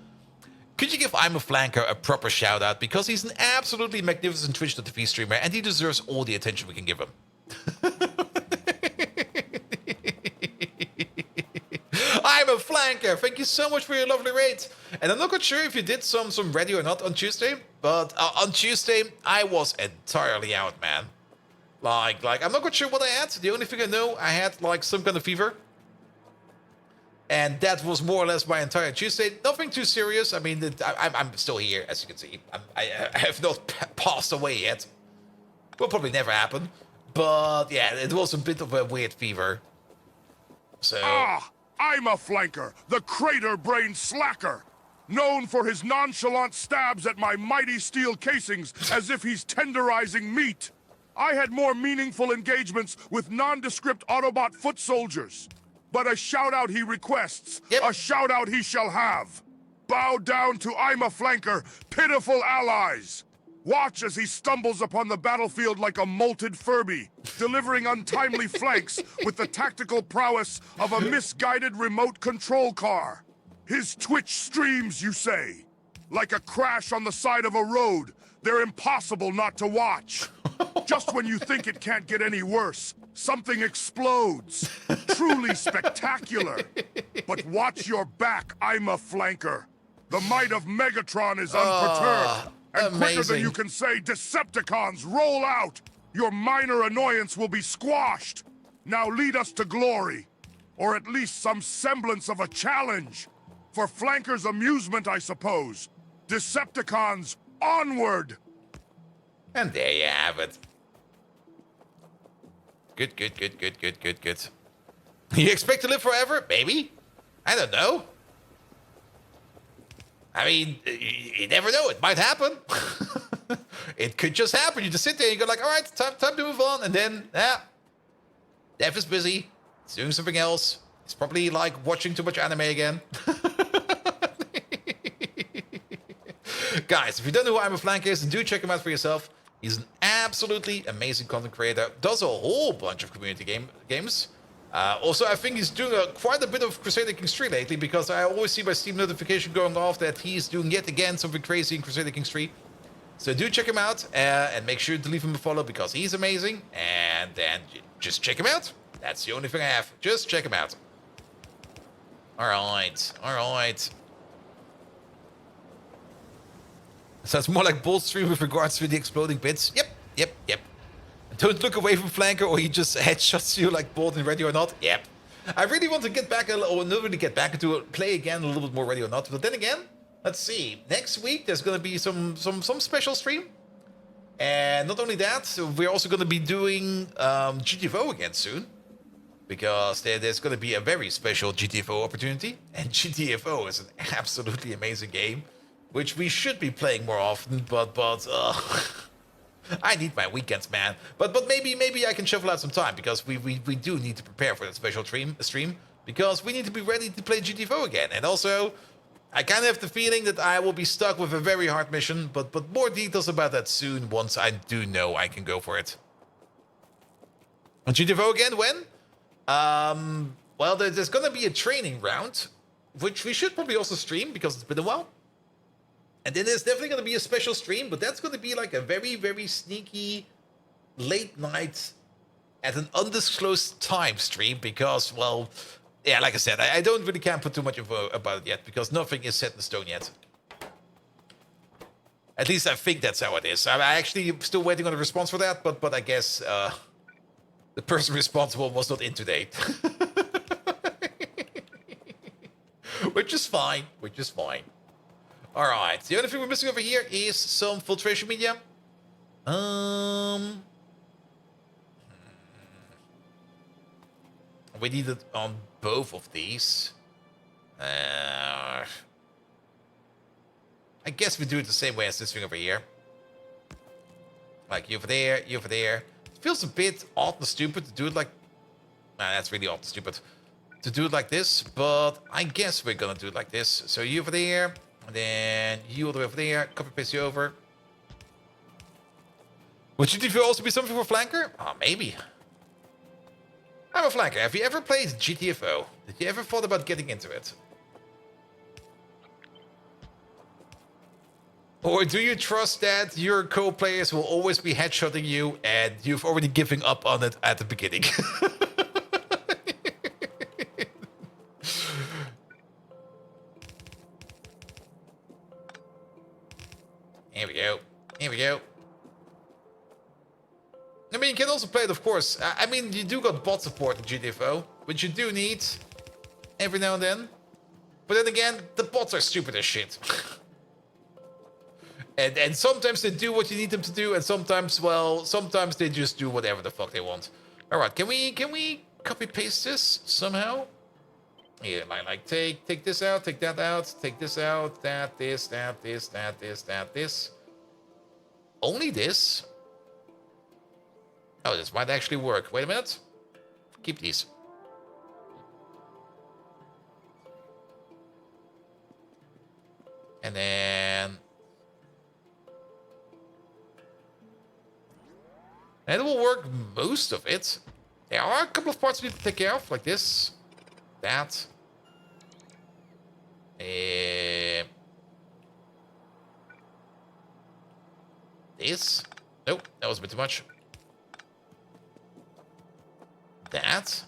could you give I'm a Flanker a proper shout out? Because he's an absolutely magnificent Twitch.tv streamer, and he deserves all the attention we can give him. I'm a Flanker. Thank you so much for your lovely rate. And I'm not quite sure if you did some ready or not on Tuesday, but on Tuesday I was entirely out, man. Like I'm not quite sure what I had. The only thing I know, I had like some kind of fever, and that was more or less my entire Tuesday. Nothing too serious. I mean, I'm still here, as you can see. I have not passed away yet. Will probably never happen. But yeah, it was a bit of a weird fever. So. I'm a Flanker, the crater-brained slacker, known for his nonchalant stabs at my mighty steel casings as if he's tenderizing meat. I had more meaningful engagements with nondescript Autobot foot soldiers. But a shout-out he requests, a shout-out he shall have. Bow down to I'm a Flanker, pitiful allies. Watch as he stumbles upon the battlefield like a molted Furby, delivering untimely flanks with the tactical prowess of a misguided remote control car. His Twitch streams, you say? Like a crash on the side of a road, they're impossible not to watch. Just when you think it can't get any worse, something explodes. Truly spectacular. But watch your back, I'm a Flanker. The might of Megatron is unperturbed. And quicker than you can say, Decepticons, roll out! Your minor annoyance will be squashed! Now lead us to glory. Or at least some semblance of a challenge. For Flanker's amusement, I suppose. Decepticons, onward! And there you have it. Good, good, good, good, good, good, good. You expect to live forever? Maybe. I don't know. I mean, you never know. It might happen. It could just happen. You just sit there and you go like, all right, time to move on. And then, Dev is busy. He's doing something else. He's probably like watching too much anime again. Guys, if you don't know who I'm a Flank is, do check him out for yourself. He's an absolutely amazing content creator. Does a whole bunch of community games. Also, I think he's doing quite a bit of Crusader Kings 3 lately, because I always see my Steam notification going off that he's doing yet again something crazy in Crusader Kings 3. So do check him out, and make sure to leave him a follow, because he's amazing. And then just check him out. That's the only thing I have. Just check him out. Alright, alright. So it's more like bold stream with regards to the exploding bits. Yep, yep, yep. Don't look away from Flanker or he just headshots you like bold and ready or not. Yep. I really want to get back, or not really get back into play again a little bit more ready or not. But then again, let's see. Next week there's going to be some special stream. And not only that, we're also going to be doing GTFO again soon. Because there's going to be a very special GTFO opportunity. And GTFO is an absolutely amazing game, which we should be playing more often, but I need my weekends, man. But maybe I can shuffle out some time, because we do need to prepare for that special stream, because we need to be ready to play GTFO again. And also, I kind of have the feeling that I will be stuck with a very hard mission, but more details about that soon once I do know I can go for it. On GTFO again, when? Well, there's gonna be a training round, which we should probably also stream, because it's been a while. And then there's definitely going to be a special stream, but that's going to be like a very, very sneaky late night at an undisclosed time stream, because, well, yeah, like I said, I don't really can't put too much info about it yet, because nothing is set in stone yet. At least I think that's how it is. I'm actually still waiting on a response for that, but I guess the person responsible was not in today. Which is fine, which is fine. Alright, the only thing we're missing over here is some filtration media. We need it on both of these. I guess we do it the same way as this thing over here. Like you over there, you over there. It feels a bit odd and stupid to do it like... Nah, that's really odd and stupid. To do it like this, but I guess we're gonna do it like this. So you over there. And then you all the way over there, copy paste you over. Would GTFO also be something for Flanker? Oh, maybe. I'm a Flanker. Have you ever played GTFO? Did you ever thought about getting into it? Or do you trust that your co-players will always be headshotting you and you've already given up on it at the beginning? Here we go. Here we go. I mean, you can also play it, of course. I mean, you do got bot support in GTFO, which you do need every now and then. But then again, the bots are stupid as shit. and sometimes they do what you need them to do, and sometimes, well, sometimes they just do whatever the fuck they want. All right, can we copy paste this somehow? Yeah, like take this out, take that out, take this out, this. Only this? Oh, this might actually work. Wait a minute. Keep these. And then... And it will work most of it. There are a couple of parts we need to take care of, like this. That. This. Nope, that was a bit too much. That.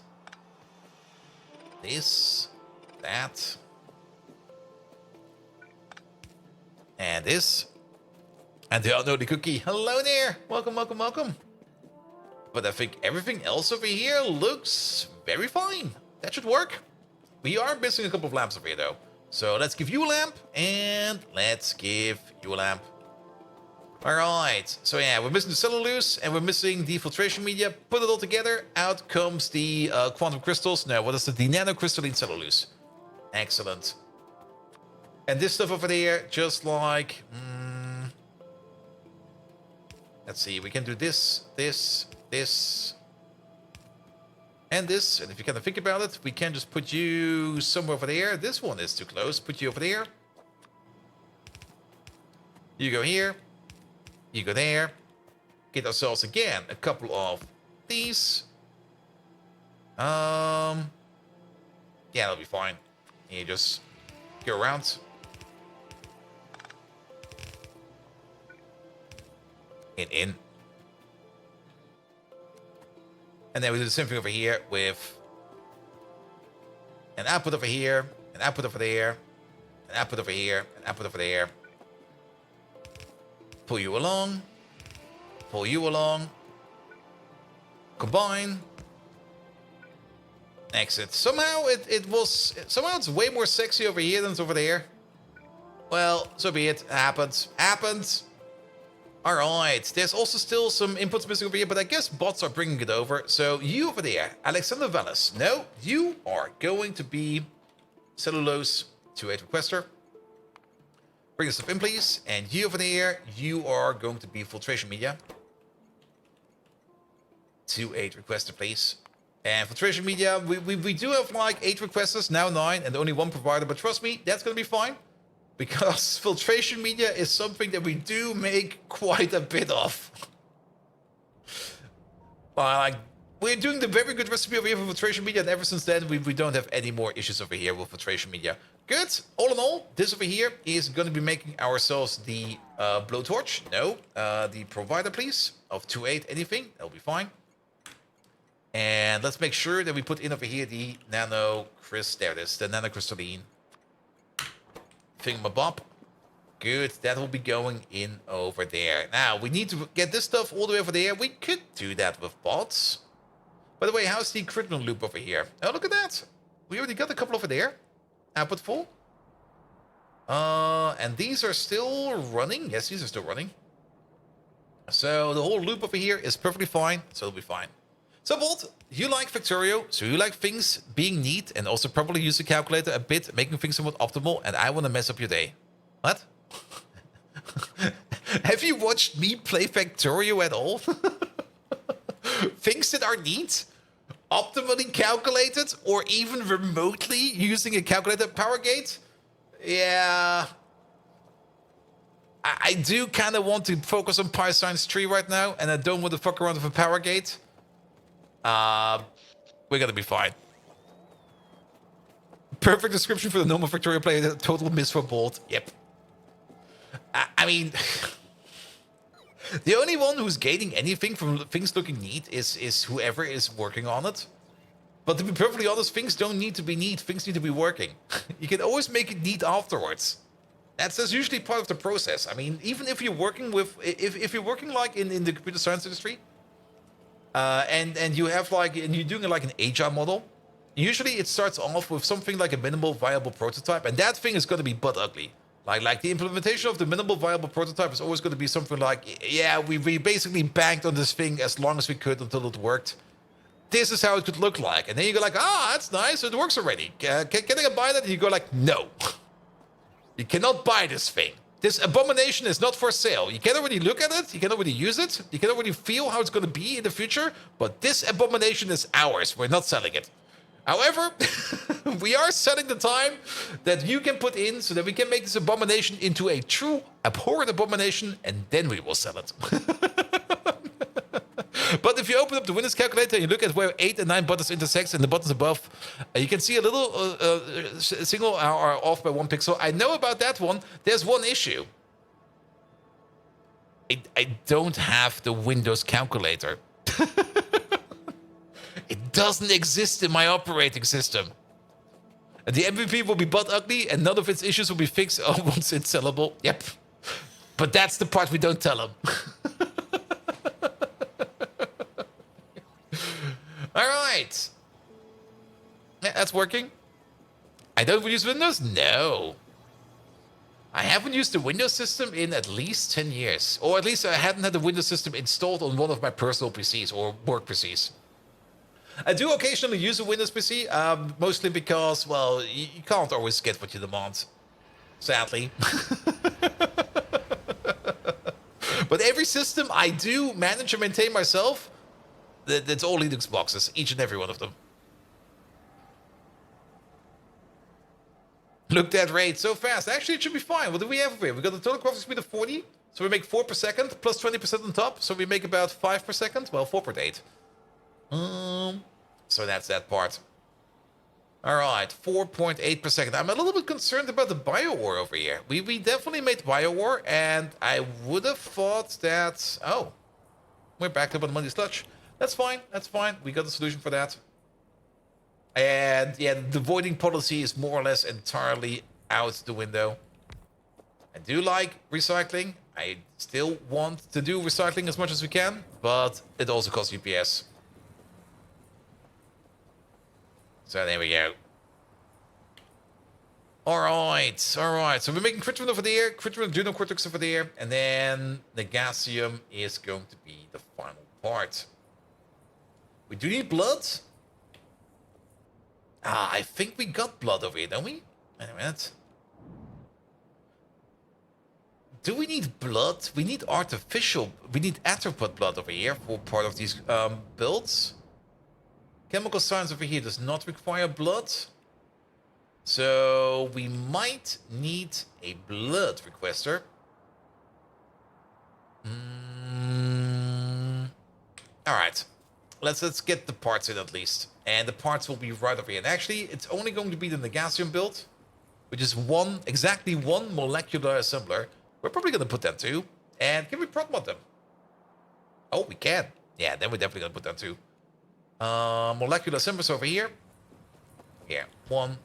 This. That. And this. And the unholy cookie. Hello there. Welcome, welcome, welcome. But I think everything else over here looks very fine. That should work. We are missing a couple of lamps over here, though. So let's give you a lamp, and let's give you a lamp. Alright, so yeah, we're missing the cellulose and we're missing the filtration media. Put it all together, out comes the quantum crystals. No, what is it? The nanocrystalline cellulose. Excellent. And this stuff over there, just like... let's see, we can do this, this, this, and this. And if you kind of think about it, we can just put you somewhere over there. This one is too close. Put you over there. You go here. You go there. Get ourselves again a couple of these. Yeah, that'll be fine. You just go around. In. And then we do the same thing over here with an output over here, an output over there, an output over here, an output over there. Pull you along. Pull you along. Combine. Exit. Somehow it's way more sexy over here than it's over there. Well, so be it. It happens. Happens. Alright, there's also still some inputs missing over here, but I guess bots are bringing it over. So you over there, Alexander Vallis. No, you are going to be cellulose 2.8 requester. Bring this stuff in, please. And you over there, you are going to be filtration media. 2.8 requester, please. And filtration media, we do have like 8 requesters, now 9, and only 1 provider. But trust me, that's going to be fine. Because filtration media is something that we do make quite a bit of. Like, we're doing the very good recipe over here for filtration media, and ever since then, we don't have any more issues over here with filtration media. Good. All in all, this over here is going to be making ourselves the blowtorch. No, the provider, please, of 2.8 anything. That'll be fine. And let's make sure that we put in over here the there it is, the nanocrystalline thingamabob. Good, that will be going in over there. Now, we need to get this stuff all the way over there. We could do that with bots. By the way, how's the critical loop over here? Oh, look at that. We already got a couple over there. Output full. And these are still running. Yes, these are still running. So the whole loop over here is perfectly fine. So it'll be fine. So, Bolt, you like Factorio, so you like things being neat and also probably use the calculator a bit, making things somewhat optimal, and I want to mess up your day. What? Have you watched me play Factorio at all? Things that are neat, optimally calculated, or even remotely using a calculator power gate? Yeah. I do kind of want to focus on Pi Science 3 right now, and I don't want to fuck around with a power gate. We're gonna be fine. Perfect description for the normal Factorio player. Total miss for Bolt. Yep. I mean, the only one who's gaining anything from things looking neat is whoever is working on it. But to be perfectly honest, things don't need to be neat. Things need to be working. You can always make it neat afterwards. That's usually part of the process. I mean, even if you're working with, if you're working like in the computer science industry, and you have like, and you're doing like an agile model, usually it starts off with something like a minimal viable prototype, and that thing is going to be butt ugly. Like the implementation of the minimal viable prototype is always going to be something like, yeah, we basically banked on this thing as long as we could until it worked. This is how it could look like. And then you go like, ah, that's nice, it works already. Can I buy that? And you go like, no. You cannot buy this thing. This abomination is not for sale. You can already look at it. You can already use it. You can already feel how it's going to be in the future. But this abomination is ours. We're not selling it. However, we are selling the time that you can put in so that we can make this abomination into a true abhorrent abomination, and then we will sell it. But if you open up the Windows calculator and you look at where 8 and 9 buttons intersect and the buttons above, you can see a little signal are off by 1 pixel. I know about that one. There's one issue. I don't have the Windows calculator. It doesn't exist in my operating system. And the MVP will be butt ugly and none of its issues will be fixed once it's sellable. Yep. But that's the part we don't tell them. All right. Yeah, that's working. I don't use Windows? No. I haven't used the Windows system in at least 10 years. Or at least I hadn't had the Windows system installed on one of my personal PCs or work PCs. I do occasionally use a Windows PC, mostly because, well, you can't always get what you demand. Sadly. But every system I do manage and maintain myself, that's all Linux boxes, each and every one of them. Look that rate so fast. Actually, it should be fine. What do we have over here? We got a total graphics speed of 40. So we make 4 per second plus 20% on top. So we make about 5 per second. Well, 4.8. So that's that part. All right, 4.8 per second. I'm a little bit concerned about the bio-ore over here. We definitely made bio-ore, and I would have thought that... Oh, we're back up on Monday sludge. That's fine, that's fine. We got a solution for that. And yeah, the voiding policy is more or less entirely out the window. I do like recycling. I still want to do recycling as much as we can, but it also costs UPS. So there we go. Alright. So we're making Critrin over there, Critrin Juno Cortex over there, and then the Gasium is going to be the final part. We do need blood. I think we got blood over here, don't we? Wait a minute. Do we need blood? We need artificial... We need arthropod blood over here for part of these builds. Chemical science over here does not require blood. So we might need a blood requester. Alright. Let's get the parts in at least. And the parts will be right over here. And actually, it's only going to be the Negasium build, which is exactly one molecular assembler. We're probably going to put that too. And can we prop mod them? Oh, we can. Yeah, then we're definitely going to put that too. Molecular assemblers over here. Here, 1,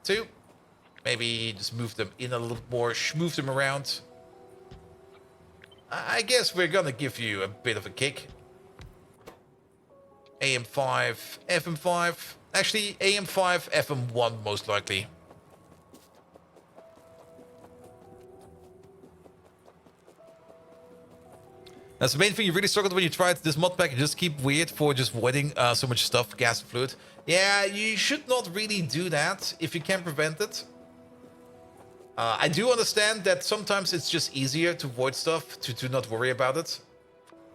2. Maybe just move them in a little more, move them around. I guess we're gonna give you a bit of a kick. AM5, FM5. Actually, AM5, FM1 most likely. That's the main thing. You really struggled when you tried this mod pack. You just keep weird for just voiding so much stuff, gas and fluid. Yeah, you should not really do that if you can prevent it. I do understand that sometimes it's just easier to void stuff, to not worry about it.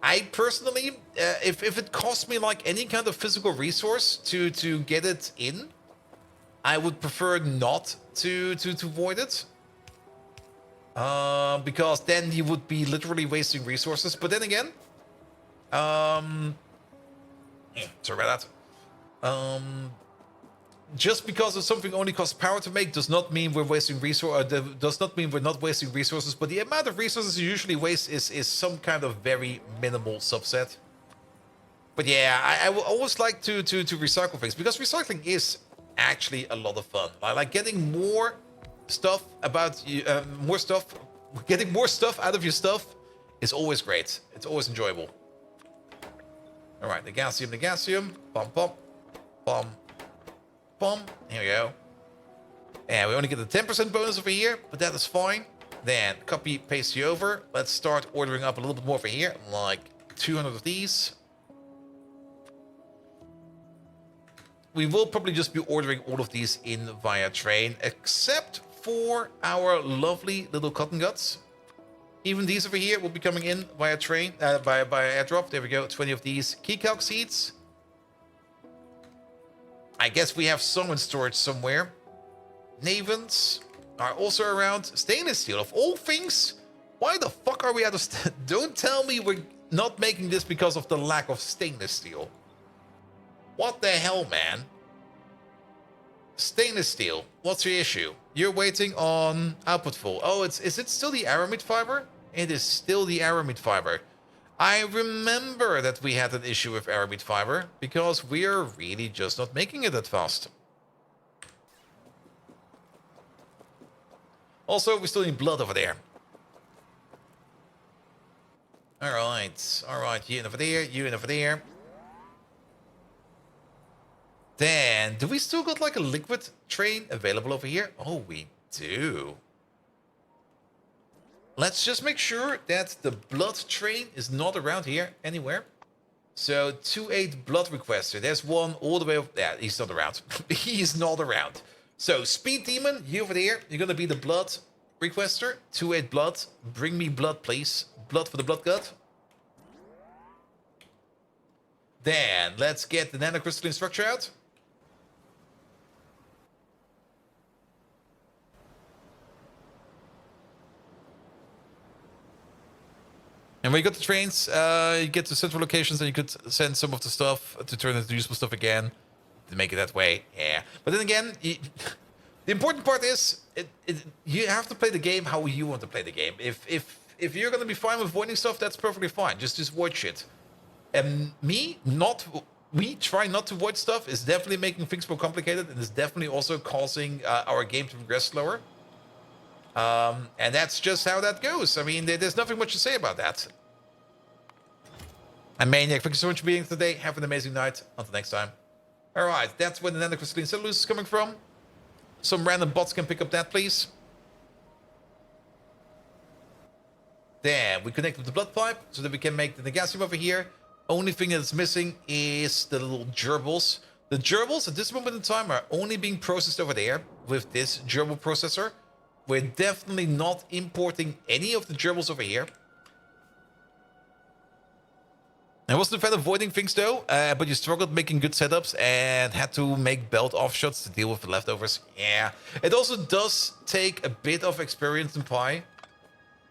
I personally, if it costs me like any kind of physical resource to get it in, I would prefer not to void it. Because then you would be literally wasting resources. But then again, sorry about that. Just because of something only costs power to make does not mean we're wasting does not mean we're not wasting resources. But the amount of resources you usually waste is some kind of very minimal subset. But yeah, I would always like to recycle things because recycling is actually a lot of fun. I like getting more stuff about you, getting more stuff out of your stuff is always great. It's always enjoyable. All right, the Negasium, bum, bum, bum, bum. Here we go. And we only get the 10% bonus over here, but that is fine. Then copy, paste you over. Let's start ordering up a little bit more over here, like 200 of these. We will probably just be ordering all of these in via train, except for our lovely little cotton guts. Even these over here will be coming in via train, via airdrop. There we go, 20 of these. Key calc seeds. I guess we have some in storage somewhere. Navens are also around. Stainless steel, of all things. Why the fuck are we out of Don't tell me we're not making this because of the lack of stainless steel. What the hell, man? Stainless steel. What's your issue? You're waiting on output full. Oh, is it still the aramid fiber? It is still the aramid fiber. I remember that we had an issue with aramid fiber because we're really just not making it that fast. Also, we still need blood over there. Alright, you in over there, you in over there. Then, do we still got like a liquid train available over here? Oh, we do. let's just make sure that the blood train is not around here anywhere. So 2-8 blood requester. There's one all the way up there. He's not around. He's not around. So speed demon, you over there. You're gonna be the blood requester. 2-8 blood. Bring me blood, please. Blood for the blood god. Then let's get the nanocrystalline structure out. And when you got the trains, you get to central locations, and you could send some of the stuff to turn into useful stuff again. To make it that way, yeah. But then again, the important part is you have to play the game how you want to play the game. If you're gonna be fine with avoiding stuff, that's perfectly fine. Just avoid shit. And me trying not to avoid stuff is definitely making things more complicated, and is definitely also causing our game to progress slower. And that's just how that goes. I mean, there's nothing much to say about that. And Maniac, thank you so much for being here today. Have an amazing night. Until next time. Alright, that's where the nanocrystalline cellulose is coming from. Some random bots can pick up that, please. Then we connect with the blood pipe so that we can make the negasium over here. Only thing that's missing is the little gerbils. The gerbils at this moment in time are only being processed over there with this gerbil processor. We're definitely not importing any of the gerbils over here. I wasn't a fan of avoiding things though, but you struggled making good setups and had to make belt offshots to deal with the leftovers. Yeah, it also does take a bit of experience in Pi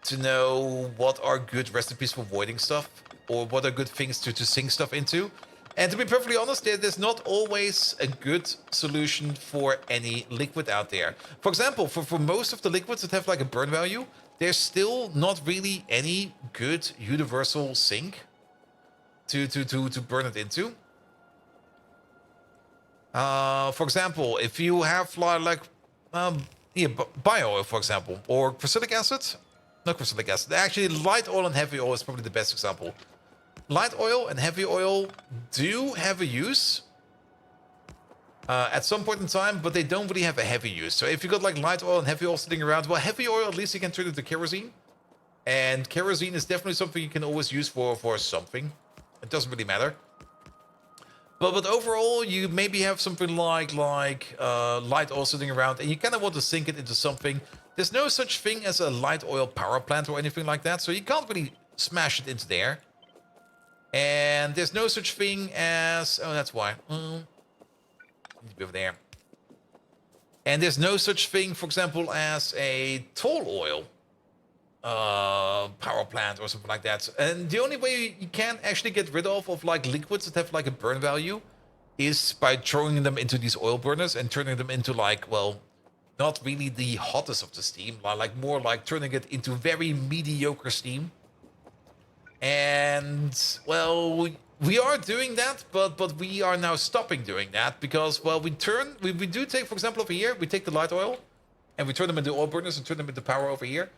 to know what are good recipes for avoiding stuff, or what are good things to sink stuff into. And to be perfectly honest, there's not always a good solution for any liquid out there. For example, for most of the liquids that have like a burn value, there's still not really any good universal sink to burn it into. For example, if you have bio oil, for example, or crucilic acid, not crucilic acid, actually light oil and heavy oil is probably the best example. Light oil and heavy oil do have a use at some point in time, but they don't really have a heavy use. So if you got like light oil and heavy oil sitting around, well, heavy oil at least you can turn into kerosene, and kerosene is definitely something you can always use for something. It doesn't really matter. But overall, you maybe have something like light oil sitting around, and you kind of want to sink it into something. There's no such thing as a light oil power plant or anything like that, so you can't really smash it into there. And there's no such thing as... Oh, that's why. Need to be over there. And there's no such thing, for example, as a tall oil power plant or something like that. And the only way you can actually get rid of like liquids that have like a burn value is by throwing them into these oil burners and turning them into like, well, not really the hottest of the steam, like more like turning it into very mediocre steam. And, well, we are doing that, but we are now stopping doing that because, well, we do take, for example, over here, we take the light oil and we turn them into oil burners and turn them into power over here.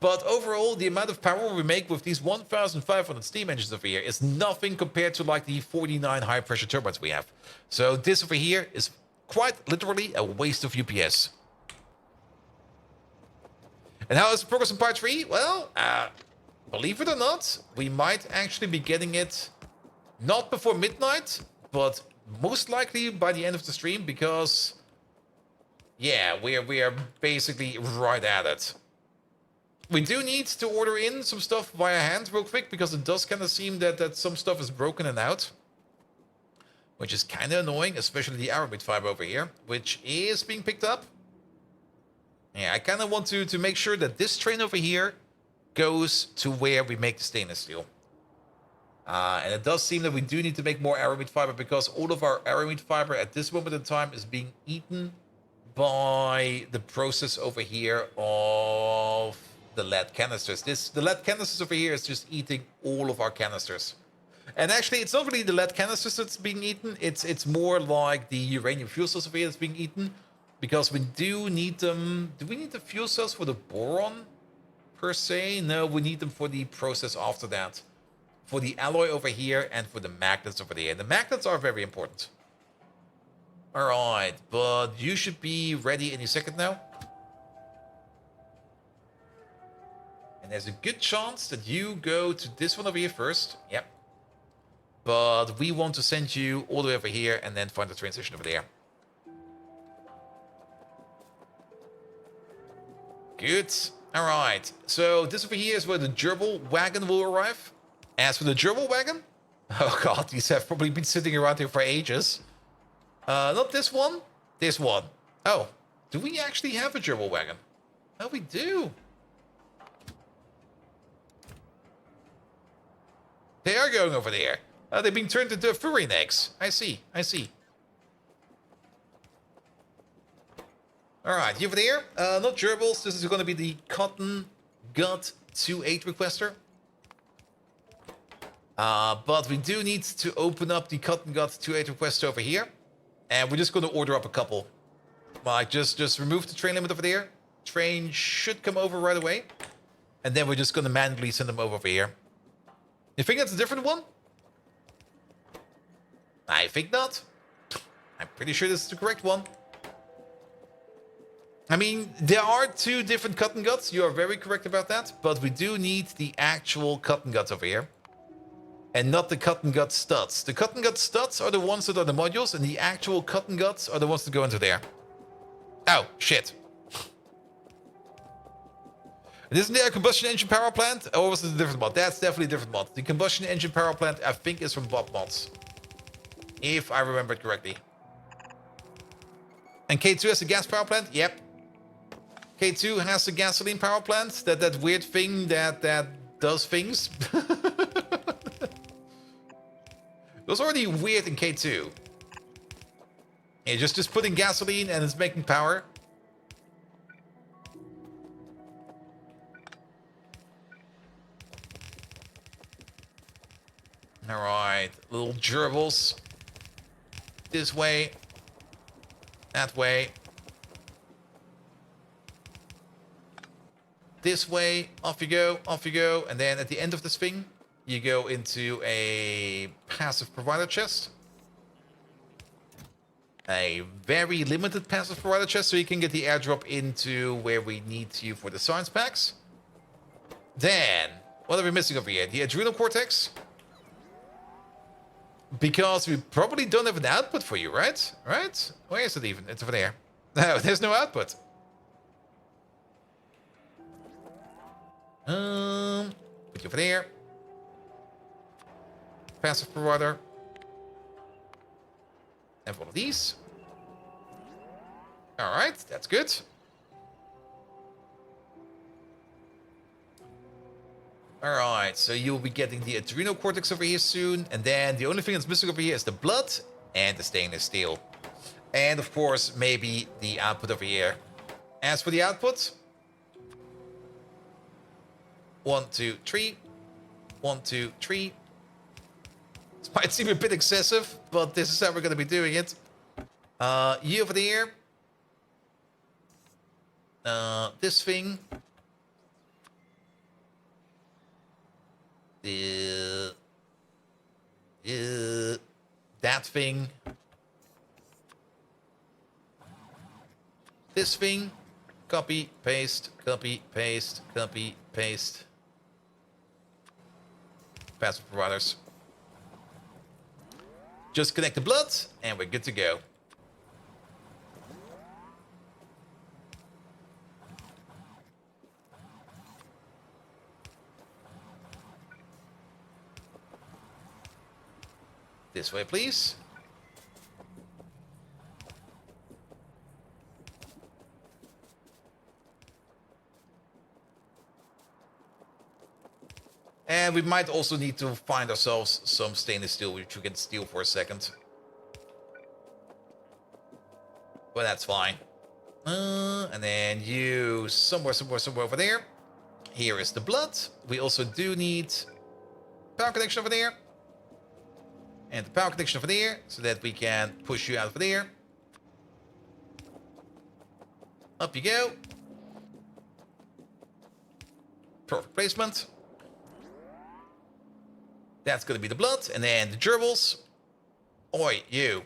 But overall, the amount of power we make with these 1,500 steam engines over here is nothing compared to like the 49 high pressure turbines we have. So this over here is quite literally a waste of UPS. And how is the progress on Py3? Well, believe it or not, we might actually be getting it not before midnight, but most likely by the end of the stream because, yeah, we are basically right at it. We do need to order in some stuff via hand real quick because it does kind of seem that some stuff is broken and out, which is kind of annoying, especially the aramid fiber over here, which is being picked up. Yeah, I kind of want to make sure that this train over here goes to where we make the stainless steel. And it does seem that we do need to make more aramid fiber because all of our aramid fiber at this moment in time is being eaten by the process over here of the lead canisters. The lead canisters over here is just eating all of our canisters. And actually, it's not really the lead canisters that's being eaten. It's more like the uranium fuel cells over here that's being eaten because we do need them. Do we need the fuel cells for the boron? Per se, no, we need them for the process after that, for the alloy over here and for the magnets over there. And the magnets are very important. All right, but you should be ready any second now. And there's a good chance that you go to this one over here first. Yep. But we want to send you all the way over here and then find the train station over there. Good. Alright. So this over here is where the gerbil wagon will arrive. As for the gerbil wagon... Oh god, these have probably been sitting around here for ages. Not this one. This one. Oh. Do we actually have a gerbil wagon? Oh, we do. They are going over there. They're being turned into furry eggs. I see. I see. Alright, you over there. Not gerbils. This is going to be the Cotton Gut 2.8 requester. But we do need to open up the Cotton Gut 2.8 requester over here. And we're just going to order up a couple. Like, just remove the train limit over there. Train should come over right away. And then we're just going to manually send them over here. You think that's a different one? I think not. I'm pretty sure this is the correct one. I mean, there are two different cotton guts. You are very correct about that. But we do need the actual cotton guts over here. And not the cotton gut studs. The cotton gut studs are the ones that are the modules. And the actual cotton guts are the ones that go into there. Oh, shit. Isn't there a combustion engine power plant? Or was it a different mod? That's definitely a different mod. The combustion engine power plant, I think, is from Bob Mods. If I remember it correctly. And K2 has a gas power plant? Yep. K2 has a gasoline power plant. That weird thing that does things. It was already weird in K2. Yeah, just putting gasoline and it's making power. Alright, little gerbils. This way. That way. This way. Off you go, off you go. And then at the end of this thing, you go into a passive provider chest. A very limited passive provider chest, so you can get the airdrop into where we need you for the science packs. Then, what are we missing over here? The adrenal cortex. Because we probably don't have an output for you, right? Right? Where is it even? It's over there. No, there's no output. Put you over there. Passive provider. And one of these. Alright, that's good. Alright, so you'll be getting the adrenal cortex over here soon. And then the only thing that's missing over here is the blood and the stainless steel. And of course, maybe the output over here. As for the output, 1, 2, 3. 1, 2, 3. This might seem a bit excessive, but this is how we're going to be doing it. You over there. This thing. That thing. This thing. Copy, paste, copy, paste, copy, paste. Passive providers. Just connect the blood, and we're good to go. This way, please. And we might also need to find ourselves some stainless steel, which we can steal for a second. But that's fine. And then you somewhere over there. Here is the blood. We also do need power connection over there. And the power connection over there, so that we can push you out over there. Up you go. Perfect placement. That's going to be the blood. And then the gerbils. Oi, you.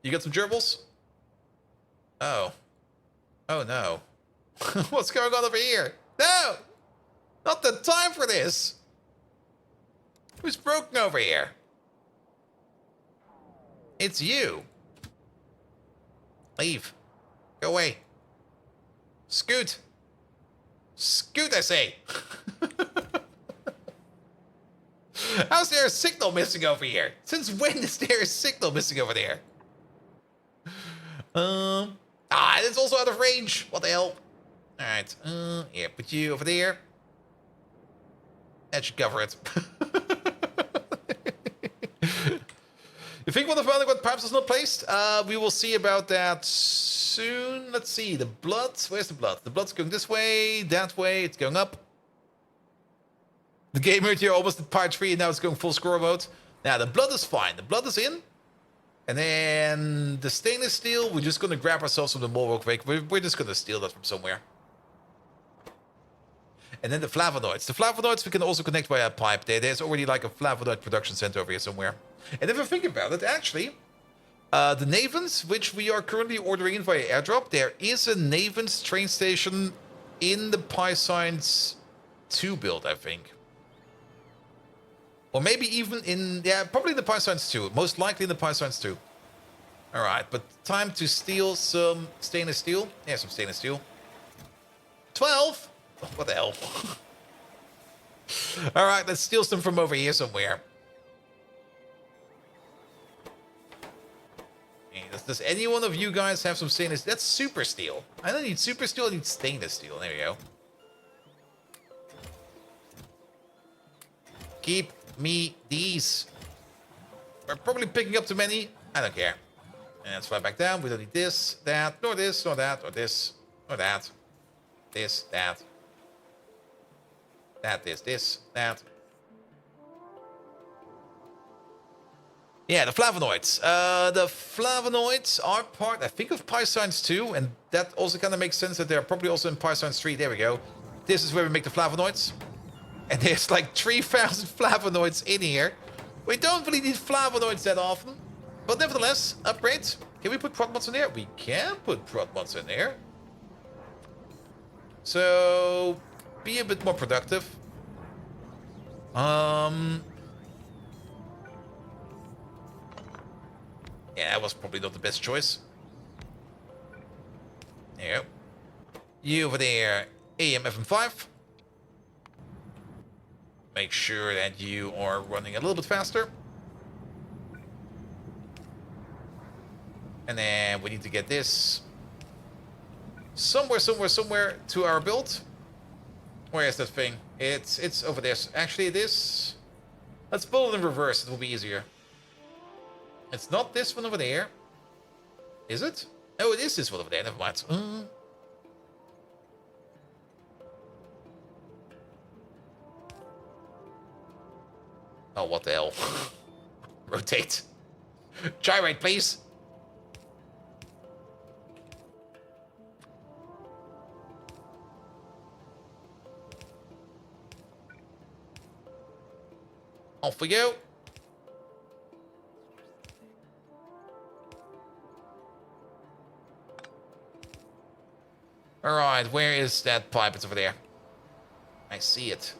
You got some gerbils? Oh. Oh, no. What's going on over here? No! Not the time for this. Who's broken over here? It's you. Leave. Go away. Scoot. Scoot, I say. How's there a signal missing over here? Since when is there a signal missing over there? It's also out of range. What the hell? Alright, yeah, put you over there. That should cover it. You think one of the underground pipes is not placed? We will see about that soon. Let's see, the blood. Where's the blood? The blood's going this way, that way, it's going up. The game right here almost at Py3 and now it's going full squirrel mode. Now, the blood is fine. The blood is in. And then the stainless steel, we're just going to grab ourselves from the mall real quick. We're just going to steal that from somewhere. And then the flavonoids. The flavonoids we can also connect via a pipe. There's already like a flavonoid production center over here somewhere. And if I think about it, actually, the Navens, which we are currently ordering in via airdrop, there is a Navens train station in the Py 2 build, I think. Or maybe even in, yeah, probably in the Py 2. Most likely in the Py 2. Alright, but time to steal some stainless steel. Yeah, some stainless steel. 12? Oh, what the hell? Alright, let's steal some from over here somewhere. Hey, does any one of you guys have some stainless? That's super steel. I don't need super steel, I need stainless steel. There we go. Keep me these. We're probably picking up too many. I don't care. And let's fly back down. We don't need this, that, nor this, nor that, or this, or that. This, that. That, this, that. Yeah, the flavonoids. The flavonoids are part, I think, of Py 2, and that also kind of makes sense that they're probably also in Py 3. There we go. This is where we make the flavonoids. And there's like 3,000 flavonoids in here. We don't really need flavonoids that often. But nevertheless, upgrade. Can we put prot mods in there? We can put prot mods in there. So, be a bit more productive. Yeah, that was probably not the best choice. There you go. You over there, AM-FM5. Make sure that you are running a little bit faster. And then we need to get this somewhere to our build. Where is that thing? It's over there. Actually, it is. Let's build it in reverse. It will be easier. It's not this one over there. Is it? Oh, it is this one over there. Never mind. Oh, what the hell? Rotate. Gyrate, please. Off we go. All right, where is that pipe? It's over there. I see it.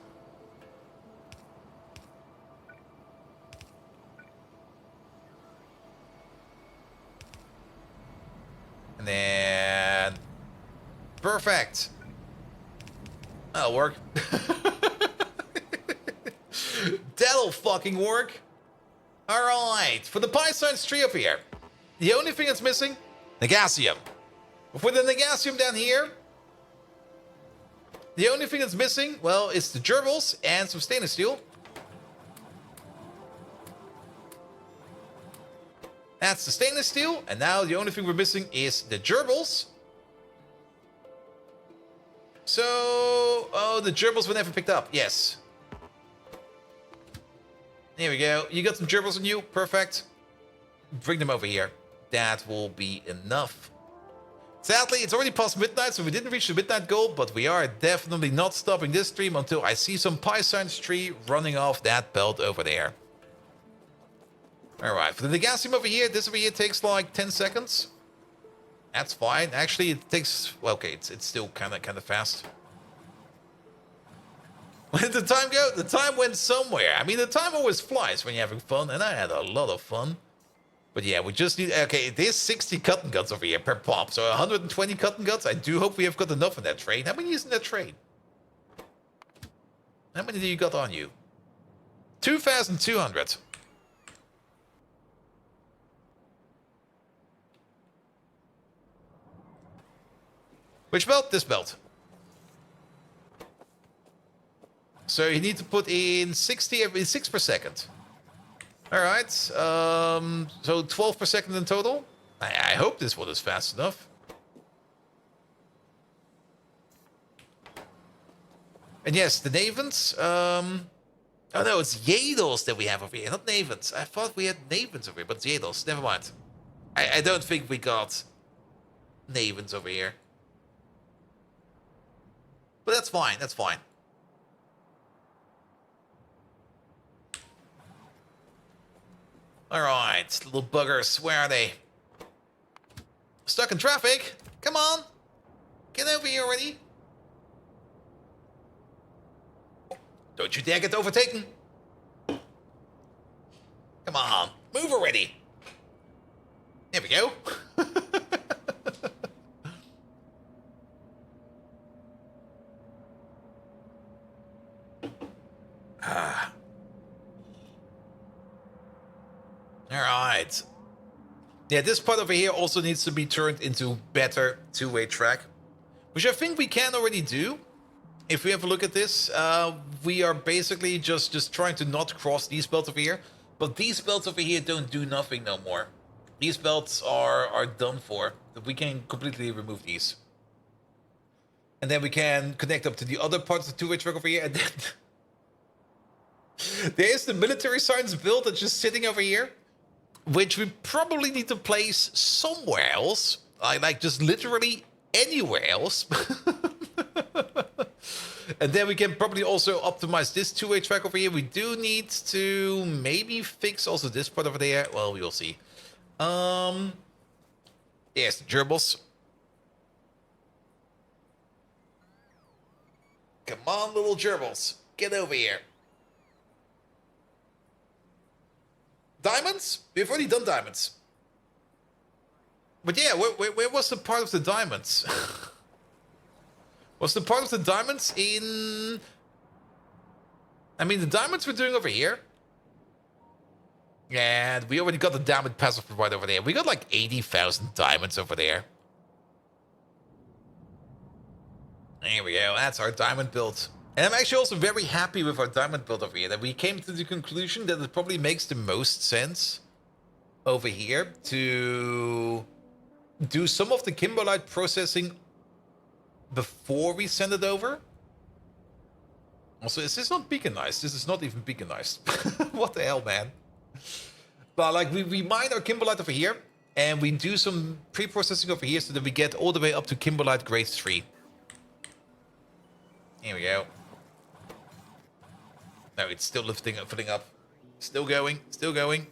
And then... Perfect. That'll work. That'll fucking work. Alright, for the Py 3 up here, the only thing that's missing, Negasium. For the Negasium down here, the only thing that's missing, well, it's the gerbils and some stainless steel. That's the stainless steel, and now the only thing we're missing is the gerbils. So, oh, the gerbils were never picked up. Yes. There we go. You got some gerbils on you. Perfect. Bring them over here. That will be enough. Sadly, it's already past midnight, so we didn't reach the midnight goal, but we are definitely not stopping this stream until I see some Py 3 running off that belt over there. Alright, for the Negasium over here, this over here takes like 10 seconds. That's fine. Actually, it takes... Well, okay, it's still kind of fast. Where did the time go? The time went somewhere. I mean, the time always flies when you're having fun, and I had a lot of fun. But yeah, we just need... Okay, it is 60 cotton guns over here per pop, so 120 cotton guns. I do hope we have got enough in that train. How many is in that train? How many do you got on you? 2,200. Which belt? This belt. So you need to put in 60 every 6 per second. All right. So 12 per second in total. I hope this one is fast enough. And yes, the Navens. Oh no, it's Yadels that we have over here, not Navens. I thought we had Navens over here, but it's Yadels. Never mind. I don't think we got Navens over here. But that's fine. That's fine. All right, little buggers. Where are they? Stuck in traffic? Come on. Get over here already. Don't you dare get overtaken. Come on. Move already. There we go. Alright. Yeah, this part over here also needs to be turned into better two-way track. Which I think we can already do. If we have a look at this, we are basically just trying to not cross these belts over here. But these belts over here don't do nothing no more. These belts are done for. We can completely remove these. And then we can connect up to the other parts of the two-way track over here. And then there's the military science build that's just sitting over here. Which we probably need to place somewhere else. Like just literally anywhere else. And then we can probably also optimize this two-way track over here. We do need to maybe fix also this part over there. Well, we will see. Yes, the gerbils. Come on, little gerbils. Get over here. Diamonds? We've already done diamonds. But yeah, where was the part of the diamonds? Was the part of the diamonds in... I mean, the diamonds we're doing over here. And we already got the diamond passive right over there. We got like 80,000 diamonds over there. There we go. That's our diamond build. And I'm actually also very happy with our diamond build over here. That we came to the conclusion that it probably makes the most sense over here to do some of the kimberlite processing before we send it over. Also, is this not beaconized? This is not even beaconized. What the hell, man? But like we mine our kimberlite over here and we do some pre-processing over here so that we get all the way up to kimberlite grade 3. Here we go. No, it's still lifting up, filling up. Still going, still going.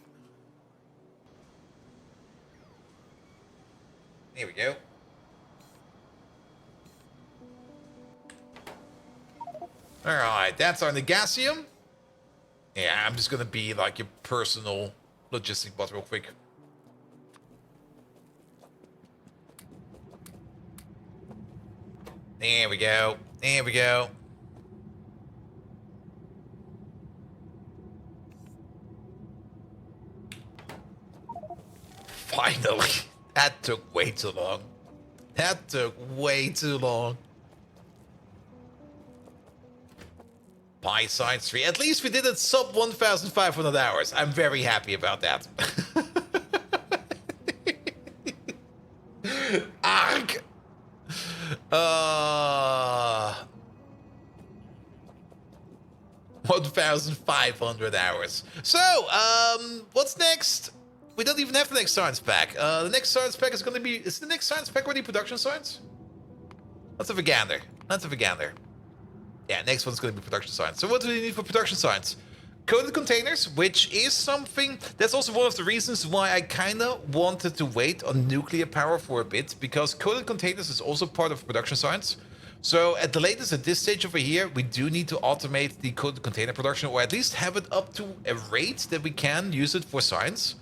Here we go. Alright, that's our Negasium. Yeah, I'm just gonna be like your personal logistic bot real quick. There we go. There we go. Finally. That took way too long. That took way too long. Py 3. At least we did it sub 1,500 hours. I'm very happy about that. Arg! 1,500 hours. So, what's next? We don't even have the next science pack. The next science pack is going to be... Is the next science pack already production science? Let's have a gander. Let's have a gander. Yeah, next one's going to be production science. So what do we need for production science? Coated containers, which is something... That's also one of the reasons why I kind of wanted to wait on nuclear power for a bit. Because coated containers is also part of production science. So at the latest, at this stage over here, we do need to automate the coated container production, or at least have it up to a rate that we can use it for science.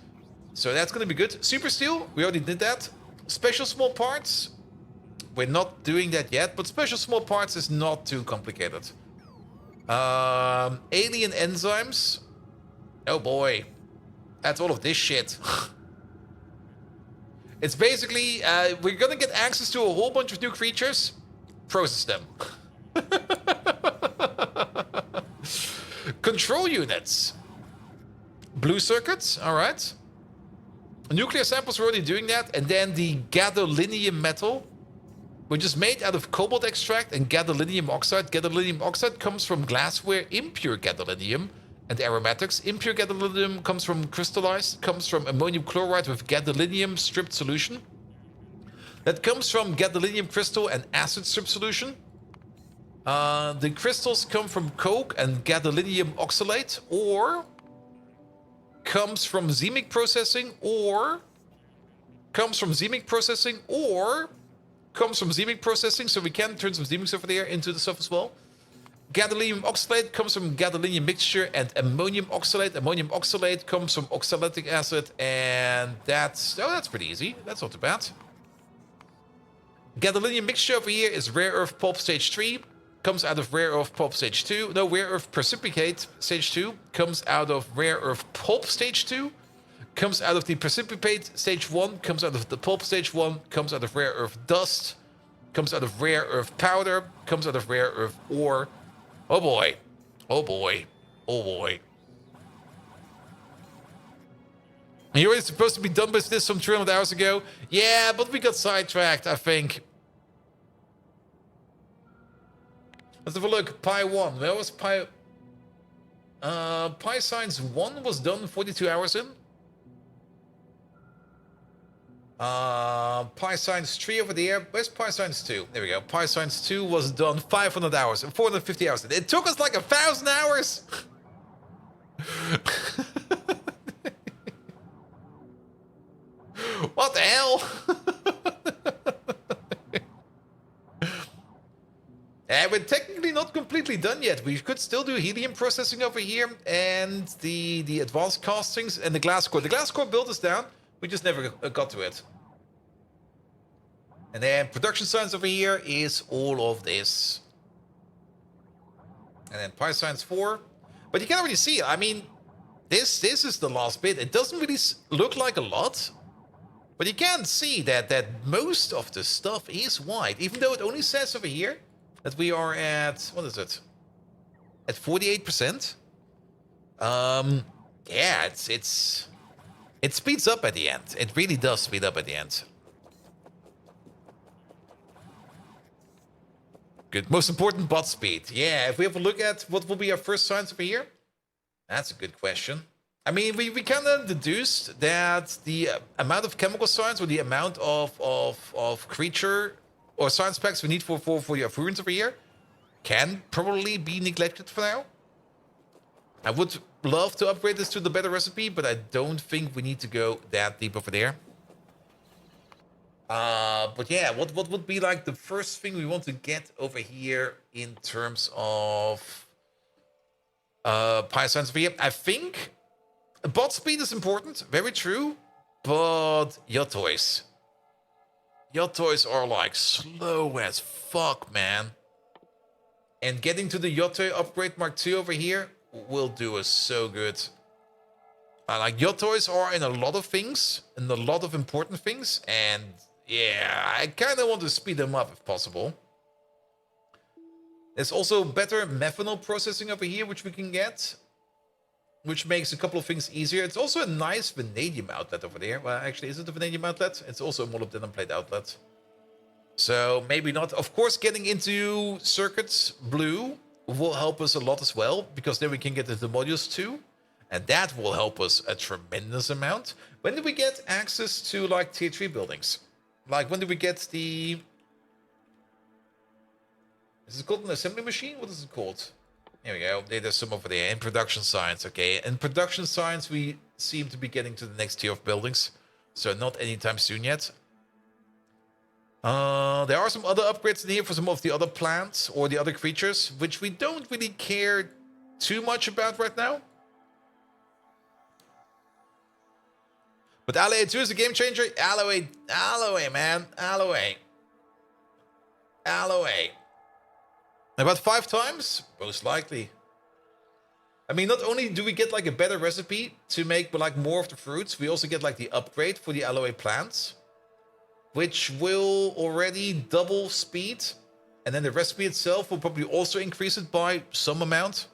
So that's going to be good. Super steel, we already did that. Special small parts, we're not doing that yet, but special small parts is not too complicated. Alien enzymes. Oh boy, that's all of this shit. It's basically, we're gonna get access to a whole bunch of new creatures, process them. Control units. Blue circuits, all right. Nuclear samples, we're already doing that. And then the gadolinium metal, which is made out of cobalt extract and gadolinium oxide. Gadolinium oxide comes from glassware, impure gadolinium, and aromatics. Impure gadolinium comes from crystallized, comes from ammonium chloride with gadolinium stripped solution. That comes from gadolinium crystal and acid strip solution. The crystals come from coke and gadolinium oxalate, or comes from zemic processing, or comes from zemic processing, or comes from zemic processing, so we can turn some zemics over there into the stuff as well. Gadolinium oxalate comes from gadolinium mixture and ammonium oxalate. Ammonium oxalate comes from oxalic acid, and that's pretty easy. That's not too bad. Gadolinium mixture over here is rare earth pulp stage 3. Comes out of rare earth pulp stage 2. No, rare earth precipitate stage 2. Comes out of rare earth pulp stage 2. Comes out of the precipitate stage 1. Comes out of the pulp stage 1. Comes out of rare earth dust. Comes out of rare earth powder. Comes out of rare earth ore. Oh boy. Oh boy. Oh boy. And you were supposed to be done with this some 300 hours ago? Yeah, but we got sidetracked, I think. Let's have a look. Pi 1. Where was Pi? Pi Science 1 was done 42 hours in. Pi Science 3 over there. Where's Pi Science 2? There we go. Pi Science 2 was done 500 hours and 450 hours. It took us like 1,000 hours. What the hell? And we're technically not completely done yet. We could still do helium processing over here and the advanced castings and the glass core. The glass core build is down. We just never got to it. And then production science over here is all of this. And then Pi Science 4. But you can already see, I mean, this is the last bit. It doesn't really look like a lot. But you can see that most of the stuff is white. Even though it only says over here that we are at, what is it? At 48%. Yeah, it speeds up at the end. It really does speed up at the end. Good. Most important, bot speed. Yeah, if we have a look at what will be our first science over here, that's a good question. I mean, we kind of deduced that the amount of chemical science or the amount of creature or science packs we need for the Afurians over here can probably be neglected for now. I would love to upgrade this to the better recipe, but I don't think we need to go that deep over there. But yeah, what would be like the first thing we want to get over here in terms of Pi Science over here? I think bot speed is important, very true, but Yotoys. Yotoys are like slow as fuck, man. And getting to the Yotoi upgrade Mark II over here will do us so good. Like Yotoys are in a lot of things, in a lot of important things, and yeah, I kind of want to speed them up if possible. There's also better methanol processing over here, which we can get, which makes a couple of things easier. It's also a nice vanadium outlet over there. Well, actually, is it a vanadium outlet? It's also a molybdenum plate outlet. So maybe not. Of course, getting into circuits blue will help us a lot as well, because then we can get into the modules too. And that will help us a tremendous amount. When do we get access to like tier 3 buildings? Like when do we get the... Is it called an assembly machine? What is it called? Here we go. There's some over there. In production science, okay. In production science, we seem to be getting to the next tier of buildings. So not anytime soon yet. There are some other upgrades in here for some of the other plants or the other creatures, which we don't really care too much about right now. But Alloy 2 is a game changer. Alloy, man. Alloy. About 5 times? Most likely. I mean, not only do we get like a better recipe to make like more of the fruits, we also get like the upgrade for the alloy plants, which will already double speed. And then the recipe itself will probably also increase it by some amount.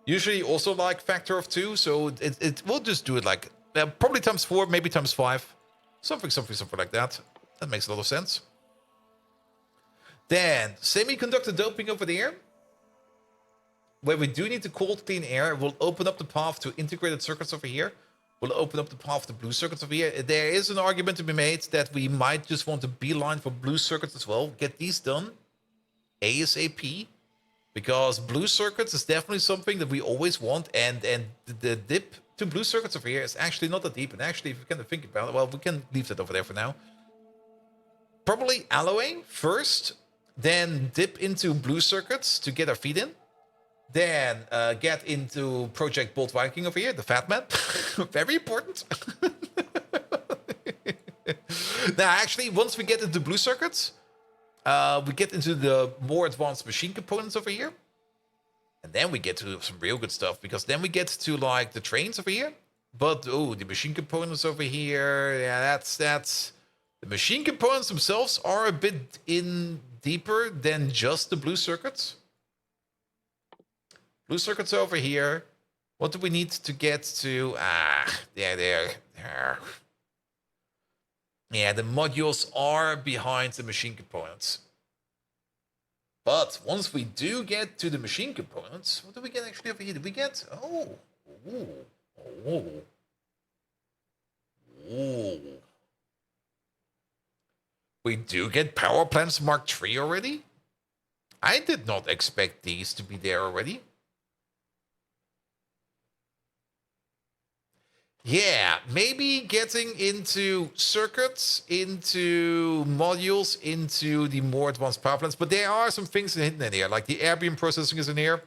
Usually also like factor of 2, so it will just do it like probably times 4, maybe times 5. Something like that. That makes a lot of sense. Then, semiconductor doping over there. Where we do need the cold, clean air, will open up the path to integrated circuits over here. Will open up the path to blue circuits over here. There is an argument to be made that we might just want to beeline for blue circuits as well. Get these done ASAP. Because blue circuits is definitely something that we always want. And the dip to blue circuits over here is actually not that deep. And actually, if you kind of think about it, well, we can leave that over there for now. Probably alloy first. Then dip into blue circuits to get our feet in. Then get into Project Bolt Viking over here, the fat man. Very important. Now, actually, once we get into blue circuits, we get into the more advanced machine components over here. And then we get to some real good stuff, because then we get to like the trains over here. But, oh, the machine components over here, yeah, that's... The machine components themselves are a bit in deeper than just the blue circuits. Blue circuits over here. What do we need to get to? There. Yeah, the modules are behind the machine components. But once we do get to the machine components, what do we get actually over here? Do we get... Oh. We do get power plants Mark III already? I did not expect these to be there already. Yeah, maybe getting into circuits, into modules, into the more advanced power plants. But there are some things hidden in here, like the erbium processing is in here.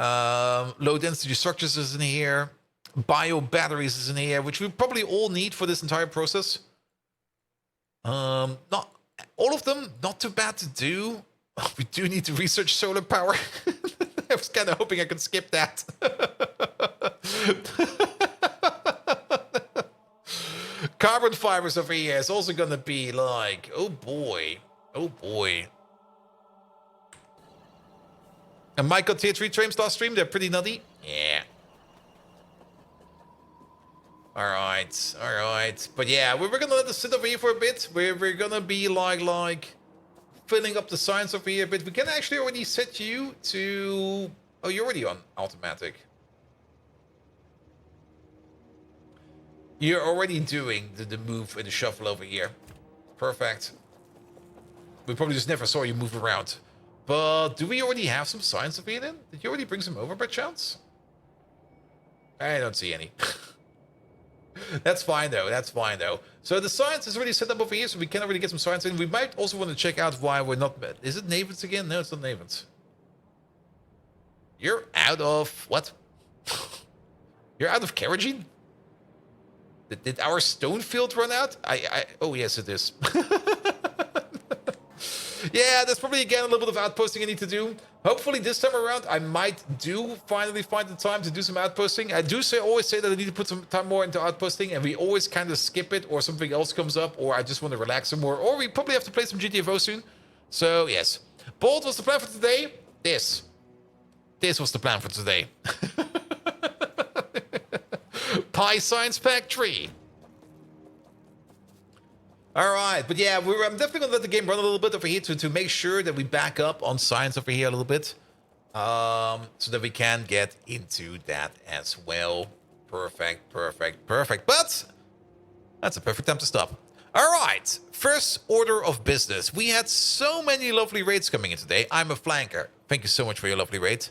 Low density structures is in here. Bio batteries is in here, which we probably all need for this entire process. Not all of them, not too bad to do. We do need to research solar power. I was kind of hoping I could skip that. Carbon fibers over here is also gonna be like, oh boy. And Mike got tier 3 trains last stream, they're pretty nutty. Yeah. Alright. But yeah, we're gonna let this sit over here for a bit. We're gonna be like filling up the science over here a bit. We can actually already set you to... Oh, you're already on automatic. You're already doing the move in the shuffle over here. Perfect. We probably just never saw you move around. But do we already have some science over here then? Did you already bring some over by chance? I don't see any. That's fine though. So the science is already set up over here, so we can already get some science in. We might also want to check out why we're not... Is it Navens again? No, it's not Navens. You're out of... What? You're out of kerosene? Did our stone field run out? Oh, yes, it is. Yeah, there's probably, again, a little bit of outposting I need to do. Hopefully this time around, I might finally find the time to do some outposting. I do always say that I need to put some time more into outposting, and we always kind of skip it, or something else comes up, or I just want to relax some more, or we probably have to play some GTFO soon. So, yes. Bolt was the plan for today. This was the plan for today. Pi Science Pack 3. Alright, but yeah, I'm definitely going to let the game run a little bit over here to make sure that we back up on science over here a little bit. So that we can get into that as well. Perfect. But that's a perfect time to stop. Alright, first order of business. We had so many lovely raids coming in today. I'm a flanker. Thank you so much for your lovely raid.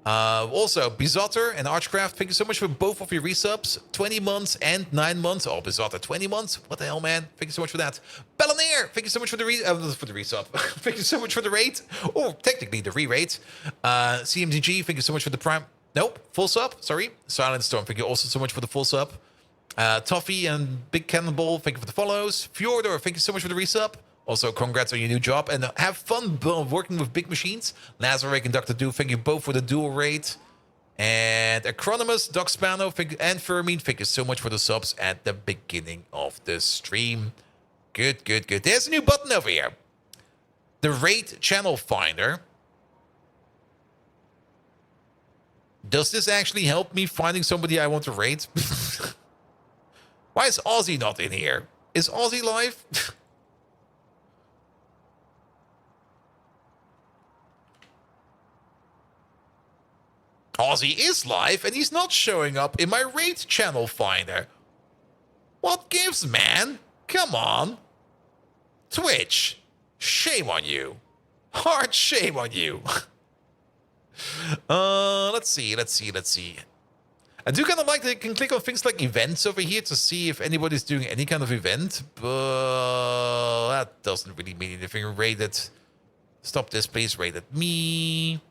Also, Bizotter and Archcraft, thank you so much for both of your resubs. 20 months and 9 months. Oh, Bizotter, 20 months? What the hell, man? Thank you so much for that. Bellonair, thank you so much for the resub. Thank you so much for the raid. Or technically the re-raid. CMDG, thank you so much for the prime. Nope, full sub, sorry. Silent Storm, thank you also so much for the full sub. Toffee and Big Cannonball, thank you for the follows. Fjordor, thank you so much for the resub. Also, congrats on your new job and have fun working with big machines. Lazarek and Dr. Do, thank you both for the dual raid. And Acronymus, Doc Spano, and Fermine, thank you so much for the subs at the beginning of the stream. Good, good, good. There's a new button over here. The Raid Channel Finder. Does this actually help me finding somebody I want to raid? Why is Ozzy not in here? Is Ozzy live? Ozzy is live and he's not showing up in my raid channel finder. What gives, man? Come on. Twitch, shame on you. Hard shame on you. Let's see. I do kind of like that you can click on things like events over here to see if anybody's doing any kind of event, but that doesn't really mean anything. Rated. Stop this, please. Rated me.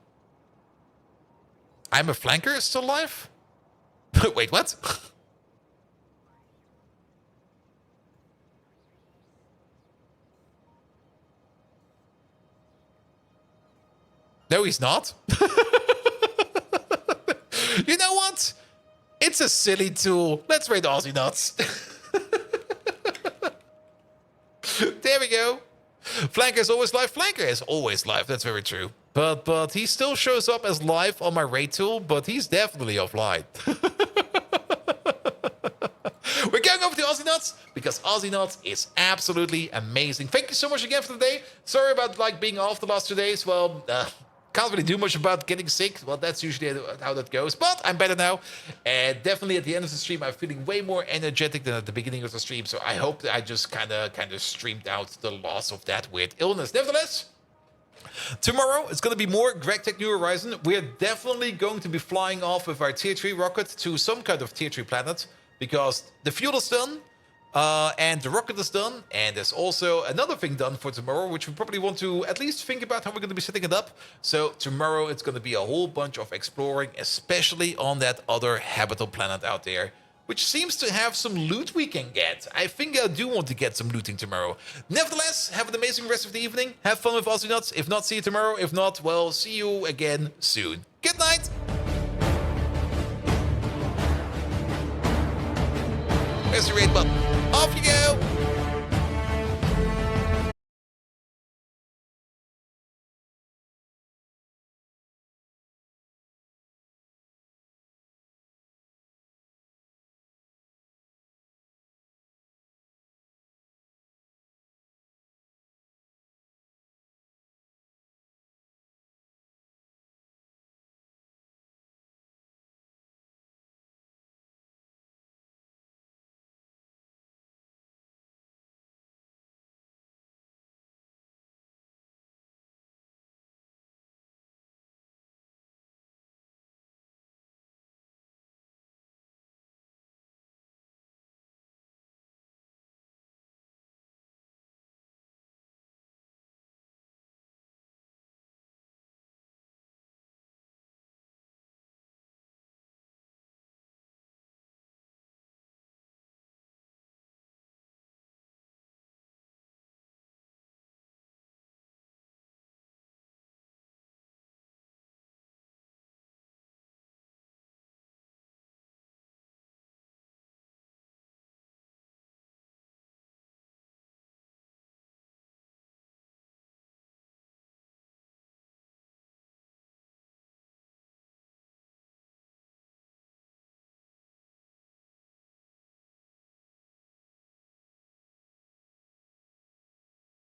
I'm a flanker, still alive? Wait, what? No, he's not. You know what? It's a silly tool. Let's raid Aussie Nuts. There we go. Flanker is always live. Flanker is always live. That's very true. But he still shows up as live on my raid tool, but he's definitely offline. We're going over to Aussie Nuts because Aussie Nuts is absolutely amazing. Thank you so much again for the day. Sorry about being off the last 2 days. Well, can't really do much about getting sick. Well, that's usually how that goes. But I'm better now. And definitely at the end of the stream, I'm feeling way more energetic than at the beginning of the stream. So I hope that I just kind of streamed out the loss of that weird illness. Nevertheless, tomorrow it's going to be more GregTech New Horizon. We're definitely going to be flying off with our Tier 3 rocket to some kind of Tier 3 planet because the fuel is done and the rocket is done. And there's also another thing done for tomorrow, which we probably want to at least think about how we're going to be setting it up. So tomorrow it's going to be a whole bunch of exploring, especially on that other habitable planet out there, which seems to have some loot we can get. I think I do want to get some looting tomorrow. Nevertheless, have an amazing rest of the evening. Have fun with Aussie Nuts. If not, see you tomorrow. If not, well, see you again soon. Good night. Where's the raid button?